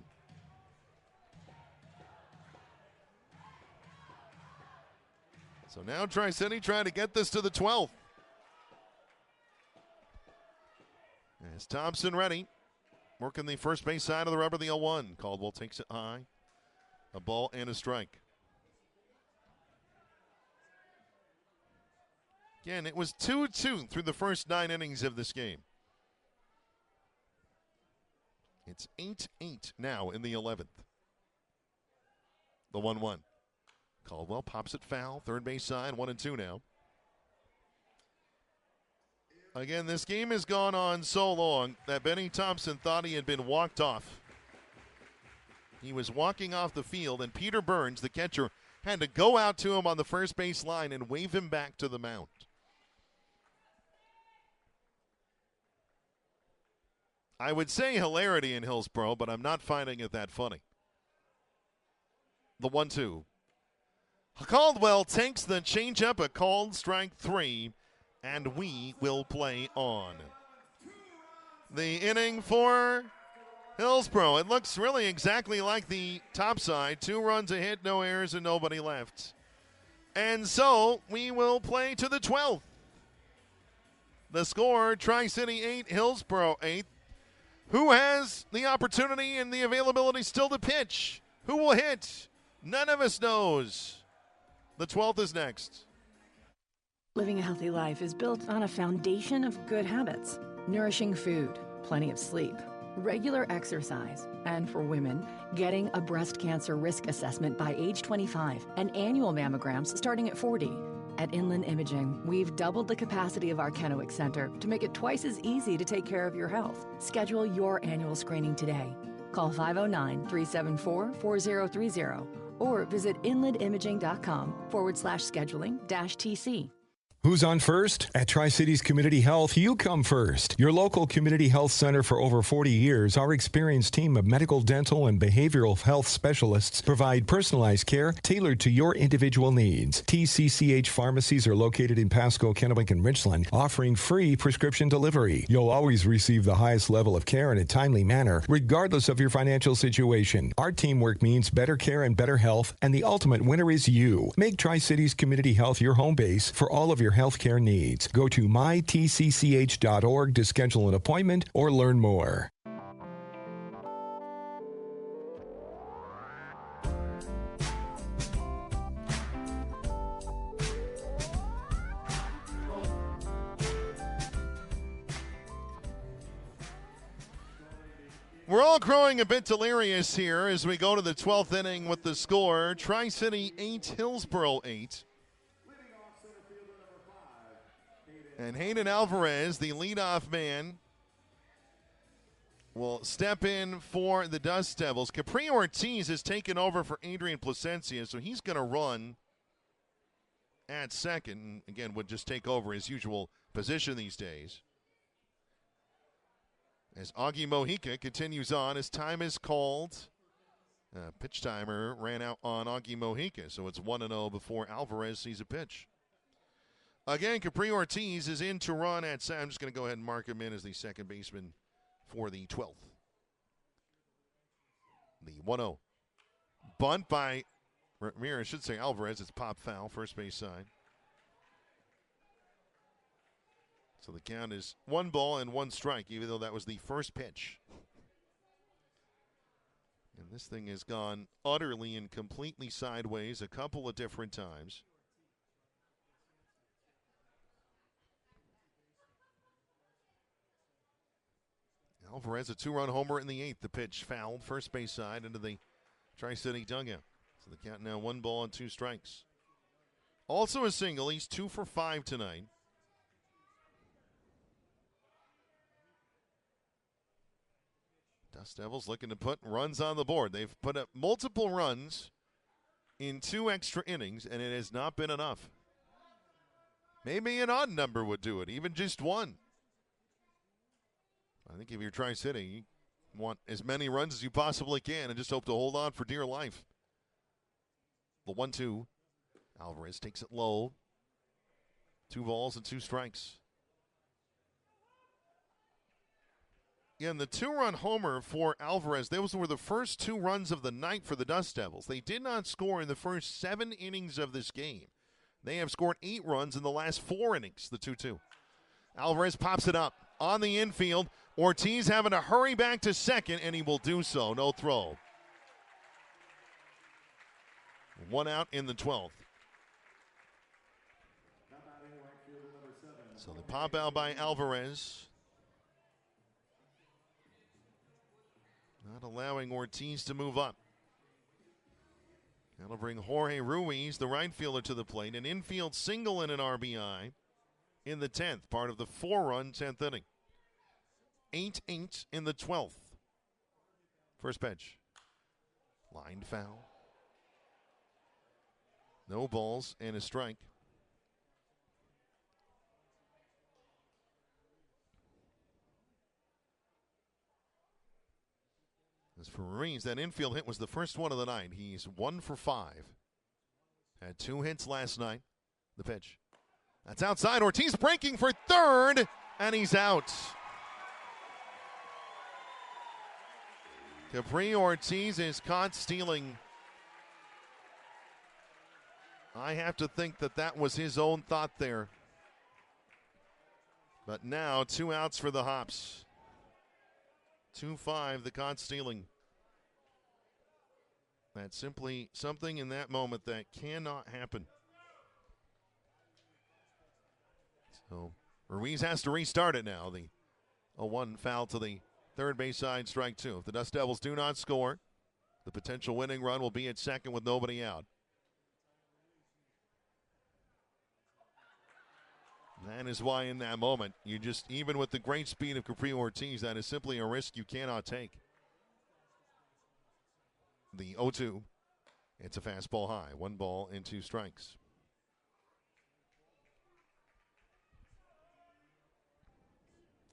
B: So now Tri-City trying to get this to the 12th. As Thompson ready. Working the first base side of the rubber, the 0-1. Caldwell takes it high. A ball and a strike. Again, it was 2-2 through the first 9 innings of this game. It's 8-8 now in the 11th. The 1-1. Caldwell pops it foul. Third base side, 1-2 now. Again, this game has gone on so long that Benny Thompson thought he had been walked off. He was walking off the field, and Peter Burns, the catcher, had to go out to him on the first base line and wave him back to the mound. I would say hilarity in Hillsboro, but I'm not finding it that funny. The 1-2. Caldwell takes the changeup, a called strike 3, and we will play on. The inning for Hillsboro. It looks really exactly like the top side. 2 runs, a hit, no errors, and nobody left. And so we will play to the 12th. The score, Tri-City 8, Hillsboro 8. Who has the opportunity and the availability still to pitch? Who will hit? None of us knows. The 12th is next.
F: Living a healthy life is built on a foundation of good habits. Nourishing food, plenty of sleep, regular exercise, and for women, getting a breast cancer risk assessment by age 25 and annual mammograms starting at 40. At Inland Imaging, we've doubled the capacity of our Kennewick Center to make it twice as easy to take care of your health. Schedule your annual screening today. Call 509-374-4030 or visit inlandimaging.com/scheduling-TC.
J: Who's on first? At Tri-Cities Community Health, you come first. Your local community health center for over 40 years, our experienced team of medical, dental, and behavioral health specialists provide personalized care tailored to your individual needs. TCCH pharmacies are located in Pasco, Kennewick, and Richland, offering free prescription delivery. You'll always receive the highest level of care in a timely manner, regardless of your financial situation. Our teamwork means better care and better health, and the ultimate winner is you. Make Tri-Cities Community Health your home base for all of your healthcare needs. Go to mytcch.org to schedule an appointment or learn more.
B: We're all growing a bit delirious here as we go to the 12th inning with the score. Tri-City 8, Hillsboro 8. And Hayden Alvarez, the leadoff man, will step in for the Dust Devils. Capri Ortiz has taken over for Adrian Placencia, so he's going to run at second. Again, would just take over his usual position these days. As Augie Mojica continues on, his time is called. Pitch timer ran out on Augie Mojica, so it's 1-0 before Alvarez sees a pitch. Again, Capri Ortiz is in to run at second. I'm just going to go ahead and mark him in as the second baseman for the 12th. The 1-0. Bunt by Ramirez, I should say Alvarez. It's pop foul, first base side. So the count is 1 ball and 1 strike, even though that was the first pitch. And this thing has gone utterly and completely sideways a couple of different times. Alvarez, a 2-run homer in the 8th. The pitch fouled, first base side into the Tri-City dugout. So the count now 1 ball and 2 strikes. Also a single. He's 2 for 5 tonight. Dust Devils looking to put runs on the board. They've put up multiple runs in 2 extra innings, and it has not been enough. Maybe an odd number would do it, even just 1. I think if you're Tri-City, you want as many runs as you possibly can and just hope to hold on for dear life. The 1-2. Alvarez takes it low. 2 balls and 2 strikes. And the 2-run homer for Alvarez, those were the first 2 runs of the night for the Dust Devils. They did not score in the first 7 innings of this game. They have scored 8 runs in the last 4 innings, the 2-2. Alvarez pops it up on the infield. Ortiz having to hurry back to second, and he will do so. No throw. 1 out in the 12th. So the pop out by Alvarez. Not allowing Ortiz to move up. That'll bring Jorge Ruiz, the right fielder, to the plate. An infield single and an RBI in the 10th, part of the 4-run 10th inning. 8-8 in the 12th. First pitch. Lined foul. No balls and a strike. As for Ruiz, that infield hit was the first one of the night. He's 1 for 5. Had 2 hits last night. The pitch. That's outside. Ortiz breaking for third, and he's out. Capri Ortiz is caught stealing. I have to think that that was his own thought there. But now 2 outs for the Hops. 2-5, the caught stealing. That's simply something in that moment that cannot happen. So Ruiz has to restart it now. The 0-1 foul to the third base side, strike 2. If the Dust Devils do not score, the potential winning run will be at second with nobody out. That is why in that moment, you just, even with the great speed of Capri Ortiz, that is simply a risk you cannot take. The 0-2, it's a fastball high. 1 ball and 2 strikes.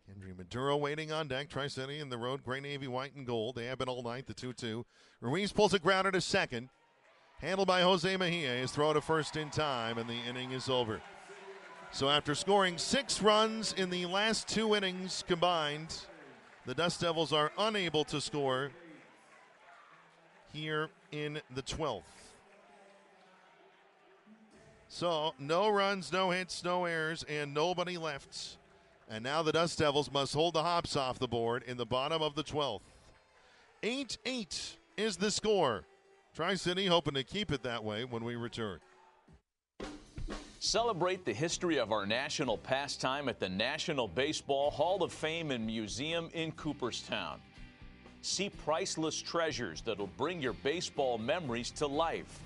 B: Henry Maduro waiting on deck. Tri-City in the road, gray, navy, white, and gold. They have been all night, the 2-2. Ruiz pulls a grounder to second. Handled by Jose Mejia. His throw to first in time, and the inning is over. So after scoring 6 runs in the last 2 innings combined, the Dust Devils are unable to score here in the 12th. So no runs, no hits, no errors, and nobody left. And now the Dust Devils must hold the Hops off the board in the bottom of the 12th. 8-8 is the score. Tri-City hoping to keep it that way when we return.
S: Celebrate the history of our national pastime at the National Baseball Hall of Fame and Museum in Cooperstown. See priceless treasures that'll bring your baseball memories to life.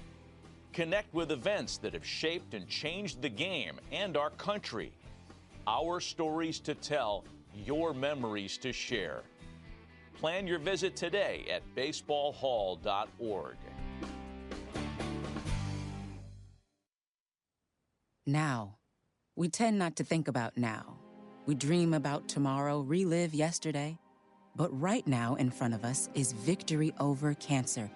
S: Connect with events that have shaped and changed the game and our country. Our stories to tell, your memories to share. Plan your visit today at baseballhall.org.
Q: Now. We tend not to think about now. We dream about tomorrow, relive yesterday. But right now in front of us is victory over cancer.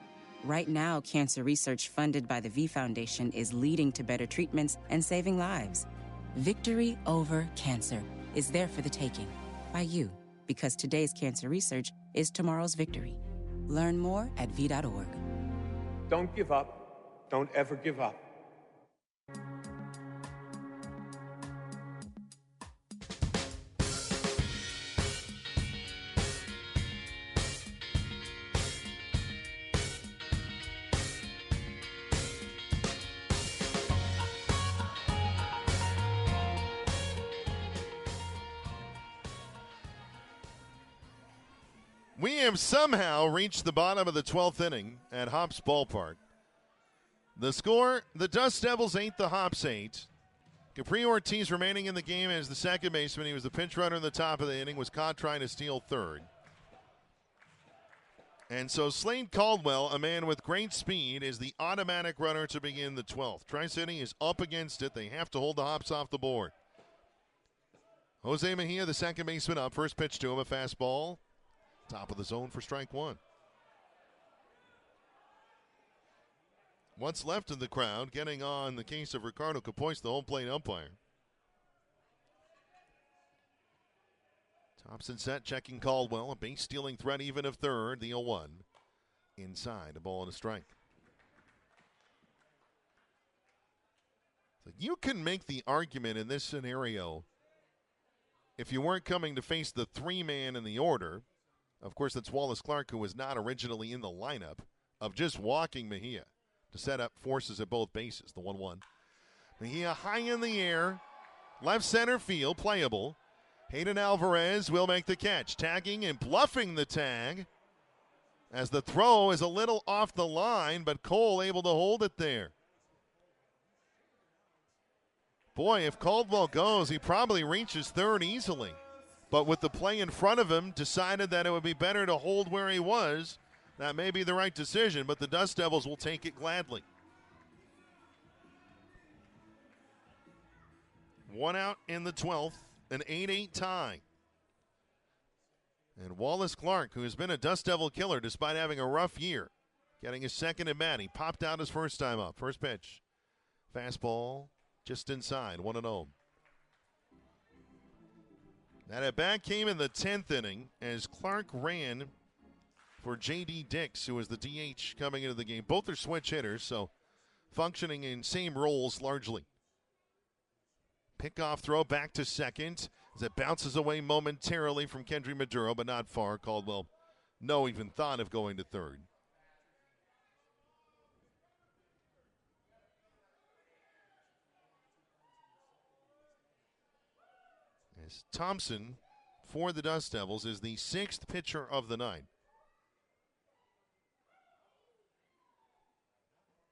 Q: Right now, cancer research funded by the V Foundation is leading to better treatments and saving lives. Victory over cancer is there for the taking by you, because today's cancer research is tomorrow's victory. Learn more at v.org.
R: Don't give up. Don't ever give up.
B: We have somehow reached the bottom of the 12th inning at Hops Ballpark. The score, the Dust Devils 8, the Hops 8. Capri Ortiz remaining in the game as the second baseman. He was the pinch runner in the top of the inning, was caught trying to steal third. And so Slade Caldwell, a man with great speed, is the automatic runner to begin the 12th. Tri-City is up against it. They have to hold the Hops off the board. Jose Mejia, the second baseman, up. First pitch to him, a fastball. Top of the zone for strike 1. What's left of the crowd getting on the case of Ricardo Capois, the home plate umpire. Thompson set, checking Caldwell. A base stealing threat even of third. The 0-1. Inside, a ball and a strike. So you can make the argument in this scenario, if you weren't coming to face the three-man in the order, of course that's Wallace Clark, who was not originally in the lineup, of just walking Mejia to set up forces at both bases. The 1-1. Mejia high in the air, left center field, playable. Hayden Alvarez will make the catch, tagging and bluffing the tag as the throw is a little off the line, but Cole able to hold it there. Boy, if Caldwell goes, he probably reaches third easily. But with the play in front of him, decided that it would be better to hold where he was. That may be the right decision, but the Dust Devils will take it gladly. One out in the 12th, an 8-8 tie. And Wallace Clark, who has been a Dust Devil killer despite having a rough year, getting his second at bat. He popped out his first time up. First pitch. Fastball just inside, 1-0. That at bat came in the 10th inning as Clark ran for J.D. Dix, who was the DH coming into the game. Both are switch hitters, so functioning in same roles largely. Pickoff throw back to second as it bounces away momentarily from Kendry Maduro, but not far. Caldwell no even thought of going to third. As Thompson, for the Dust Devils, is the sixth pitcher of the night.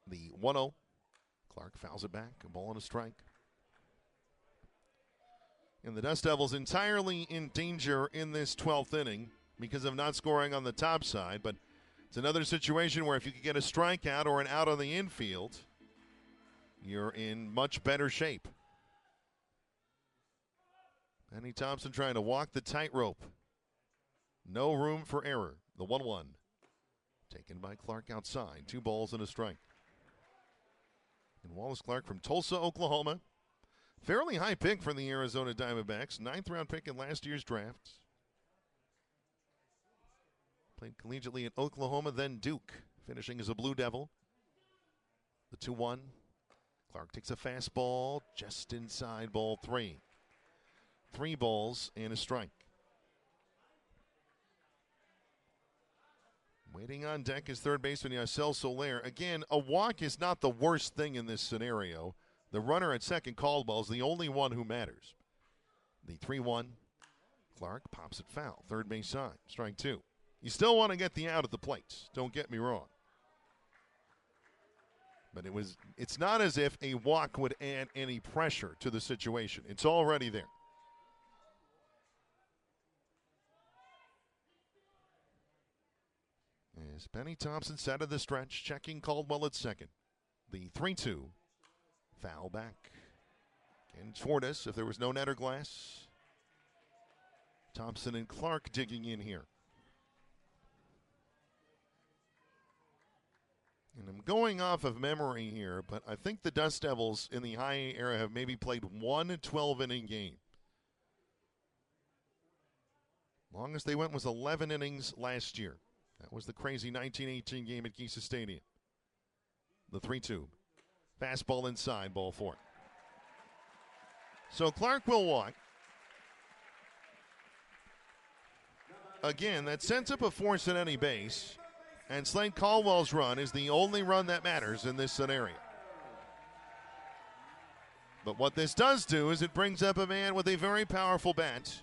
B: The 1-0. Clark fouls it back. A ball and a strike. And the Dust Devils entirely in danger in this 12th inning because of not scoring on the top side. But it's another situation where if you could get a strikeout or an out on the infield, you're in much better shape. Benny Thompson trying to walk the tightrope. No room for error. The 1-1. Taken by Clark outside. 2 balls and a strike. And Wallace Clark from Tulsa, Oklahoma. Fairly high pick for the Arizona Diamondbacks. 9th round pick in last year's draft. Played collegiately at Oklahoma, then Duke. Finishing as a Blue Devil. The 2-1. Clark takes a fastball just inside, ball 3. 3 balls and a strike. Waiting on deck is third baseman Yacel Soler. Again, a walk is not the worst thing in this scenario. The runner at second, Caldwell, is the only one who matters. The 3-1. Clark pops it foul. Third base side. Strike 2. You still want to get the out at the plate. Don't get me wrong. But it's not as if a walk would add any pressure to the situation. It's already there. As Benny Thompson set of the stretch, checking Caldwell at second. The 3-2. Foul back. And Tordes, if there was no net or glass. Thompson and Clark digging in here. And I'm going off of memory here, but I think the Dust Devils in the high A era have maybe played 1 12-inning game. Longest they went was 11 innings last year. That was the crazy 1918 game at Kisa Stadium. The 3-2. Fastball inside, ball 4. So Clark will walk. Again, that sends up a force at any base. And Slade Caldwell's run is the only run that matters in this scenario. But what this does do is it brings up a man with a very powerful bat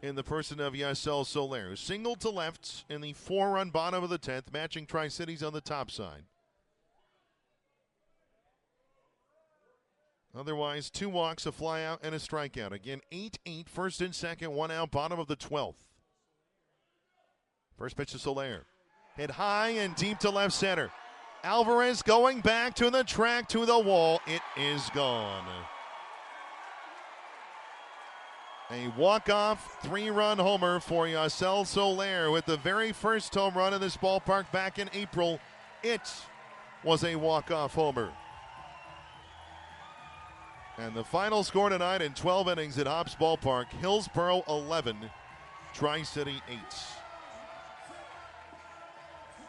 B: in the person of Yacel Soler, who singled to left in the 4-run bottom of the 10th, matching Tri-Cities on the top side. Otherwise, 2 walks, a flyout, and a strikeout. Again, 8-8, first and second, 1 out, bottom of the 12th. First pitch to Soler. Hit high and deep to left center. Alvarez going back to the track, to the wall. It is gone. A walk-off 3-run homer for Yacel Soler with the very first home run in this ballpark back in April. It was a walk-off homer. And the final score tonight in 12 innings at Hops Ballpark, Hillsboro 11, Tri-City 8.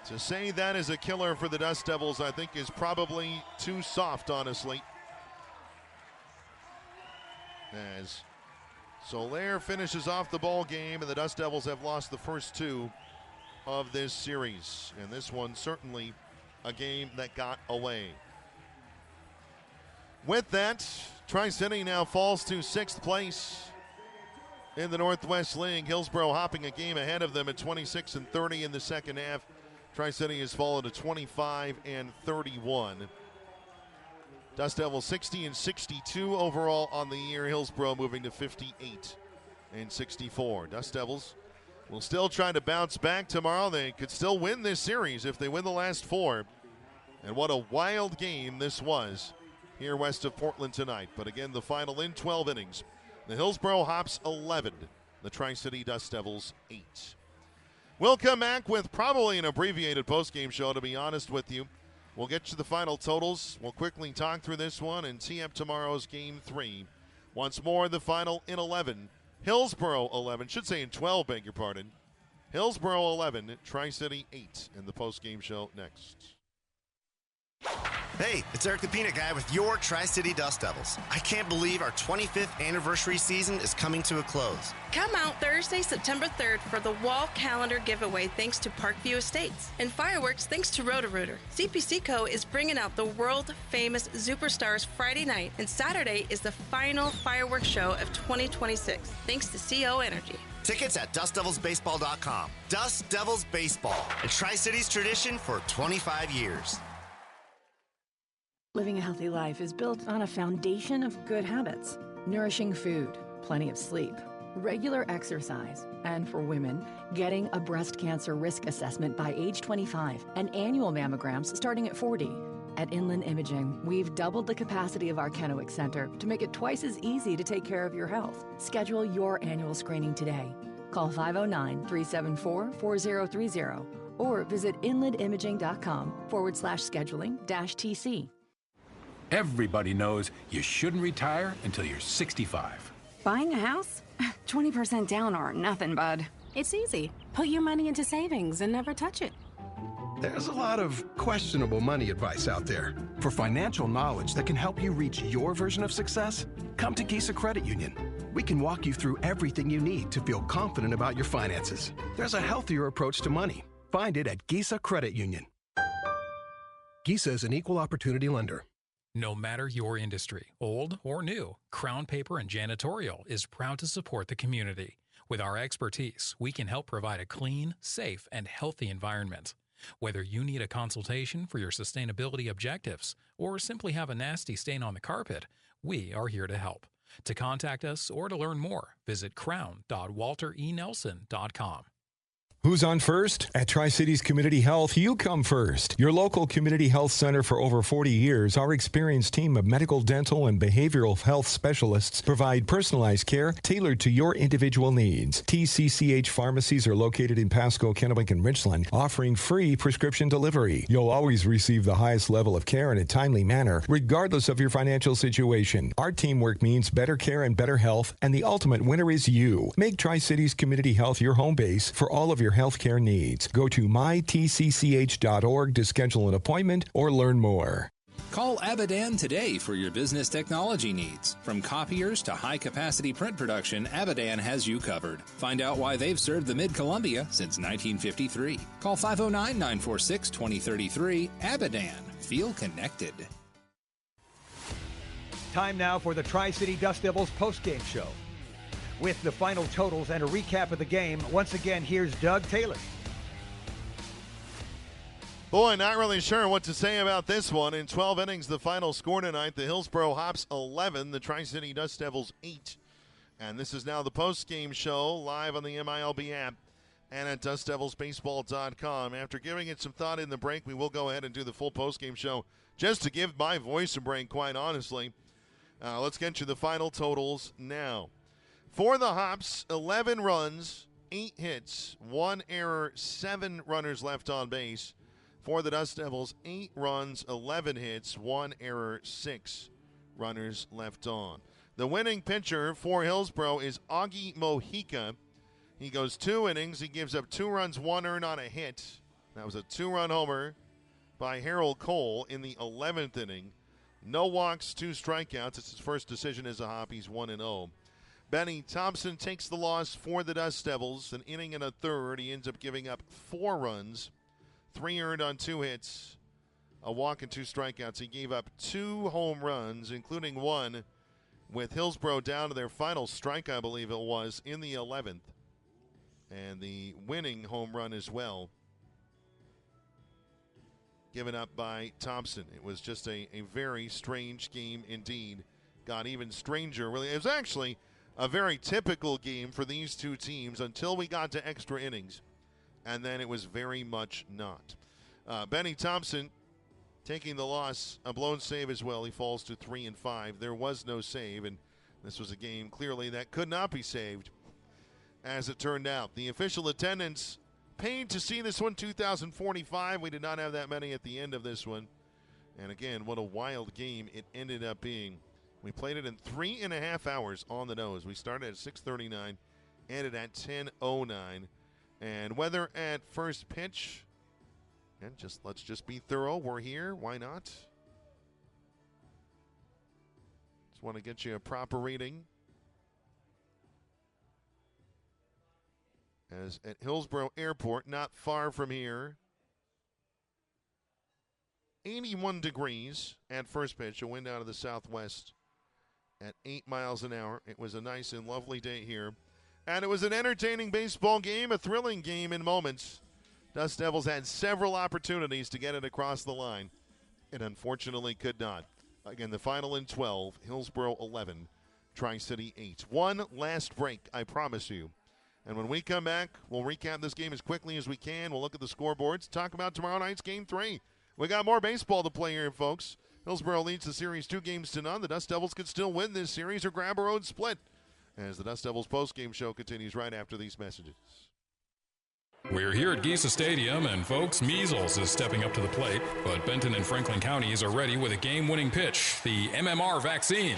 B: To say that is a killer for the Dust Devils, I think, is probably too soft, honestly. As Soler finishes off the ball game, and the Dust Devils have lost the first two of this series. And this one certainly a game that got away. With that, Tri-City now falls to 6th place in the Northwest League. Hillsboro hopping a game ahead of them at 26-30 in the second half. Tri-City has fallen to 25-31. Dust Devils 60-62 overall on the year. Hillsboro moving to 58-64. Dust Devils will still try to bounce back tomorrow. They could still win this series if they win the last 4. And what a wild game this was here west of Portland tonight. But again, the final in 12 innings. The Hillsboro Hops 11, the Tri-City Dust Devils 8. We'll come back with probably an abbreviated postgame show, to be honest with you. We'll get to the final totals. We'll quickly talk through this one and tee up tomorrow's Game 3. Once more, the final in 11. Hillsboro 11, should say in 12, beg your pardon. Hillsboro 11, Tri-City 8, in the postgame show next.
C: Hey, it's Eric the Peanut Guy with your Tri-City Dust Devils. I can't believe our 25th anniversary season is coming to a close.
D: Come out Thursday, September 3rd for the wall calendar giveaway thanks to Parkview Estates and fireworks thanks to Roto-Rooter. CPC Co. is bringing out the world-famous Superstars Friday night, and Saturday is the final fireworks show of 2026 thanks to CO Energy.
C: Tickets at DustDevilsBaseball.com. Dust Devils Baseball, a Tri-Cities tradition for 25 years.
F: Living a healthy life is built on a foundation of good habits. Nourishing food, plenty of sleep, regular exercise, and for women, getting a breast cancer risk assessment by age 25 and annual mammograms starting at 40. At Inland Imaging, we've doubled the capacity of our Kennewick Center to make it twice as easy to take care of your health. Schedule your annual screening today. Call 509-374-4030 or visit inlandimaging.com/scheduling-TC.
E: Everybody knows you shouldn't retire until you're 65.
P: Buying a house? 20% down or nothing, bud.
U: It's easy. Put your money into savings and never touch it.
H: There's a lot of questionable money advice out there. For financial knowledge that can help you reach your version of success, come to Gisa Credit Union. We can walk you through everything you need to feel confident about your finances. There's a healthier approach to money. Find it at Gisa Credit Union. Gisa is an equal opportunity lender.
M: No matter your industry, old or new, Crown Paper and Janitorial is proud to support the community. With our expertise, we can help provide a clean, safe, and healthy environment. Whether you need a consultation for your sustainability objectives or simply have a nasty stain on the carpet, we are here to help. To contact us or to learn more, visit crown.walterenelson.com.
J: Who's on first? At Tri-Cities Community Health, you come first. Your local community health center for over 40 years, our experienced team of medical, dental, and behavioral health specialists provide personalized care tailored to your individual needs. TCCH pharmacies are located in Pasco, Kennewick, and Richland, offering free prescription delivery. You'll always receive the highest level of care in a timely manner, regardless of your financial situation. Our teamwork means better care and better health, and the ultimate winner is you. Make Tri-Cities Community Health your home base for all of your healthcare needs. Go to mytcch.org to schedule an appointment or learn more.
I: Call Abadan today for your business technology needs. From copiers to high-capacity print production, Abadan has you covered. Find out why they've served the Mid-Columbia since 1953. Call 509-946-2033. Abadan. Feel connected.
G: Time now for the Tri-City Dust Devils postgame show. With the final totals and a recap of the game, once again, here's Doug Taylor.
B: Boy, not really sure what to say about this one. In 12 innings, the final score tonight, the Hillsboro Hops 11, the Tri-City Dust Devils 8. And this is now the post-game show live on the MILB app and at DustDevilsBaseball.com. After giving it some thought in the break, we will go ahead and do the full post-game show just to give my voice a break, quite honestly. Let's get to the final totals now. For the Hops, 11 runs, 8 hits, 1 error, 7 runners left on base. For the Dust Devils, 8 runs, 11 hits, 1 error, 6 runners left on. The winning pitcher for Hillsboro is Augie Mojica. He goes 2 innings. He gives up 2 runs, 1 earned on a hit. That was a 2-run homer by Harold Cole in the 11th inning. No walks, 2 strikeouts. It's his first decision as a Hop. He's 1-0. Benny Thompson takes the loss for the Dust Devils. An inning and a third. He ends up giving up 4 runs, 3 earned on 2 hits, a walk and 2 strikeouts. He gave up 2 home runs, including 1 with Hillsboro down to their final strike, I believe it was, in the 11th. And the winning home run as well, given up by Thompson. It was just a very strange game indeed. Got even stranger, really. It was actually a very typical game for these two teams until we got to extra innings. And then it was very much not. Benny Thompson taking the loss, a blown save as well. He falls to 3-5. There was no save, and this was a game clearly that could not be saved, as it turned out. The official attendance paid to see this one, 2,045. We did not have that many at the end of this one. And again, what a wild game it ended up being. We played it in 3.5 hours on the nose. We started at 6:39, ended at 10:09. And weather at first pitch, and let's just be thorough. We're here. Why not? Just want to get you a proper reading. As at Hillsboro Airport, not far from here, 81 degrees at first pitch, a wind out of the southwest at 8 miles an hour. It was a nice and lovely day here. And it was an entertaining baseball game, a thrilling game in moments. Dust Devils had several opportunities to get it across the line, and unfortunately could not. Again, the final in 12, Hillsboro 11, Tri-City 8. One last break, I promise you. And when we come back, we'll recap this game as quickly as we can. We'll look at the scoreboards, talk about tomorrow night's Game 3. We got more baseball to play here, folks. Hillsboro leads the series 2-0. The Dust Devils could still win this series or grab a road split, as the Dust Devils postgame show continues right after these messages.
L: We're here at Giesa Stadium, and folks, measles is stepping up to the plate, but Benton and Franklin counties are ready with a game-winning pitch, the MMR vaccine.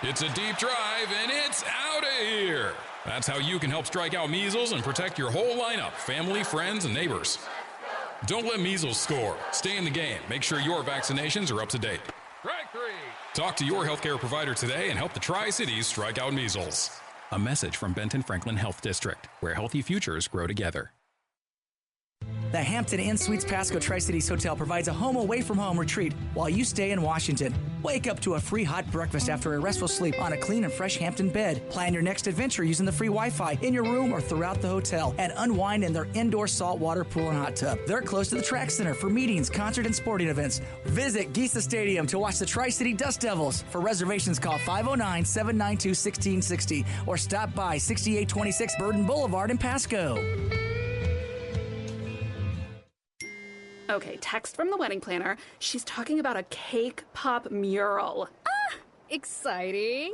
L: It's a deep drive, and it's out of here. That's how you can help strike out measles and protect your whole lineup, family, friends, and neighbors. Don't let measles score. Stay in the game. Make sure your vaccinations are up to date.
M: Strike 3.
L: Talk to your healthcare provider today and help the Tri-Cities strike out measles.
M: A message from Benton Franklin Health District, where healthy futures grow together.
K: The Hampton Inn Suites Pasco Tri-Cities Hotel provides a home away from home retreat while you stay in Washington. Wake up to a free hot breakfast after a restful sleep on a clean and fresh Hampton bed. Plan your next adventure using the free Wi-Fi in your room or throughout the hotel, and unwind in their indoor saltwater pool and hot tub. They're close to the track center for meetings, concert, and sporting events. Visit Giesa Stadium to watch the Tri-City Dust Devils. For reservations, call 509-792-1660 or stop by 6826 Burden Boulevard in Pasco.
O: Okay, text from the wedding planner. She's talking about a cake pop mural. Ah, exciting.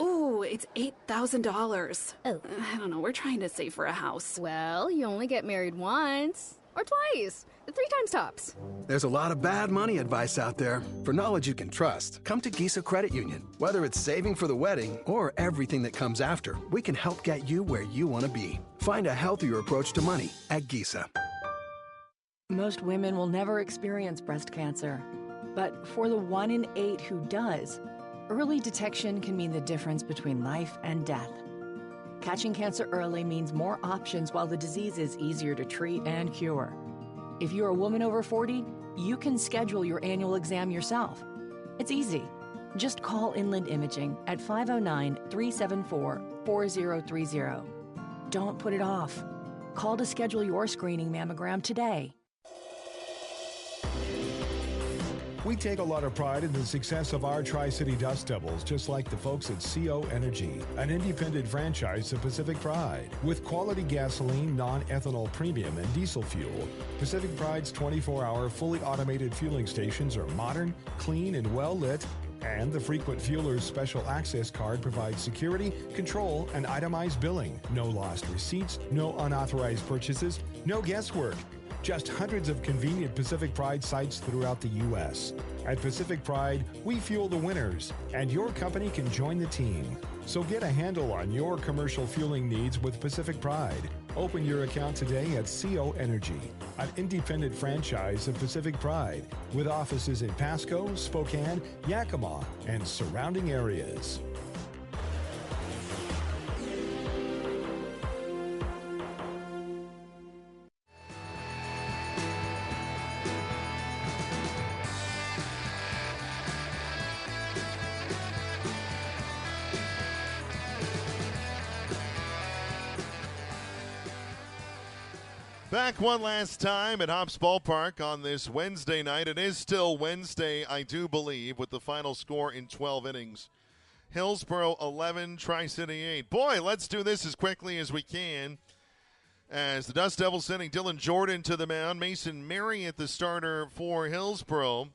O: Ooh, it's $8,000.
P: Oh.
O: I don't know, we're trying to save for a house.
P: Well, you only get married once.
O: Or twice. 3 times tops.
H: There's a lot of bad money advice out there. For knowledge you can trust, come to Giesa Credit Union. Whether it's saving for the wedding or everything that comes after, we can help get you where you want to be. Find a healthier approach to money at Giesa.
F: Most women will never experience breast cancer, but for the 1 in 8 who does, early detection can mean the difference between life and death. Catching cancer early means more options while the disease is easier to treat and cure. If you're a woman over 40, you can schedule your annual exam yourself. It's easy. Just call Inland Imaging at 509-374-4030. Don't put it off. Call to schedule your screening mammogram today.
J: We take a lot of pride in the success of our Tri-City Dust Devils, just like the folks at CO Energy, an independent franchise of Pacific Pride. With quality gasoline, non-ethanol premium, and diesel fuel, Pacific Pride's 24-hour fully automated fueling stations are modern, clean, and well-lit, and the frequent fueler's special access card provides security, control, and itemized billing. No lost receipts, no unauthorized purchases, no guesswork. Just hundreds of convenient Pacific Pride sites throughout the U.S. At Pacific Pride, we fuel the winners, and your company can join the team. So get a handle on your commercial fueling needs with Pacific Pride. Open your account today at CO Energy, an independent franchise of Pacific Pride, with offices in Pasco, Spokane, Yakima, and surrounding areas.
B: Back one last time at Hops Ballpark on this Wednesday night. It is still Wednesday, I do believe, with the final score in 12 innings. Hillsboro 11, Tri-City 8. Boy, let's do this as quickly as we can. As the Dust Devils sending Dylan Jordan to the mound, Mason Marriott the starter for Hillsboro.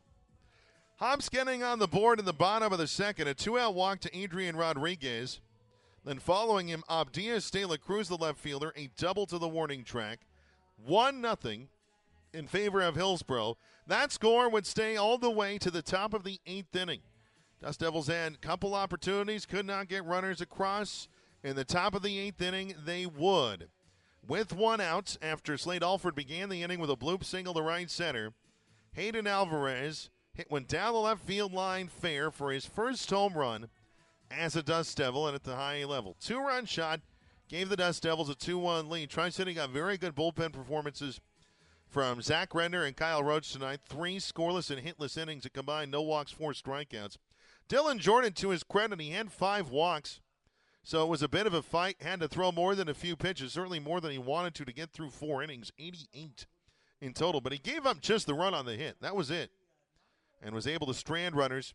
B: Hops getting on the board in the bottom of the second. A two-out walk to Adrian Rodriguez. Then following him, Abdias De La Cruz, the left fielder, a double to the warning track. 1-0 in favor of Hillsboro. That score would stay all the way to the top of the 8th inning. Dust Devils had a couple opportunities, could not get runners across. In the top of the 8th inning, they would. With one out, after Slade Alford began the inning with a bloop single to right center, Hayden Alvarez went down the left field line fair for his first home run as a Dust Devil and at the high A level. Two-run shot. Gave the Dust Devils a 2-1 lead. Tri-City got very good bullpen performances from Zach Render and Kyle Roach tonight. 3 scoreless and hitless innings. A combined no walks, 4 strikeouts. Dylan Jordan, to his credit, he had 5 walks. So it was a bit of a fight. Had to throw more than a few pitches, certainly more than he wanted to get through 4 innings, 88 in total. But he gave up just the run on the hit. That was it. And was able to strand runners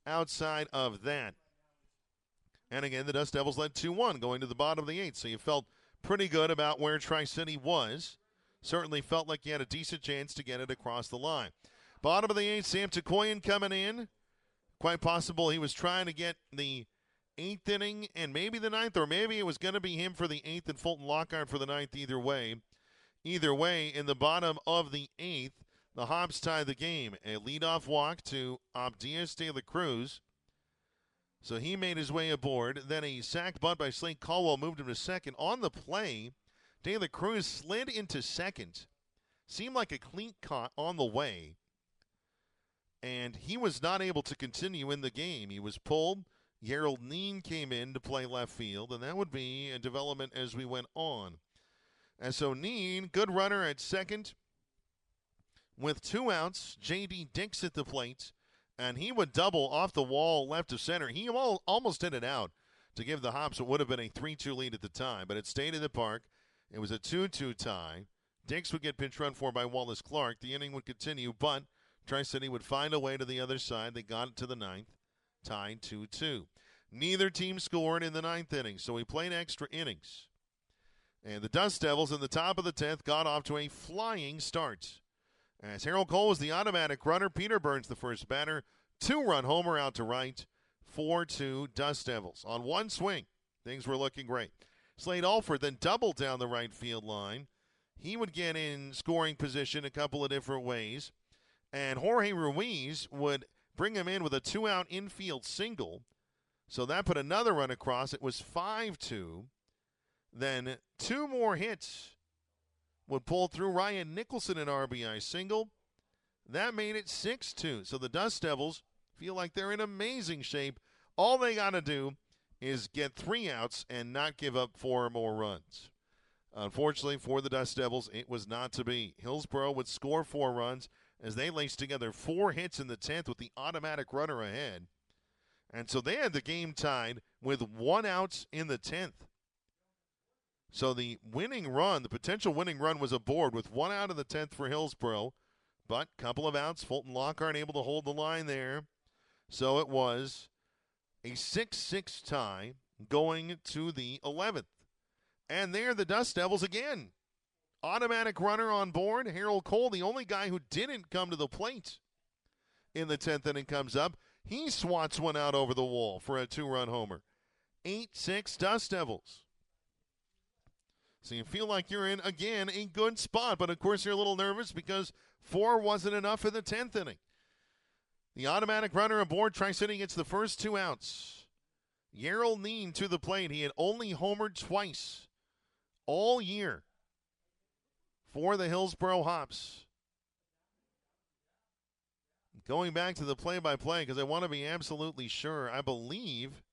B: outside of that. And again, the Dust Devils led 2-1 going to the bottom of the 8th. So you felt pretty good about where Tri-City was. Certainly felt like you had a decent chance to get it across the line. Bottom of the 8th, Sam Takoyan coming in. Quite possible he was trying to get the 8th inning and maybe the 9th, or maybe it was going to be him for the 8th and Fulton Lockhart for the 9th either way. Either way, in the bottom of the 8th, the Hops tie the game. A leadoff walk to Abdias De La Cruz. So he made his way aboard. Then a sac bunt by Slade Caldwell moved him to second. On the play, De La Cruz slid into second. Seemed like a clean cut on the way. And he was not able to continue in the game. He was pulled. Gerald Neen came in to play left field, and that would be a development as we went on. And so Neen, good runner at second. With 2 outs, J.D. Dix at the plate. And he would double off the wall left of center. He almost hit it out to give the Hops what would have been a 3-2 lead at the time. But it stayed in the park. It was a 2-2 tie. Dix would get pinch run for by Wallace Clark. The inning would continue, but Tri-City would find a way to the other side. They got it to the 9th, tied 2-2. Neither team scored in the 9th inning, so we played extra innings. And the Dust Devils in the top of the 10th got off to a flying start. As Harold Cole was the automatic runner, Peter Burns the first batter, 2-run homer out to right, 4-2 Dust Devils. On one swing, things were looking great. Slade Alford then doubled down the right field line. He would get in scoring position a couple of different ways. And Jorge Ruiz would bring him in with a 2-out infield single. So that put another run across. It was 5-2. Then 2 more hits would pull through. Ryan Nicholson an RBI single. That made it 6-2. So the Dust Devils feel like they're in amazing shape. All they got to do is get 3 outs and not give up 4 more runs. Unfortunately for the Dust Devils, it was not to be. Hillsboro would score 4 runs as they laced together 4 hits in the 10th with the automatic runner ahead. And so they had the game tied with 1 out in the 10th. So the winning run, the potential winning run, was aboard with 1 out in the 10th for Hillsboro. But a couple of outs, Fulton Lockhart able to hold the line there. So it was a 6-6 tie going to the 11th. And there the Dust Devils again. Automatic runner on board. Harold Cole, the only guy who didn't come to the plate in the 10th inning, comes up. He swats one out over the wall for a 2-run homer. 8-6 Dust Devils. So you feel like you're in, again, a good spot. But, of course, you're a little nervous because 4 wasn't enough in the 10th inning. The automatic runner aboard. Tri-City gets the first 2 outs. Yerel Neen to the plate. He had only homered twice all year for the Hillsboro Hops. Going back to the play-by-play because I want to be absolutely sure. I believe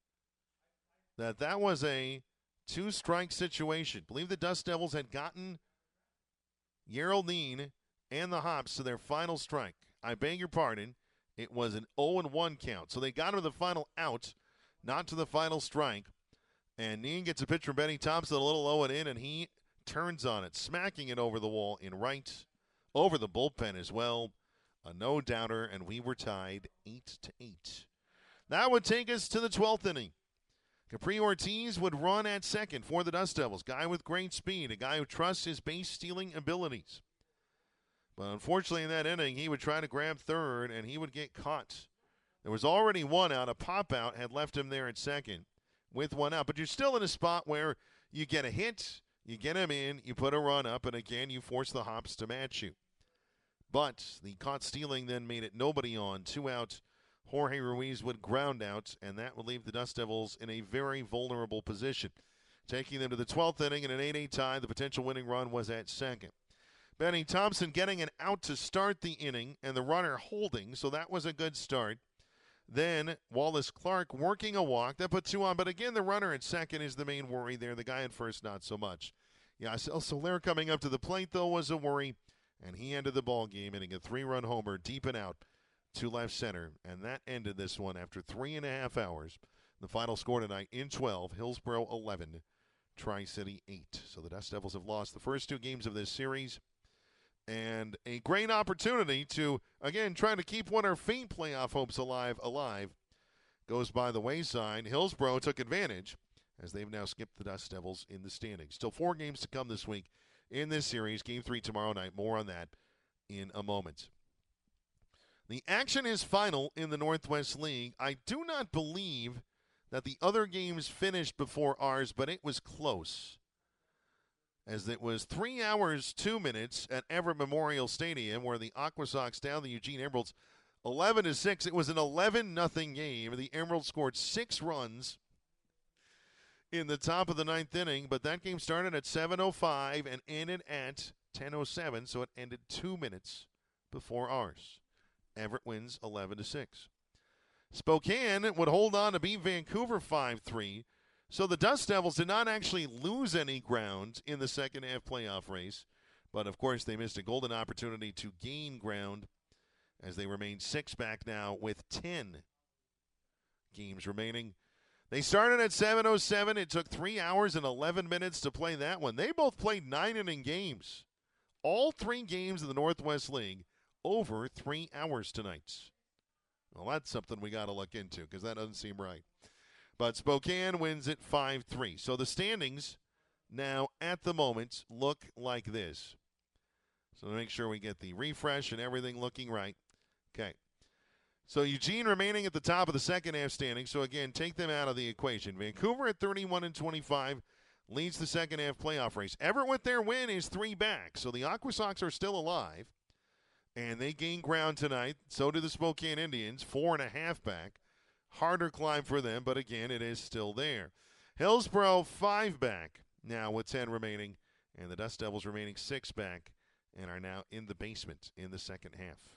B: that was a 2-strike situation. I believe the Dust Devils had gotten Yerel Neen and the Hops to their final strike. I beg your pardon. It was an 0-1 count. So they got him to the final out, not to the final strike. And Neen gets a pitch from Benny Thompson, a little 0-in, and he turns on it, smacking it over the wall in right, over the bullpen as well. A no-doubter, and we were tied 8-8. That would take us to the 12th inning. Capri Ortiz would run at second for the Dust Devils. Guy with great speed, a guy who trusts his base-stealing abilities. But unfortunately in that inning, he would try to grab third, and he would get caught. There was already 1 out. A pop-out had left him there at second with 1 out. But you're still in a spot where you get a hit, you get him in, you put a run up, and again, you force the Hops to match you. But the caught stealing then made it nobody on. 2 out. Jorge Ruiz would ground out, and that would leave the Dust Devils in a very vulnerable position. Taking them to the 12th inning in an 8-8 tie, the potential winning run was at second. Benny Thompson getting an out to start the inning, and the runner holding, so that was a good start. Then Wallace Clark working a walk. That put 2 on, but again, the runner at second is the main worry there. The guy at first, not so much. Yeah, Soler coming up to the plate, though, was a worry, and he ended the ball game, hitting a 3-run homer deep and out to left center, and that ended this one after 3.5 hours. The final score tonight in 12, Hillsboro 11, Tri-City 8. So the Dust Devils have lost the first 2 games of this series, and a great opportunity to, again, try to keep one of our faint playoff hopes alive goes by the wayside. Hillsboro took advantage as they've now skipped the Dust Devils in the standings. Still 4 games to come this week in this series. Game 3 tomorrow night. More on that in a moment. The action is final in the Northwest League. I do not believe that the other games finished before ours, but it was close. As it was 3 hours, 2 minutes at Everett Memorial Stadium, where the Aqua Sox down the Eugene Emeralds 11-6. It was an 11-0 game. The Emeralds scored 6 runs in the top of the 9th inning, but that game started at 7:05 and ended at 10:07, so it ended 2 minutes before ours. Everett wins 11-6. Spokane would hold on to beat Vancouver 5-3. So the Dust Devils did not actually lose any ground in the second half playoff race. But, of course, they missed a golden opportunity to gain ground as they remain 6 back now with 10 games remaining. They started at 7:07. It took 3 hours and 11 minutes to play that one. They both played 9-inning games. All 3 games in the Northwest League over 3 hours tonight. Well, that's something we got to look into because that doesn't seem right. But Spokane wins it 5-3. So the standings now at the moment look like this. So to make sure we get the refresh and everything looking right. Okay. So Eugene remaining at the top of the second half standings. So again, take them out of the equation. Vancouver at 31-25 leads the second half playoff race. Everett with their win is 3 back. So the Aqua Sox are still alive. And they gain ground tonight. So do the Spokane Indians, 4.5 back. Harder climb for them, but again, it is still there. Hillsboro 5 back now with 10 remaining. And the Dust Devils remaining 6 back and are now in the basement in the second half.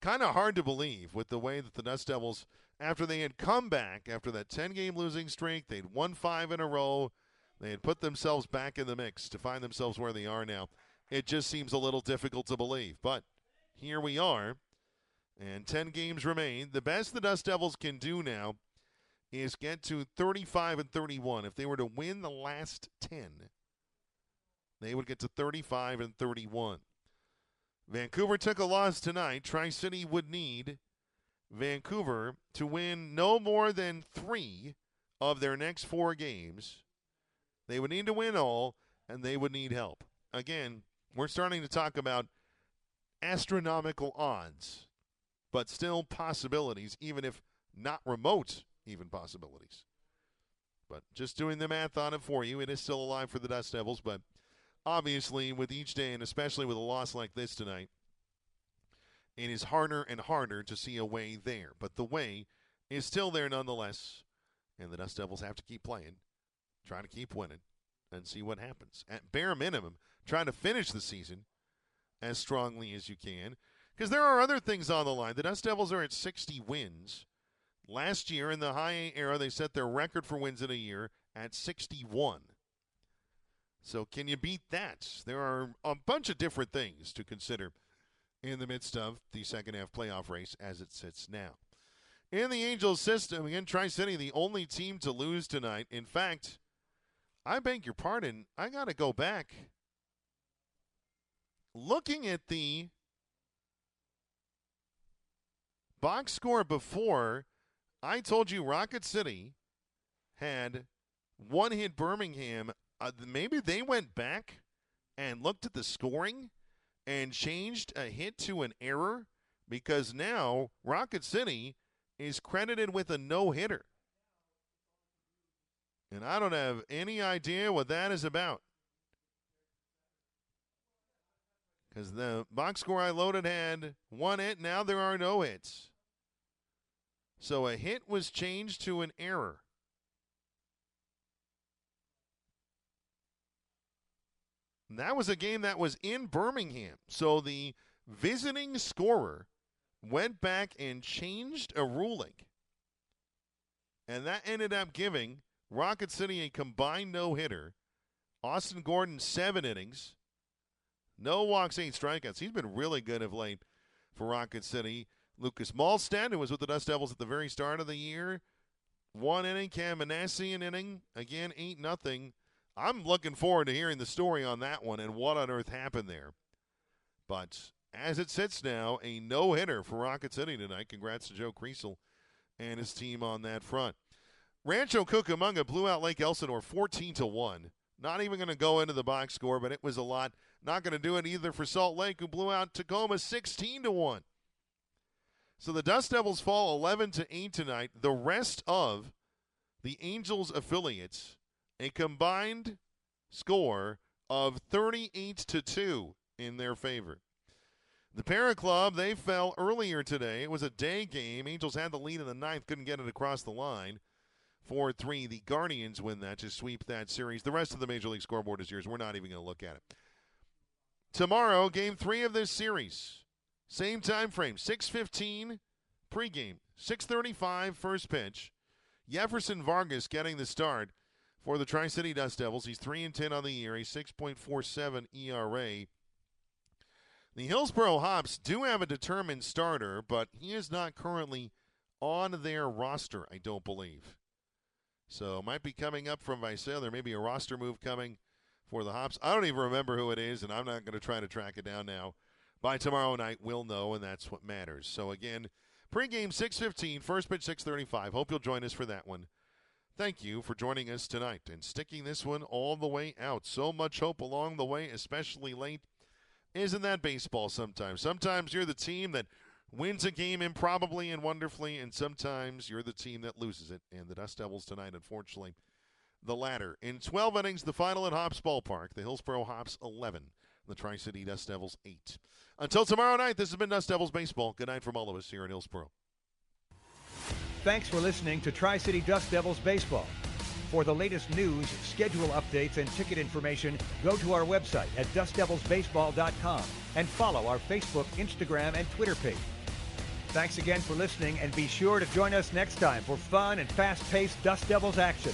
B: Kind of hard to believe with the way that the Dust Devils, after they had come back, after that 10-game losing streak, they'd won 5 in a row. They had put themselves back in the mix to find themselves where they are now. It just seems a little difficult to believe. But here we are, and 10 games remain. The best the Dust Devils can do now is get to 35-31. If they were to win the last 10, they would get to 35-31. Vancouver took a loss tonight. Tri-City would need Vancouver to win no more than 3 of their next 4 games. They would need to win all, and they would need help. Again, we're starting to talk about astronomical odds, but still possibilities, even if not remote, even possibilities. But just doing the math on it for you, it is still alive for the Dust Devils. But obviously, with each day, and especially with a loss like this tonight, it is harder and harder to see a way there. But the way is still there nonetheless. And the Dust Devils have to keep playing, trying to keep winning, and see what happens. At bare minimum, trying to finish the season as strongly as you can. Because there are other things on the line. The Dust Devils are at 60 wins. Last year in the high A era, they set their record for wins in a year at 61. So can you beat that? There are a bunch of different things to consider in the midst of the second half playoff race as it sits now. In the Angels system, again, Tri-City, the only team to lose tonight. In fact, I beg your pardon, I got to go back. Looking at the box score before, I told you Rocket City had one hit Birmingham. Maybe they went back and looked at the scoring and changed a hit to an error, because now Rocket City is credited with a no-hitter. And I don't have any idea what that is about. Because the box score I loaded had one hit, now there are no hits. So a hit was changed to an error. And that was a game that was in Birmingham. So the visiting scorer went back and changed a ruling. And that ended up giving Rocket City a combined no-hitter. Austin Gordon, 7 innings. No walks, 8 strikeouts. He's been really good of late for Rocket City. Lucas Malstead, who was with the Dust Devils at the very start of the year, 1 inning. Cam Manassi, an inning. Again, 8-0. I'm looking forward to hearing the story on that one and what on earth happened there. But as it sits now, a no-hitter for Rocket City tonight. Congrats to Joe Creasel and his team on that front. Rancho Cucamonga blew out Lake Elsinore 14-1. Not even going to go into the box score, but it was a lot. Not going to do it either for Salt Lake, who blew out Tacoma 16-1. So the Dust Devils fall 11-8 tonight. The rest of the Angels affiliates, a combined score of 38-2 in their favor. The Parent Club, they fell earlier today. It was a day game. Angels had the lead in the ninth, couldn't get it across the line. 4-3. The Guardians win that to sweep that series. The rest of the Major League scoreboard is yours. We're not even going to look at it. Tomorrow, Game 3 of this series. Same time frame, 6:15 pregame, 6:35 first pitch. Jefferson Vargas getting the start for the Tri-City Dust Devils. He's 3-10 on the year, a 6.47 ERA. The Hillsboro Hops do have a determined starter, but he is not currently on their roster, I don't believe. So might be coming up from Visalia. There may be a roster move coming for the Hops. I don't even remember who it is, and I'm not going to try to track it down now. By tomorrow night, we'll know, and that's what matters. So, again, pregame 6:15, first pitch 6:35. Hope you'll join us for that one. Thank you for joining us tonight and sticking this one all the way out. So much hope along the way, especially late. Isn't that baseball sometimes? Sometimes you're the team that wins a game improbably and wonderfully, and sometimes you're the team that loses it. And the Dust Devils tonight, unfortunately, the latter. In 12 innings, the final at Hops Ballpark, the Hillsboro Hops 11, the Tri-City Dust Devils 8. Until tomorrow night, this has been Dust Devils Baseball. Good night from all of us here in Hillsboro.
G: Thanks for listening to Tri-City Dust Devils Baseball. For the latest news, schedule updates, and ticket information, go to our website at dustdevilsbaseball.com and follow our Facebook, Instagram, and Twitter page. Thanks again for listening, and be sure to join us next time for fun and fast-paced Dust Devils action.